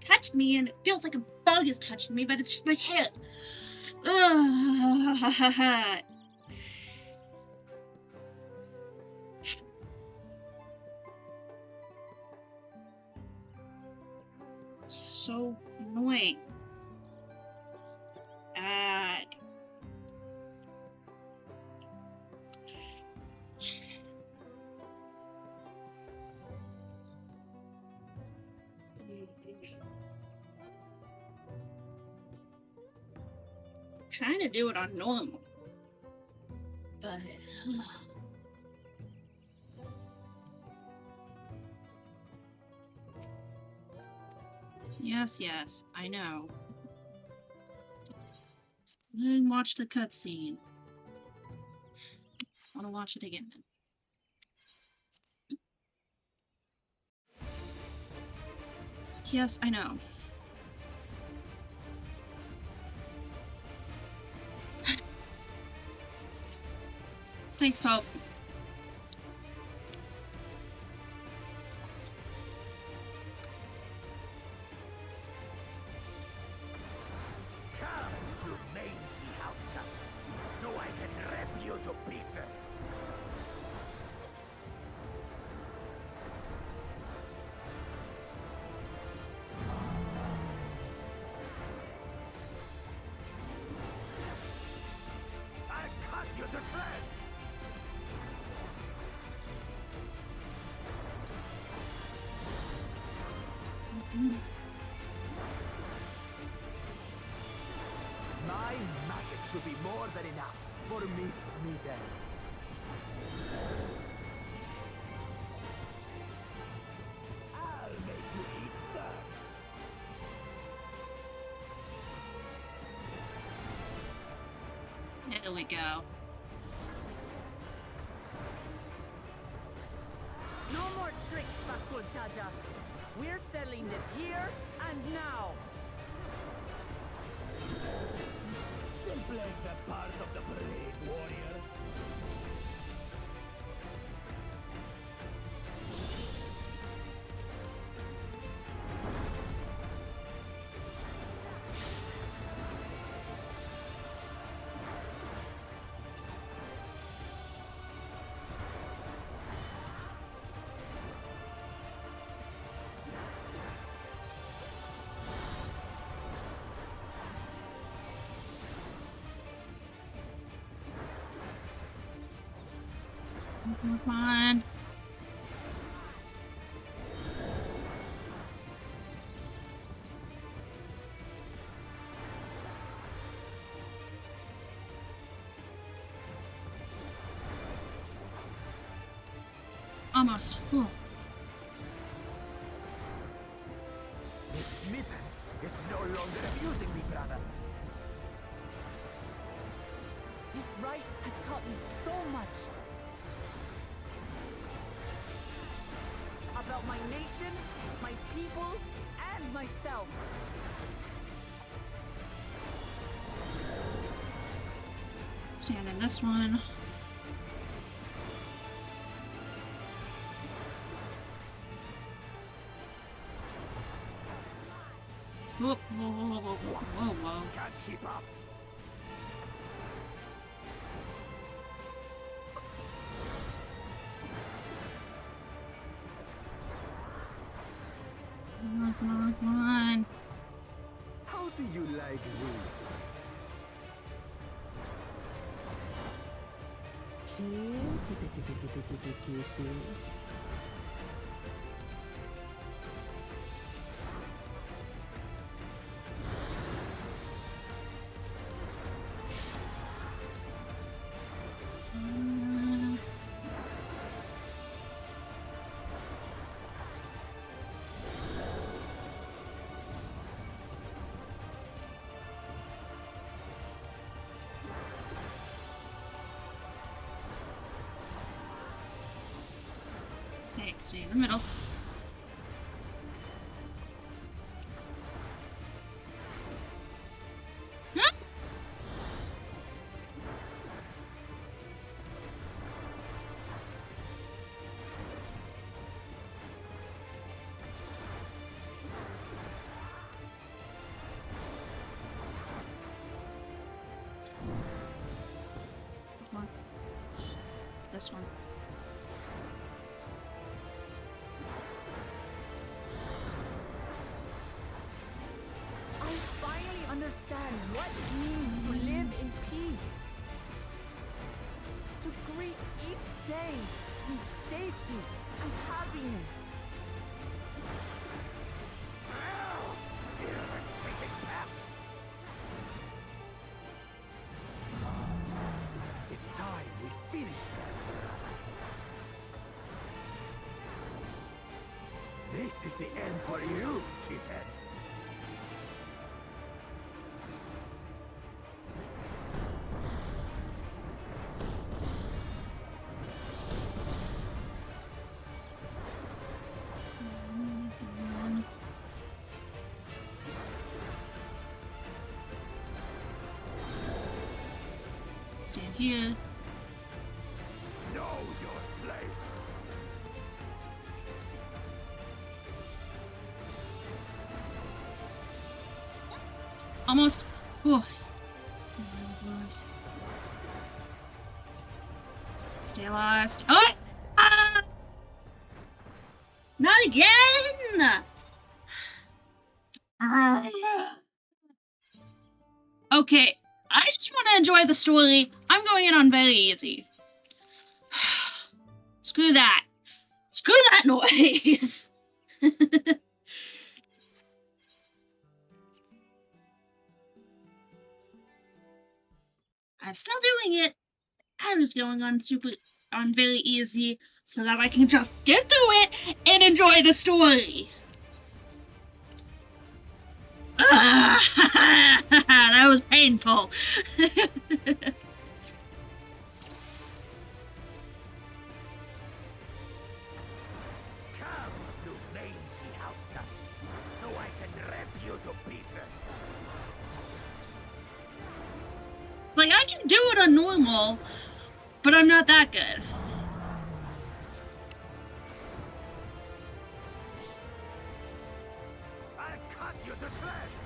A: touch me and it feels like a bug is touching me, but it's just my hair. So annoying. God. Trying to do it on normal, but yes, I know. And watch the cutscene. Want to watch it again? Yes, I know. Thanks, Pope.
I: Come, you mangy house cat, so I can rip you to pieces. I'll cut you to shreds. My magic should be more than enough for Miss Middens. I'll make you eat that.
A: There we go.
D: No more tricks, Bakul Chacha. We're settling this here and now.
I: Simply the part of the brave warrior.
A: Come on. Almost. Cool.
I: This Mittens is no longer amusing me, brother.
D: This rite has taught me so much. About my nation, my people, and myself.
A: Stand in this one. Whoa, whoa, whoa, whoa, whoa, whoa.
I: Can't keep up.
A: Come on, come on, come on.
I: How do you like this? Kitty.
A: Stay in the middle. Huh? Come on. This one.
D: Understand what it means to live in peace. To greet each day in safety and happiness.
I: It's time we finish them. This is the end for you, kitten.
A: Stand here.
I: Know your place.
A: Almost. Oh. Stay alive. Oh! Ah! Not again! Okay, I just want to enjoy the story. I'm going in on very easy. Screw that. Screw that noise! I'm still doing it. I'm just going on very easy so that I can just get through it and enjoy the story. That was painful.
I: Come, you mangy house cat, so I can rip you to pieces.
A: Like, I can do it on normal, but I'm not that good.
I: I'll cut you to shreds.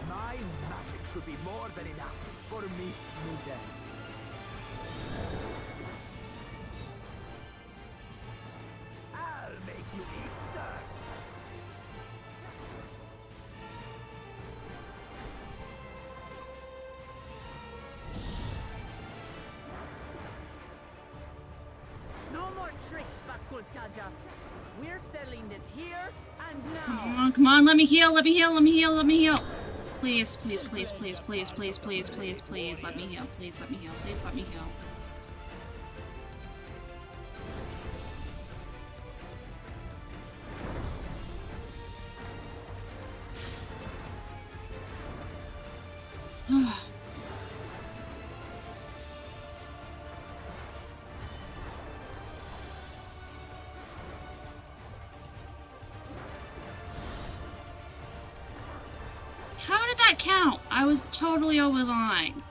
I: My magic should be more than enough for Miss Middens. I'll make you eat dirt.
D: tricks, Bakulchaja. We're settling this here and
A: Come
D: now.
A: on, come on, let me heal, let me heal, let me heal, let me heal. Please, please, please, please, please, please, please, please, please, let me heal. Please let me heal. Please let me heal. How did that count? I was totally over the line.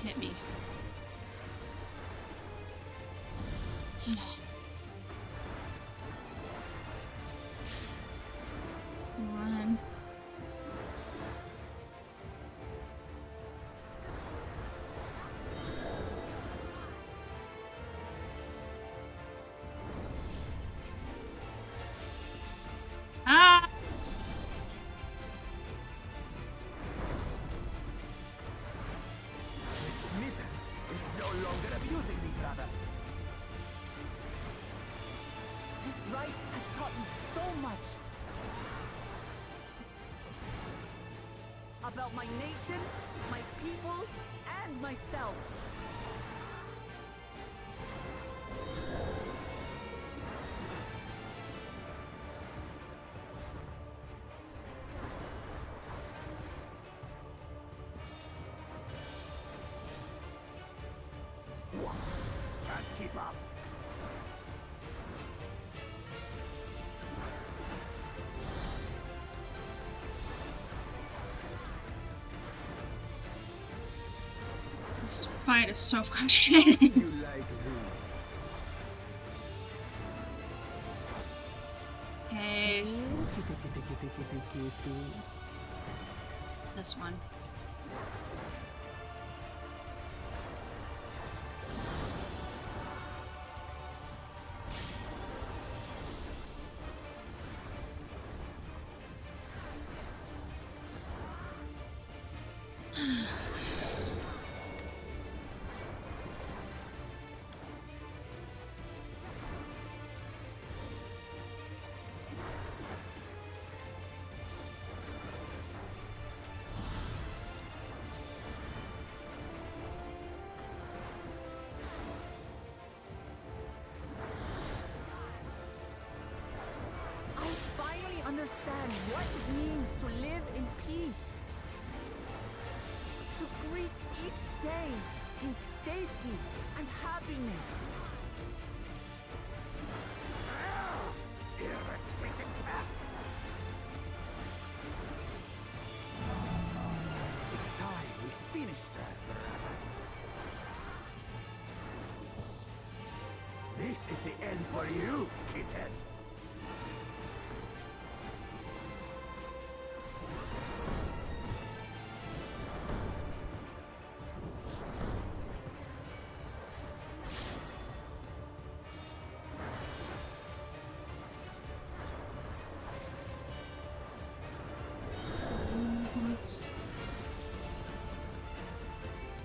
A: Hit me. Run. Ah!
I: Miss Mittens is no longer abusing me, brother.
D: This rite has taught me so much. About my nation, my people, and myself.
I: Can't keep up.
A: This fight is so
I: How
A: frustrating.
I: do you like this?
A: Okay,
I: Kitty, kitty, kitty, kitty, kitty.
A: this one.
D: I finally understand what it means to live in peace. To greet each day in safety and happiness.
I: Irritating bastard. It's time we finished her, brother. This is the end for you, kitten.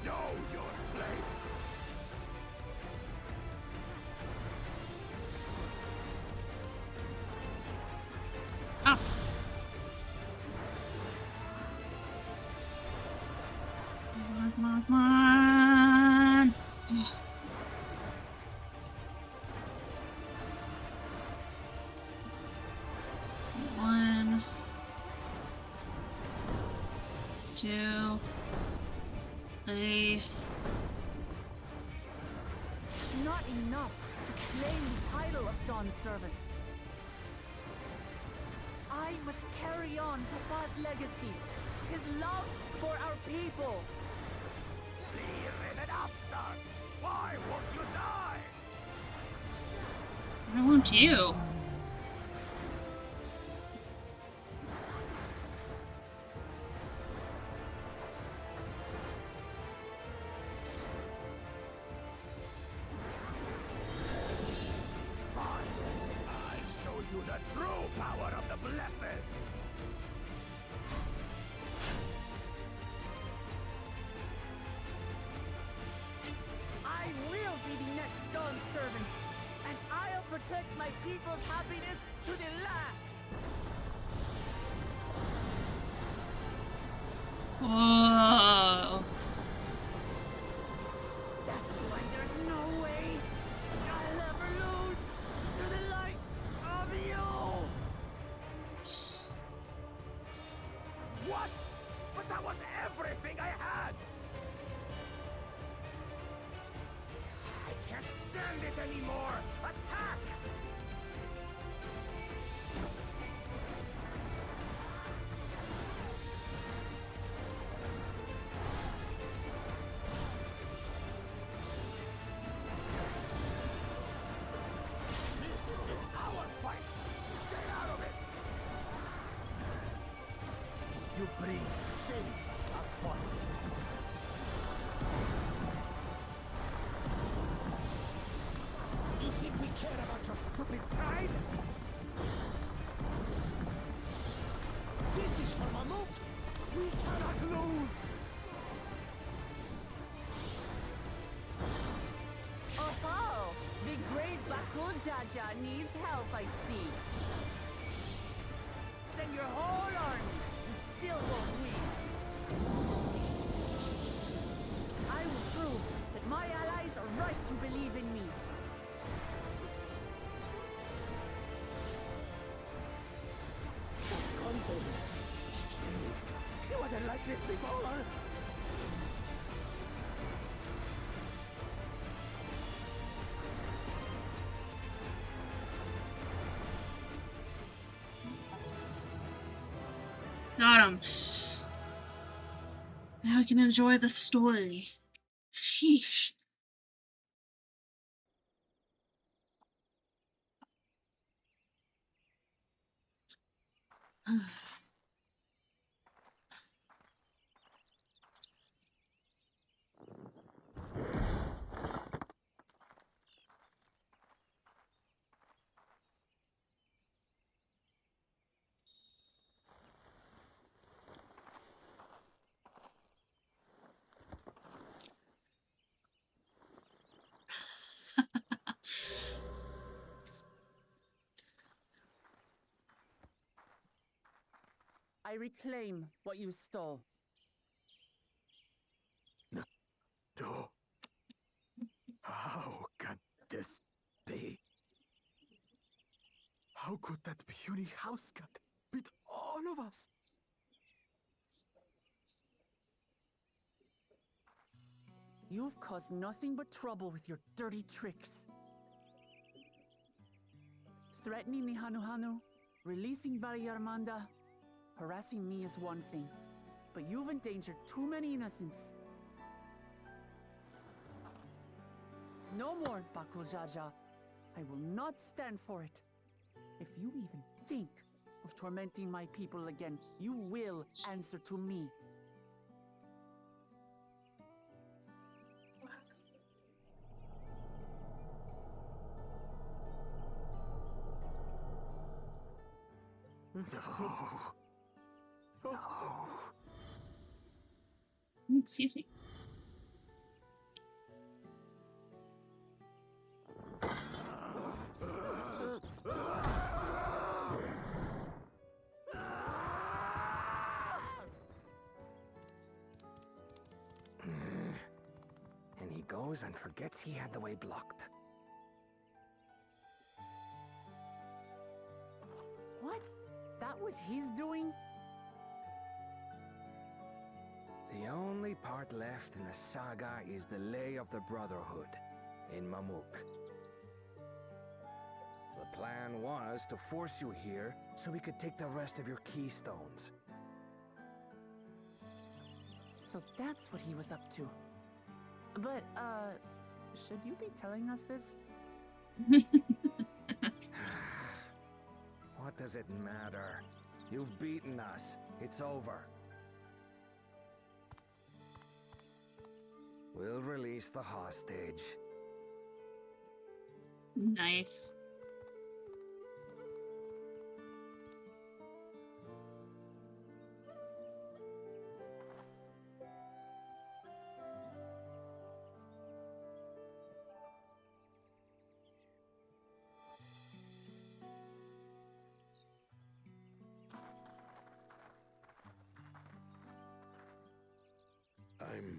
I: Know your place.
A: Up. Come on, come on, come on. One, two, three.
D: Not enough to claim the title of Dawn's servant. I must carry on Papa's legacy, his love for our people.
I: Clear an upstart. Why won't you die?
A: I want you.
D: people's happiness to the last!
A: Whoa.
D: That's why there's no way I'll ever lose to the like of you!
I: What? But that was everything I had! I can't stand it anymore! Attack! This is our fight! Stay out of it! You bring shame upon us. You think we care about your stupid pride? This is for Mamuk! We cannot lose!
D: Oh, the great Bakul Jaja needs help, I see. Send your whole army. You still won't win. I will prove that my allies are right to believe in me.
I: Such confidence. Changed. She wasn't like this before.
A: Got him. Now I can enjoy the story. Sheesh.
D: I reclaim what you stole.
B: No. How can this be? How could that puny house cat beat all of us?
D: You've caused nothing but trouble with your dirty tricks. Threatening the Hanuhanu, releasing Valyarmanda, harassing me is one thing, but you've endangered too many innocents. No more, Bakul Jaja. I will not stand for it. If you even think of tormenting my people again, you will answer to me.
B: No. No.
A: Excuse me.
H: And he goes and forgets he had the way blocked.
D: What? That was his doing?
H: The only part left in the saga is the Lay of the Brotherhood in Mamuk. The plan was to force you here so we could take the rest of your keystones.
D: So that's what he was up to. But, should you be telling us this?
H: What does it matter? You've beaten us. It's over. We'll release the hostage.
A: Nice.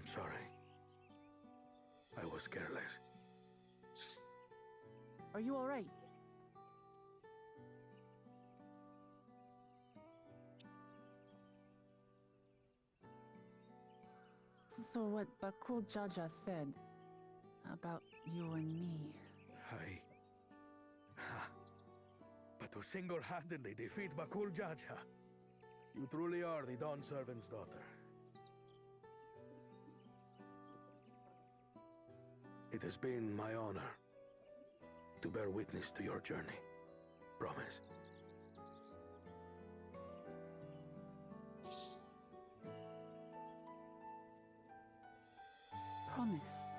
F: I'm sorry. I was careless.
D: Are you alright? So what Bakul Jaja said about you and me...
F: But to single-handedly defeat Bakul Jaja, you truly are the Dawn Servant's daughter. It has been my honor to bear witness to your journey. Promise.
D: Promise.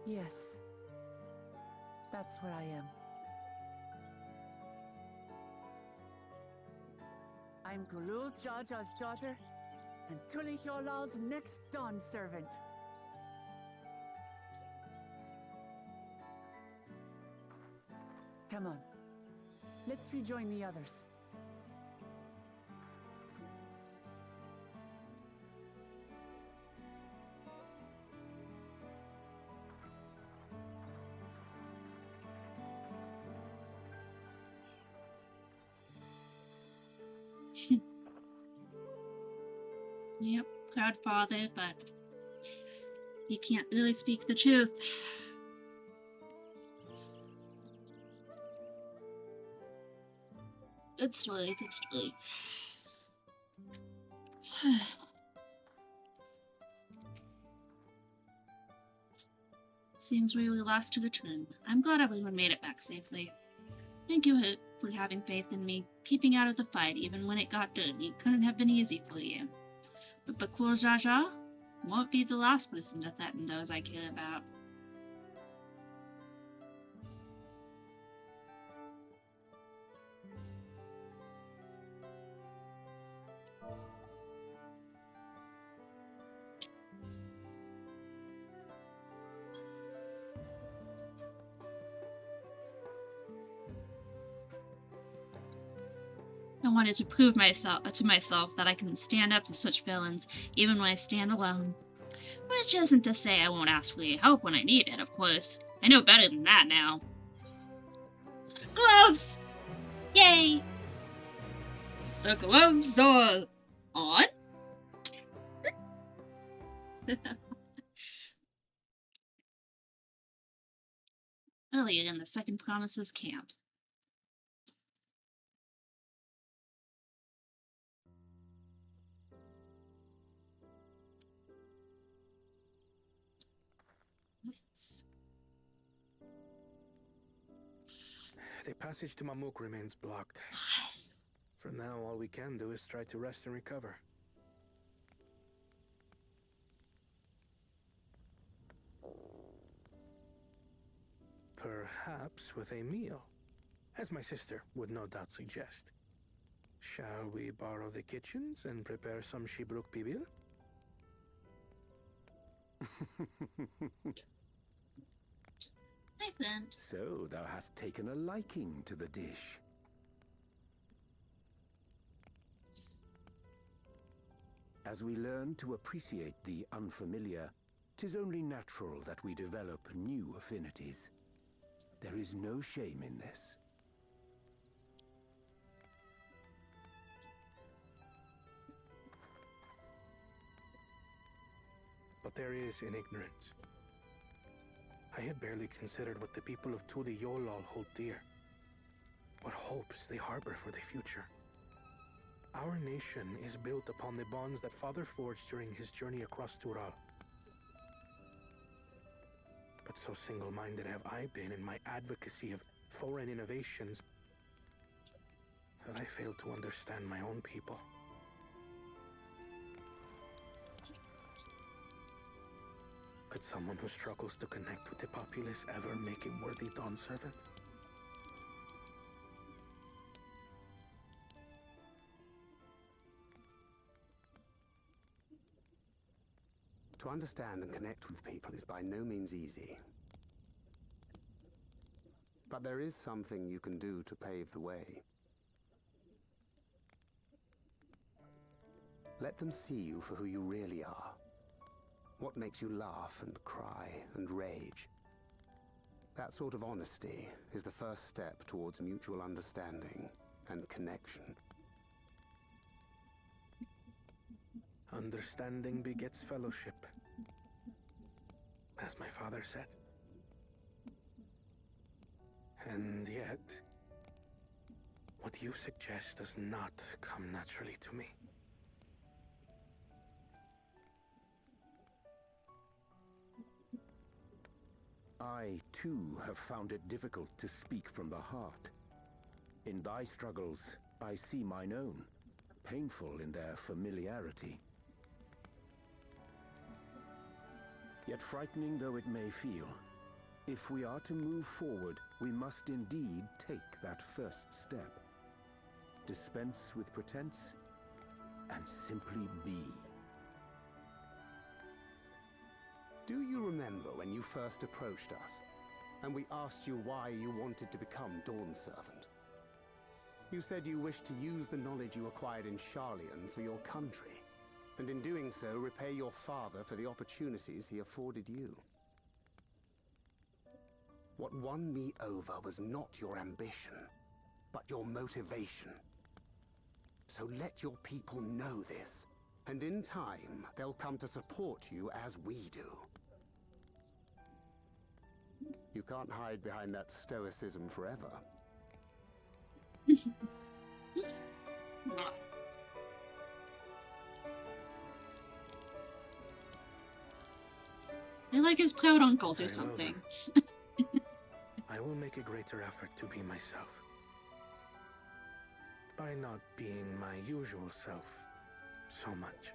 D: Yes. That's what I am. I'm Kulul Jaja's daughter, and Tuli Hyolal's next Dawn servant. Come on. Let's rejoin the others.
A: Yep, proud father, but he can't really speak the truth. Good story, good story. Seems we were last to return. I'm glad everyone made it back safely. Thank you for having faith in me. Keeping out of the fight, even when it got dirty, couldn't have been easy for you. But Bakul Jaja won't be the last person to threaten those I care about. I wanted to prove to myself that I can stand up to such villains, even when I stand alone. Which isn't to say I won't ask for your help when I need it, of course. I know better than that now. Gloves! Yay! The gloves are on? Earlier in the Second Promises camp.
F: The passage to Mamuk remains blocked. For now, all we can do is try to rest and recover. Perhaps with a meal, as my sister would no doubt suggest. Shall we borrow the kitchens and prepare some Shibruk Pibil?
A: Hi, friend.
L: So, thou hast taken a liking to the dish. As we learn to appreciate the unfamiliar, 'tis only natural that we develop new affinities. There is no shame in this.
F: But there is in ignorance. I had barely considered what the people of Tuli Yolal hold dear. What hopes they harbor for the future. Our nation is built upon the bonds that Father forged during his journey across Tural. But so single-minded have I been in my advocacy of foreign innovations that I failed to understand my own people. Could someone who struggles to connect with the populace ever make a worthy Dawn servant?
J: To understand and connect with people is by no means easy. But there is something you can do to pave the way. Let them see you for who you really are.
M: What makes you laugh and cry and rage? That sort of honesty is the first step towards mutual understanding and connection.
F: Understanding begets fellowship, as my father said. And yet, what you suggest does not come naturally to me.
L: I, too, have found it difficult to speak from the heart. In thy struggles, I see mine own, painful in their familiarity. Yet frightening though it may feel, if we are to move forward, we must indeed take that first step. Dispense with pretense, and simply be.
M: Do you remember when you first approached us, and we asked you why you wanted to become Dawn Servant? You said you wished to use the knowledge you acquired in Sharlayan for your country, and in doing so repay your father for the opportunities he afforded you. What won me over was not your ambition, but your motivation. So let your people know this, and in time, they'll come to support you as we do. You can't hide behind that stoicism forever.
A: They're like his proud uncles or
F: Very well,
A: something.
F: I will make a greater effort to be myself. By not being my usual self so much.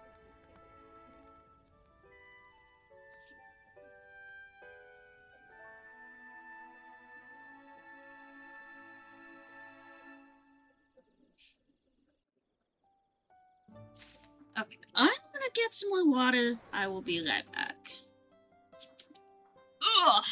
A: Okay, I'm gonna get some more water. I will be right back. Ugh!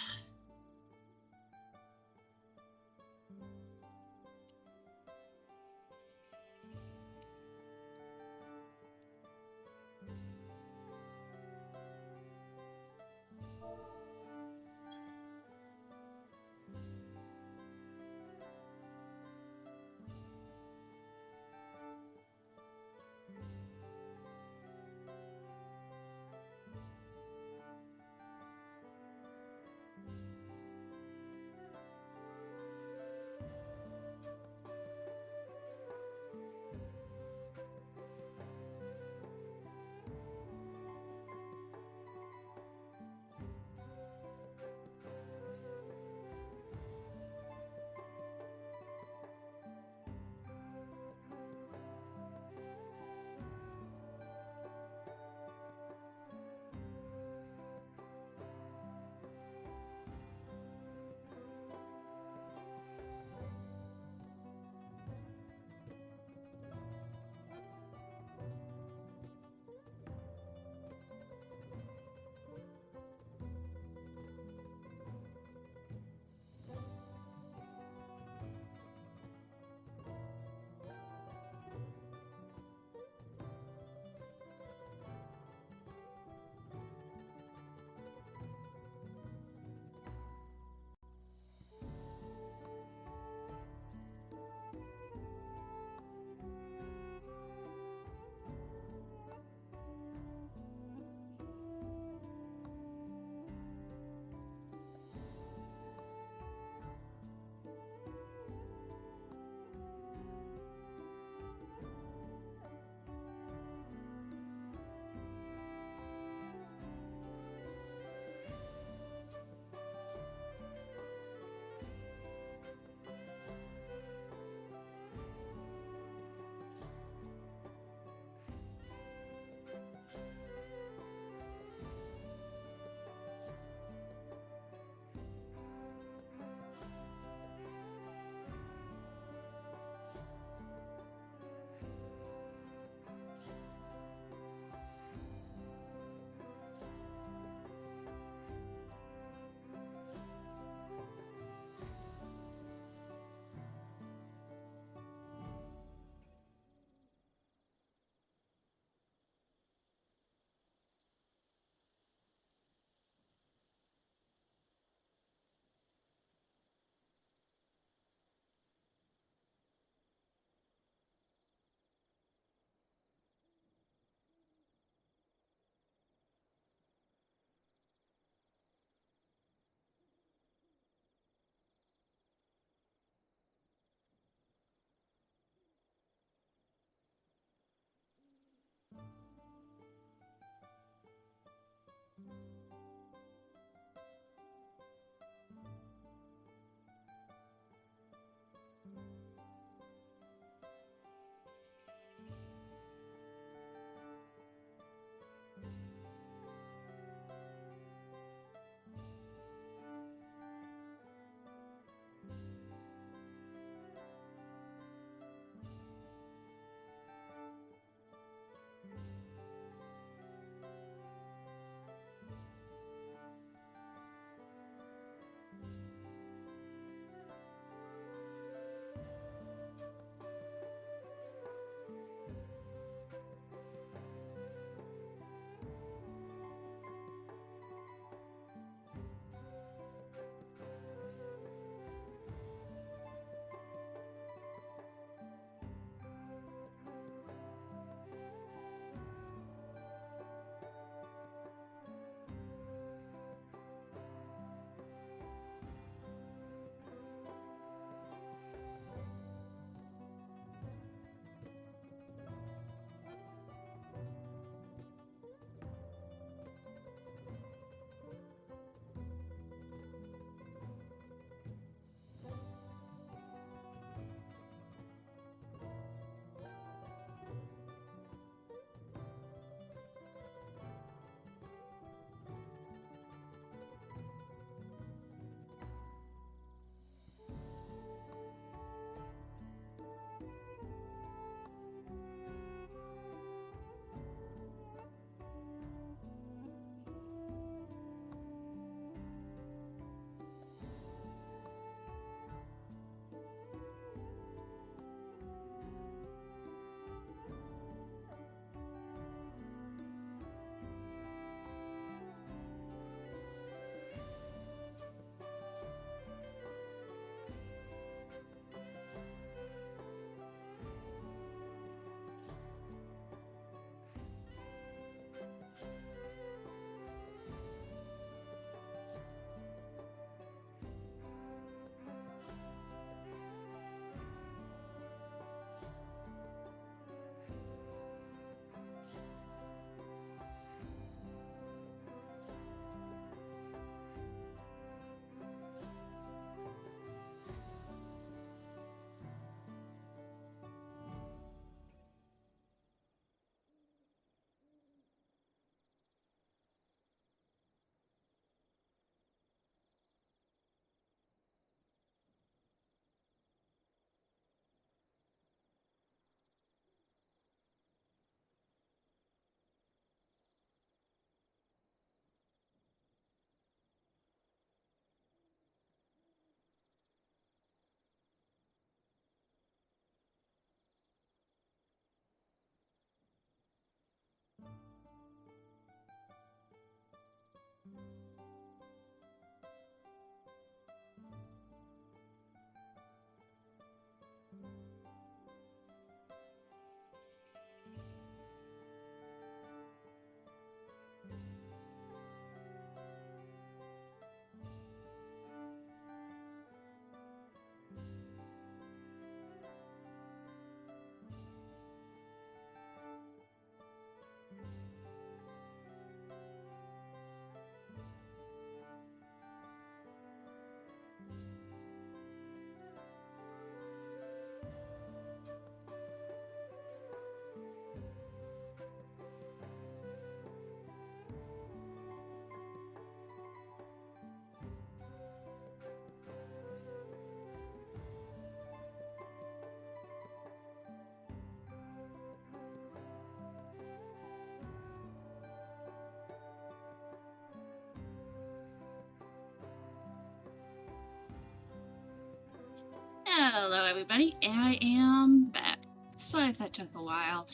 A: everybody. I am back. Sorry if that took a while.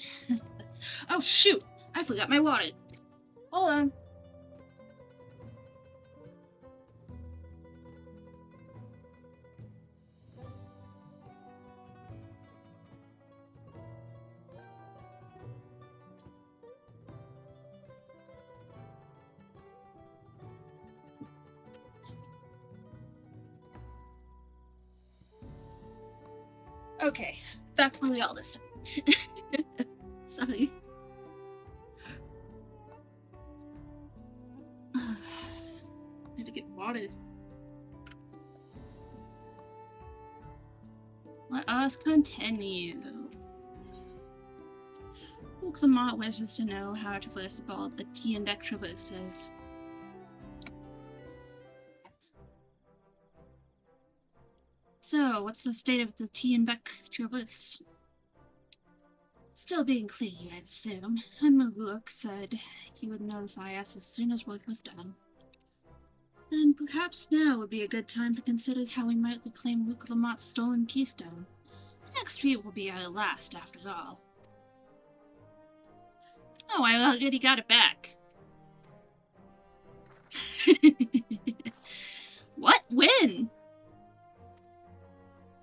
A: Oh shoot! I forgot my water. Hold on. Okay, back from the all this time. Sorry. I had to get water. Let us continue. Clement wishes to know how to traverse about the Tienbeck traverses. So, what's the state of the Tienbeck traverse? Still being clean, I'd assume, and Maruk said he would notify us as soon as work was done. Then perhaps now would be a good time to consider how we might reclaim Luke Lamott's stolen keystone. Next feat will be our last, after all. Oh, I already got it back. What? When?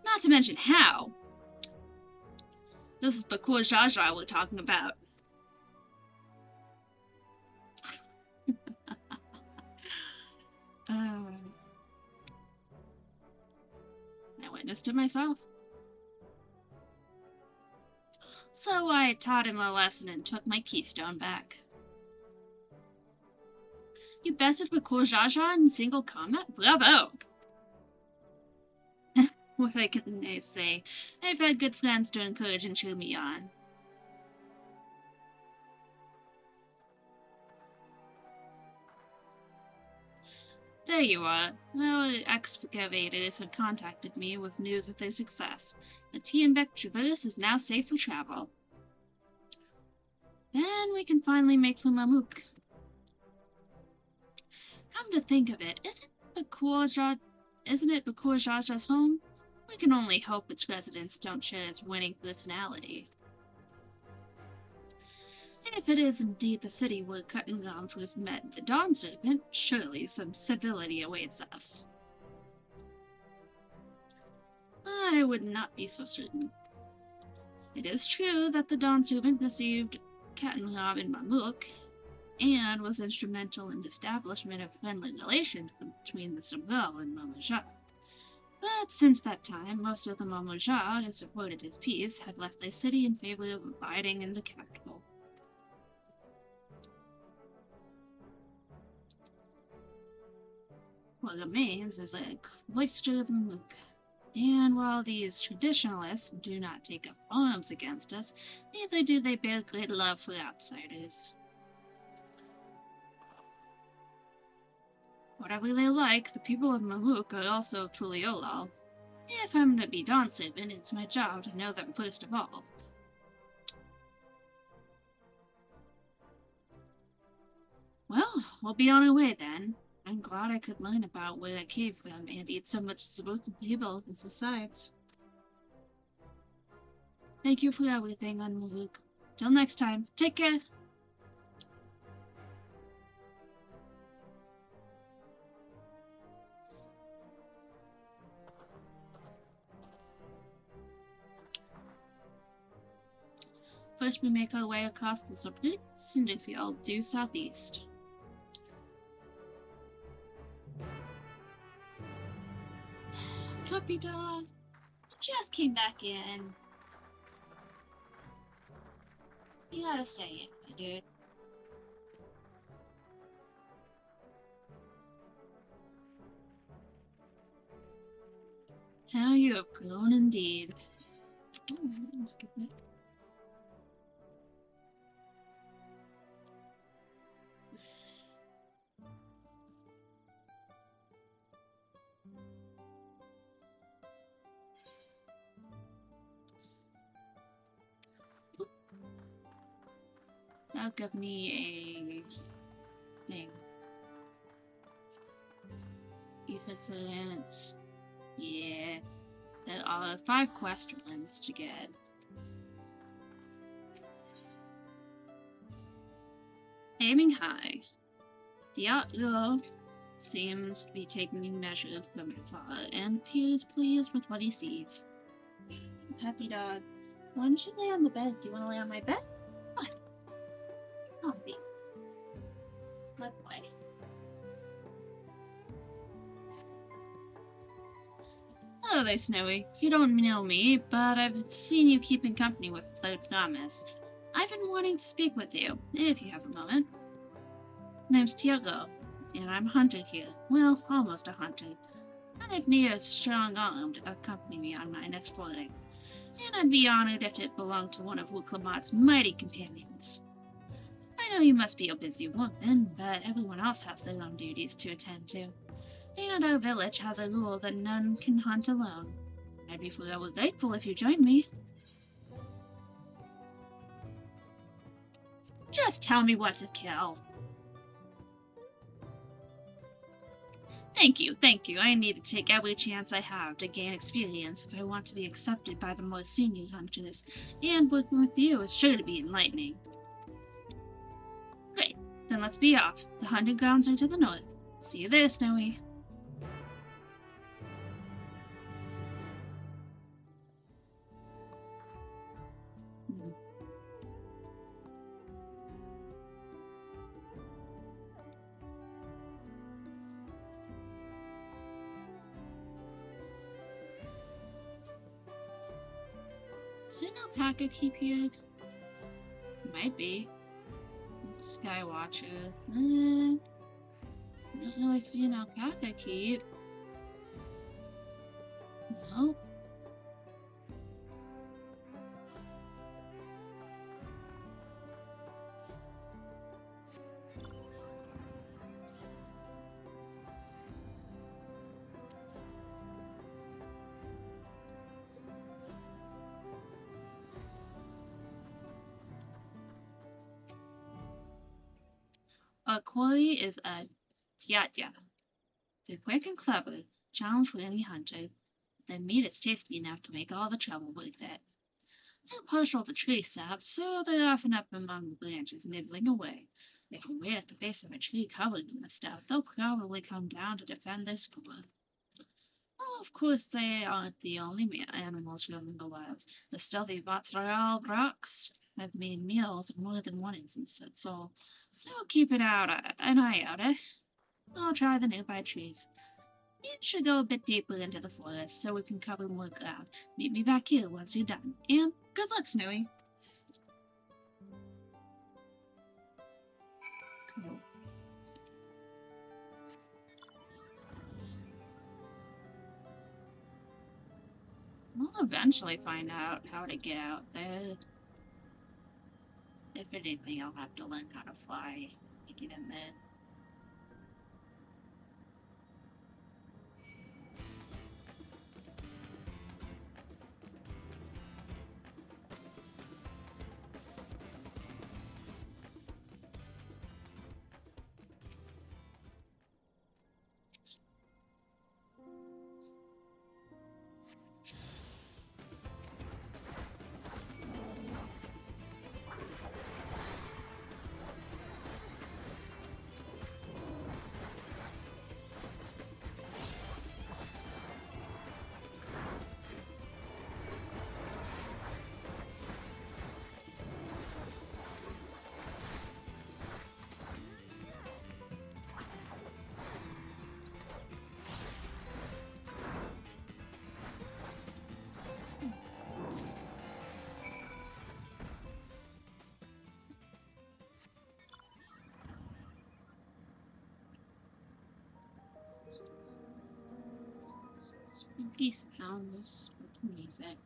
A: Not to mention how. This is Bakur Jaja we're talking about. I witnessed it myself. So I taught him a lesson and took my keystone back. You bested Bakur Jaja in single combat? Bravo! What can I say? I've had good friends to encourage and cheer me on. There you are. Our excavators have contacted me with news of their success. The Tienbeck Traverse is now safe for travel. Then we can finally make for Mamuk. Come to think of it, isn't it Bakur Jaja's home? We can only hope its residents don't share its winning personality. If it is indeed the city where Cuttingham first met the Dawn Serpent, surely some civility awaits us. I would not be so certain. It is true that the Dawn Serpent received Cuttingham in Mamuk, and was instrumental in the establishment of friendly relations between the Somgal and Mamuja. But since that time, most of the Mamuja who supported his peace had left their city in favor of abiding in the capital. What remains is a cloister of Mamuk, and while these traditionalists do not take up arms against us, neither do they bear great love for outsiders. Whatever they like, the people of Mamuk are also Tuliolal. If I'm to be Dawn Serpent, it's my job to know them first of all. Well, we'll be on our way then. I'm glad I could learn about where I came from and eat so much spoken people besides. Thank you for everything, Unmuruk. Till next time, take care! First we make our way across the suburb, Cinderfield, due southeast. Puppy dog, just came back in. You gotta stay in, dude. How you have grown indeed. Oh, I'm skipping it. That'll give me a thing. Ether clearance. Yeah. There are 5 quest ones to get. Aiming high. Diablo seems to be taking measure from afar and appears pleased with what he sees. Happy dog. Why don't you lay on the bed? Do you want to lay on my bed? Fine. Comfy. Let's play. Hello there, Snowy. You don't know me, but I've seen you keeping company with Cloud Thomas. I've been wanting to speak with you, if you have a moment. Name's Tiago, and I'm a hunter here. Well, almost a hunter. I've need a strong arm to accompany me on my next voyage, and I'd be honored if it belonged to one of Wuklamat's mighty companions. I know you must be a busy woman, but everyone else has their own duties to attend to. And our village has a rule that none can hunt alone. I'd be forever grateful if you joined me. Just tell me what to kill. Thank you. I need to take every chance I have to gain experience if I want to be accepted by the more senior hunters, and working with you is sure to be enlightening. Great, then let's be off. The hunting grounds are to the north. See you there, Snowy. Is there an alpaca keep here? Might be. It's a sky watcher. I don't really see an alpaca keep. No. A quarry is a tiatya. They're quick and clever, challenge for any hunter. Their meat is tasty enough to make all the trouble worth it. They're partial to tree sap, so they're often up among the branches nibbling away. If we wait at the base of a tree covered in the stuff, they'll probably come down to defend their score. Oh, of course, they aren't the only animals roaming the wilds. The stealthy Vatsaral rocks have made meals in more than one instance, so keep an eye out, eh? I'll try the nearby trees. It should go a bit deeper into the forest so we can cover more ground. Meet me back here once you're done. And good luck, Snowy. Cool. We'll eventually find out how to get out there. If anything, I'll have to learn how to fly to get in there. Spooky sounds, spooky music.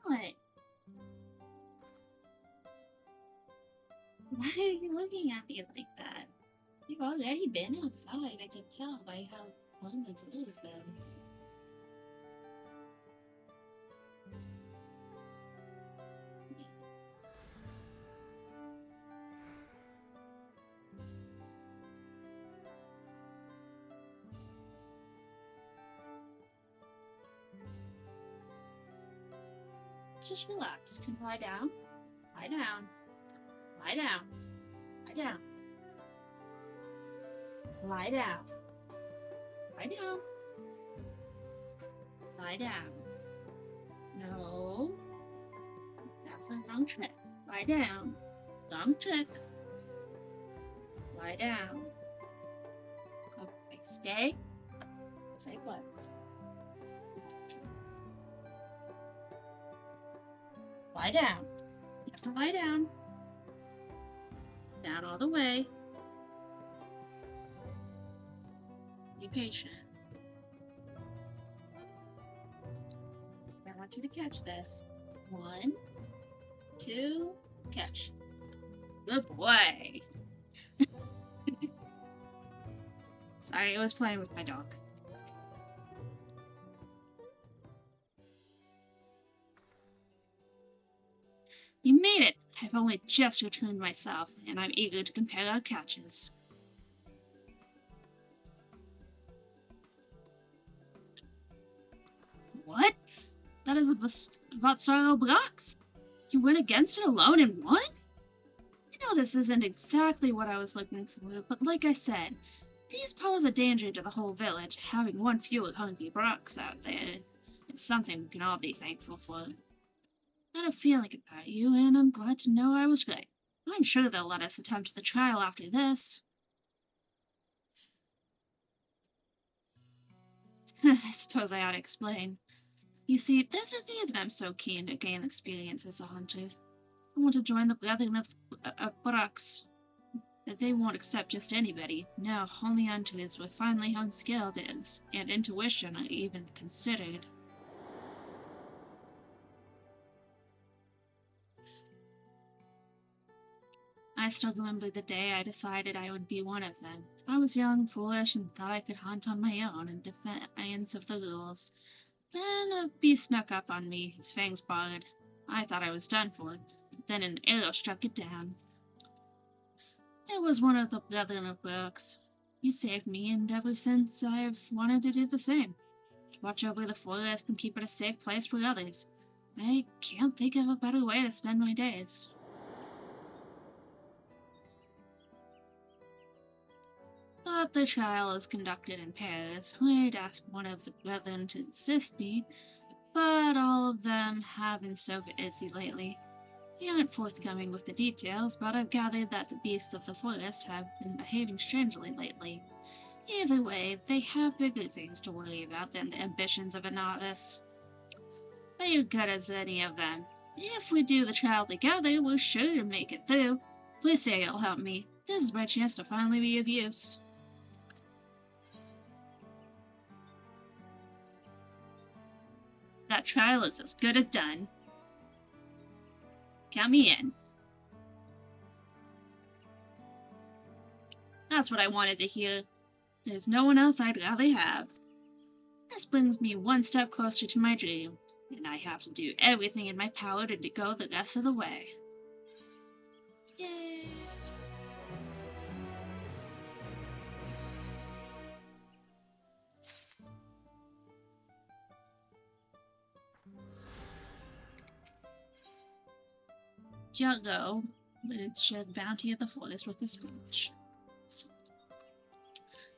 A: What? Why are you looking at me like that? You've already been outside, I can tell by how long the day has been. Just relax. Can you lie down? Lie down. Lie down. Lie down. Lie down. Lie down. Lie down. No. That's a wrong trick. Lie down. Wrong trick. Lie down. Okay, stay. Say what? Lie down. You have to lie down. Down all the way. Be patient. I want you to catch this. 1, 2, catch. Good boy. Sorry, I was playing with my dog. You made it! I've only just returned myself, and I'm eager to compare our catches. What? That is about Sorrow Blocks? You went against it alone and won? I know this isn't exactly what I was looking for, but like I said, these pose a danger to the whole village. Having one fewer hungry Brocks out there is something we can all be thankful for. I had a feeling about you, and I'm glad to know I was right. I'm sure they'll let us attempt the trial after this. I suppose I ought to explain. You see, there's a reason I'm so keen to gain experience as a hunter. I want to join the Brethren of Brocks. That they won't accept just anybody. No, only hunters with finely honed skill and intuition are even considered. I still remember the day I decided I would be one of them. I was young, foolish, and thought I could hunt on my own in defiance of the rules. Then a beast snuck up on me, its fangs bared. I thought I was done for. Then an arrow struck it down. It was one of the Brethren of Brooks. He saved me, and ever since I've wanted to do the same. Watch over the forest and keep it a safe place for others. I can't think of a better way to spend my days. But the trial is conducted in pairs. I'd ask one of the brethren to assist me, but all of them have been so busy lately. They aren't forthcoming with the details, but I've gathered that the beasts of the forest have been behaving strangely lately. Either way, they have bigger things to worry about than the ambitions of a novice. But you're good as any of them. If we do the trial together, we're sure to make it through. Please say you'll help me. This is my chance to finally be of use. That trial is as good as done. Count me in. That's what I wanted to hear. There's no one else I'd rather have. This brings me one step closer to my dream, and I have to do everything in my power to go the rest of the way. Yay! Jago would share the bounty of the forest with his village.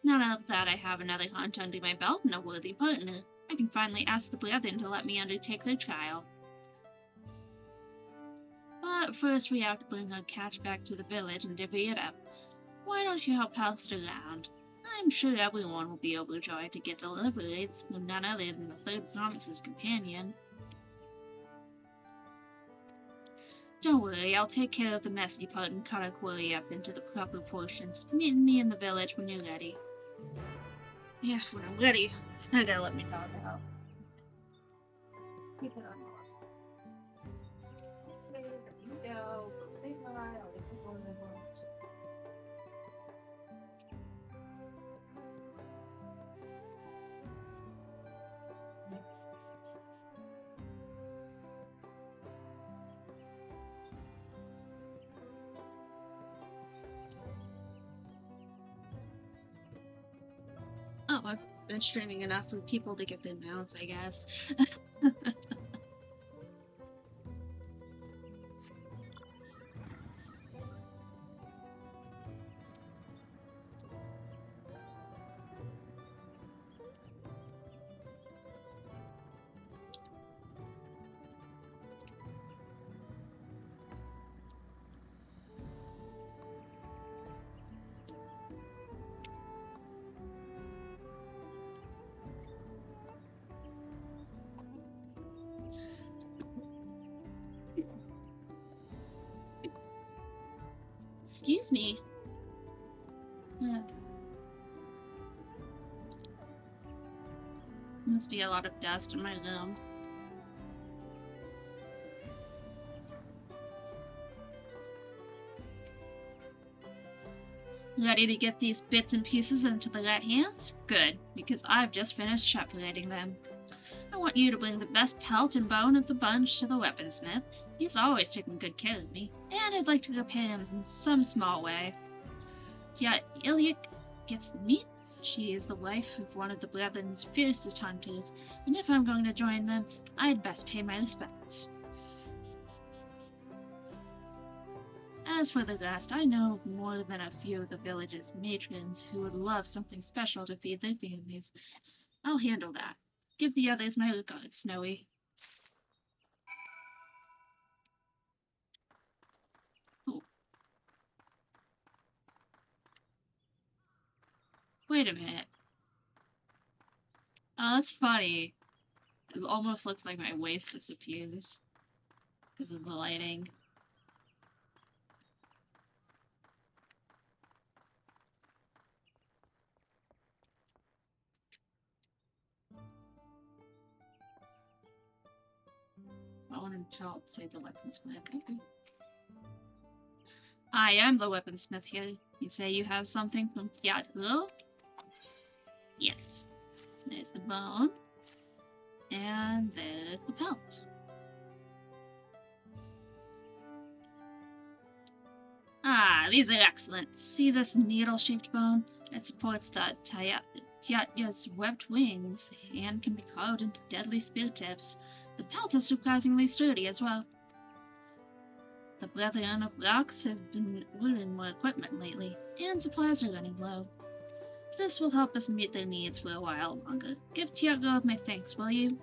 A: Now that I have another hunt under my belt and a worthy partner, I can finally ask the brethren to let me undertake their trial. But first we have to bring our catch back to the village and divvy it up. Why don't you help post around? I'm sure everyone will be overjoyed to get delivery from none other than the third promise's companion. Don't worry, I'll take care of the messy part and cut our quarry up into the proper portions. Meet me in the village when you're ready. Yeah, when I'm ready. I gotta let me dog out. Keep it on. There you go. Go say bye. I'll leave you alone. Oh, I've been streaming enough for people to get their mounts, I guess. Excuse me. Must be a lot of dust in my room. Ready to get these bits and pieces into the right hands? Good, because I've just finished separating them. I want you to bring the best pelt and bone of the bunch to the weaponsmith. He's always taken good care of me, and I'd like to repay him in some small way. Ilya gets the meat. She is the wife of one of the Brethren's fiercest hunters, and if I'm going to join them, I'd best pay my respects. As for the rest, I know more than a few of the village's matrons who would love something special to feed their families. I'll handle that. Give the others my regards, Snowy. Oh. Wait a minute. Oh, that's funny. It almost looks like my waist disappears because of the lighting. Bone and pelt, say the weaponsmith. Okay. I am the weaponsmith here. You say you have something from Dawntrail? Yes. There's the bone. And there's the pelt. Ah, these are excellent. See this needle-shaped bone? It supports the Tyatya's webbed wings and can be carved into deadly spear tips. The pelt is surprisingly sturdy as well. The Brethren of Rocks have been ordering more equipment lately, and supplies are running low. This will help us meet their needs for a while longer. Give Tiago my thanks, will you?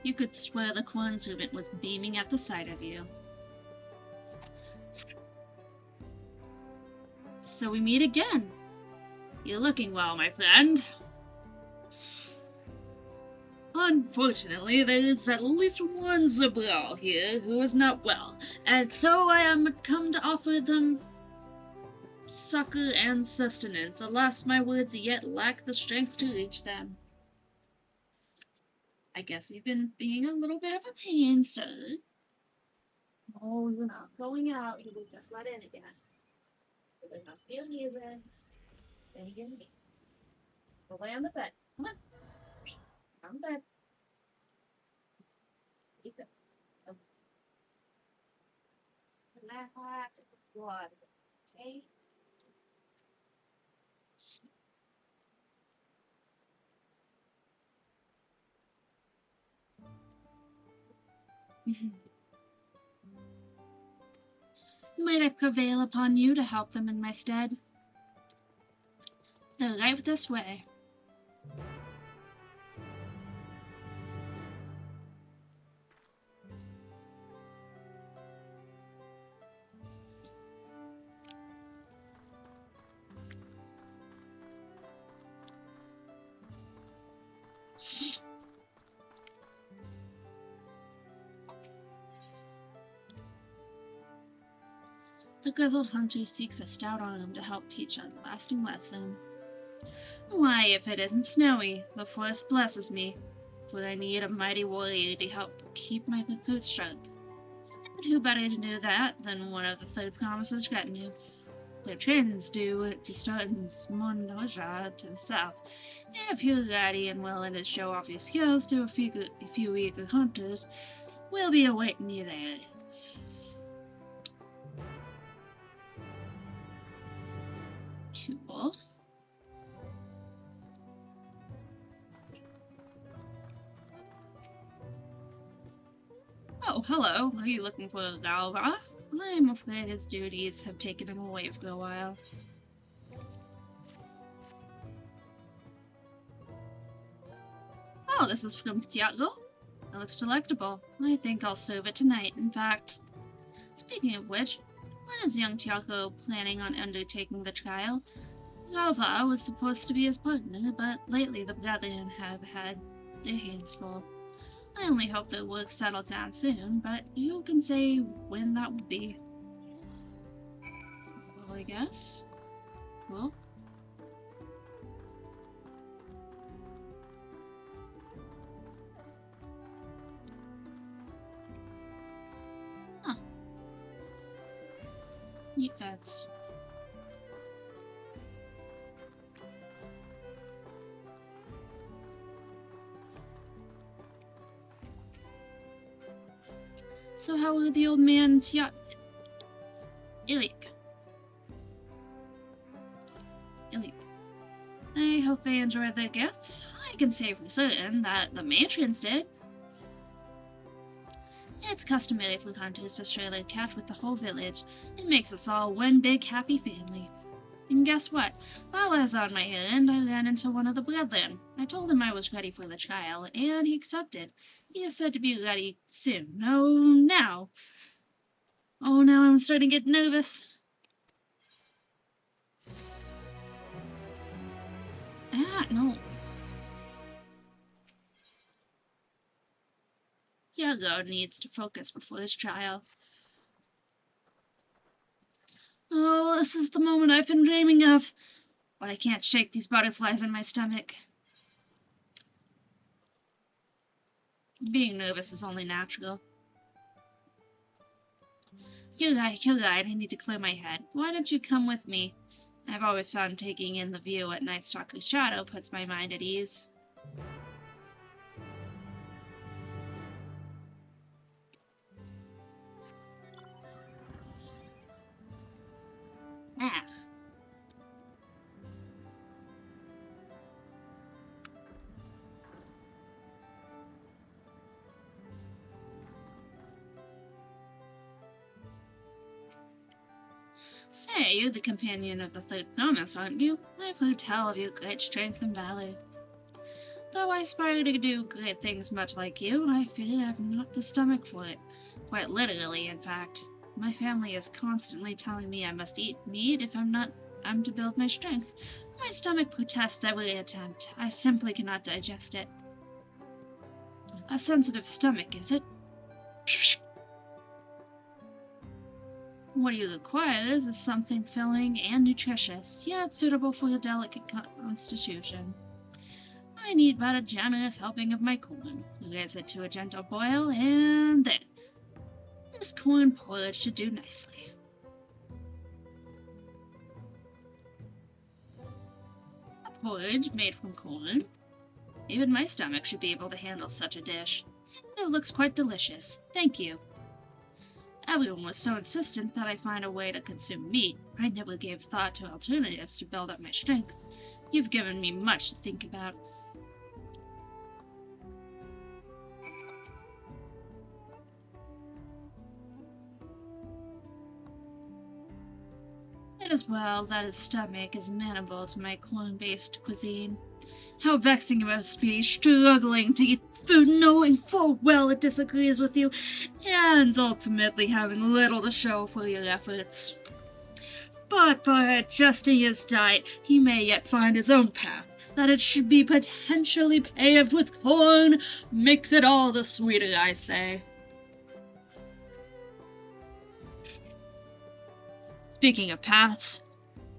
A: You could swear the Quan servant was beaming at the sight of you. So we meet again. You're looking well, my friend. Unfortunately, there is at least one Zabral here who is not well, and so I am come to offer them succor and sustenance. Alas, my words yet lack the strength to reach them. I guess you've been being a little bit of a pain, sir. Oh, you're not going out. You will just let in again. There must be a reason. Then you get me. Go lay on the bed. Come on. On the bed. Keep it. Relax. Blood. Okay? Might I prevail upon you to help them in my stead? They're right this way. The grizzled hunter seeks a stout arm to help teach a lasting lesson. Why, if it isn't snowy, the forest blesses me, for I need a mighty warrior to help keep my recruits sharp. And who better to do that than one of the Third Promise's retinue? Their trains due to start in Mondoja to the south, and if you're ready and willing to show off your skills to a few eager hunters, we'll be awaiting you there. Cool. Oh, hello. Are you looking for Galva? I'm afraid his duties have taken him away for a while. Oh, this is from Tiago? It looks delectable. I think I'll serve it tonight. In fact, speaking of which, when is young Tiago planning on undertaking the trial? Galva was supposed to be his partner, but lately the brethren have had their hands full. I only hope their work settles down soon, but you can say when that will be. Well, I guess. Well. Huh. Neat facts. So how are the old man Ilik? I hope they enjoyed their gifts. I can say for certain that the matrons did. It's customary for hunters to share their catch with the whole village. It makes us all one big happy family. And guess what? While I was on my errand, I ran into one of the brethren. I told him I was ready for the trial, and he accepted. He is said to be ready soon. Oh, now. Oh, now I'm starting to get nervous. Ah, no. Tiago needs to focus before his trial. Oh, this is the moment I've been dreaming of. But I can't shake these butterflies in my stomach. Being nervous is only natural. You're right. I need to clear my head. Why don't you come with me? I've always found taking in the view at Night Stalker's shadow puts my mind at ease. Ah. Say, you're the companion of the Third Promise, aren't you? I've heard tell of your great strength and valor. Though I aspire to do great things much like you, I fear I've not the stomach for it. Quite literally, in fact. My family is constantly telling me I must eat meat if I'm to build my strength. My stomach protests every attempt. I simply cannot digest it. A sensitive stomach, is it? What you require is something filling and nutritious, yet suitable for a delicate constitution. I need but a generous helping of my corn. Raise it to a gentle boil, and there. This corn porridge should do nicely. A porridge made from corn? Even my stomach should be able to handle such a dish. It looks quite delicious. Thank you. Everyone was so insistent that I find a way to consume meat. I never gave thought to alternatives to build up my strength. You've given me much to think about. It is well that his stomach is amenable to my corn-based cuisine. How vexing it must be, struggling to eat food knowing full well it disagrees with you, and ultimately having little to show for your efforts. But by adjusting his diet, he may yet find his own path. That it should be potentially paved with corn makes it all the sweeter, I say. Speaking of paths,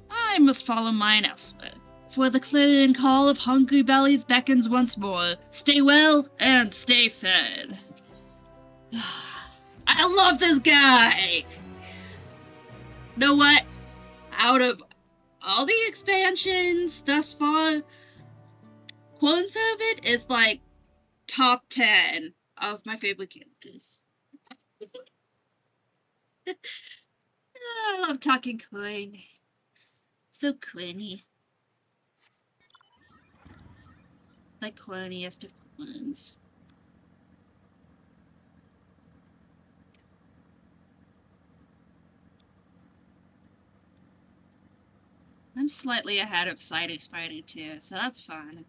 A: I must follow mine elsewhere, for the clarion call of hungry bellies beckons once more. Stay well and stay fed. I love this guy! Know what? Out of all the expansions thus far, Clone Servant is like top 10 of my favorite characters. I love talking coin. So corny. Like corniest of clones. I'm slightly ahead of Side Spider too, so that's fun.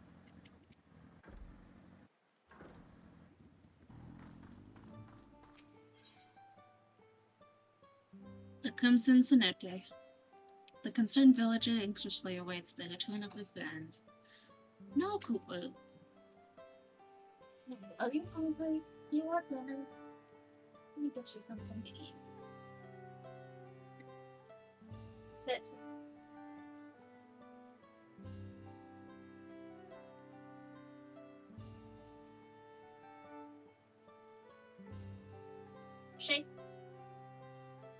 A: The Crimson Cenote. The concerned villager anxiously awaits the return of her friends. No, Cooper. Are you hungry? Do you want dinner? Let me get you something to eat. Sit. Shake.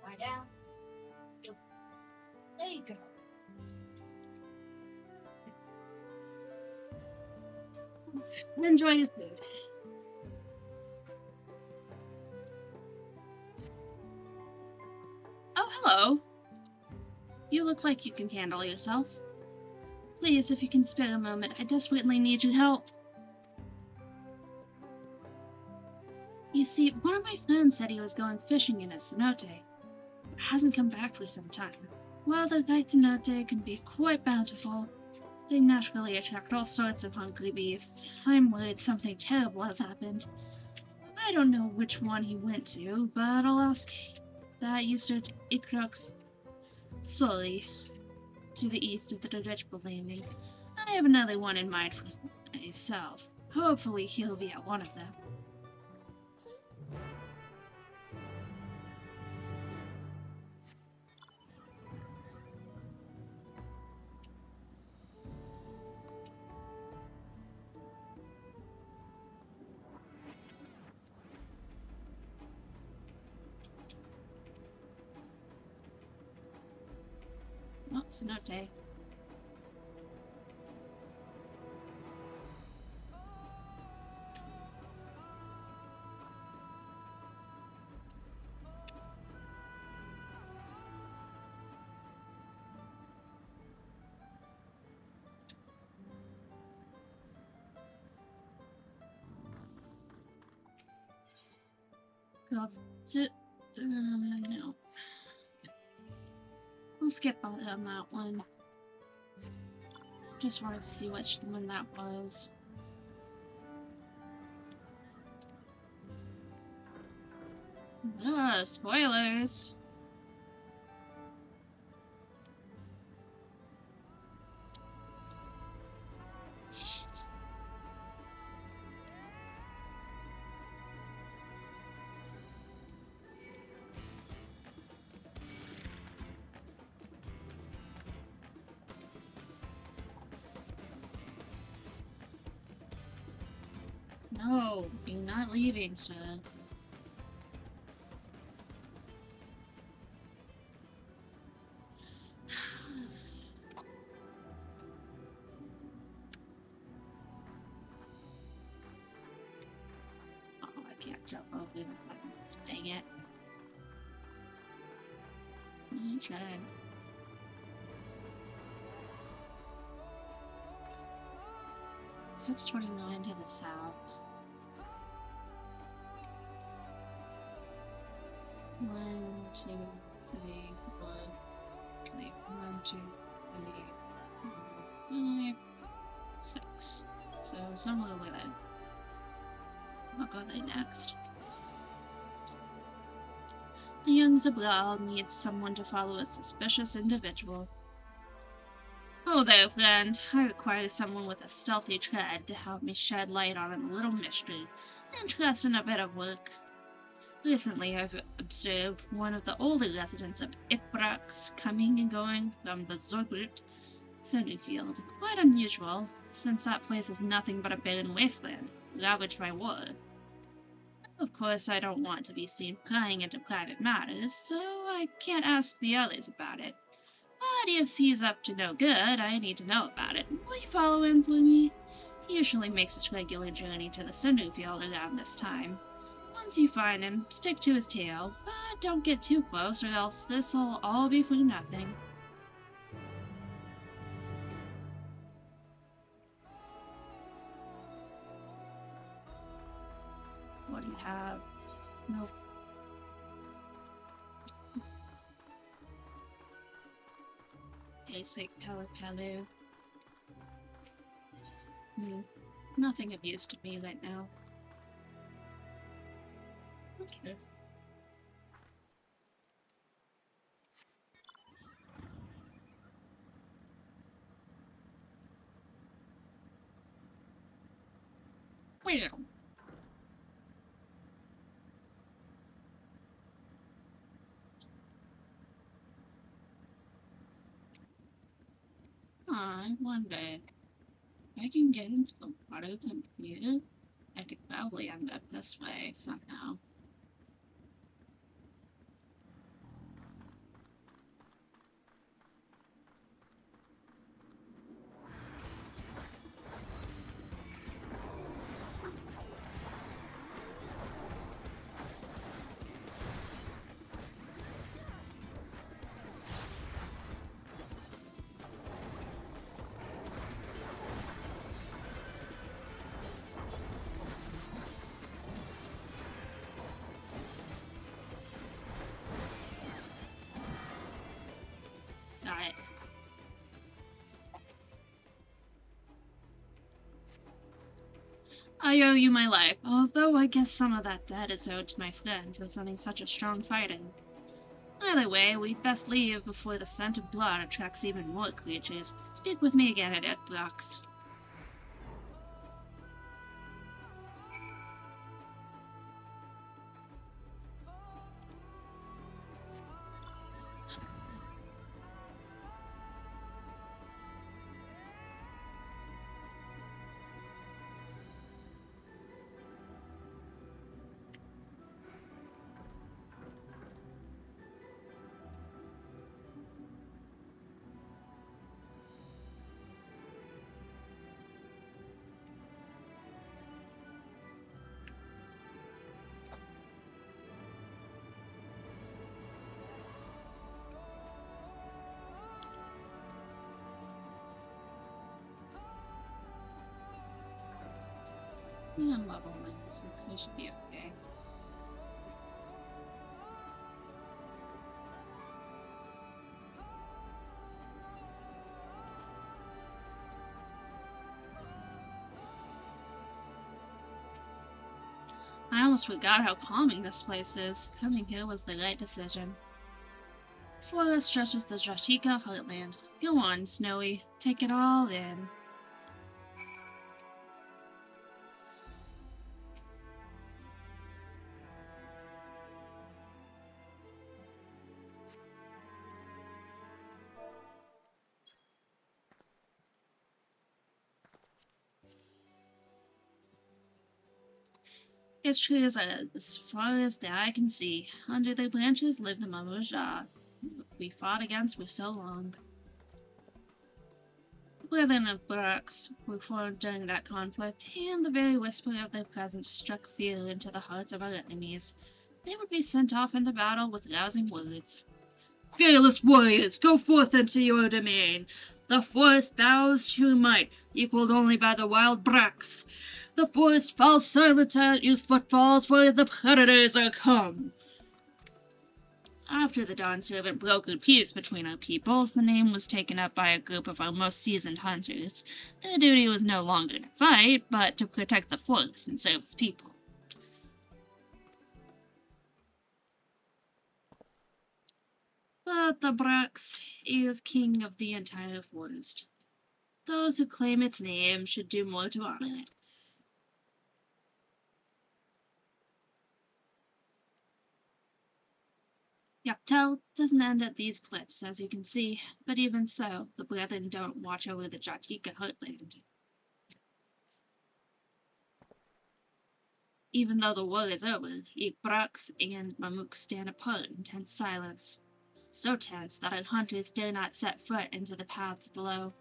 A: Lie down. There you go. Enjoy your food. Oh, hello. You look like you can handle yourself. Please, if you can spare a moment, I desperately need your help. You see, one of my friends said he was going fishing in a cenote, but hasn't come back for some time. While the right cenote can be quite bountiful, they naturally attract all sorts of hungry beasts. I'm worried something terrible has happened. I don't know which one he went to, but I'll ask that you search Ikrox Soli, to the east of the dirigible landing. I have another one in mind for myself. Hopefully he'll be at one of them. Oh, cenote. No. We'll skip on that one. Just wanted to see which one that was. Ugh, spoilers! No, you're not leaving, sir. Oh, I can't jump over the buttons. Dang it. I tried. $6.29 to the south. 1, 2, 3, 4, 1, 2, 3, 4, 5, 6. So somewhere over there. I'll go there next. The young Zabral needs someone to follow a suspicious individual. Oh there, friend. I require someone with a stealthy tread to help me shed light on a little mystery and trust in a bit of work. Recently, I've observed one of the older residents of Itbrax coming and going from the Zorbut Sending Field. Quite unusual, since that place is nothing but a barren wasteland, ravaged by war. Of course, I don't want to be seen prying into private matters, so I can't ask the others about it. But if he's up to no good, I need to know about it. Will you follow him for me? He usually makes his regular journey to the Sending Field around this time. Once you find him, stick to his tail, but don't get too close or else this'll all be for nothing. What do you have? Nope. Basic Pelu. Nothing of use to me right now. Okay. Well. I wonder if I can get into the water from here. I could probably end up this way somehow. Got it. I owe you my life, although I guess some of that debt is owed to my friend for sending such a strong fighter. Either way, we'd best leave before the scent of blood attracts even more creatures. Speak with me again at Edbrox. Yeah, I'm level 1, so I should be okay. I almost forgot how calming this place is. Coming here was the right decision. Forest stretches the Jashika heartland. Go on, Snowy. Take it all in. Its trees are as far as the eye can see. Under their branches live the Mamuja we fought against for so long. The Brethren of Barracks were formed during that conflict, and the very whisper of their presence struck fear into the hearts of our enemies. They would be sent off into battle with rousing words. Fearless warriors, go forth into your domain. The forest bows to might, equaled only by the wild bracks. The forest falls silent at your footfalls, for the predators are come. After the Dawn Servant brokered peace between our peoples, the name was taken up by a group of our most seasoned hunters. Their duty was no longer to fight, but to protect the forest and serve its people. But the Brax is king of the entire forest. Those who claim its name should do more to honor it. Yaptel doesn't end at these cliffs, as you can see, but even so, the Brethren don't watch over the Jatika heartland. Even though the war is over, Ikbrax and Mamuk stand apart in tense silence. So tense that our hunters dare not set foot into the paths below.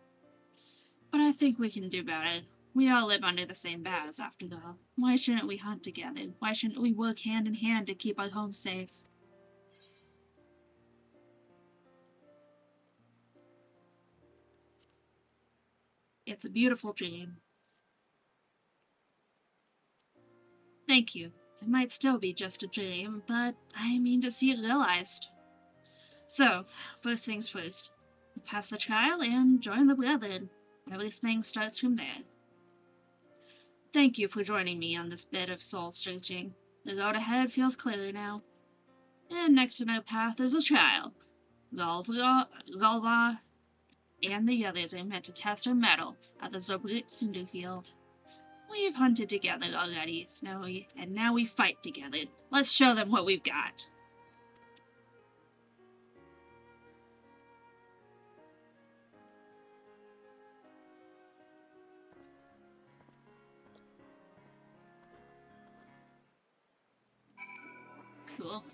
A: But I think we can do better. We all live under the same boughs, after all. Why shouldn't we hunt together? Why shouldn't we work hand in hand to keep our home safe? It's a beautiful dream. Thank you. It might still be just a dream, but I mean to see it realized. So, first things first. Pass the trial and join the Brethren. Everything starts from there. Thank you for joining me on this bit of soul searching. The road ahead feels clearer now. And next in our path is a trial. Galva and the others are meant to test our mettle at the Zobrit Cinder Field. We've hunted together already, Snowy, and now we fight together. Let's show them what we've got. Cool.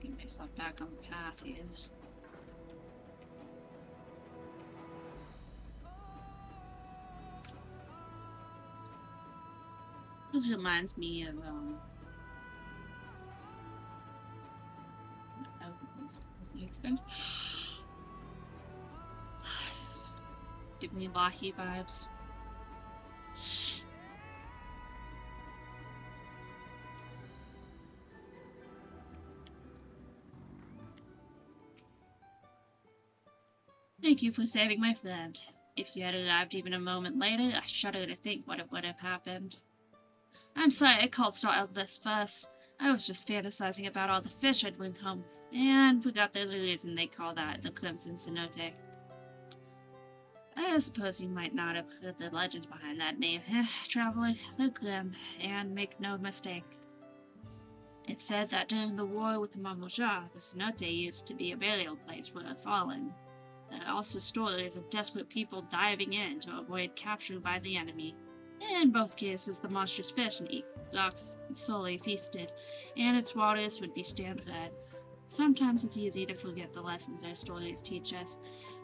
A: Get myself back on the path here. This reminds me of give me Lahi vibes. Thank you for saving my friend. If you had arrived even a moment later, I shudder to think what would have happened. I'm sorry I caused all this fuss. I was just fantasizing about all the fish I'd bring home, and forgot there's a reason they call that the Crimson Cenote. I suppose you might not have heard the legends behind that name, traveler. They're grim, and make no mistake. It's said that during the war with the Mamoja, the cenote used to be a burial place for the fallen. There are also stories of desperate people diving in to avoid capture by the enemy. In both cases, the monstrous fish and rocks solely feasted, and its waters would be stained red. Sometimes it's easy to forget the lessons our stories teach us,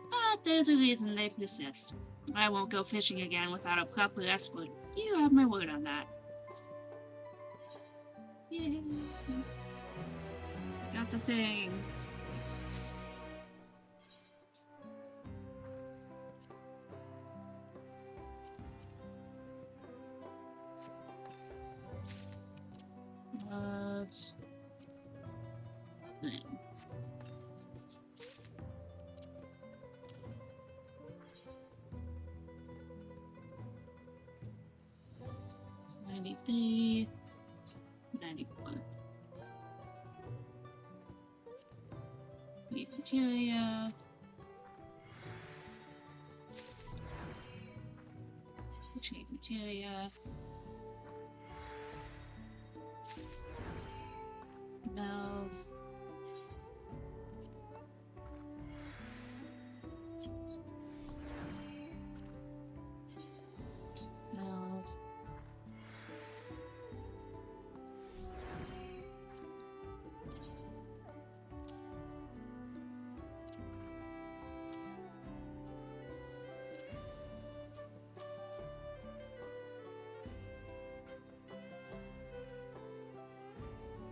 A: but there's a reason they persist. I won't go fishing again without a proper escort. You have my word on that. Yay! Got the thing. Loves. Thing. $93, $94. Leaf materia. Shape materia. Meld. Meld.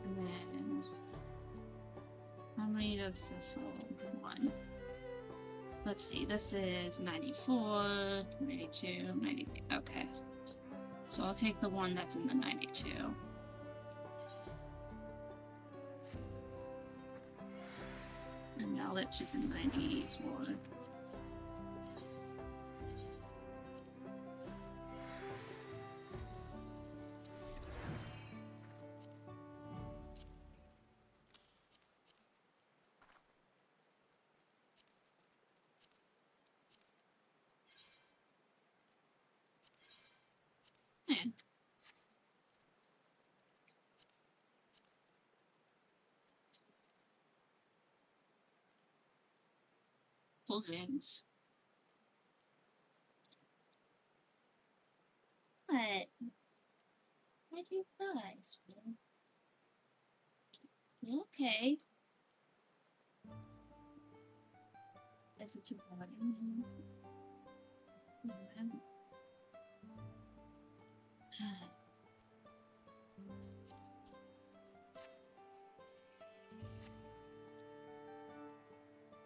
A: And then how many does this hold? One. Let's see, this is 94, 92, 90. Okay. So I'll take the one that's in the 92. And meld it to the 94. Yeah. beautiful things. What? Why do you cry, sweetie? You okay? Is it too hot in here?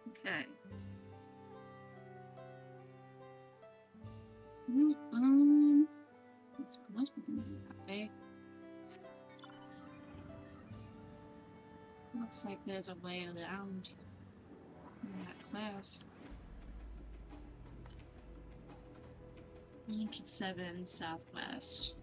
A: Okay. This must be that big. Looks like there's a way around that cliff. 107 southwest.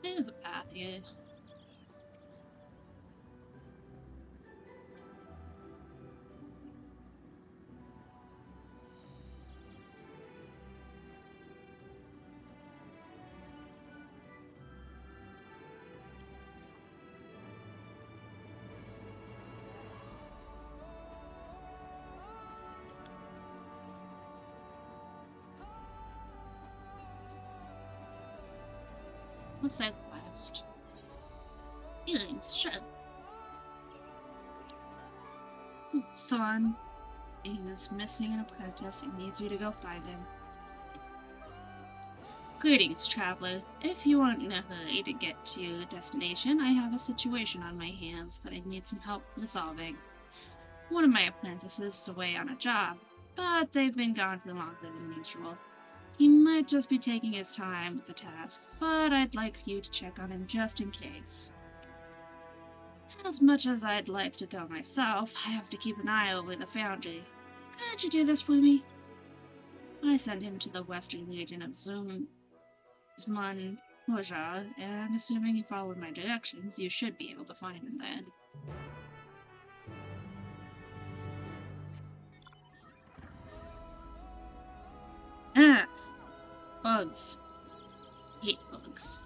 A: There's a path here. What's that quest? Feelings, shut. Son is missing an apprentice and needs you to go find him. Greetings, traveler. If you aren't in a hurry to get to your destination, I have a situation on my hands that I need some help resolving. One of my apprentices is away on a job, but they've been gone for longer than usual. He might just be taking his time with the task, but I'd like you to check on him just in case. As much as I'd like to go myself, I have to keep an eye over the foundry. Could you do this for me? I sent him to the western region of Zman Hoja, and assuming you followed my directions, you should be able to find him then. Ah! Bugs. Hate bugs.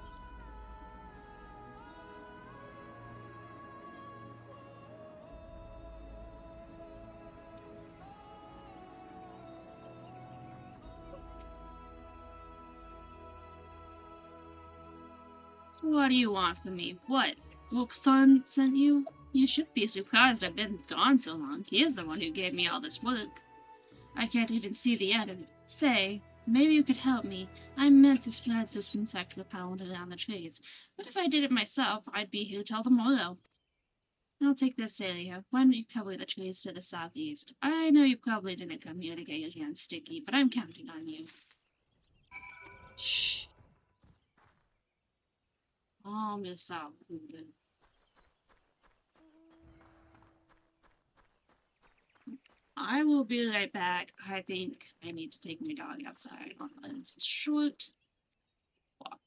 A: What do you want from me? What? Wilkson sent you? You should be surprised I've been gone so long. He is the one who gave me all this work. I can't even see the end of it. Say, maybe you could help me. I meant to spread this insect repellent around the trees, but if I did it myself, I'd be here till tomorrow. I'll take this area. Why don't you cover the trees to the southeast? I know you probably didn't come here to get your hands sticky, but I'm counting on you. Shh. Oh, Miss Alcuden. I will be right back. I think I need to take my dog outside on a short walk.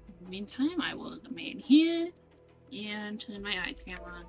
A: In the meantime, I will remain here and turn my eye cam on.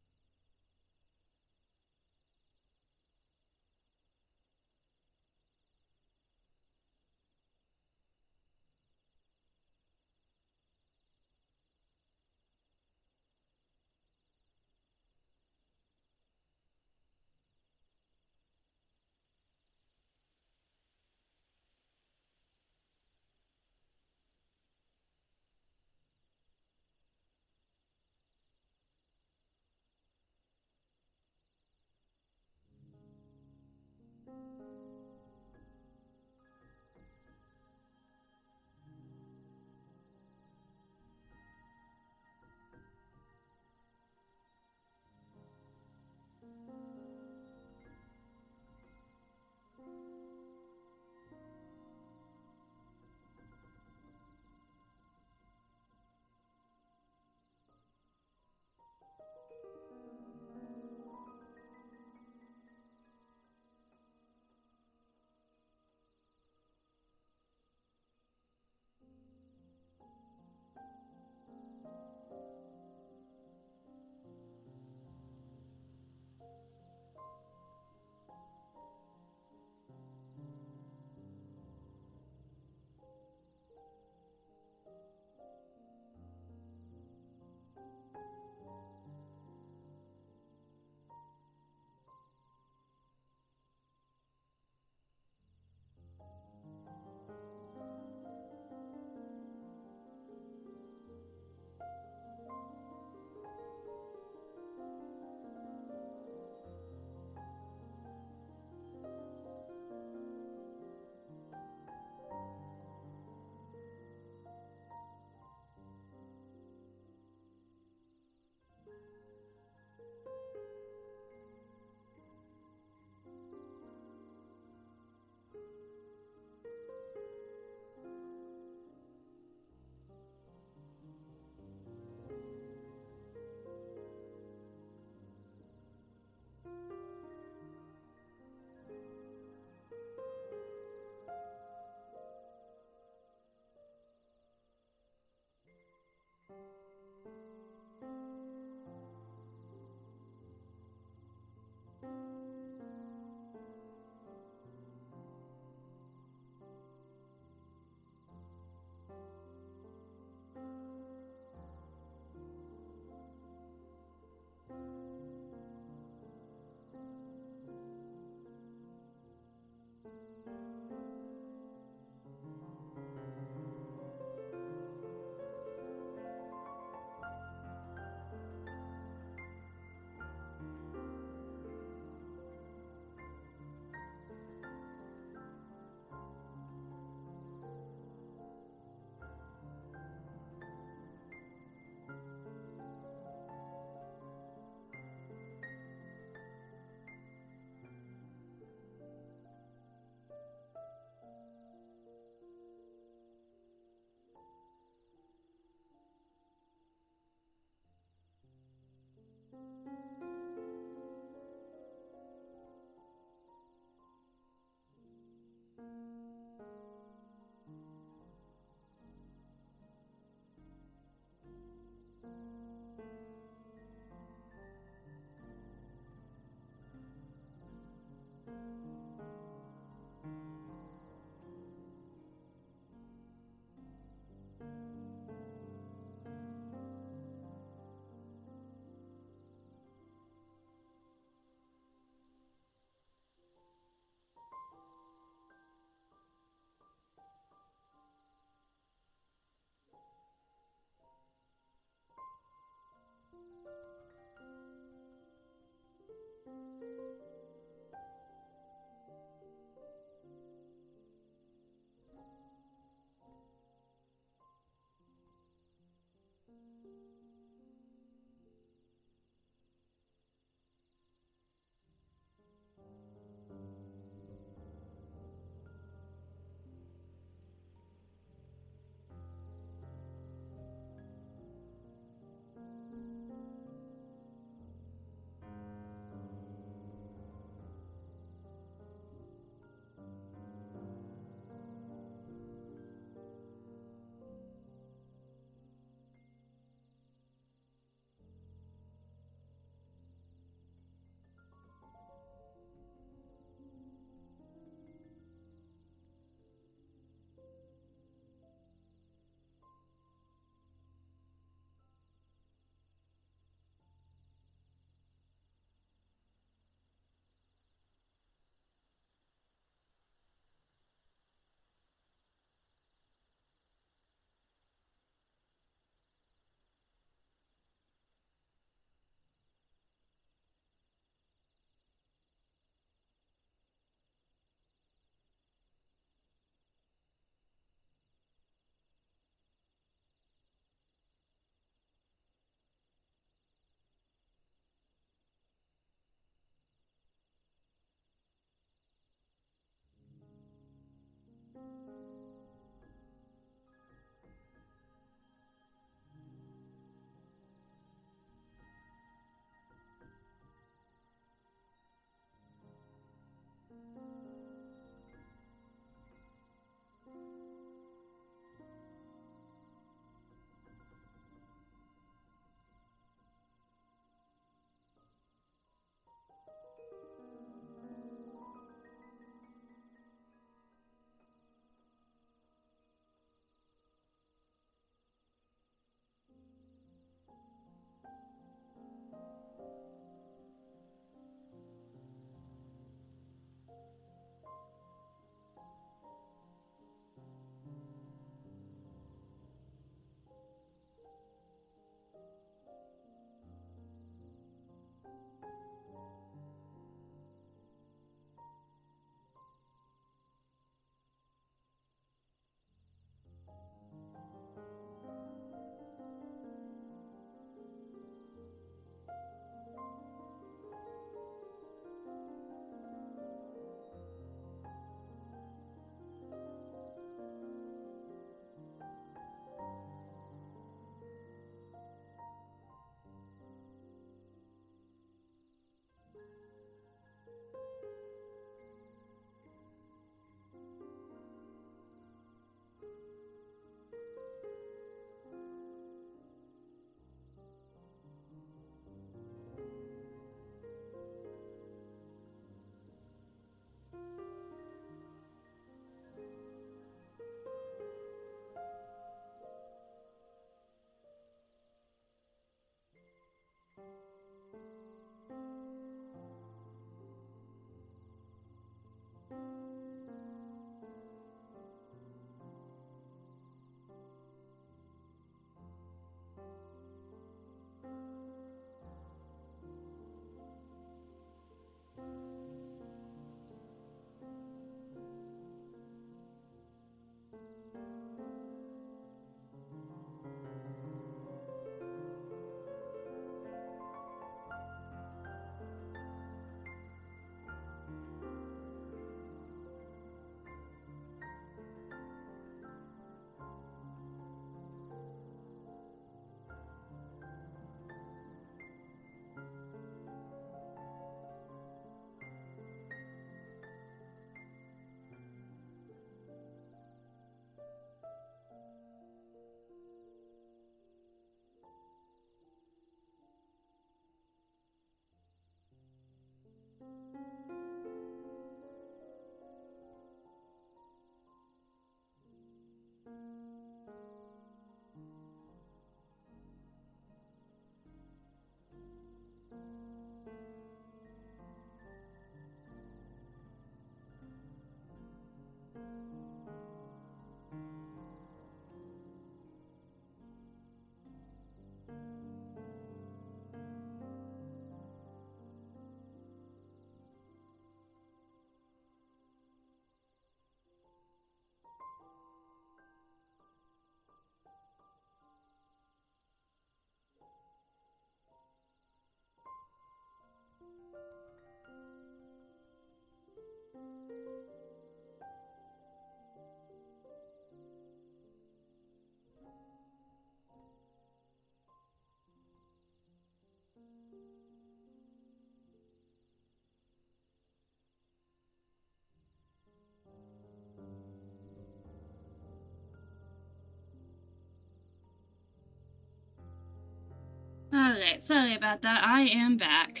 A: Alright, sorry about that. I am back.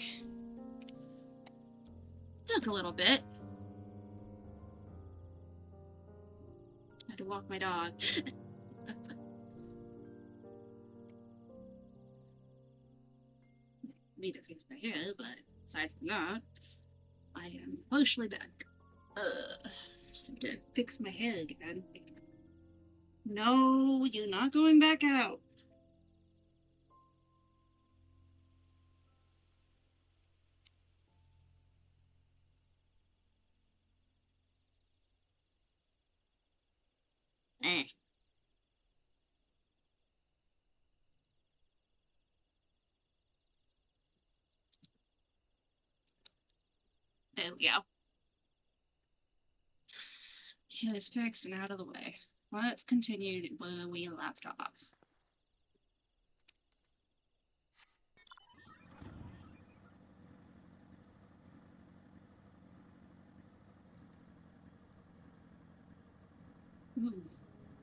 A: Took a little bit. Had to walk my dog. Need to fix my hair, but aside from that, I am partially back. Just have to fix my hair again. No, you're not going back out. Eh. There we go. Hair is fixed and out of the way. Let's continue where we left off. Ooh,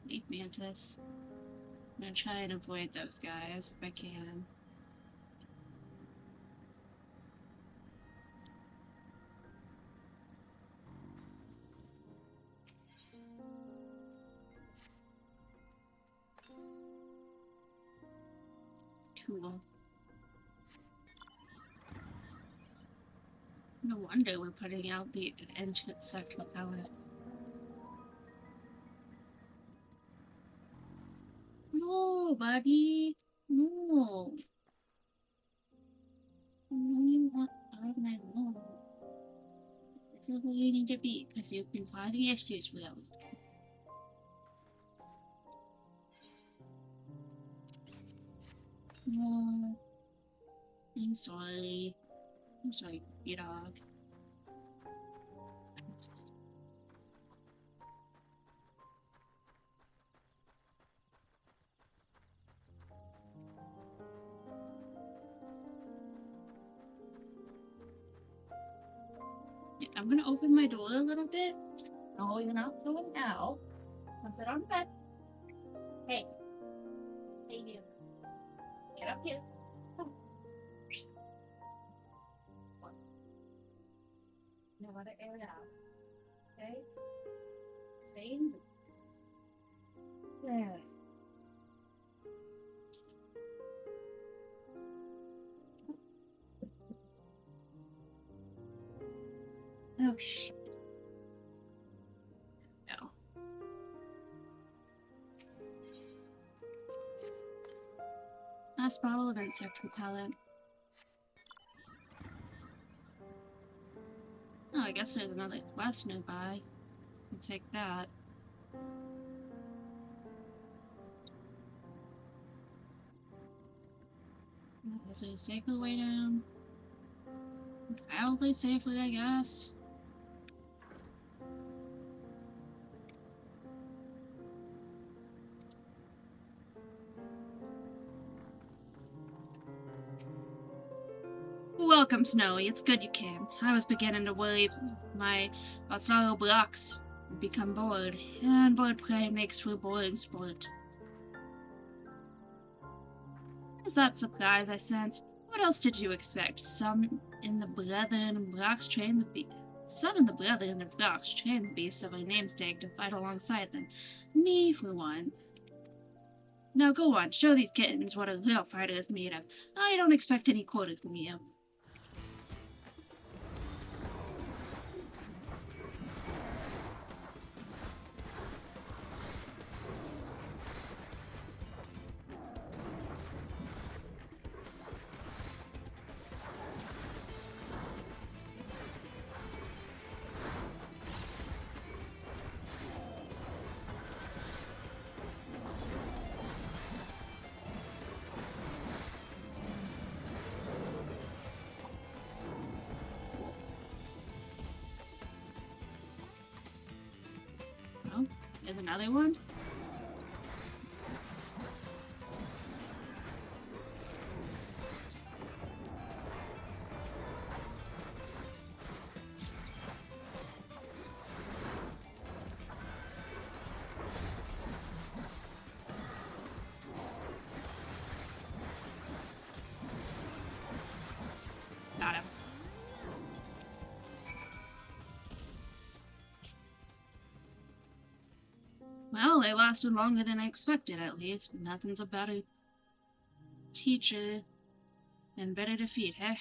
A: leaf mantis. I'm gonna try and avoid those guys if I can. Cool. No wonder we're putting out the ancient sexual palette. No, buddy. No. You want all night long. This is where you need to be, because you've been causing issues with them. No. I'm sorry. I'm sorry, you dog. Yeah, I'm gonna open my door a little bit. No, you're not going out. Come sit on the bed. Hey. Hey, you. Get up here. Come. Now let it air it out. Okay? Stay in. There. Okay. No. Last bottle of insect repellent. Oh, I guess there's another quest nearby. I'll take that. Is there a safer way down? Mildly safely, I guess. Welcome, Snowy. It's good you came. I was beginning to worry my sorrow blocks would become bored, and bored play makes for boring sport. Is that surprise I sense? What else did you expect? Some in the Brethren and Blocks train the beast. Some in the Brethren and Blocks train the beasts of our namesake to fight alongside them. Me, for one. Now go on, show these kittens what a real fighter is made of. I don't expect any quarter from you. There's another one? they lasted longer than I expected, at least. Nothing's a better teacher than better defeat, eh?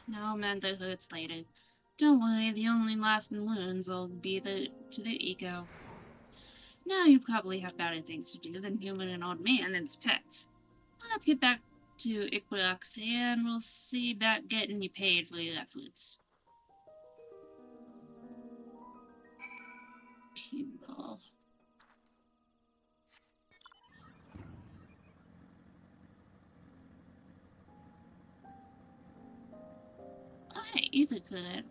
A: Now mend the hurts later. Don't worry, the only lasting wounds will be to the ego. Now you probably have better things to do than human an old man and his pets. Let's get back to Equinox, and we'll see about getting you paid for your efforts. People. Oh, hey, Ether couldn't.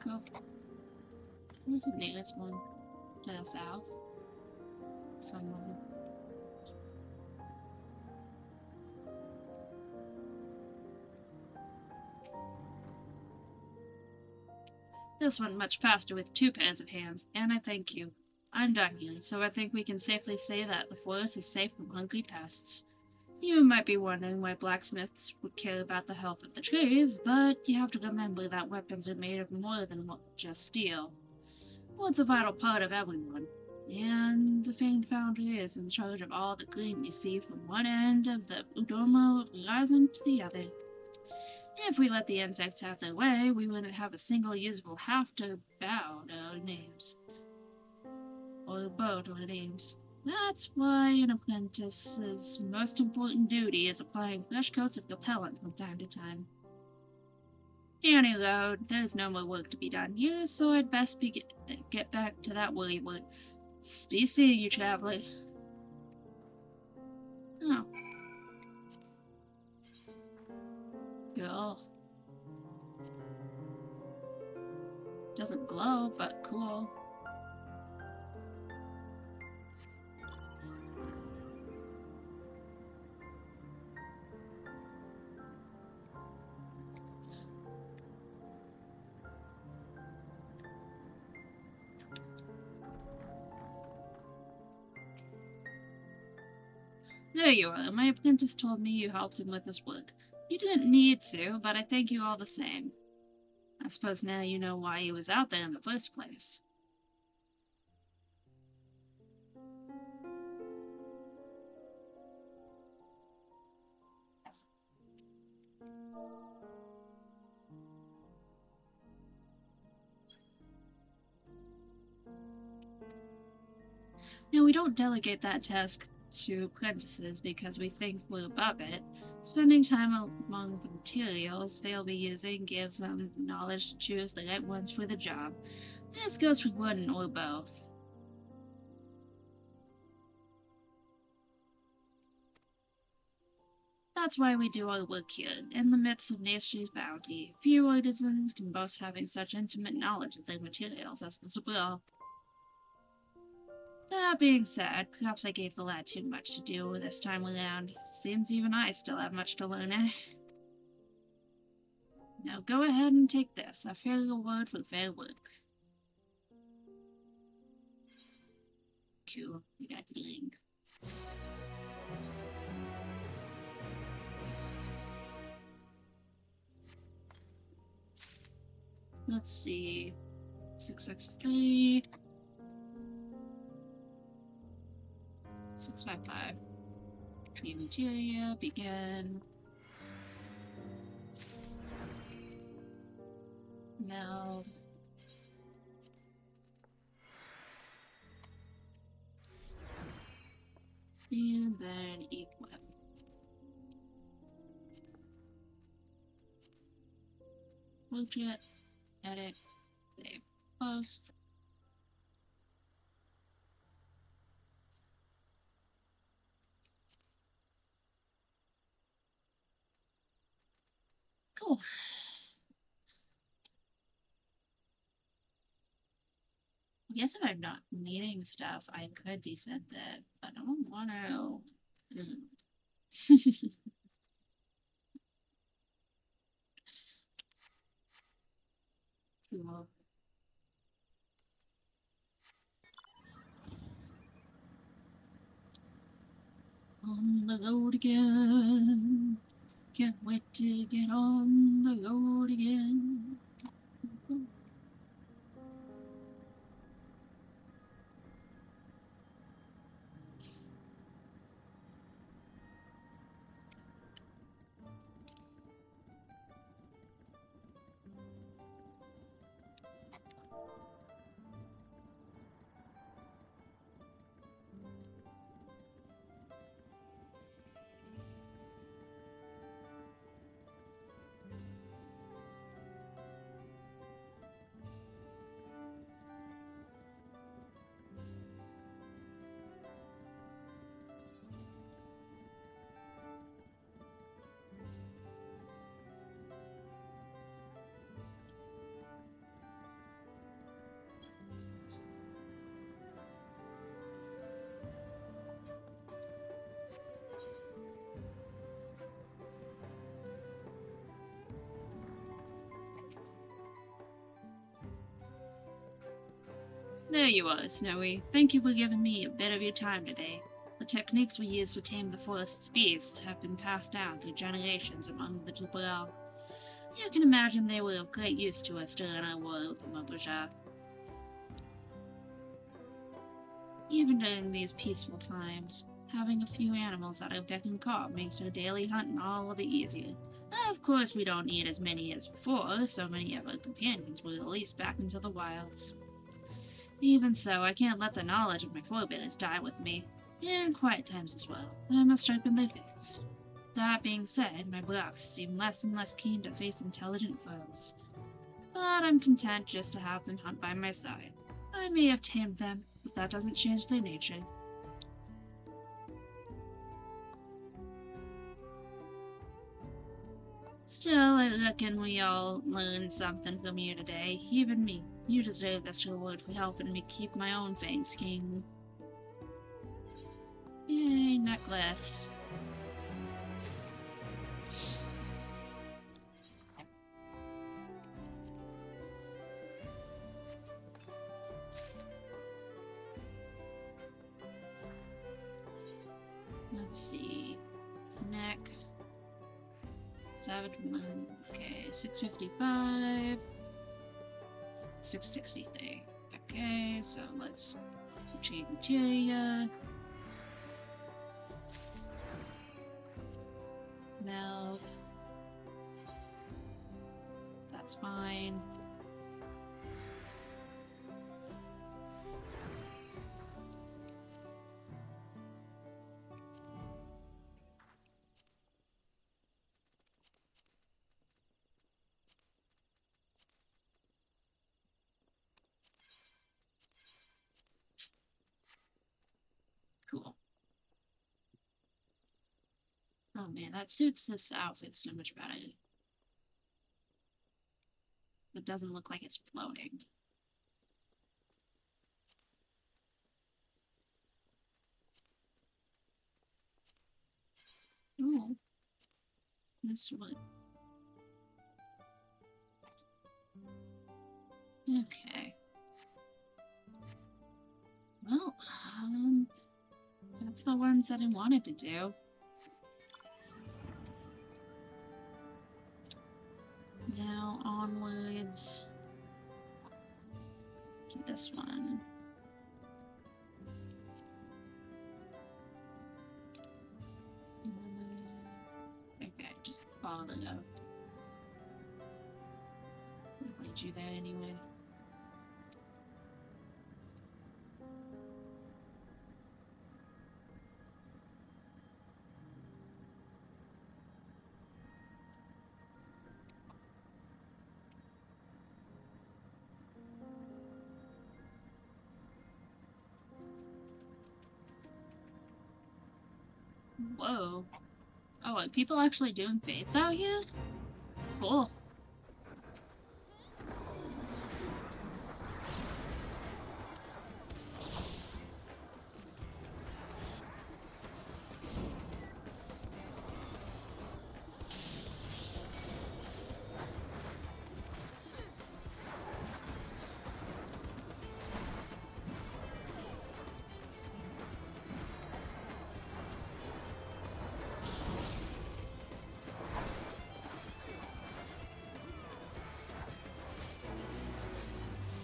A: Cool. Where's the nearest one? To the south? Somewhere. This went much faster with 2 pairs of hands, and I thank you. I'm done here, so I think we can safely say that the forest is safe from hungry pests. You might be wondering why blacksmiths would care about the health of the trees, but you have to remember that weapons are made of more than just steel. Wood's a vital part of everyone, and the famed foundry is in charge of all the green you see from one end of the Udomo horizon to the other. If we let the insects have their way, we wouldn't have a single usable half to bow to our names. Or bow to our names. That's why an apprentice's most important duty is applying fresh coats of propellant from time to time. Anyway, there's no more work to be done here, so I'd best get back to that worry work. Be seeing you, traveler. Oh. Cool. Doesn't glow, but cool. There you are. My apprentice told me you helped him with his work. You didn't need to, but I thank you all the same. I suppose now you know why he was out there in the first place. Now, we don't delegate that task to apprentices because we think we're above it. Spending time among the materials they'll be using gives them knowledge to choose the right ones for the job. This goes for one or both. That's why we do our work here, in the midst of nature's bounty. Few artisans can boast having such intimate knowledge of their materials as the Zabral. That being said, perhaps I gave the lad too much to do this time around. Seems even I still have much to learn, eh? Now go ahead and take this, a fair reward for fair work. Cool, we got healing. Let's see. 663. 655. Tree materia, begin. Now. And then equip. Portrait, edit, save, post. Cool. I guess if I'm not needing stuff, I could descend that, but I don't want to. Cool. On the road again. Can't wait to get on the road again. There you are, Snowy. Thank you for giving me a bit of your time today. The techniques we use to tame the forest's beasts have been passed down through generations among the Jubral. You can imagine they were of great use to us during our war with the Mabuja. Even during these peaceful times, having a few animals at our beck and call makes our daily hunting all the easier. Of course, we don't need as many as before, so many of our companions were released back into the wilds. Even so, I can't let the knowledge of my forebears die with me. In quiet times as well, I must sharpen their wits. That being said, my blocks seem less and less keen to face intelligent foes. But I'm content just to have them hunt by my side. I may have tamed them, but that doesn't change their nature. Still, I reckon we all learned something from you today. Even me. You deserve this reward for helping me keep my own fangs king. Yay, necklace. Let's see. Neck. 7, okay, 655. 663. Okay, so let's retrieve materia. Milk. That's fine. Cool. Oh man, that suits this outfit so much better. It doesn't look like it's floating. Oh. This one. Okay. Well, that's the ones that I wanted to do. Now onwards to this one. Okay, just follow it up. I'll lead you there anyway. Whoa. Oh, are people actually doing fates out here? Cool.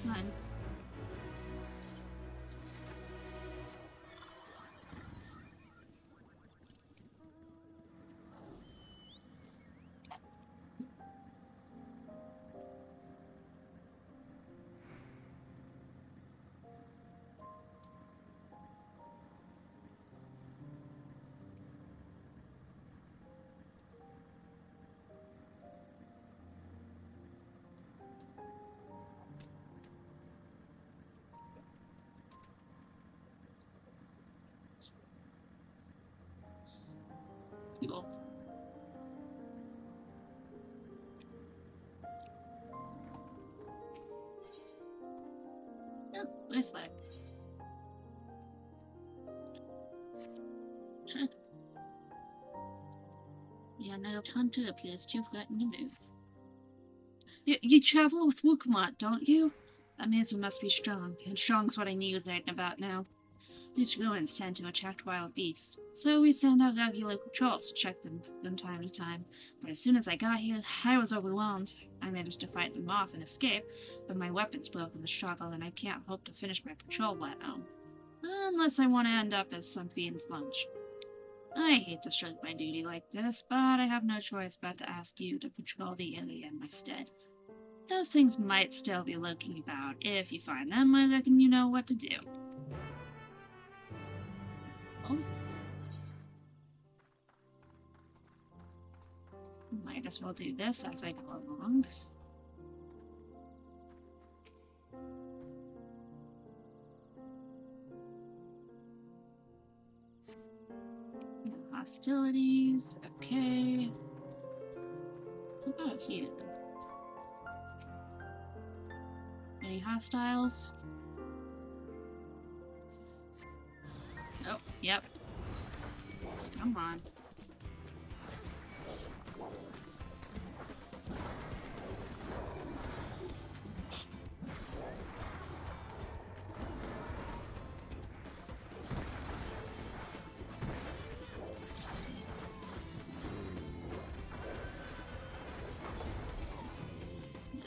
A: Fun. Cool. Oh, where's that? Sure. The unnerved hunter appears to have gotten the move. You travel with Wukamot, don't you? That means we must be strong, and strong's what I need right about now. These ruins tend to attract wild beasts, so we send out regular patrols to check them from time to time. But as soon as I got here, I was overwhelmed. I managed to fight them off and escape, but my weapons broke in the struggle, and I can't hope to finish my patrol while at home. Unless I want to end up as some fiend's lunch. I hate to shirk my duty like this, but I have no choice but to ask you to patrol the area in my stead. Those things might still be lurking about. If you find them, I reckon you know what to do. Oh. Might as well do this as I go along. No hostilities. Okay. What about here? Any hostiles? Oh, yep. Come on.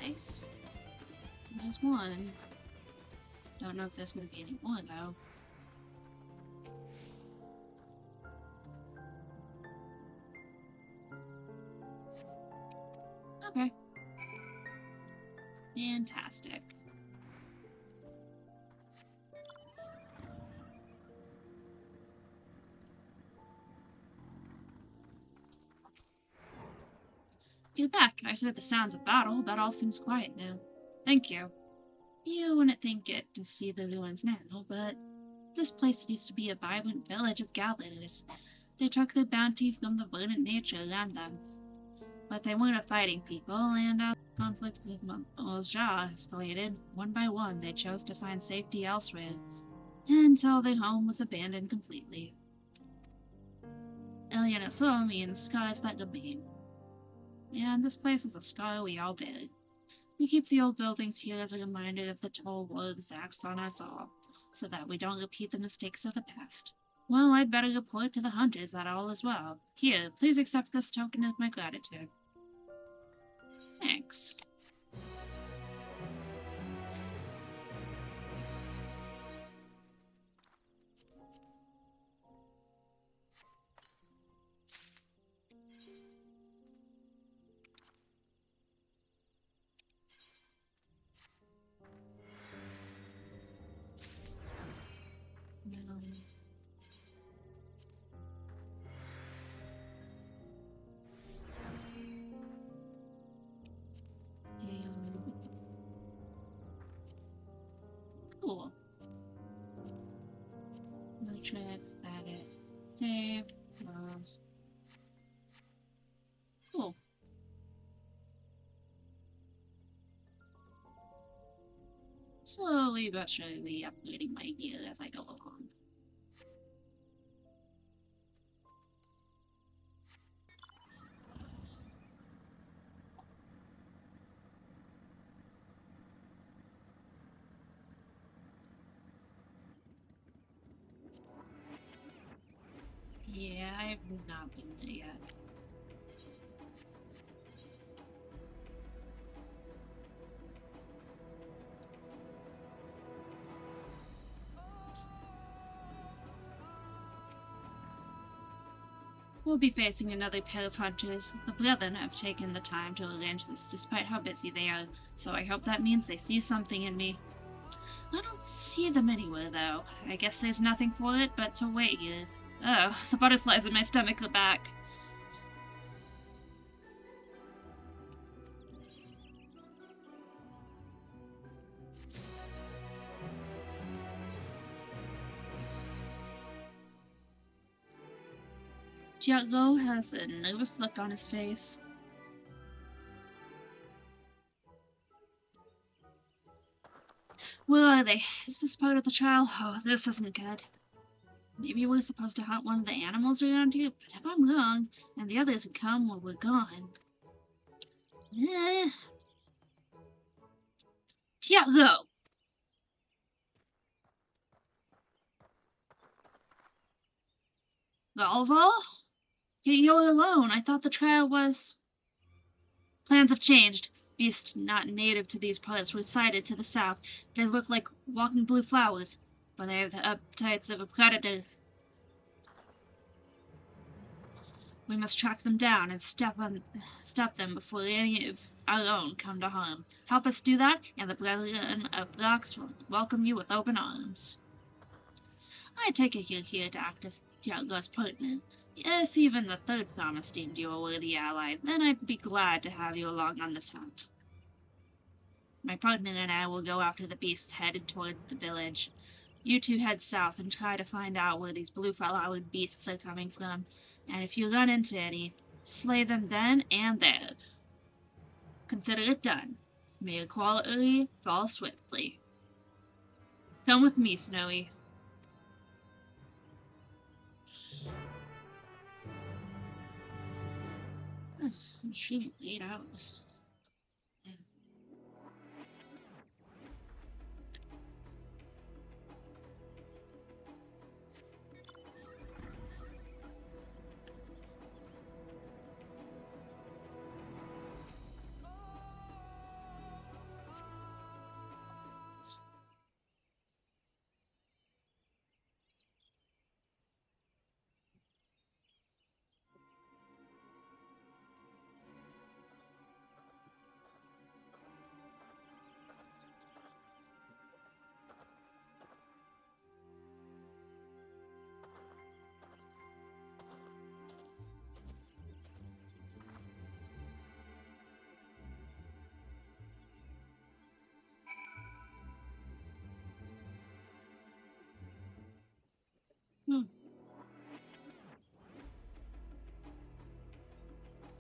A: Nice. There's one. Don't know if there's gonna be any more though. Okay. Fantastic. You're back. I heard the sounds of battle, but all seems quiet now. Thank you. You wouldn't think it to see the ruins now, but this place used to be a vibrant village of gatherers. They took their bounty from the verdant nature around them. But they weren't fighting people, and as the conflict with Ozja escalated, one by one they chose to find safety elsewhere, until their home was abandoned completely. Eliana so means scars that remain. And this place is a scar we all bear. We keep the old buildings here as a reminder of the toll Warg's acts on us all, so that we don't repeat the mistakes of the past. Well, I'd better report to the hunters that all is well. Here, please accept this token of my gratitude. Thanks. Cool. No tricks, add it. Save. Close. Cool. Slowly but surely upgrading my gear as I go along. Yeah, I've not been there yet. We'll be facing another pair of hunters. The Brethren have taken the time to arrange this despite how busy they are, so I hope that means they see something in me. I don't see them anywhere, though. I guess there's nothing for it but to wait here. Oh, the butterflies in my stomach are back. Tiago has a nervous look on his face. Where are they? Is this part of the trial? Oh, this isn't good. Maybe we're supposed to hunt one of the animals around here, but if I'm wrong, and the others come when we're gone. Tiago! Galval? You're alone. I thought the trial was... Plans have changed. Beasts not native to these parts were sighted to the south. They look like walking blue flowers, but they have the appetites of a predator. We must track them down and stop them before any of our own come to harm. Help us do that, and the Brethren of Brox will welcome you with open arms. I take it you're here to act as Tiago's partner. If even the third promise deemed you a worthy ally, then I'd be glad to have you along on this hunt. My partner and I will go after the beasts headed toward the village. You two head south and try to find out where these blue-flowered beasts are coming from, and if you run into any, slay them then and there. Consider it done. May equality fall swiftly. Come with me, Snowy. I'm shooting 8 hours.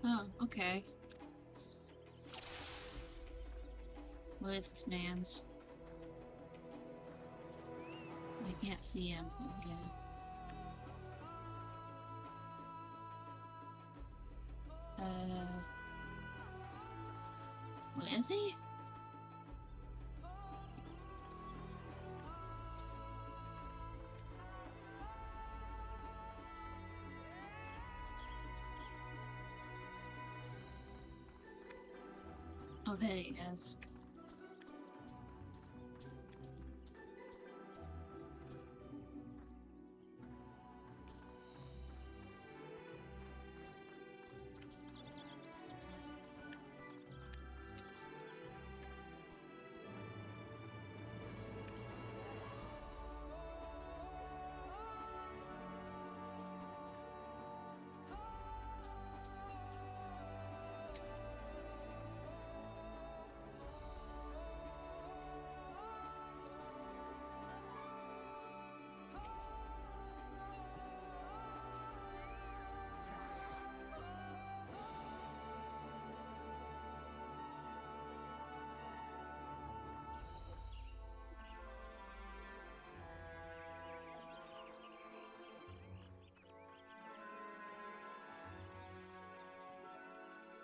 A: Oh, okay. Where is this man's? I can't see him. Okay. Where is he? Oh, there he is.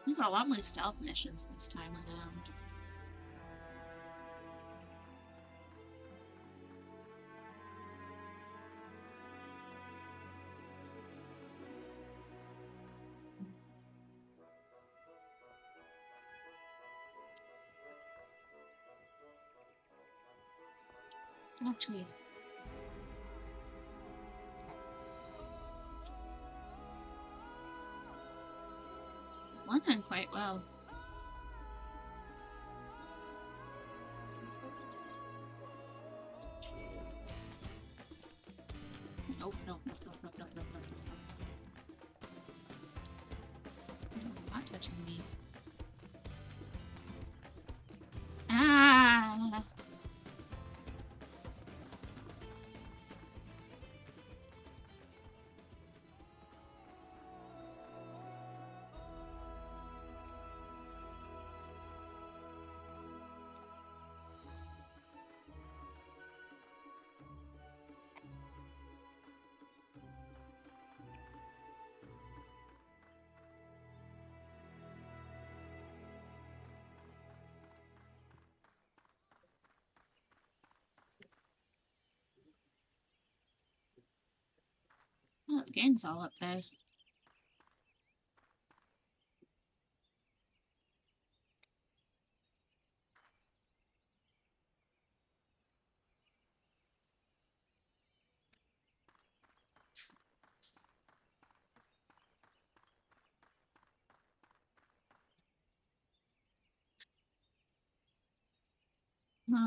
A: There's a lot more stealth missions this time around. Actually, well. Nope, nope, nope, nope, nope, nope, nope, nope. No, not touching me. Ah! Oh, the gang's all up there.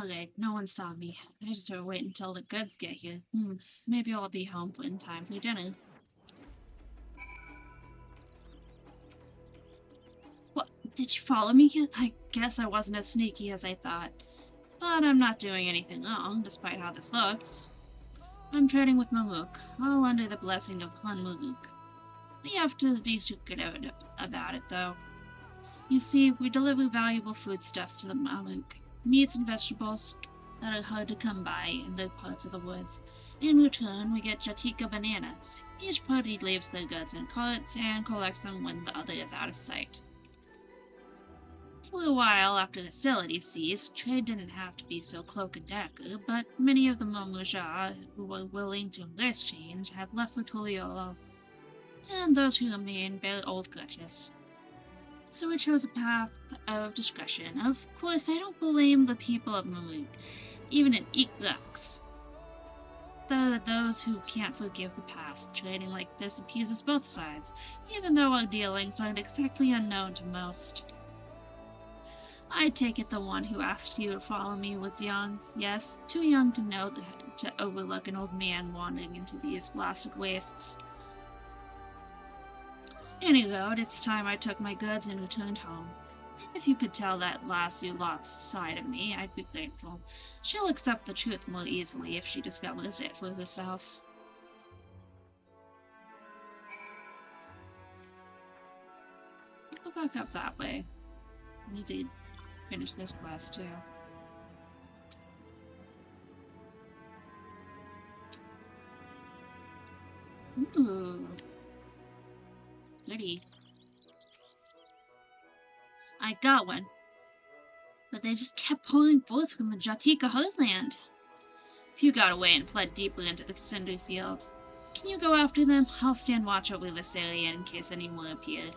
A: Okay, no one saw me. I just have to wait until the goods get here. Maybe I'll be home in time for dinner. What? Did you follow me? I guess I wasn't as sneaky as I thought. But I'm not doing anything wrong, despite how this looks. I'm trading with Mamuk, all under the blessing of Klan Muguk. We have to be secret about it, though. You see, we deliver valuable foodstuffs to the Mamuk, meats and vegetables that are hard to come by in their parts of the woods. In return, we get Jatika bananas. Each party leaves their goods in carts and collects them when the other is out of sight. For a while after hostilities ceased, trade didn't have to be so cloak and dagger, but many of the Momuja who were willing to embrace change had left for Tuliolo, and those who remained bear old grudges. So we chose a path of discretion. Of course, I don't blame the people of Mamuk, even in Ikblux. There are those who can't forgive the past. Trading like this appeases both sides, even though our dealings aren't exactly unknown to most. I take it the one who asked you to follow me was young. Yes, too young to know to overlook an old man wandering into these blasted wastes. Anyway, it's time I took my goods and returned home. If you could tell that lass you lost sight of me, I'd be grateful. She'll accept the truth more easily if she discovers it for herself. Go back up that way. I need to finish this quest too. Ooh. Pretty. I got one. But they just kept pouring forth from the Jatika heartland. Few got away and fled deeper into the cinder field. Can you go after them? I'll stand watch over this area in case any more appear.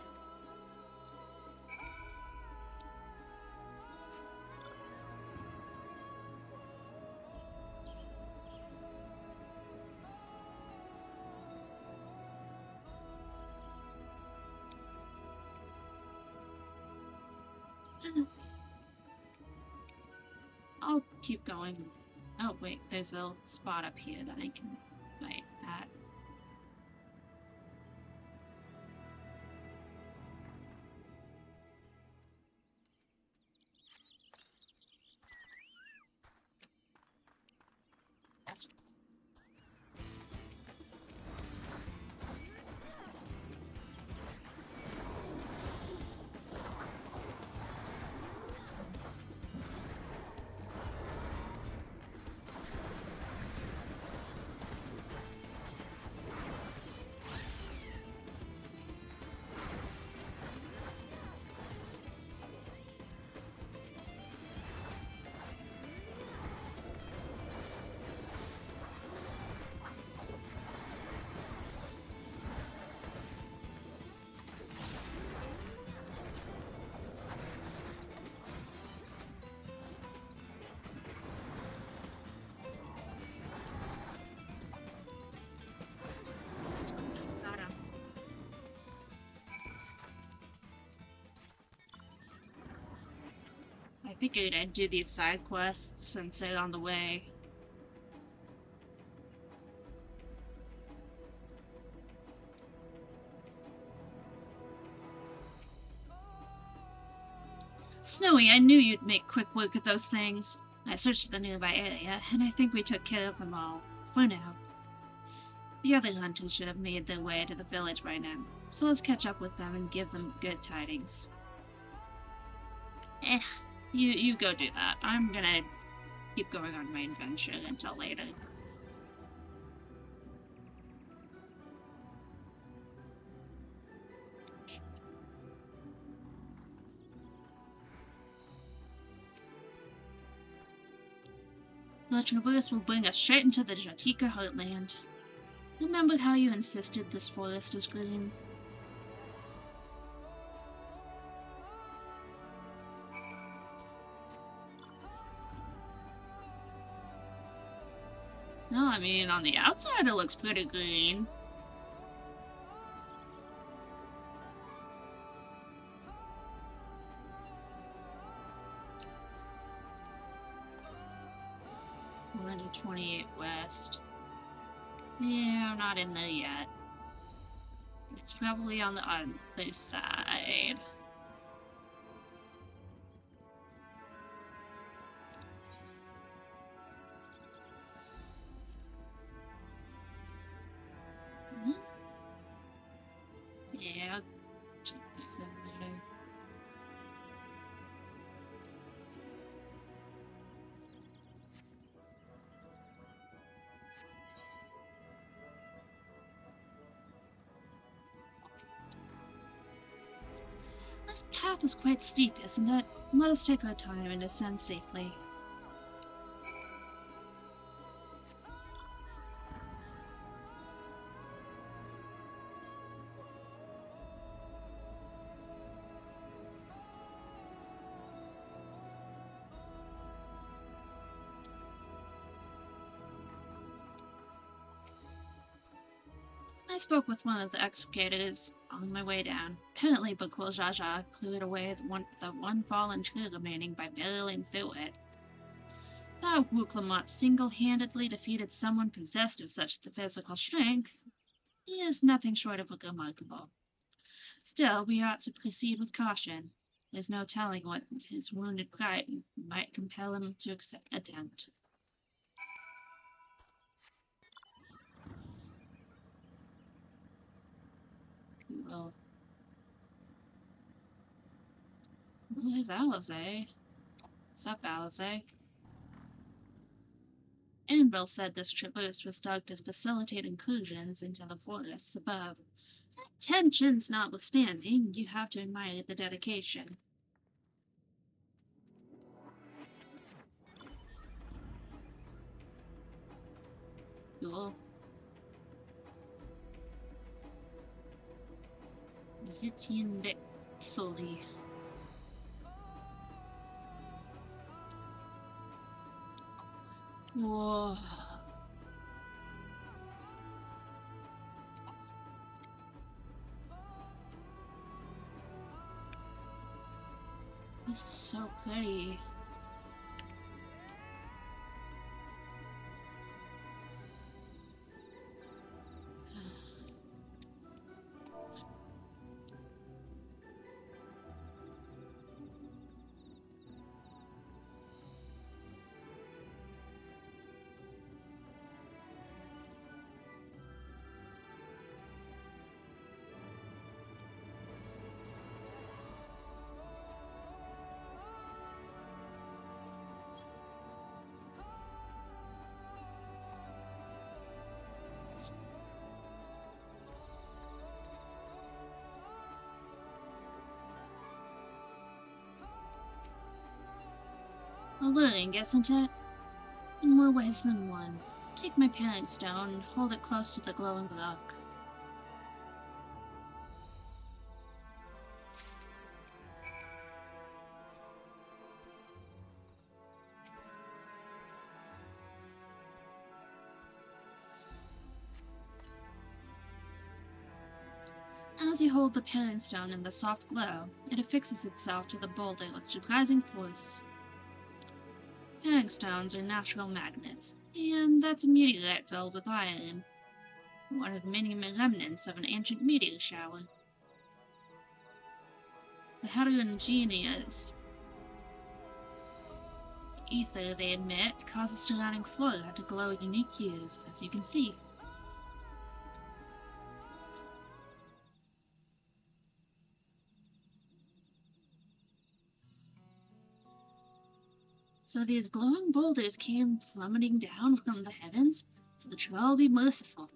A: I'll keep going. Oh wait, there's a spot up here that I can fight at. figured I'd do these side quests and say on the way. Snowy, I knew you'd make quick work of those things. I searched the nearby area, and I think we took care of them all. For now. The other hunters should have made their way to the village by now, so let's catch up with them and give them good tidings. You go do that. I'm gonna keep going on my adventure until later. The traverse will bring us straight into the Jatika heartland. Remember how you insisted this forest is green? No, I mean, on the outside it looks pretty green. We're under 28 West. Yeah, I'm not in there yet. It's probably on the other side. Yeah, I'll check those in later. This path is quite steep, isn't it? Let us take our time and descend safely. I spoke with one of the excavators on my way down. Apparently, Bakwil Jaja cleared away the one fallen tree remaining by barreling through it. That Wuklamot single-handedly defeated someone possessed of such the physical strength is nothing short of remarkable. Still, we ought to proceed with caution. There's no telling what his wounded pride might compel him to attempt. Cool. Ooh, there's Alize. What's up, Alize? Anvil said this traverse was dug to facilitate incursions into the forests above. Tensions notwithstanding, you have to admire the dedication. Cool. Zitian Bit Soli. Whoa. This is so pretty. Alluring, isn't it? In more ways than one. Take my parent stone and hold it close to the glowing rock. As you hold the parent stone in the soft glow, it affixes itself to the boulder with surprising force. Hagstones are natural magnets, and that's a meteorite filled with iron, one of many remnants of an ancient meteor shower. The heterogeneous ether they emit causes surrounding flora to glow unique hues, as you can see. So these glowing boulders came plummeting down from the heavens, so the troll be merciful.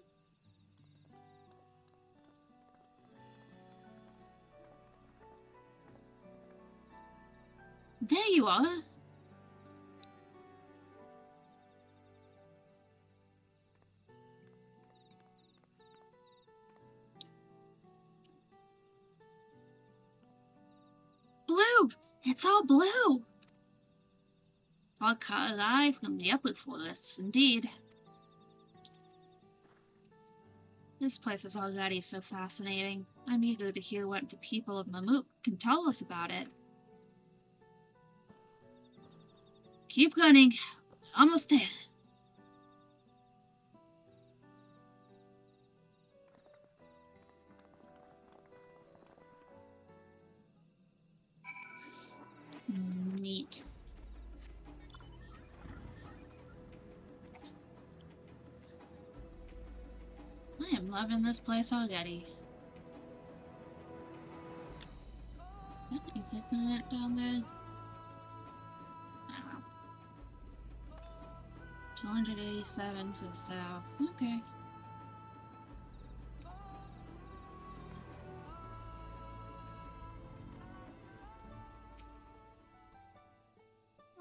A: There you are! Blue! It's all blue! All caught alive from the upper forests, indeed. This place is already so fascinating. I'm eager to hear what the people of Mammook can tell us about it. Keep running. Almost there. Neat. I am loving this place already. Is it good down there? I don't know. 287 to the south. Okay.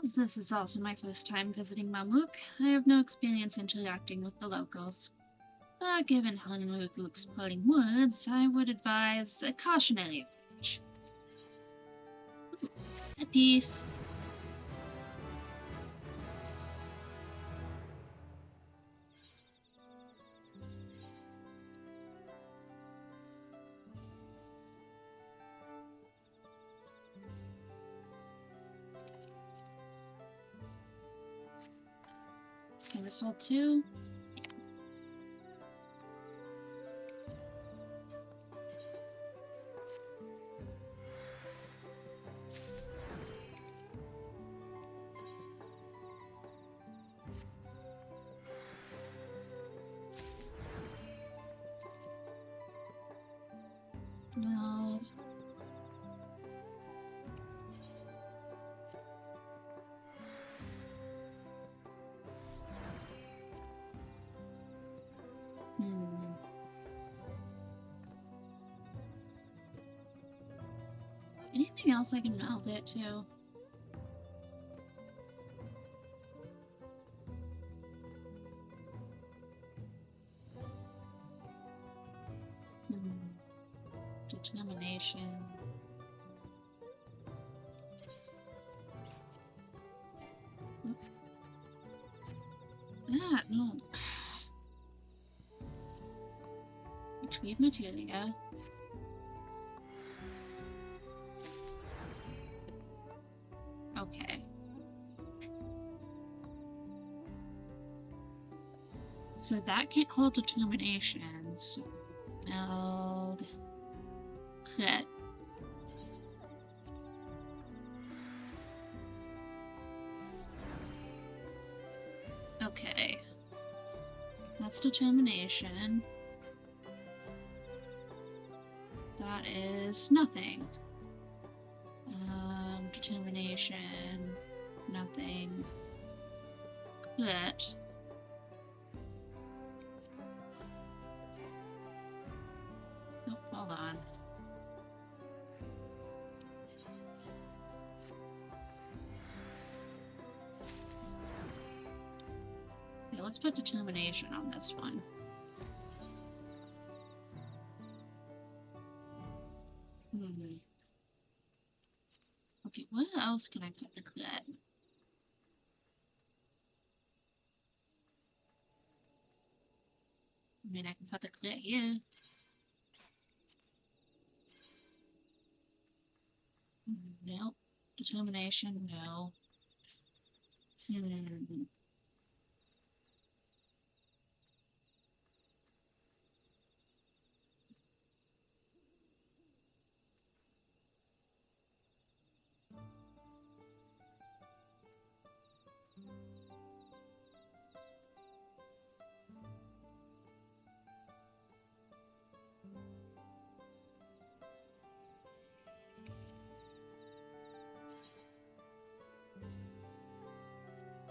A: As this is also my first time visiting Mammook, I have no experience interacting with the locals. But given Hanruku's parting words, I would advise a cautionary approach. A piece. Okay, this hold too. Yeah. No. Anything else I can meld it to? Determination. Ah, no. Retrieve materia. Okay. So that can't hold determination. So meld. Crit. Okay. That's determination. That is nothing. Determination. Nothing. Crit. Oh, hold on. Yeah, let's put determination on this one. Okay, where else can I put the crit? I mean, I can put the crit here. Nope. Determination, no. Hmm.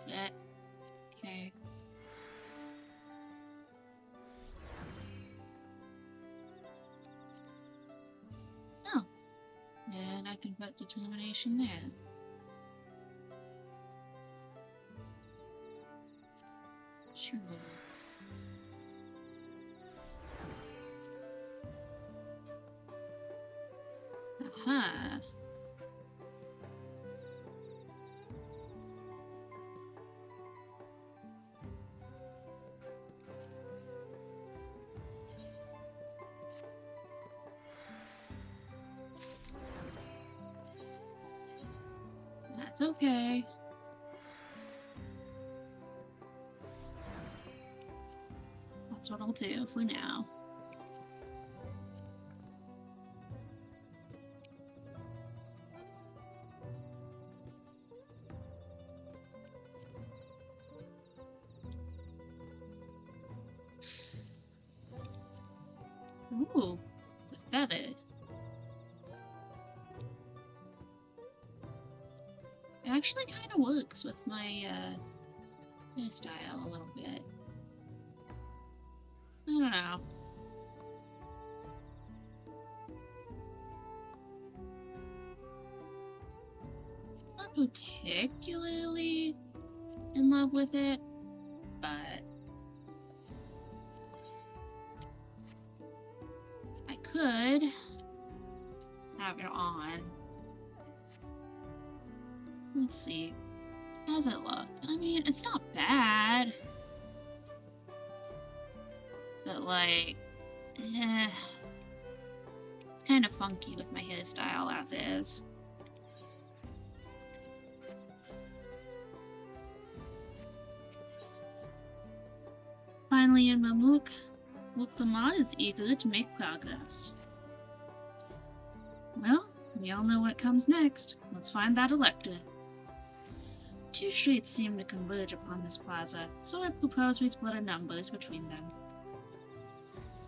A: Yeah. Okay. Oh. And I can put determination there. Sure. Aha. That's okay. That's what I'll do for now. Ooh, the feather. It actually kind of works with my hairstyle a little bit. I don't know. Not particularly in love with it, but I could have it on. Let's see. How's it look? I mean, it's not bad. But like, it's kind of funky with my hairstyle as is. Finally in Mamuk, Wuklamad is eager to make progress. Well, we all know what comes next. Let's find that elector. Two streets seem to converge upon this plaza, so I propose we split our numbers between them.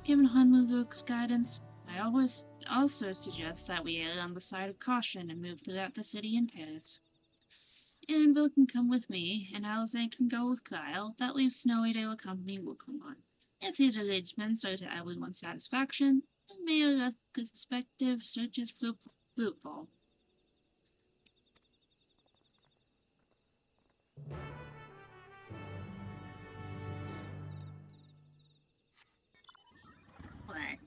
A: Given Hunmuguk's guidance, I always also suggest that we err on the side of caution and move throughout the city in pairs. Anvil can come with me, and Alzane can go with Kyle. That leaves Snowy to accompany Wuklamon. If these arrangements are to everyone's satisfaction, then may our respective searches prove fruitful. Alright.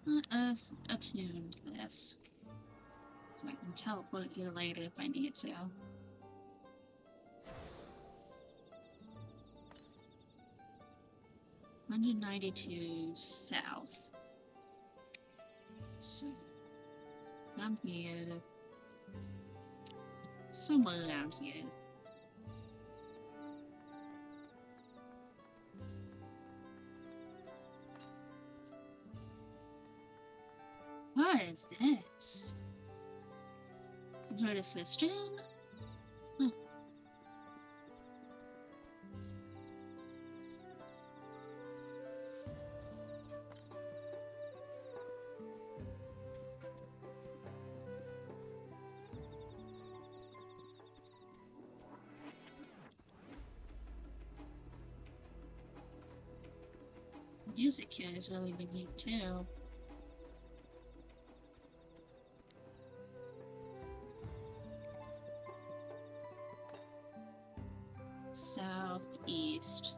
A: Let us attune to this, so I can teleport here later if I need to. $192 south. So, I'm here. Somewhere around here. What is this? Some sort of cistern? Huh. Music here is really unique too. Southeast.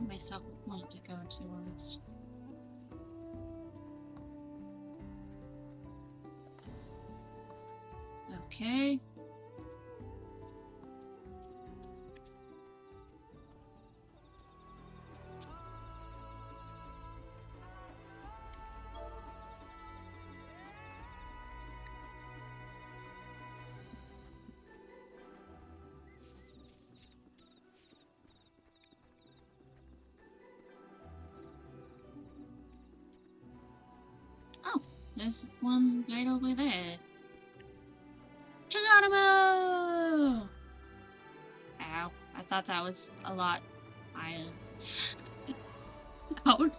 A: myself want to go towards. Okay. Oh, there's one right over there. Geronimo! Ow, I thought that was a lot higher. Out.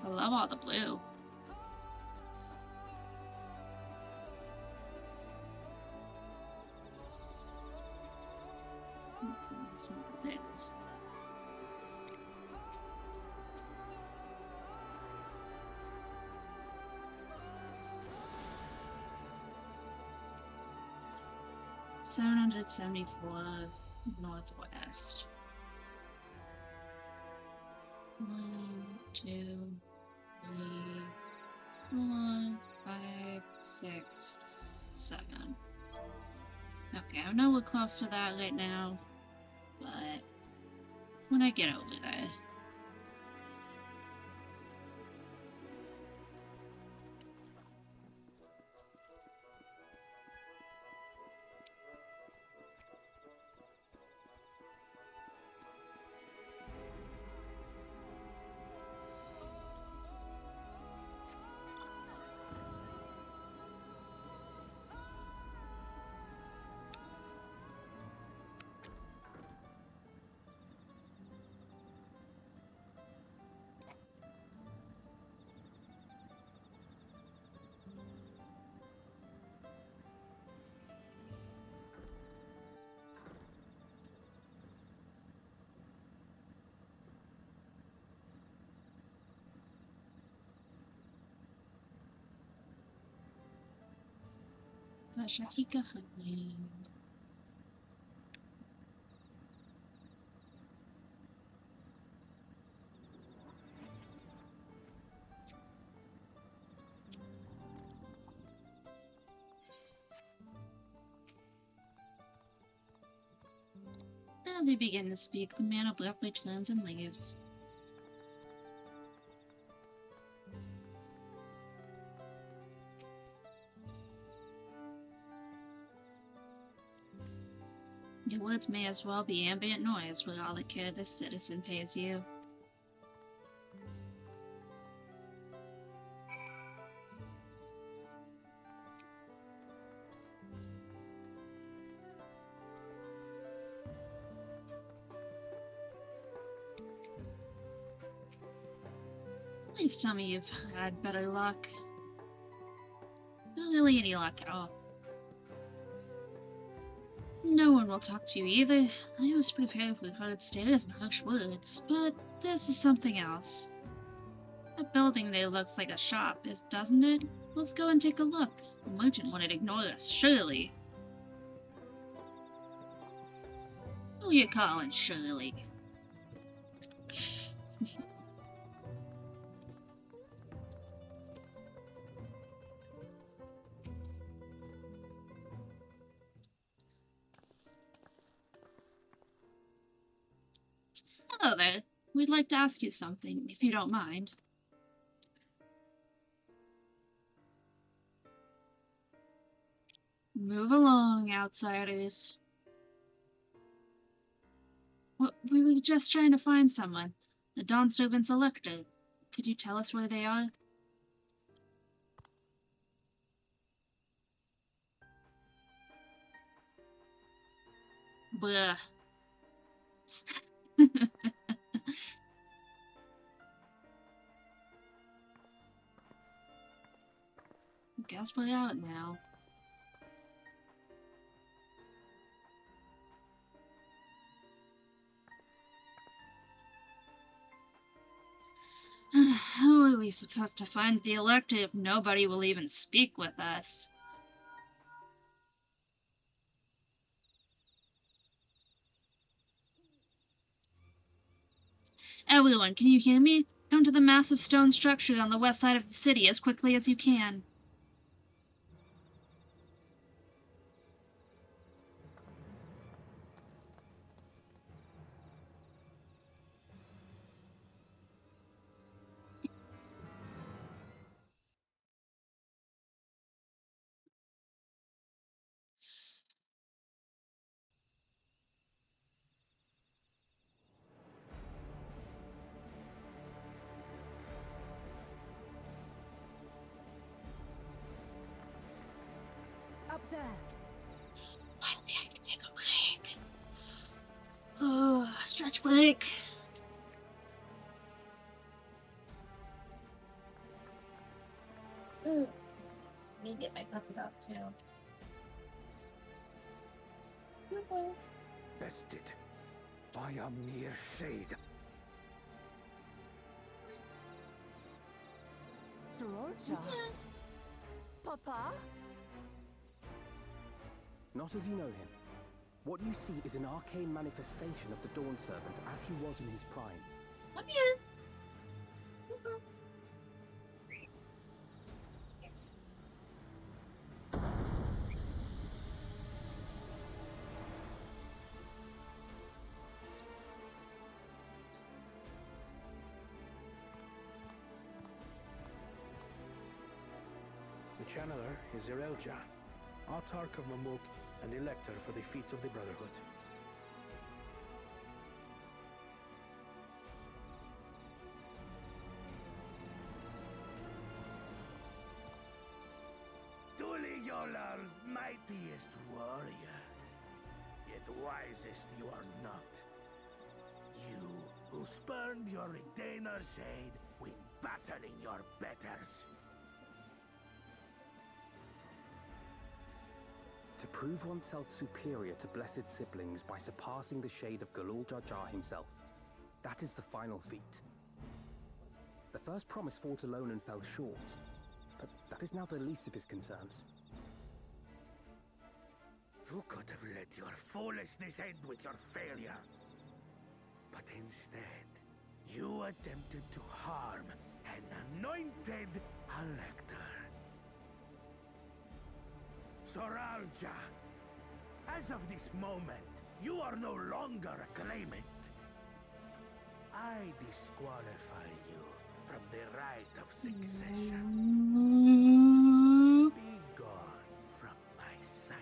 A: I love all the blue. There it is. $774 northwest. 1, 2, 3, 4, 5, 6, 7. Okay, I know we're close to that right now, but when I get over there. فشتيك خدني. As they begin to speak, the man abruptly turns and leaves. Your words may as well be ambient noise for all the care this citizen pays you. Please tell me you've had better luck. Not really any luck at all. No one will talk to you either. I was prepared for hard stares and harsh words, but this is something else. The building there looks like a shop, doesn't it? Let's go and take a look. The merchant wouldn't ignore us, surely. Who are you calling Shirley? Hello there. We'd like to ask you something, if you don't mind. Move along, outsiders. We were just trying to find someone. The Dawn Servant's elector. Could you tell us where they are? Bruh. Guess we're out now. How are we supposed to find the elector if nobody will even speak with us? Everyone, can you hear me? Come to the massive stone structure on the west side of the city as quickly as you can.
E: Up there.
A: Finally, I can take a break. Oh, stretch break. Ugh. I need to get my puppet up too.
H: Bested by a mere shade.
D: Sororja? Papa?
J: Not as you know him. What you see is an arcane manifestation of the Dawn Servant as he was in his prime.
A: Come here.
F: The channeler is Zerelja, Autarch of Mamuk and Elector for the Feet of the Brotherhood.
I: Tuli Yolal's mightiest warrior, yet wisest you are not. You who spurned your Retainer's aid when battling your betters.
J: To prove oneself superior to blessed siblings by surpassing the shade of Galul Jar Jar himself. That is the final feat. The first promise fought alone and fell short, but that is now the least of his concerns.
I: You could have let your foolishness end with your failure. But instead, you attempted to harm an anointed elector. Soralja, as of this moment, you are no longer a claimant. I disqualify you from the right of succession. Be gone from my sight.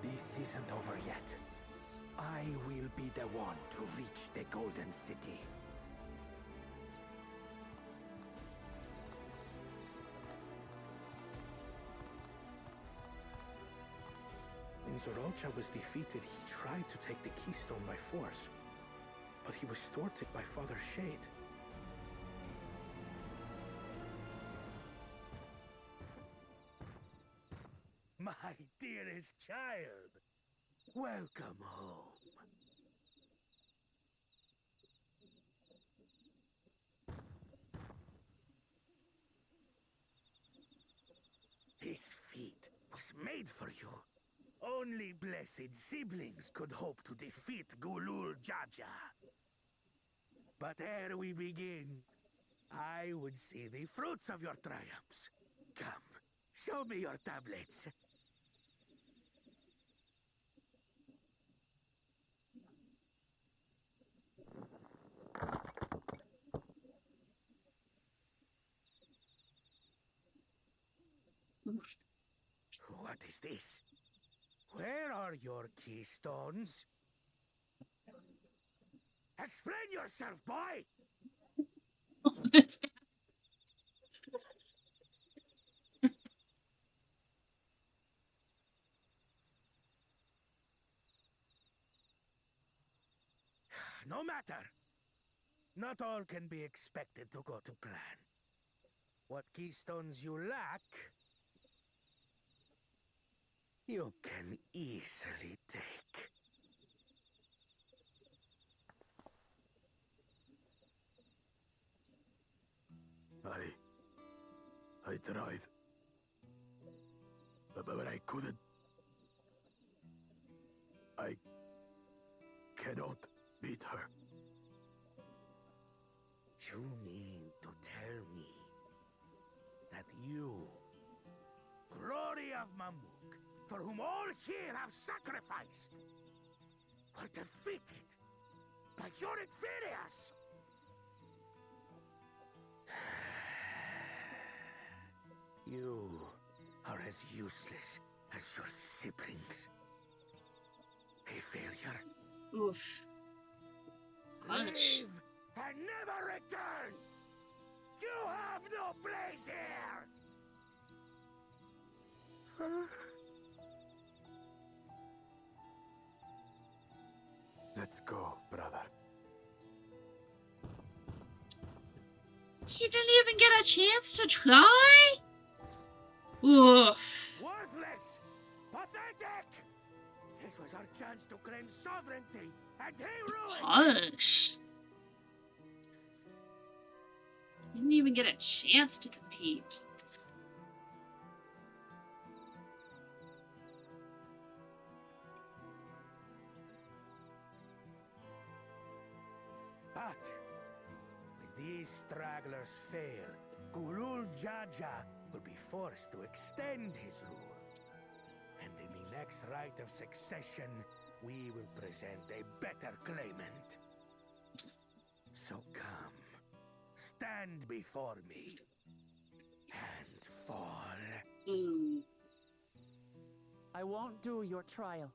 I: This isn't over yet. I will be the one to reach the Golden City.
F: When Zorolcha was defeated, he tried to take the keystone by force, but he was thwarted by Father Shade.
I: My dearest child, welcome home. This feat was made for you. Only blessed siblings could hope to defeat Gulul Jaja. But ere we begin, I would see the fruits of your triumphs. Come, show me your tablets. What is this? Where are your keystones? Explain yourself, boy! No No matter. Not all can be expected to go to plan. What keystones you lack, you can easily take.
B: I tried. But I couldn't. I cannot beat her.
I: You mean to tell me that you, glory of Mamuk, for whom all here have sacrificed, were defeated by your inferiors? You are as useless as your siblings. A failure.
A: Oof. Ouch.
I: Leave and never return! You have no place here!
B: Let's go, brother.
A: He didn't even get a chance to try? Oof.
I: Worthless! Pathetic! This was our chance to claim sovereignty, and he ruined it!
A: Hush. Didn't even get a chance to compete.
I: But when these stragglers fail, Gulul Jaja will be forced to extend his rule. And in the next rite of succession, we will present a better claimant. So come, stand before me, and fall.
D: I won't do your trial.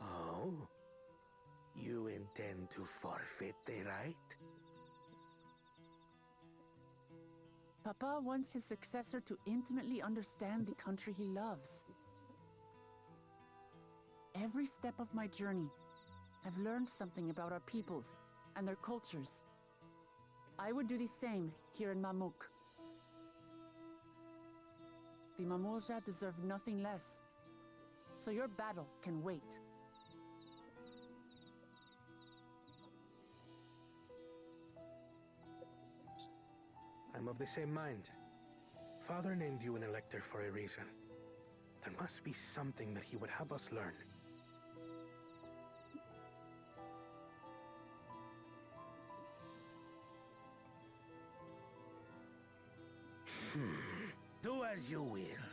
I: Oh? You intend to forfeit the right?
D: Papa wants his successor to intimately understand the country he loves. Every step of my journey, I've learned something about our peoples and their cultures. I would do the same here in Mamuk. The Mamulja deserve nothing less, so your battle can wait.
I: I'm of the same mind. Father named you an elector for a reason. There must be something that he would have us learn. Do as you will.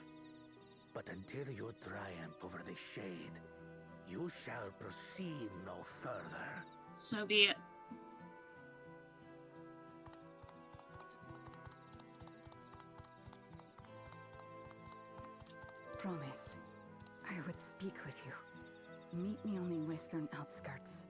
I: But until you triumph over the shade, you shall proceed no further.
A: So be it.
N: Promise. I would speak with you. Meet me on the western outskirts.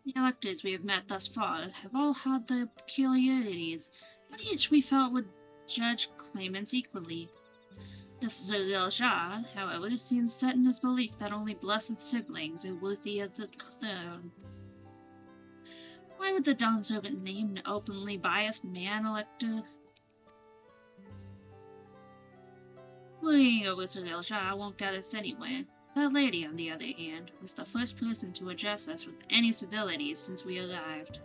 A: The electors we have met thus far have all had their peculiarities, but each we felt would judge claimants equally. This Zuriel Shah, however, seems set in his belief that only blessed siblings are worthy of the throne. Why would the Dawn Servant name an openly biased man-elector? Worrying over Zuriel Shah won't get us anywhere. That lady, on the other hand, was the first person to address us with any civilities since we arrived.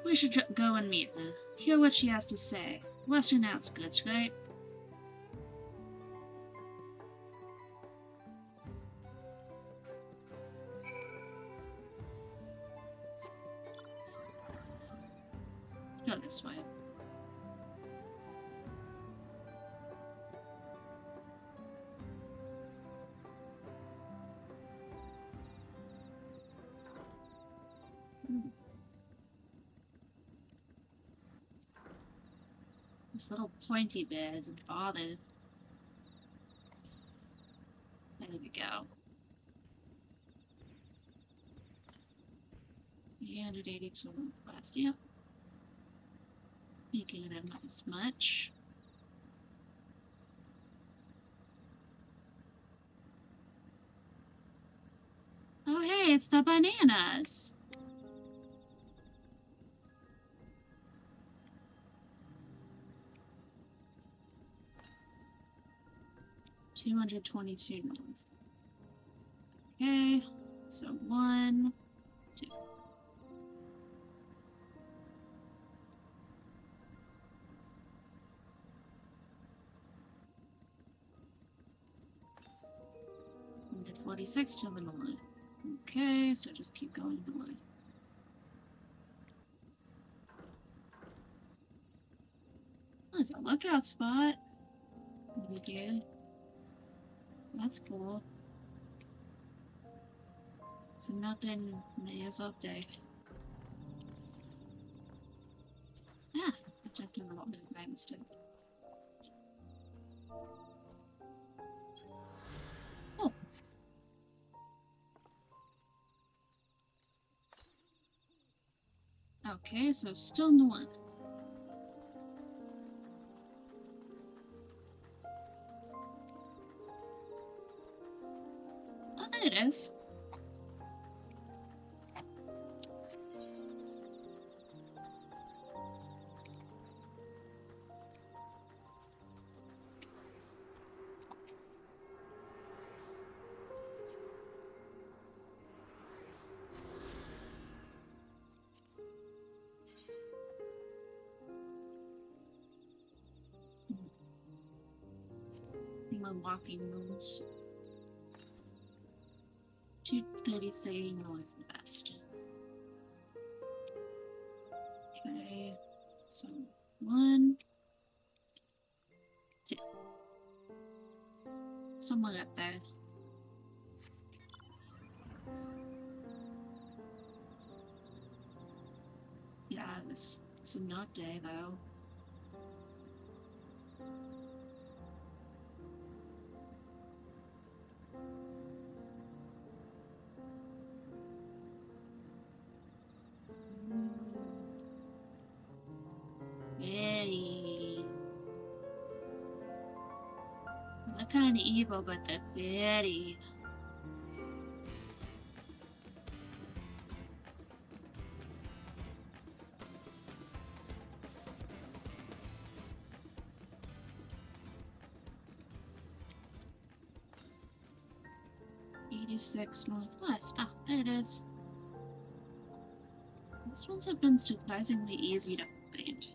A: We should go and meet her, hear what she has to say. Western outskirts, right? Go this way. This little pointy bear isn't bothered. There we go. 382 northwest. Yep. Making it not as much. Oh hey, it's the bananas! $222 north. Okay, so 1, 2. $146 to the north. Okay, so just keep going north. Oh, there's a lookout spot. Okay. That's cool. So nothing is up there. Ah, I jumped in the water by mistake. Cool. Okay, so still north. Oh, there it is. My walking moons. 233 northwest. Okay, so 1, 2. Somewhere up there. Yeah, this is not day though. Very. They're kind of evil, but they're very. $86 northwest. Ah, there it is. These ones have been surprisingly easy to find.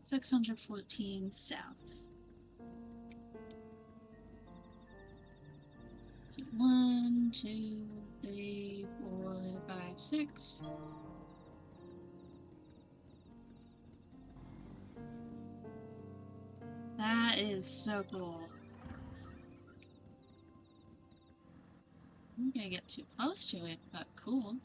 A: $614 south. So 1, 2, 3, 4, 5, 6. That is so cool. I'm gonna get too close to it, but cool.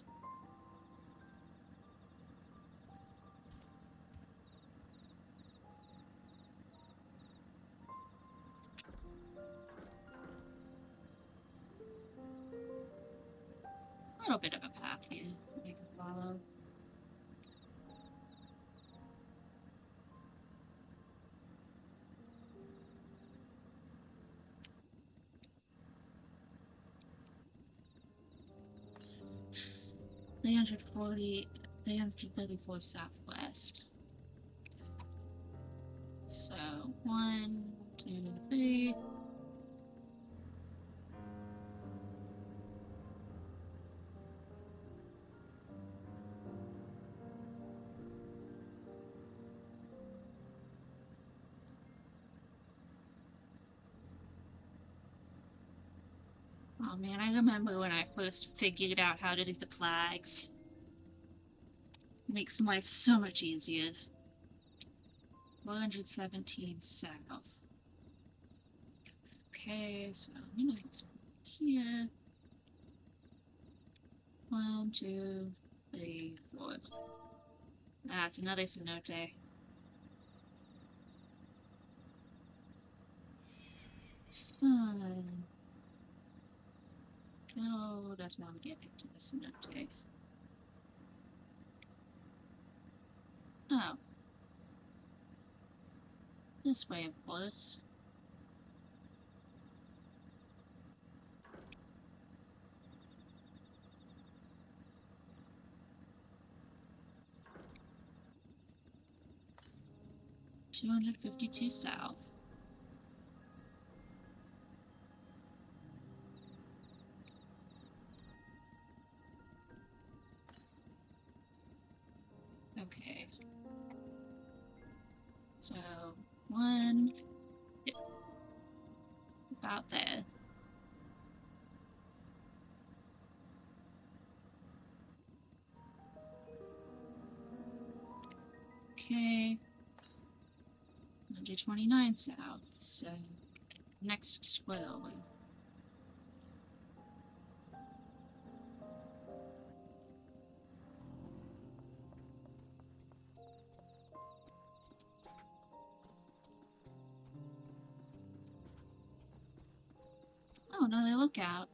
A: A little bit of a path here I can follow. $334 southwest. So 1, 2, 3. Oh man, I remember when I first figured out how to do the flags. It makes life so much easier. 417 south. Okay, so I'm gonna explore here. 1, 2, 3, 4. Ah, it's another cenote. Oh, that's why I'm getting to the cenote. Oh. This way, of course. $252 south. Okay. So, 1... Yeah, about there. Okay. 129 south, so next square over. Oh, another lookout.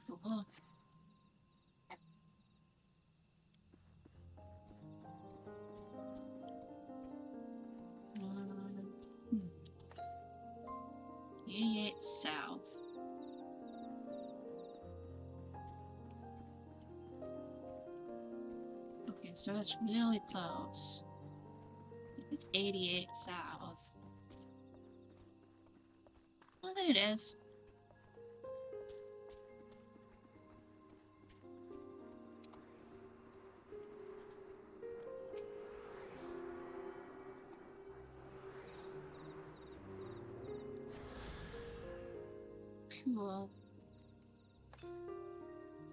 A: Cool. Hmm. 88 south. Okay, so it's really close. It's 88 south. Oh, there it is. Cool.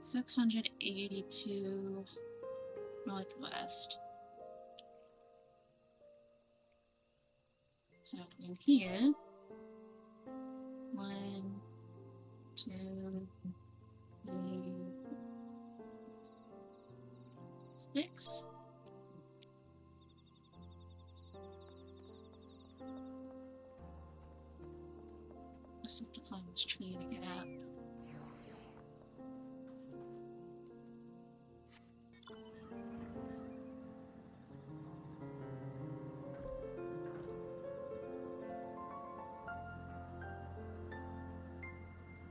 A: 682 northwest. So from here, 1, 2, 3, 6. Just have to climb this tree to get out.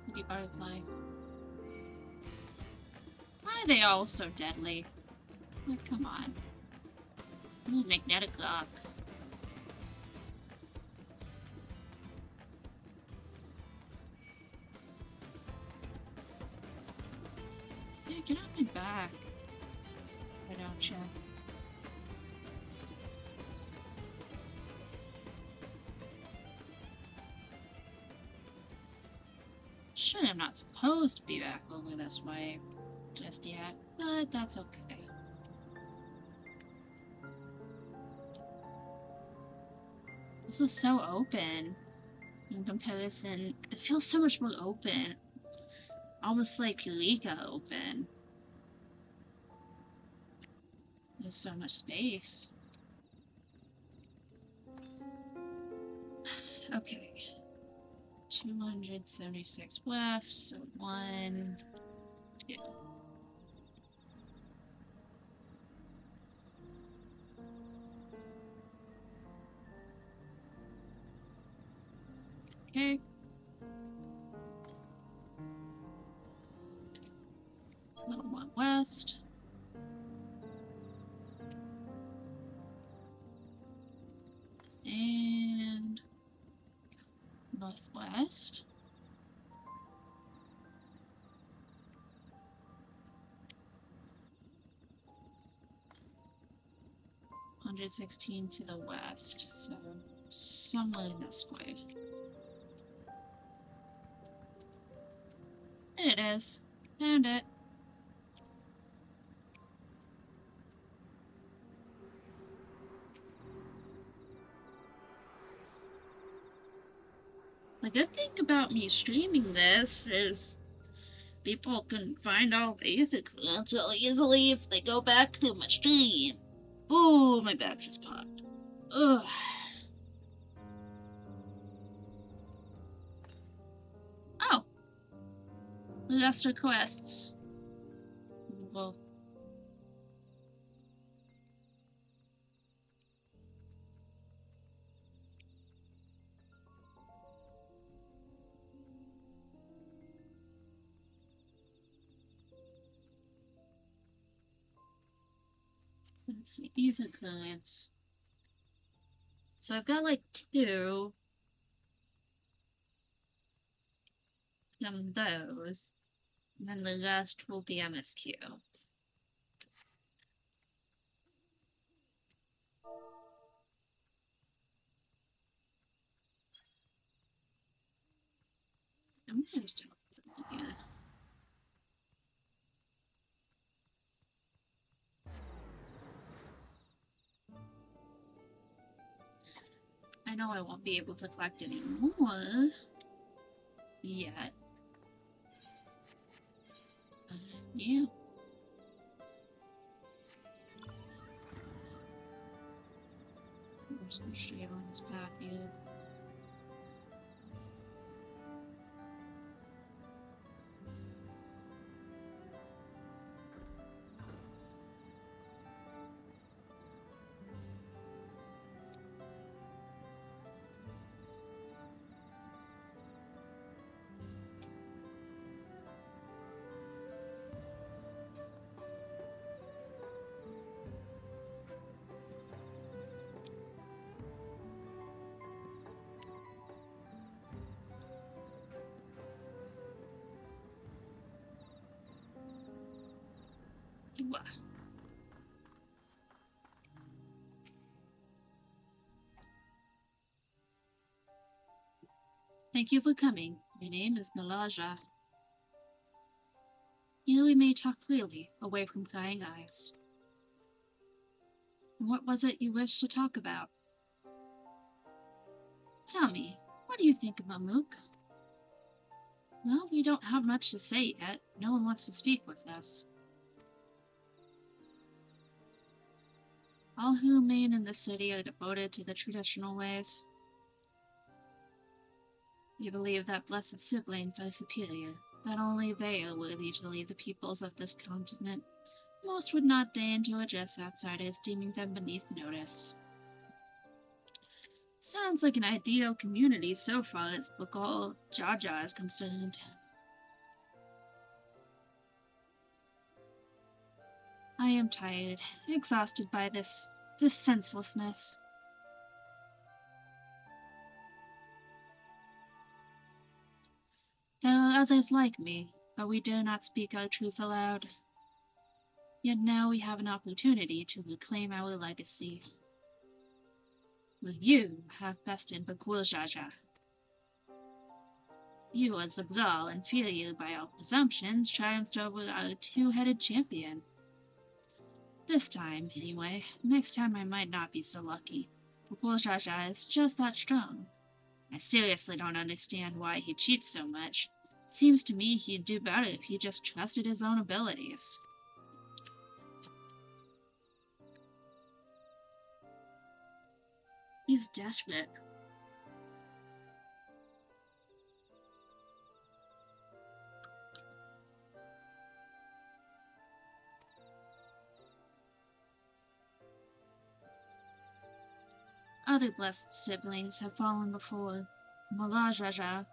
A: Pretty butterfly. Why are they all so deadly? Like, come on. Ooh, magnetic rock. Yeah, get on my back. Why don't you? Sure, I'm not supposed to be back over this way just yet, but that's okay. This is so open in comparison. It feels so much more open. Almost like Eureka open. There's so much space. Okay. 276 west, so 1, 2. Okay. A little more west. And northwest. 116 to the west, so somewhere this way. There it is. Found it. The good thing about me streaming this is people can find all the ether codes really easily if they go back through my stream. Ooh, my back just popped. Ugh. Oh! The extra quests. Well. Let's see, ether codes. So I've got like 2 from those, and then the rest will be MSQ. I'm gonna just talk to them again. I know I won't be able to collect any more yet. Yeah. I'm just gonna shave on this path here. Wow. Thank you for coming. My name is Malaja. Here we may talk freely, away from prying eyes. What was it you wished to talk about? Tell me, what do you think of Mamook? Well, we don't have much to say yet. No one wants to speak with us. All who remain in the city are devoted to the traditional ways. They believe that blessed siblings are superior, that only they are worthy to lead the peoples of this continent. Most would not deign to address outsiders, deeming them beneath notice. Sounds like an ideal community so far as Bakal Jaja is concerned. I am tired, exhausted by this senselessness. There are others like me, but we dare not speak our truth aloud. Yet now we have an opportunity to reclaim our legacy. Will you have bested Bakul Jaja? You, as Zabral, inferior by all presumptions, triumphed over our two-headed champion. This time, anyway. Next time I might not be so lucky. Bakul Jaja is just that strong. I seriously don't understand why he cheats so much. Seems to me he'd do better if he just trusted his own abilities. He's desperate. Other blessed siblings have fallen before Malajaja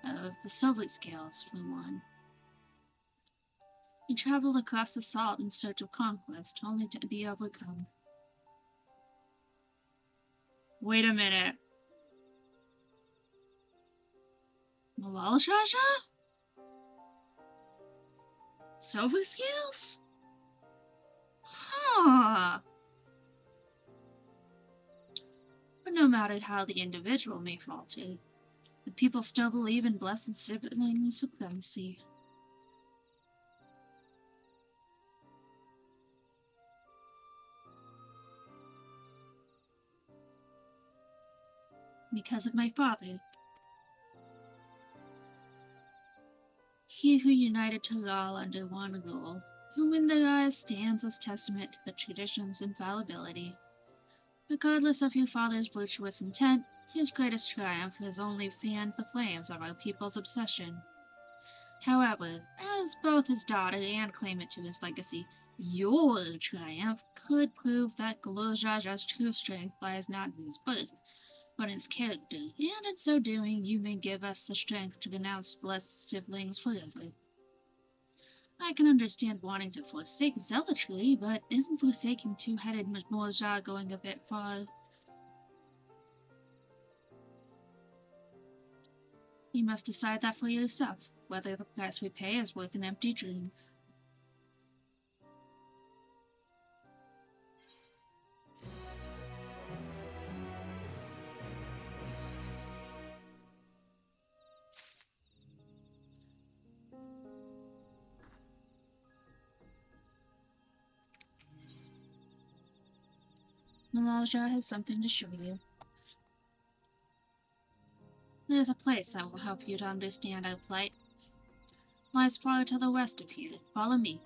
A: of the Silver Scales, for one. He traveled across the salt in search of conquest, only to be overcome. Wait a minute. Malajaja? Silver Scales? Huh. But no matter how the individual may falter, the people still believe in blessed sibling supremacy. Because of my father, he who united Taral under one rule, who in their eyes stands as testament to the tradition's infallibility. Regardless of your father's virtuous intent, his greatest triumph has only fanned the flames of our people's obsession. However, as both his daughter and claimant to his legacy, your triumph could prove that Goljaja's true strength lies not in his birth, but in his character, and in so doing you may give us the strength to denounce blessed siblings forever. I can understand wanting to forsake zealotry, but isn't forsaking two-headed Morja going a bit far? You must decide that for yourself, whether the price we pay is worth an empty dream. Malalja has something to show you. There's a place that will help you to understand our plight. Lies far to the west of here. Follow me.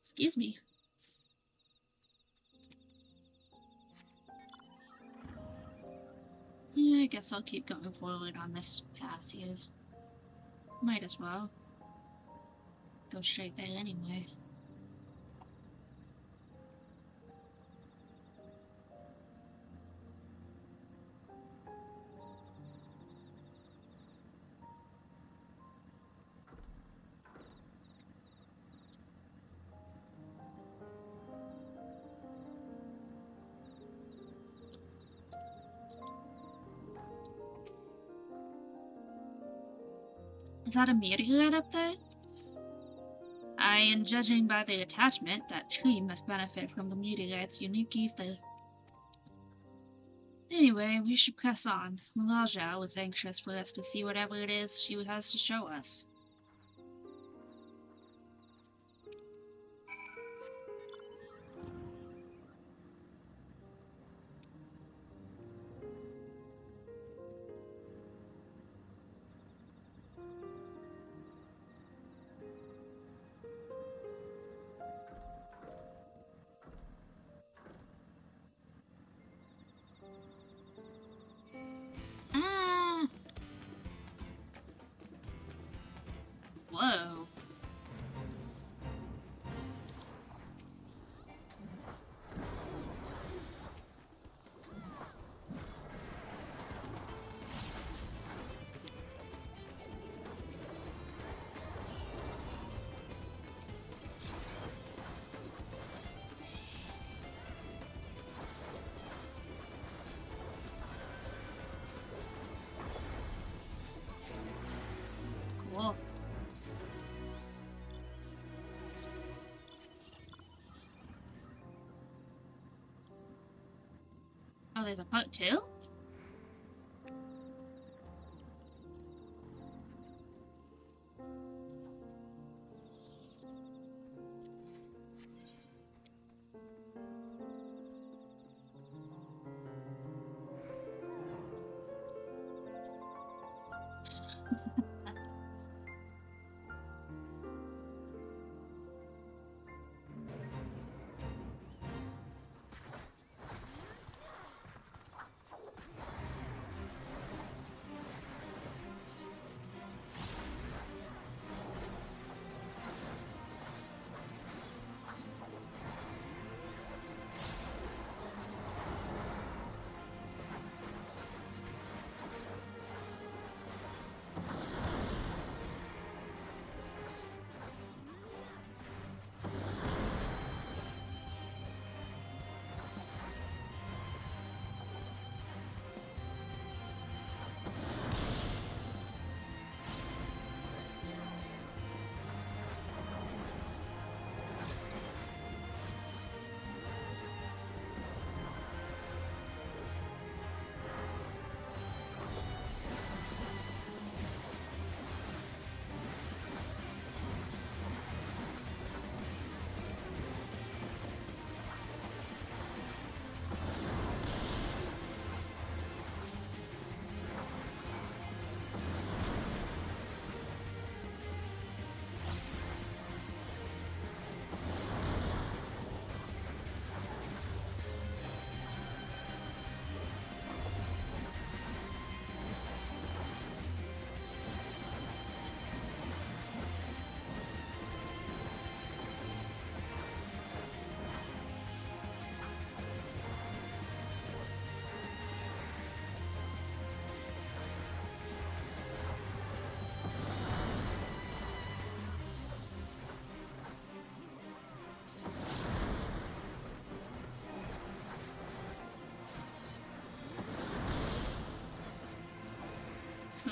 A: Excuse me. Yeah, I guess I'll keep going forward on this path here. Might as well. Go straight there anyway. Is that a meteorite up there? And judging by the attachment, that tree must benefit from the meteorite's unique ether. Anyway, we should press on. Malalja was anxious for us to see whatever it is she has to show us. Ah! Whoa. Cool. Oh, there's a part 2?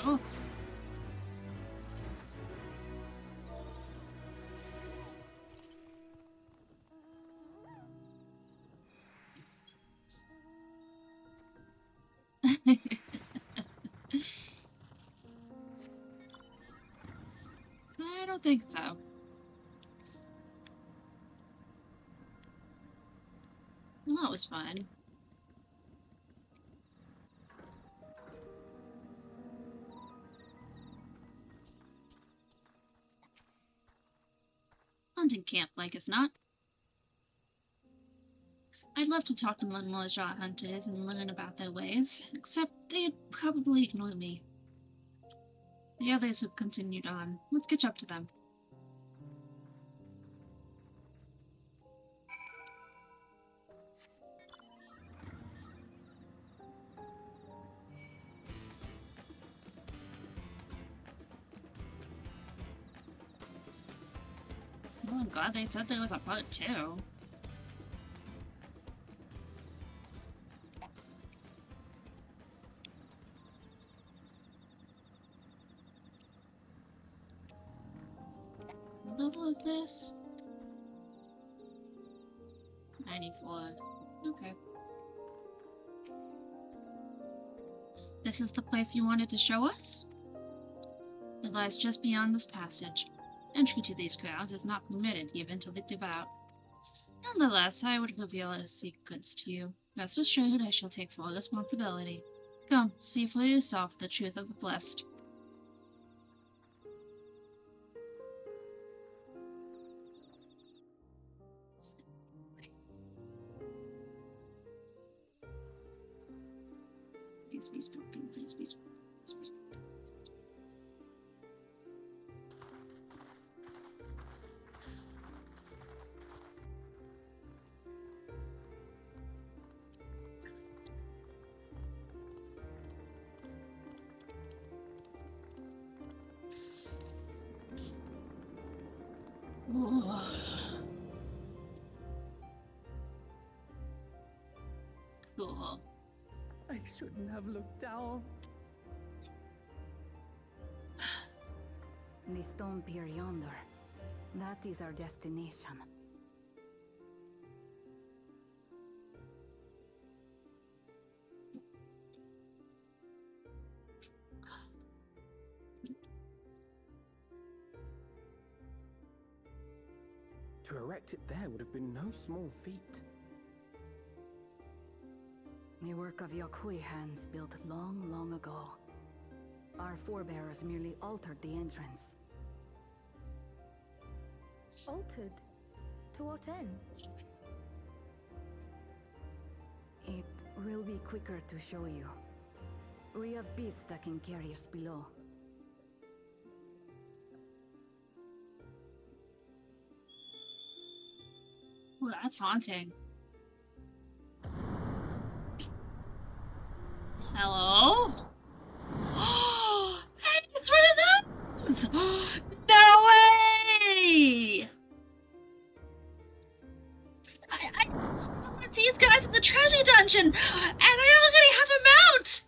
A: Cool. I don't think so. Well, that was fun. Hunting camp, like as not. I'd love to talk to Mademoiselle hunters and learn about their ways, except they'd probably ignore me. The others have continued on. Let's catch up to them. Oh, I'm glad they said there was a part 2. What level is this? 94. Okay. This is the place you wanted to show us? It lies just beyond this passage. Entry to these grounds is not permitted even to the devout. Nonetheless, I would reveal our secrets to you. Rest assured I shall take full responsibility. Come, see for yourself the truth of the blessed. Please be spoken, please be spoken, please be spoken. Cool.
D: I shouldn't have looked down.
N: The stone pier yonder. That is our destination.
J: To erect it there would have been no small feat.
N: The work of Yokui hands built long, long ago. Our forebears merely altered the entrance.
E: Altered? To what end?
N: It will be quicker to show you. We have beasts that can carry us below.
A: Well, that's haunting. Hello? Hey, it's one of those! No way! I summoned these guys in the treasure dungeon, and I already have a mount!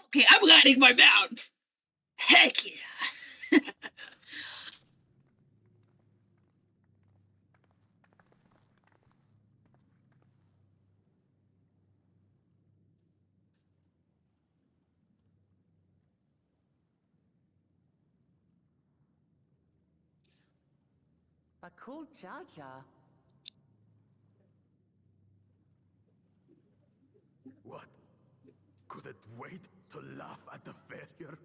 A: Okay, I'm riding my mount! Heck yeah!
D: But cool Jaja.
B: What? Couldn't wait to laugh at the failure?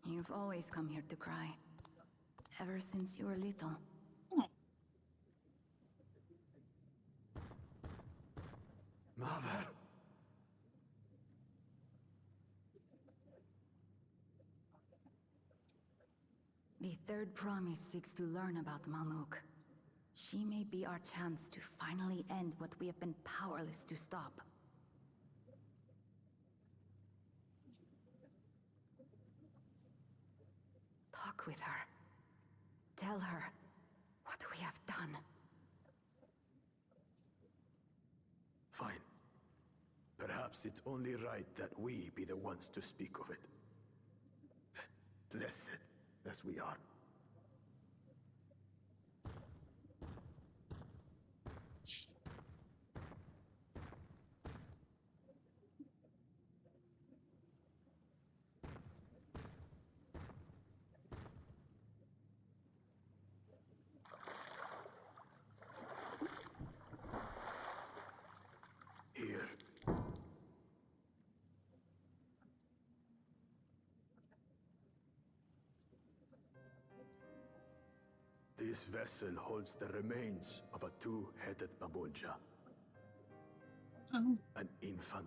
N: You've always come here to cry. Ever since you were little.
B: Mother!
N: The third promise seeks to learn about Malmuk. She may be our chance to finally end what we have been powerless to stop. Talk with her. Tell her what we have done.
B: Fine. Perhaps it's only right that we be the ones to speak of it. Blessed as we are. Here. This vessel holds the remains of a two-headed Mabulja.
A: Oh.
B: An infant.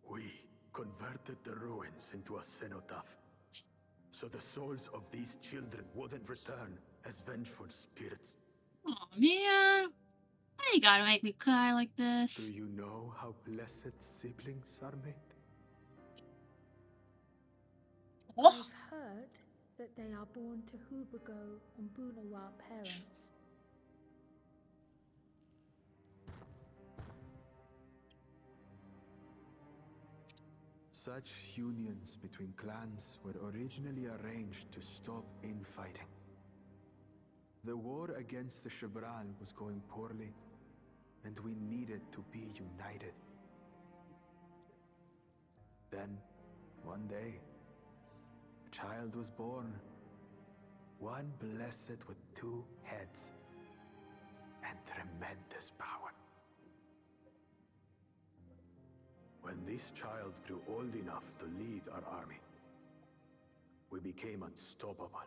B: We converted the ruins into a cenotaph, so the souls of these children wouldn't return as vengeful spirits.
A: Oh man, why you gotta make me cry like this?
B: Do you know how blessed siblings are made?
A: Oh.
E: I've heard that they are born to Hubago and Bunawa parents.
B: Such unions between clans were originally arranged to stop infighting. The war against the Shibral was going poorly, and we needed to be united. Then, one day, a child was born. One blessed with two heads and tremendous power. When this child grew old enough to lead our army, we became unstoppable.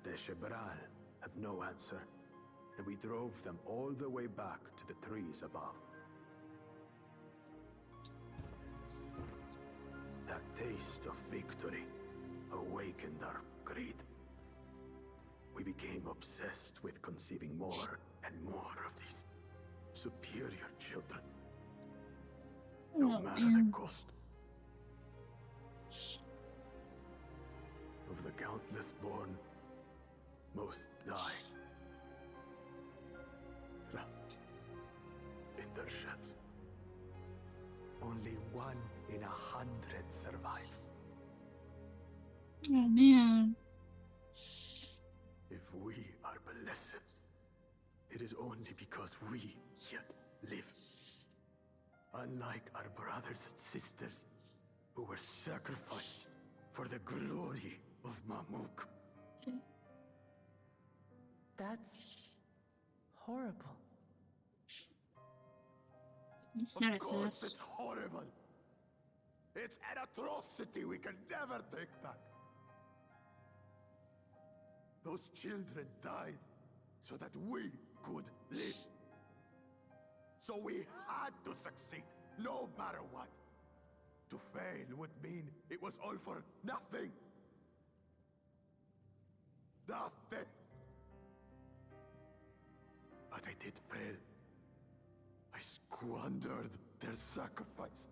B: The Shibral had no answer, and we drove them all the way back to the trees above. That taste of victory awakened our greed. We became obsessed with conceiving more and more of these superior children. No matter the cost. Of the countless born, most die. Trapped in their shells. Only 1 in 100 survive.
A: Oh man.
B: If we are blessed, it is only because we yet live. Unlike our brothers and sisters, who were sacrificed for the glory of Mamuk.
D: That's horrible.
B: Of course it's horrible. It's an atrocity we can never take back. Those children died so that we could live. So we had to succeed, no matter what. To fail would mean it was all for nothing. Nothing. But I did fail. I squandered their sacrifice.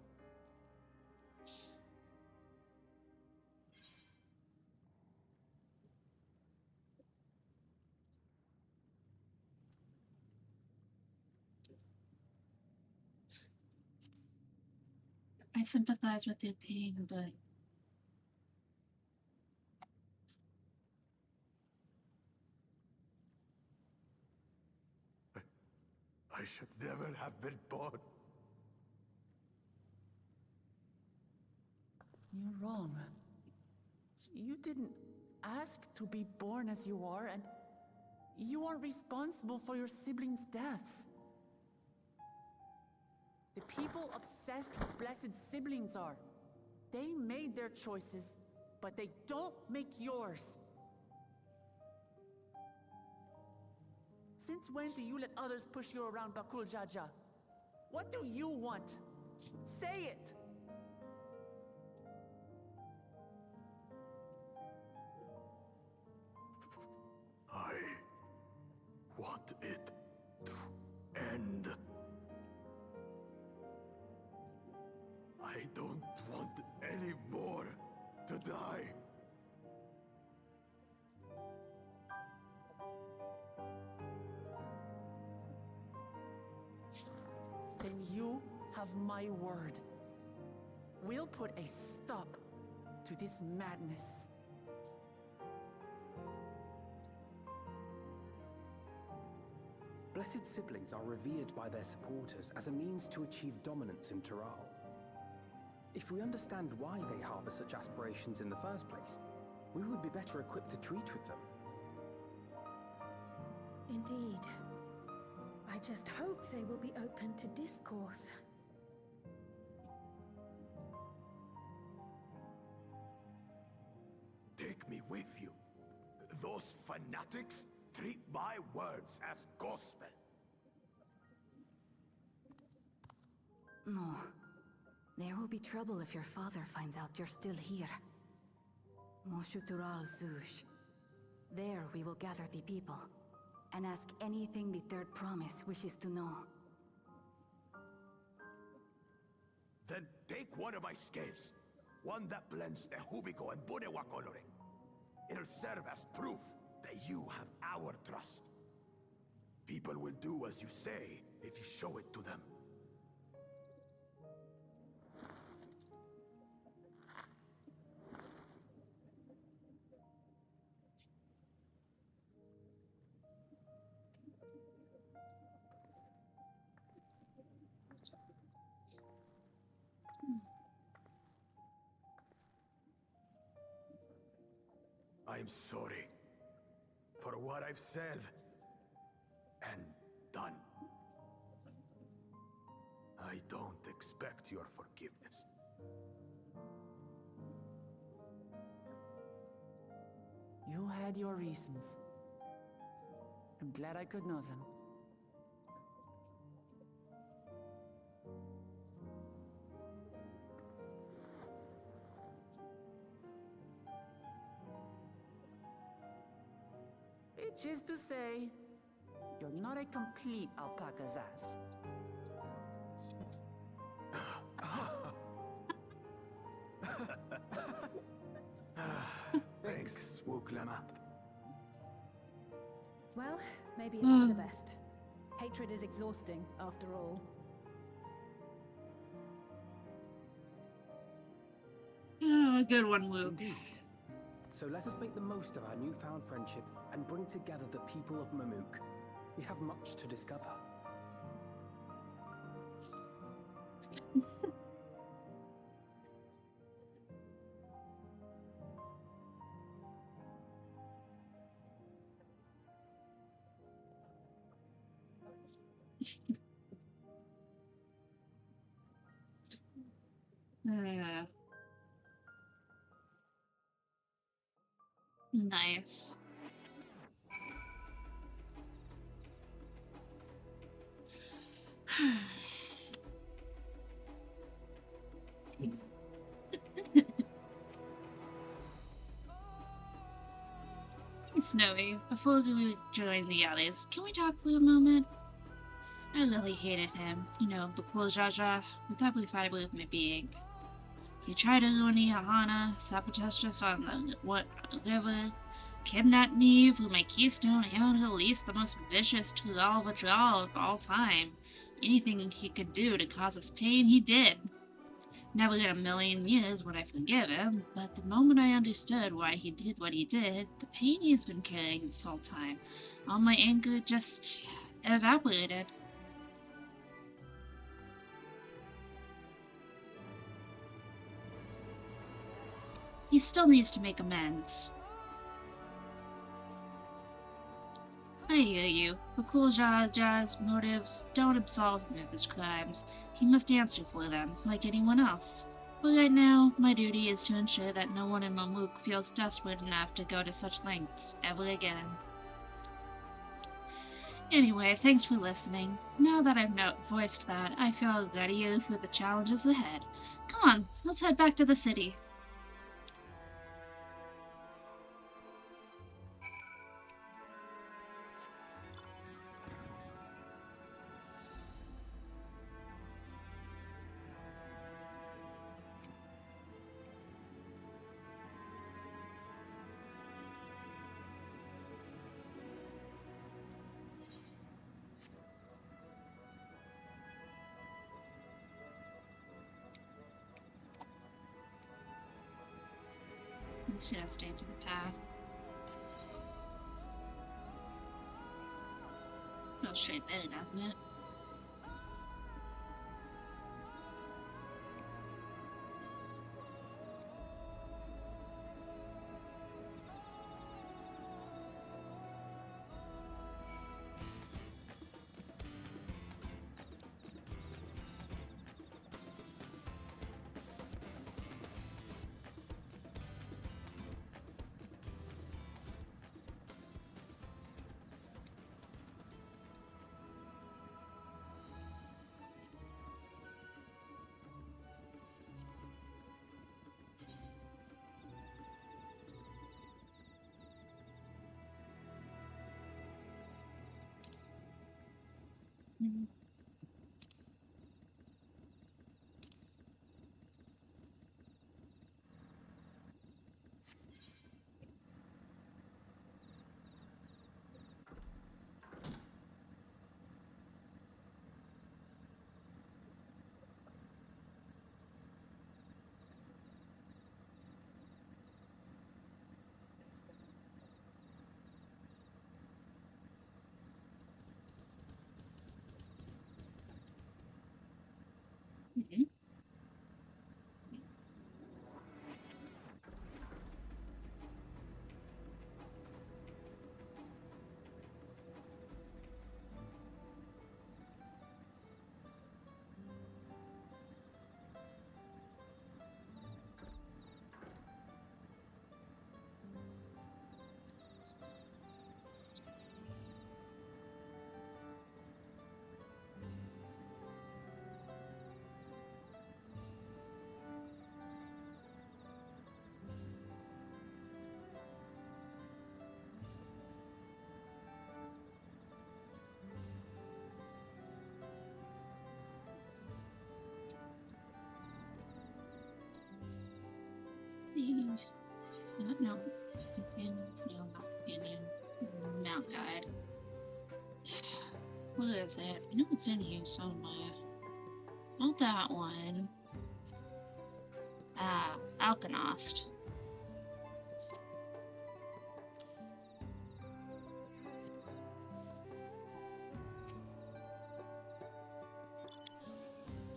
A: I sympathize with your pain, but
B: I should never have been born.
D: You're wrong. You didn't ask to be born as you are, and you aren't responsible for your siblings' deaths. The people obsessed with blessed siblings are. They made their choices, but they don't make yours. Since when do you let others push you around, Bakul Jaja? What do you want? Say it!
B: want it to end. I don't want any more to die.
D: Then you have my word. We'll put a stop to this madness.
J: Blessed siblings are revered by their supporters as a means to achieve dominance in Tural. If we understand why they harbor such aspirations in the first place, we would be better equipped to treat with them.
E: Indeed. I just hope they will be open to discourse.
B: Take me with you. Those fanatics treat my words as gospel.
N: No. There will be trouble if your father finds out you're still here. Moshutural Zush. There we will gather the people, and ask anything the Third Promise wishes to know.
B: Then take one of my scales. One that blends the Hubico and Bunewa coloring. It'll serve as proof that you have our trust. People will do as you say if you show it to them. I'm sorry for what I've said and done. I don't expect your forgiveness.
D: You had your reasons. I'm glad I could know them. Which is to say, you're not a complete alpaca's ass.
B: Thanks, Wuklama.
E: Well, maybe it's for the best. Hatred is exhausting, after all.
A: Oh, good one, Luke.
J: Indeed. So let us make the most of our newfound friendship and bring together the people of Mamuk. We have much to discover.
A: Nice. Hey, Snowy, before we join the others, can we talk for a moment? I really hated him. You know, Bakul Jaja, with every fiber of my being. He tried to ruin Ihana, sabotage us on the river, kidnapped me for my keystone, and released the most vicious Tural withdrawal of all time. Anything he could do to cause us pain, he did. Never in a million years would I forgive him, but the moment I understood why he did what he did, the pain he's been carrying this whole time, all my anger just evaporated. He still needs to make amends. I hear you. Bakul Jaja's motives don't absolve him of his crimes. He must answer for them, like anyone else. But right now, my duty is to ensure that no one in Mamuk feels desperate enough to go to such lengths ever again. Anyway, thanks for listening. Now that I've voiced that, I feel readier for the challenges ahead. Come on, let's head back to the city. just gonna stay to the path. Go straight there, doesn't it? Mm-hmm. No, companion, no, not companion. Mount guide. What is it? I know it's in here somewhere. Not that one. Ah, Alkanost.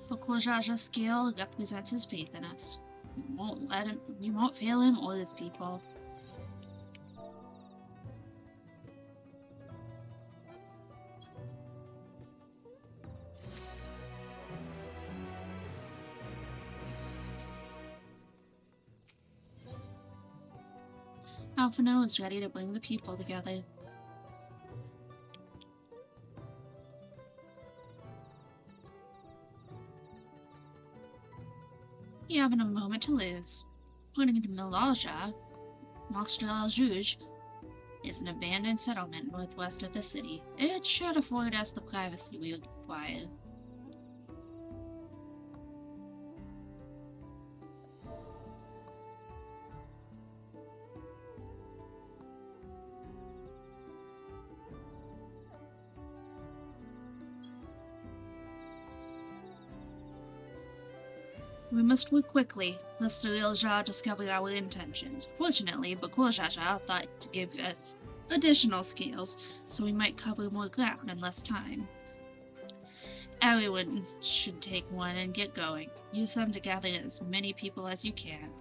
A: Bukuljaja's skill represents his faith in us. We won't fail him or his people. Alphino is ready to bring the people together. You haven't a moment to lose. According to Milalja, Mostrel-Juge is an abandoned settlement northwest of the city. It should afford us the privacy we require. We must work quickly, lest Rilja discover our intentions. Fortunately, Bakuljaja thought to give us additional skills, so we might cover more ground in less time. Everyone should take one and get going. Use them to gather as many people as you can.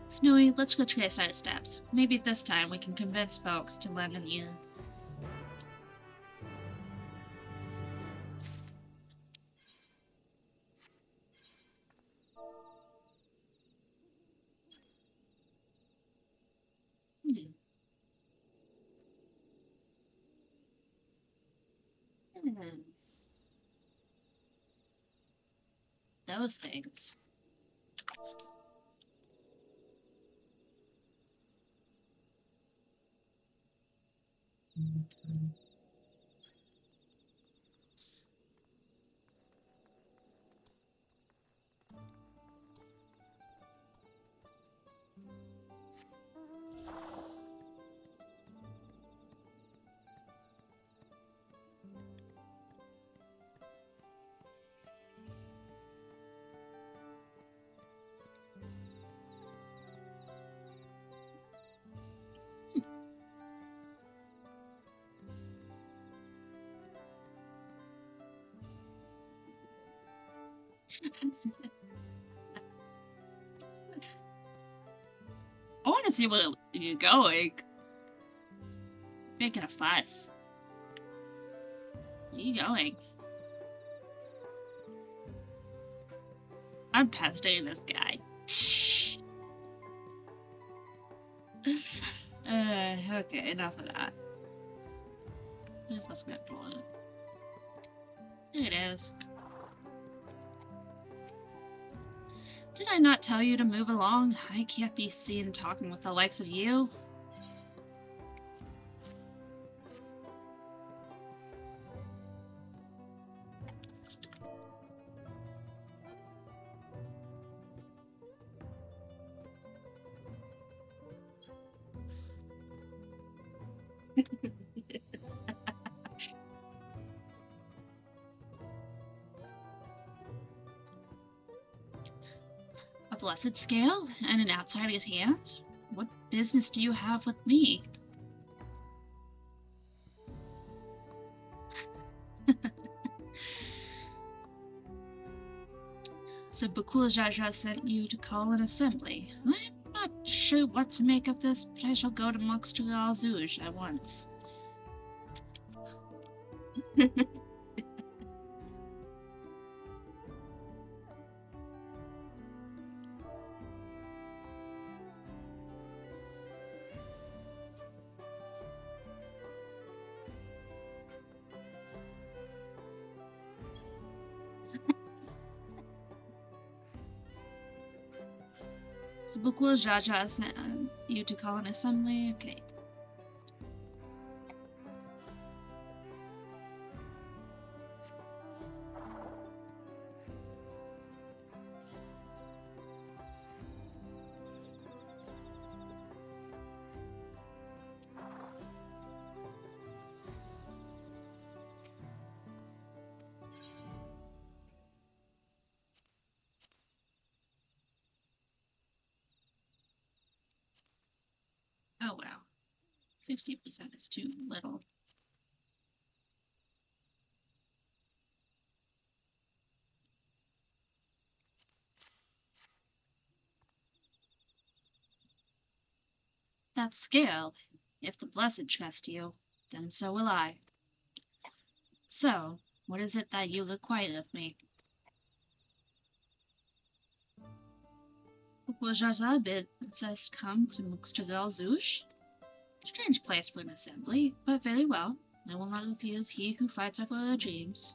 A: Snowy, let's retrace our steps. Maybe this time we can convince folks to lend an ear. Those things. I want to see where you're going. Making a fuss. Where are you going? I'm pestering this guy. Okay, enough of that. Where's the front door? There it is. Did I not tell you to move along? I can't be seen talking with the likes of you. A blessed scale and an outsider's hands? What business do you have with me? So Bakul Jaja sent you to call an assembly. I'm not sure what to make of this, but I shall go to Moxtral Zouj at once. So Bakul Jaja sent you to call an assembly? Okay. Oh wow. 60% is too little. That scale. If the Blessed trust you, then so will I. So, what is it that you require of me? Jaja bids us come to Muxtagal Zouj? Strange place for an assembly, but very well. I will not refuse he who fights over our dreams.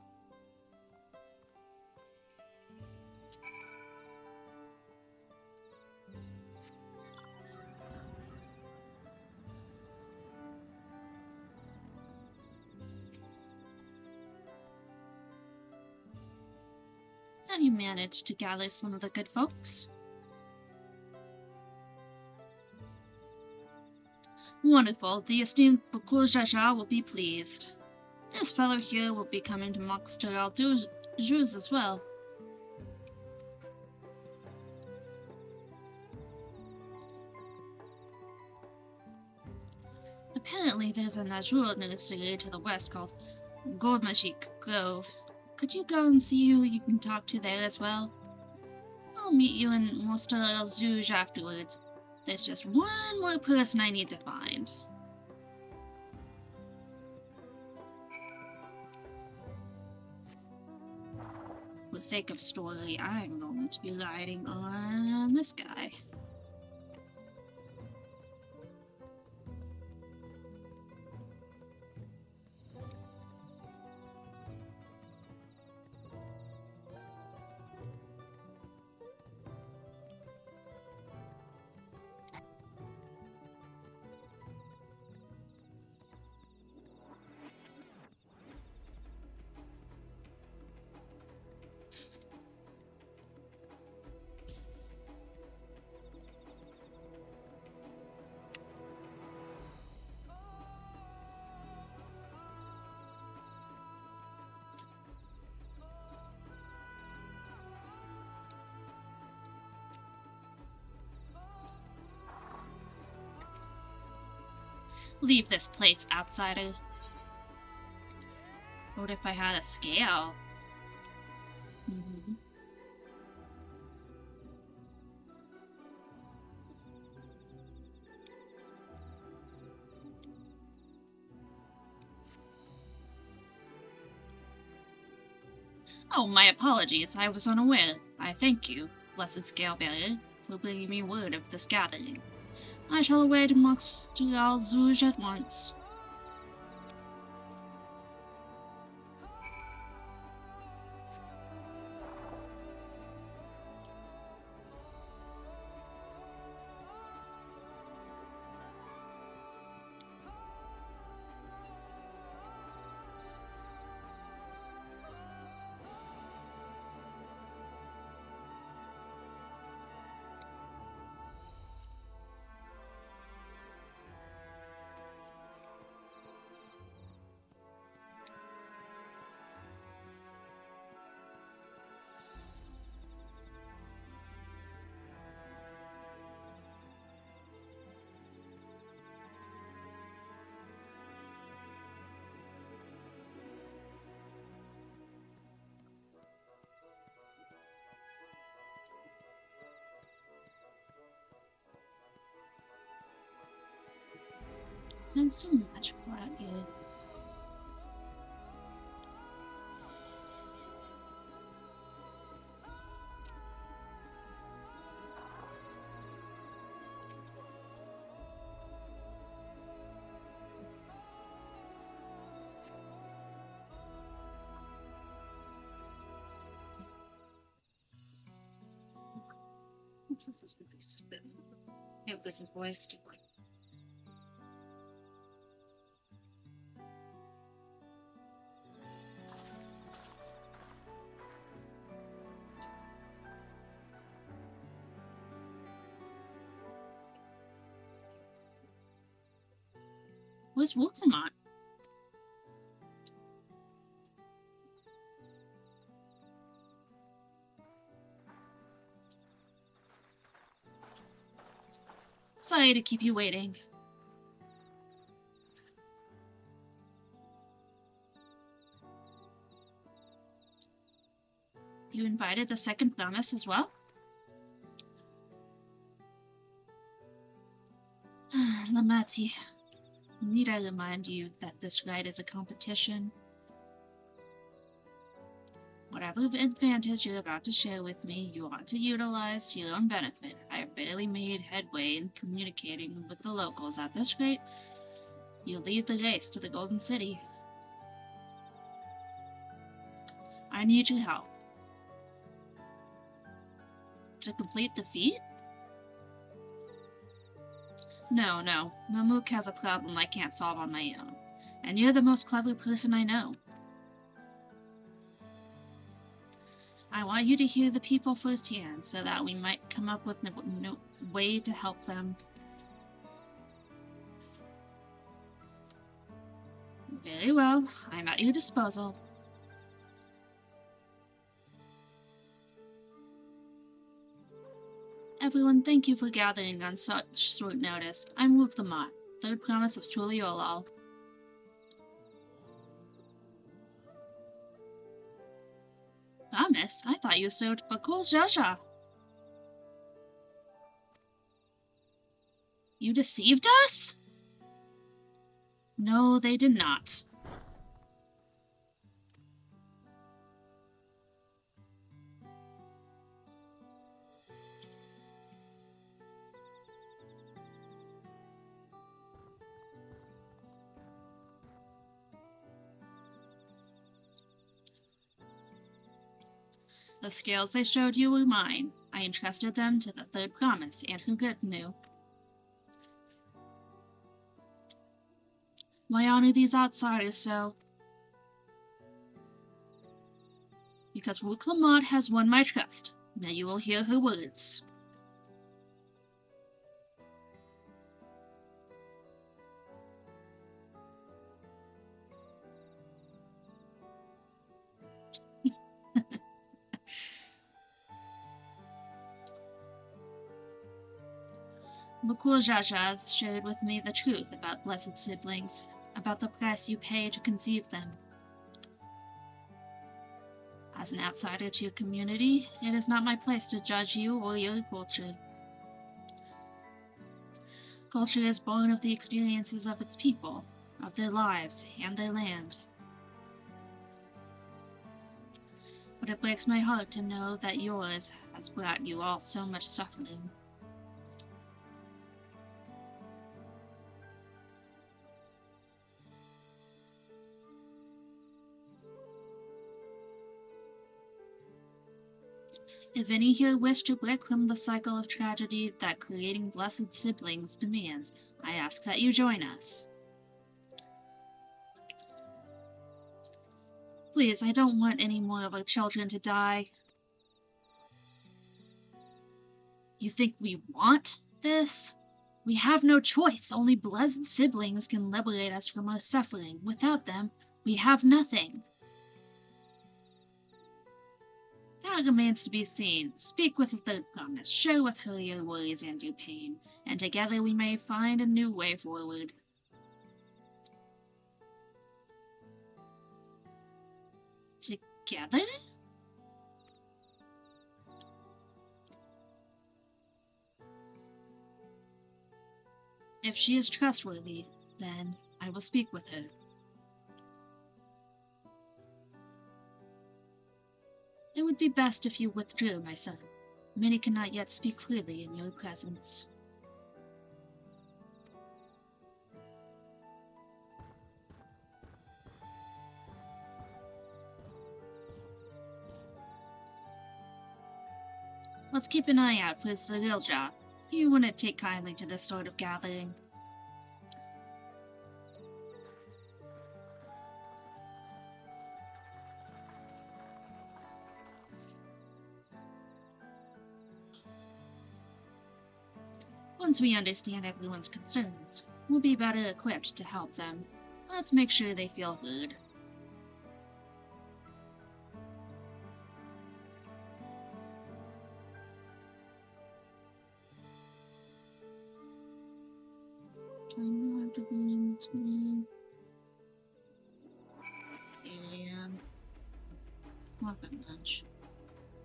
A: Have you managed to gather some of the good folks? Wonderful. The esteemed Bakul Jaja will be pleased. This fellow here will be coming to Moxtral Juz as well. Apparently there's a Najrul nursery to the west called Gormashik Grove. Could you go and see who you can talk to there as well? I'll meet you in Moxtral Zouj afterwards. There's just one more person I need to find. For the sake of story, I'm going to be riding on this guy. Leave this place, outsider. What if I had a scale? Oh, my apologies. I was unaware. I thank you, blessed Scalebearer, for bringing me word of this gathering. I shall away to Moxtual Zouge at once. Sounds so magical out here. This is really stupid. I hope this is voiced. Where's Wolfmont? Sorry to keep you waiting. You invited the second promise as well? Lamati, need I remind you that this ride is a competition? Whatever advantage you're about to share with me, you want to utilize to your own benefit. I have barely made headway in communicating with the locals at this rate. You lead the race to the Golden City. I need your help. To complete the feat? No. Mamook has a problem I can't solve on my own. And you're the most clever person I know. I want you to hear the people firsthand so that we might come up with no way to help them. Very well. I'm at your disposal. Everyone, thank you for gathering on such short notice. I'm Luke the Mott, third promise of Tuliolal. Promise? I thought you served Bakul Jaja. You deceived us? No, they did not. The scales they showed you were mine. I entrusted them to the third promise, and who good knew. Why honor these outsiders so? Because Rook Lamont has won my trust. Now you will hear her words. Bakul Jaja shared with me the truth about blessed siblings, about the price you pay to conceive them. As an outsider to your community, it is not my place to judge you or your culture. Culture is born of the experiences of its people, of their lives and their land. but it breaks my heart to know that yours has brought you all so much suffering. If any here wish to break from the cycle of tragedy that creating blessed siblings demands, I ask that you join us. Please, I don't want any more of our children to die. You think we want this? We have no choice. Only blessed siblings can liberate us from our suffering. Without them, we have nothing. That remains to be seen. Speak with the third promise. Share with her your worries and your pain, and together we may find a new way forward. Together? If she is trustworthy, then I will speak with her. It would be best if you withdrew, my son. Many cannot yet speak freely in your presence. Let's keep an eye out for Zerilja. He wouldn't take kindly to this sort of gathering. Once we understand everyone's concerns, we'll be better equipped to help them. Let's make sure they feel heard. Alien. Weapon lunch.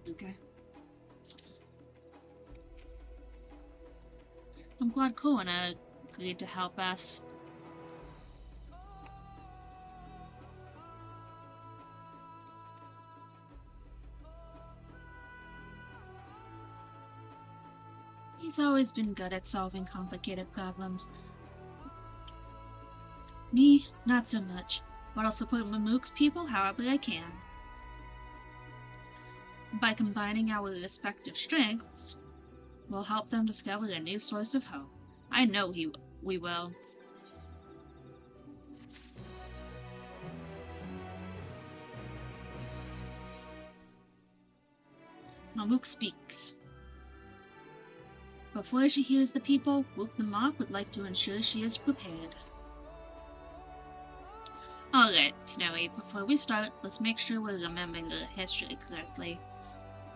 A: Okay. I'm glad Koana agreed to help us. He's always been good at solving complicated problems. Me, not so much, but I'll support Mamook's people however I can. By combining our respective strengths, we'll help them discover a new source of hope. I know we will. Mamook speaks. Before she hears the people, Wook the Moth would like to ensure she is prepared. Alright, Snowy, before we start, let's make sure we're remembering the history correctly.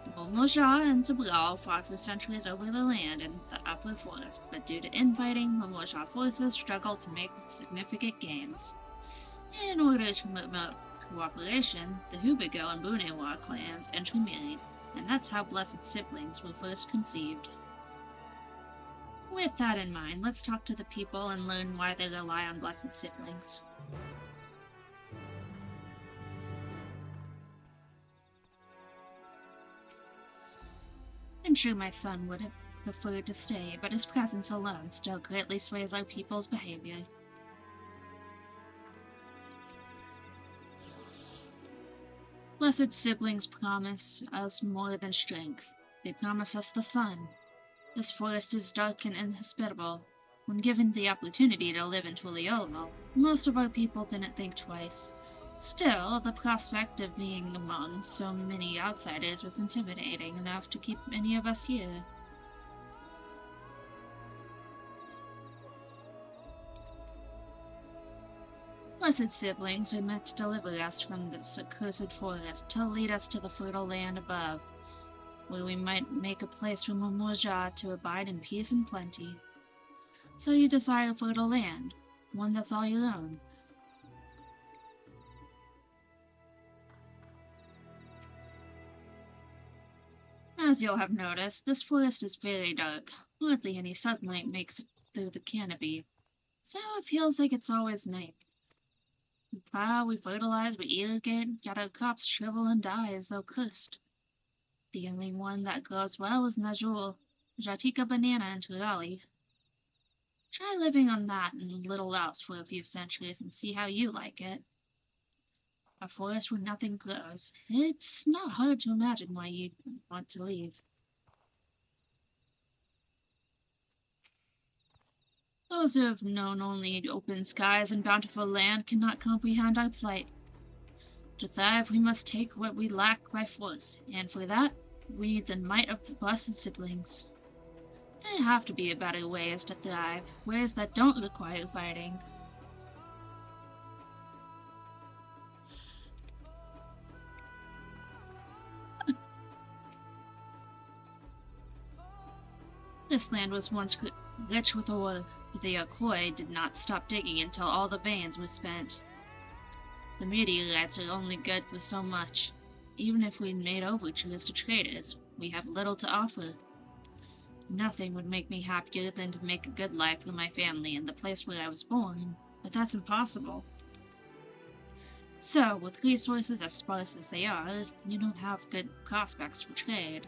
A: The Momoja and Zabral fought for centuries over the land in the upper forest, but due to infighting, Momoja forces struggled to make significant gains. In order to promote cooperation, the Hubigo and Bunewa clans intermarried, and that's how blessed siblings were first conceived. With that in mind, let's talk to the people and learn why they rely on blessed siblings. I'm sure my son would have preferred to stay, but his presence alone still greatly sways our people's behavior. Blessed siblings promise us more than strength. They promise us the sun. This forest is dark and inhospitable. When given the opportunity to live in Tuliolo, most of our people didn't think twice. Still, the prospect of being among so many outsiders was intimidating enough to keep many of us here. Blessed siblings are meant to deliver us from this accursed forest, to lead us to the fertile land above, where we might make a place for Momoja to abide in peace and plenty. So you desire fertile land, one that's all your own. As you'll have noticed, this forest is very dark. Hardly any sunlight makes it through the canopy, so it feels like it's always night. We plow, we fertilize, we irrigate, yet our crops shrivel and die as though cursed. The only one that grows well is Najul, Jatika banana and Turali. Try living on that and little else for a few centuries and see how you like it. A forest where nothing grows. It's not hard to imagine why you'd want to leave. Those who have known only open skies and bountiful land cannot comprehend our plight. To thrive, we must take what we lack by force, and for that, we need the might of the blessed siblings. There have to be better ways to thrive, ways that don't require fighting. This land was once rich with ore, but the Yokoi did not stop digging until all the veins were spent. The meteorites are only good for so much. Even if we made overtures to traders, we have little to offer. Nothing would make me happier than to make a good life for my family in the place where I was born, but that's impossible. So, with resources as sparse as they are, you don't have good prospects for trade.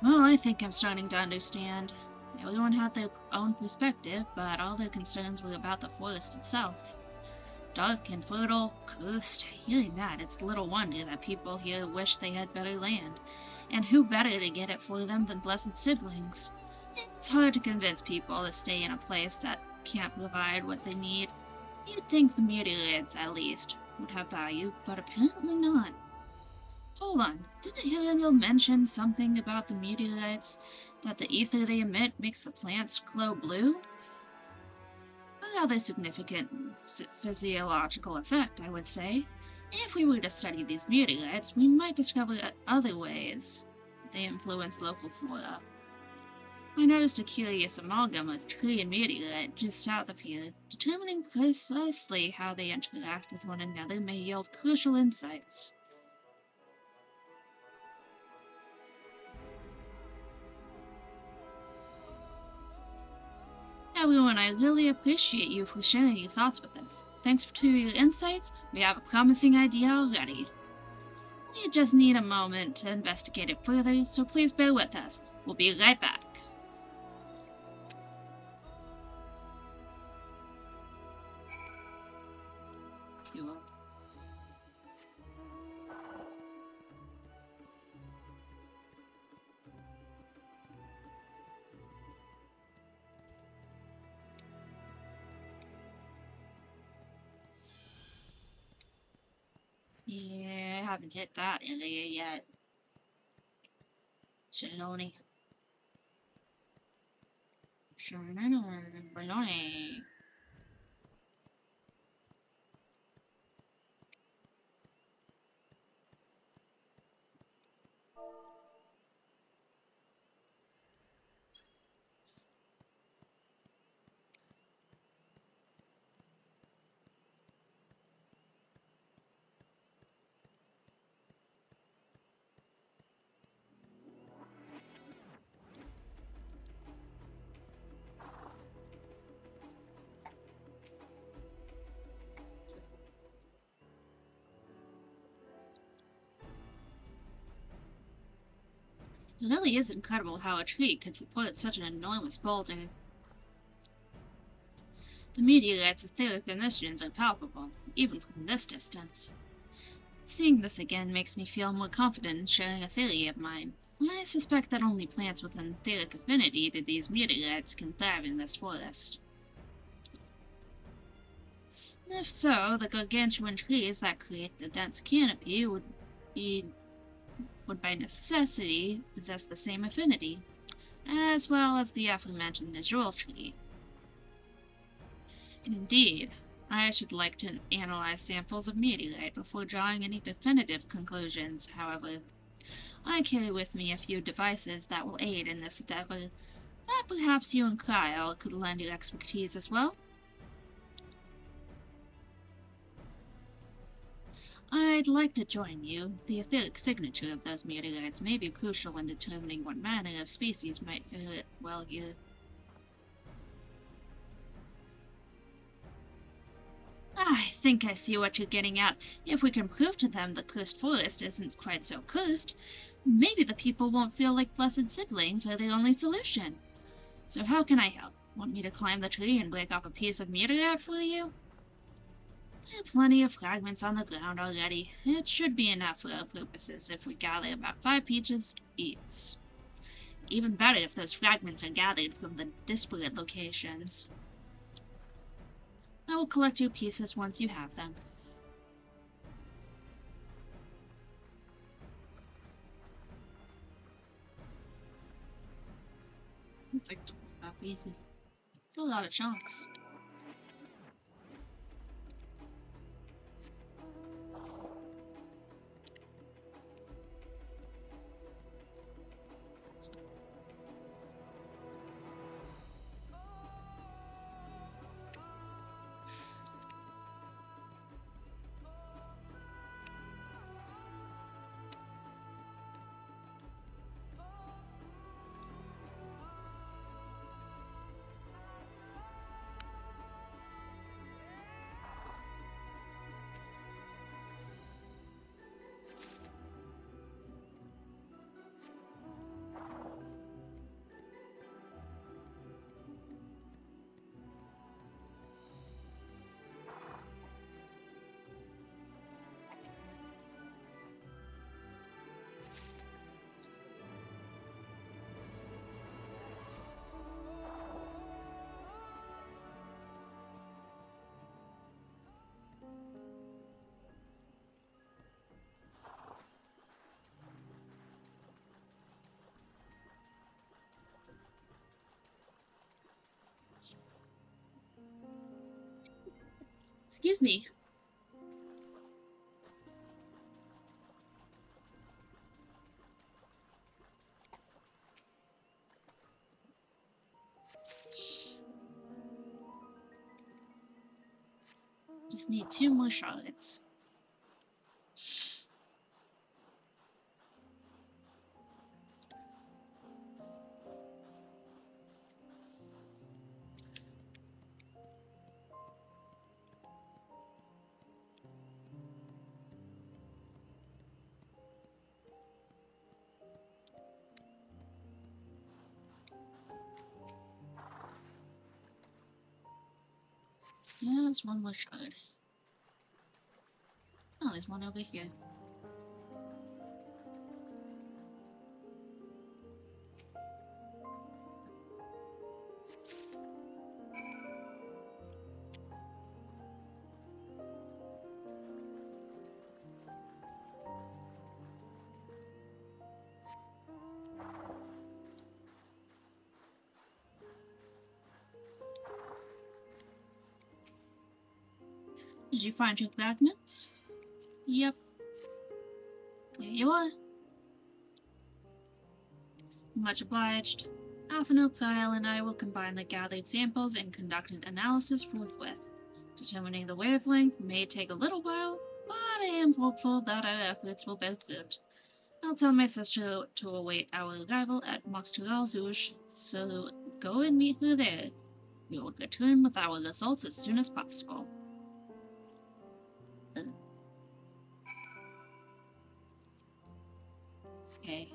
A: Well, I think I'm starting to understand. Everyone had their own perspective, but all their concerns were about the forest itself. Dark and fertile, cursed. Hearing that, it's little wonder that people here wish they had better land. And who better to get it for them than blessed siblings? It's hard to convince people to stay in a place that can't provide what they need. You'd think the meteorites, at least, would have value, but apparently not. Hold on, didn't Hillel mention something about the meteorites? That the ether they emit makes the plants glow blue? A rather significant physiological effect, I would say. If we were to study these meteorites, we might discover other ways they influence local flora. I noticed a curious amalgam of tree and meteorite just south of here. Determining precisely how they interact with one another may yield crucial insights. Everyone, I really appreciate you for sharing your thoughts with us. Thanks to your insights, we have a promising idea already. We just need a moment to investigate it further, so please bear with us. We'll be right back. Fuel. Yeah, I haven't hit that area yet. Shaloni. Shaloni. It really is incredible how a tree could support such an enormous boulder. The meteorite's etheric emissions are palpable, even from this distance. Seeing this again makes me feel more confident in sharing a theory of mine. I suspect that only plants with an etheric affinity to these meteorites can thrive in this forest. If so, the gargantuan trees that create the dense canopy would by necessity possess the same affinity, as well as the aforementioned Najul tree. Indeed, I should like to analyze samples of meteorite before drawing any definitive conclusions, however. I carry with me a few devices that will aid in this endeavor, but perhaps you and Kyle could lend your expertise as well. I'd like to join you. The etheric signature of those meteorites may be crucial in determining what manner of species might fit well here. I think I see what you're getting at. If we can prove to them the cursed forest isn't quite so cursed, maybe the people won't feel like blessed siblings are the only solution. So how can I help? Want me to climb the tree and break off a piece of meteorite for you? There are plenty of fragments on the ground already. It should be enough for our purposes if we gather about 5 peaches each. Even better if those fragments are gathered from the disparate locations. I will collect your pieces once you have them. It's like 25 pieces. It's a lot of chunks. Excuse me. Just need 2 more shards. Yeah, there's 1 more shard. Oh, there's 1 over here. Did you find your fragments? Yep. There you are. Much obliged. Alphino, Kyle, and I will combine the gathered samples and conduct an analysis forthwith. Determining the wavelength may take a little while, but I am hopeful that our efforts will bear fruit. I'll tell my sister to await our arrival at Moxtural Zouj, so go and meet her there. We will return with our results as soon as possible. Okay.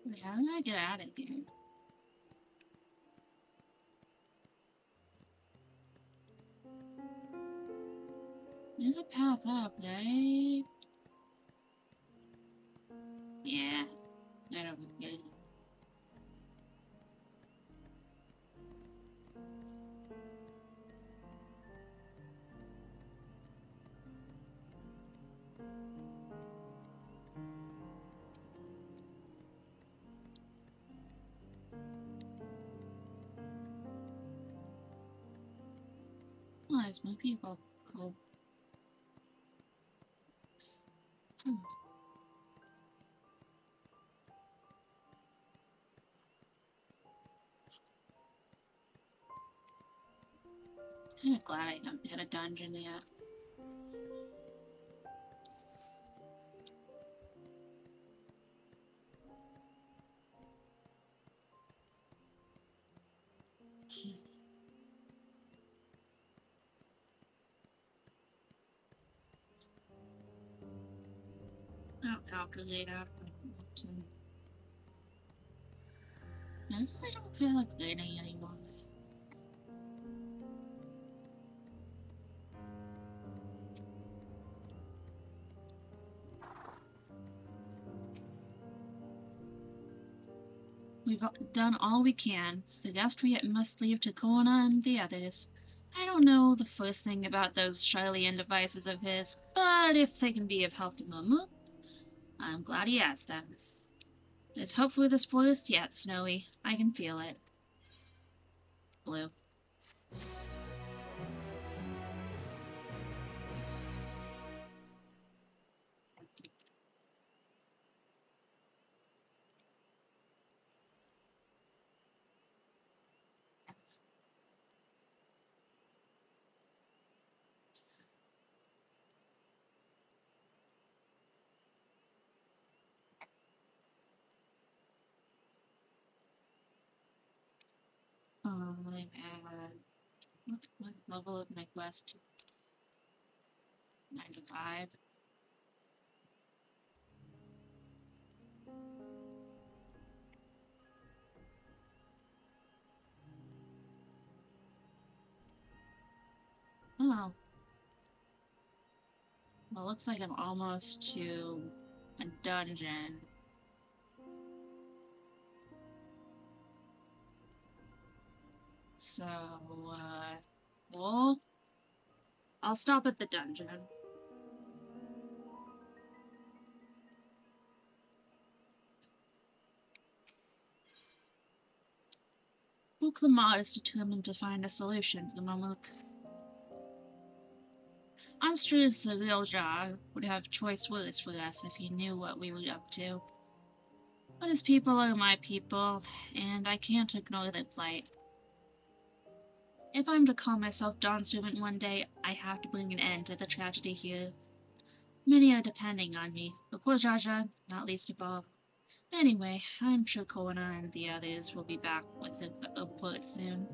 A: Wait, how did I get out of here? There's a path up, right? Yeah, right over here. Oh, there's more people. Cool. Kinda glad I haven't hit a dungeon yet. I'll calculate after I really don't feel like reading anymore. We've done all we can. The guest we must leave to Kona and the others. I don't know the first thing about those Charlian devices of his, but if they can be of help to Momu, I'm glad he has them. There's hope for this forest yet, Snowy. I can feel it. Blue. I'm at what level of my quest? 95. Oh. Well, looks like I'm almost to a dungeon. So, well, I'll stop at the dungeon. Book the mod is determined to find a solution for the Mamuk. I'm sure the real Jar would have choice words for us if he knew what we were up to. But his people are my people, and I can't ignore their plight. If I'm to call myself Dawn Servant one day, I have to bring an end to the tragedy here. Many are depending on me, but poor Jaja, not least of all. Anyway, I'm sure Kona and the others will be back with a report soon.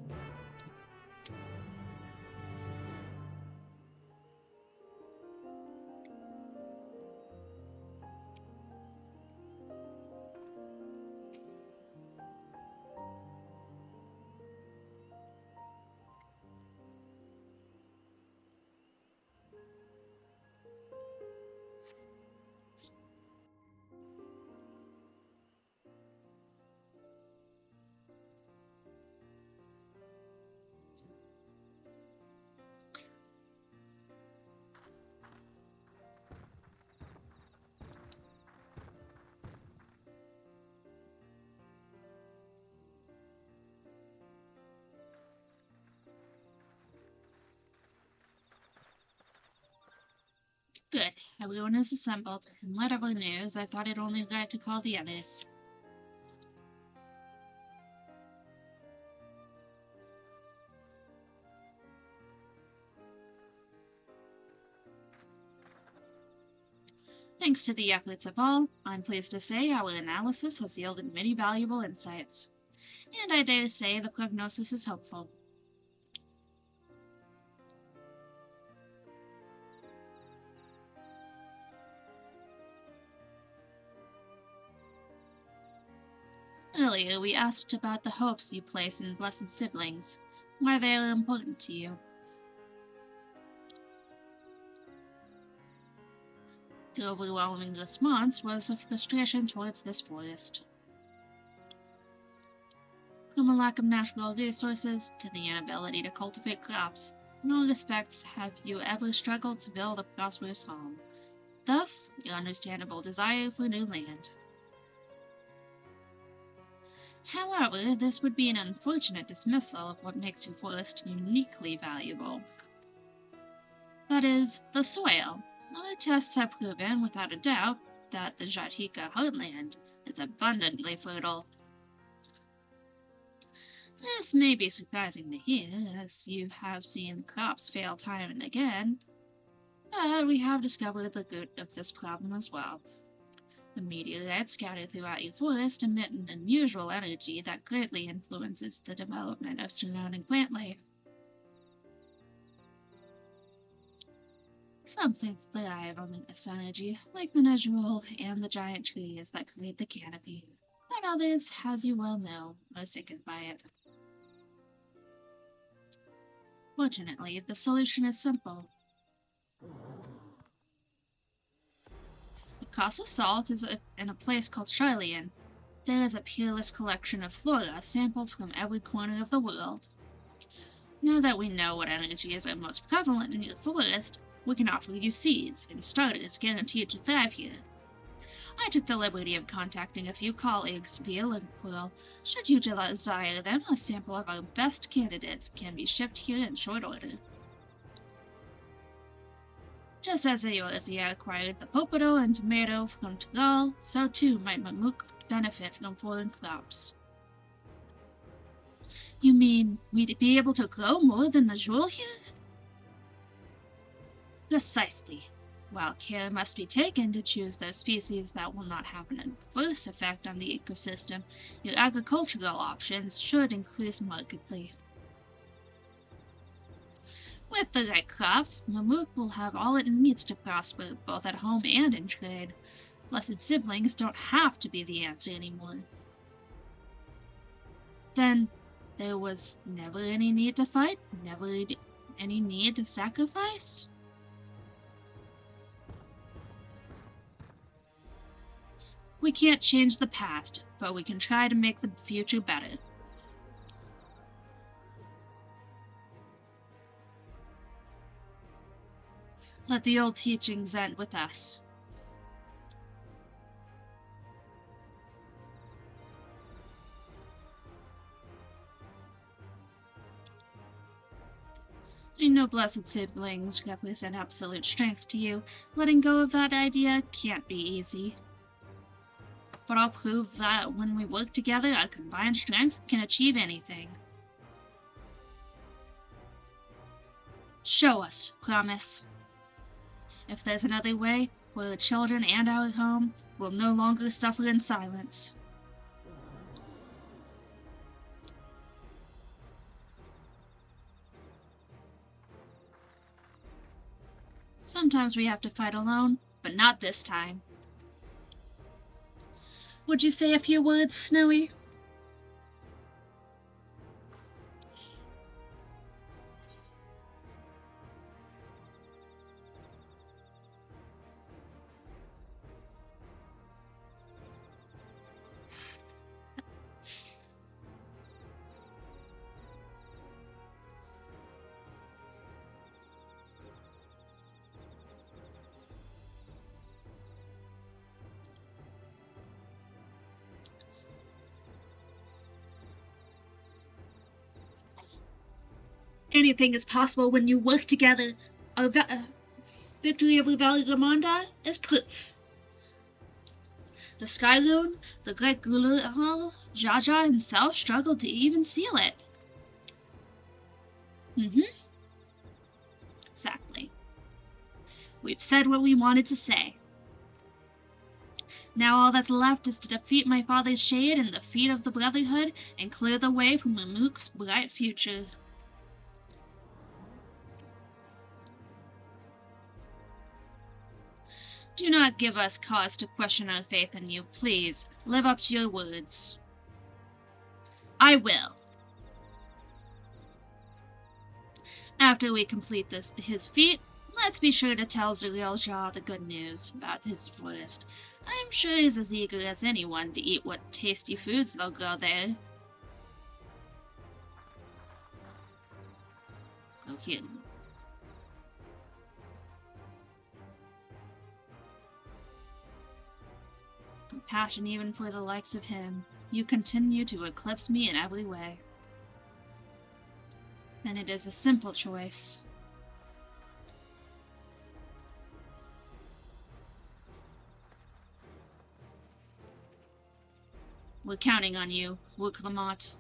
A: Good. Everyone is assembled. In light of our news, I thought it only right to call the others. Thanks to the efforts of all, I'm pleased to say our analysis has yielded many valuable insights. And I dare say the prognosis is hopeful. Earlier, we asked about the hopes you place in blessed siblings, why they are important to you. The overwhelming response was a frustration towards this forest. From a lack of natural resources to the inability to cultivate crops, in all respects have you ever struggled to build a prosperous home. Thus, your understandable desire for new land. However, this would be an unfortunate dismissal of what makes your forest uniquely valuable. That is, the soil. Our tests have proven, without a doubt, that the Jatika heartland is abundantly fertile. This may be surprising to hear, as you have seen crops fail time and again, but we have discovered the root of this problem as well. The meteorites scattered throughout your forest emit an unusual energy that greatly influences the development of surrounding plant life. Some plants thrive on this energy, like the Najrul and the giant trees that create the canopy, but others, as you well know, are sickened by it. Fortunately, the solution is simple. Across the salt is in a place called Charlian. There is a peerless collection of flora sampled from every corner of the world. Now that we know what energies are most prevalent in your forest, we can offer you seeds and starters guaranteed to thrive here. I took the liberty of contacting a few colleagues via LinkPool. Should you desire them, a sample of our best candidates can be shipped here in short order. Just as Eorzea acquired the potato and tomato from Tagal, so too might Mamuk benefit from foreign crops. You mean we'd be able to grow more than the jewel here? Precisely. While care must be taken to choose those species that will not have an adverse effect on the ecosystem, your agricultural options should increase markedly. With the right crops, Mamuk will have all it needs to prosper, both at home and in trade. Blessed siblings don't have to be the answer anymore. Then, there was never any need to fight? Never any need to sacrifice? We can't change the past, but we can try to make the future better. Let the old teachings end with us. I know blessed siblings represent absolute strength to you. Letting go of that idea can't be easy. But I'll prove that when we work together, our combined strength can achieve anything. Show us, promise. If there's another way, for our children and our home, we'll no longer suffer in silence. Sometimes we have to fight alone, but not this time. Would you say a few words, Snowy? Anything is possible when you work together. Our victory over Valigamonda is proof. The Skyloon, the great Gulul, Jaja himself struggled to even seal it. Exactly. We've said what we wanted to say. Now all that's left is to defeat my father's shade and the feet of the Brotherhood and clear the way for Mamuk's bright future. Do not give us cause to question our faith in you, please. Live up to your words. I will. After we complete his feat, let's be sure to tell Zuriel-Jah the good news about his forest. I'm sure he's as eager as anyone to eat what tasty foods they'll grow there. Go here. Compassion even for the likes of him. You continue to eclipse me in every way. Then it is a simple choice. We're counting on you, Luke Lamont.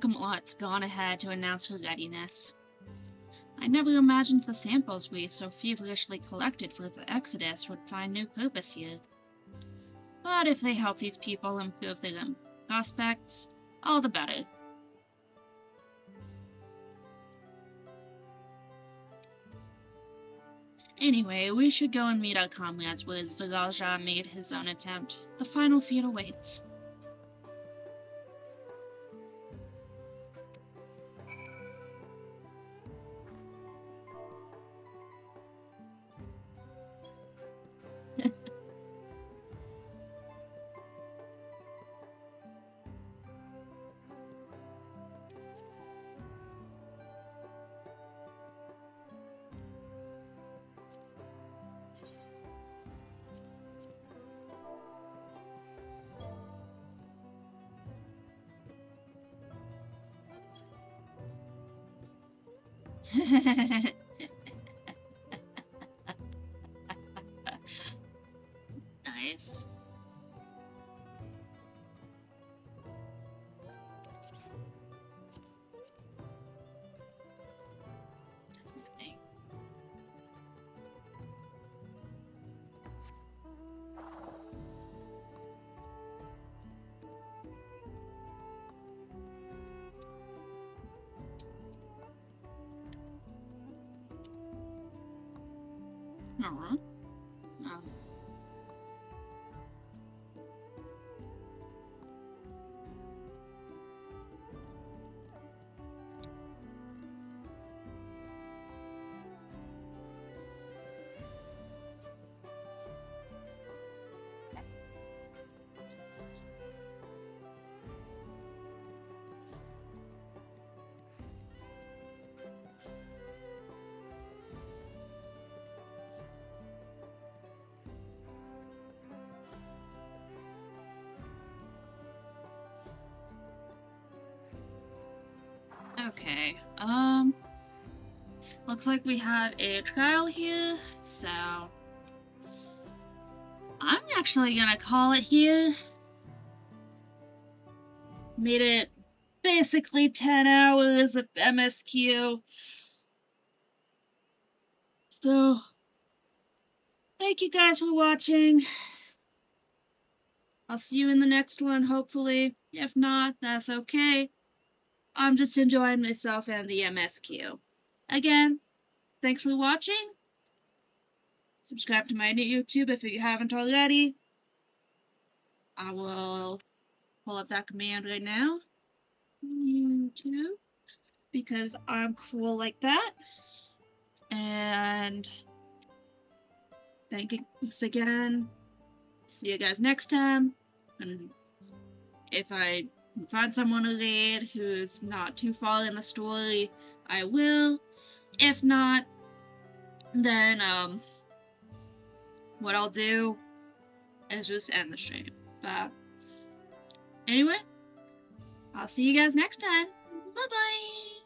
A: Lot's gone ahead to announce her readiness. I never imagined the samples we so feverishly collected for the Exodus would find new purpose here. But if they help these people improve their prospects, all the better. Anyway, we should go and meet our comrades where Zeralja made his own attempt. The final feat awaits. Nice. Aww. Oh. Okay, looks like we have a trial here, so I'm actually gonna call it here. Made it basically 10 hours of MSQ. So, thank you guys for watching. I'll see you in the next one, hopefully. If not, that's okay. I'm just enjoying myself and the MSQ. Again, thanks for watching. Subscribe to my YouTube if you haven't already. I will pull up that command right now. YouTube. Because I'm cool like that. And thanks again. See you guys next time. And if I find someone to raid who's not too far in the story, I will. If not, then what I'll do is just end the stream. But anyway, I'll see you guys next time. Bye bye.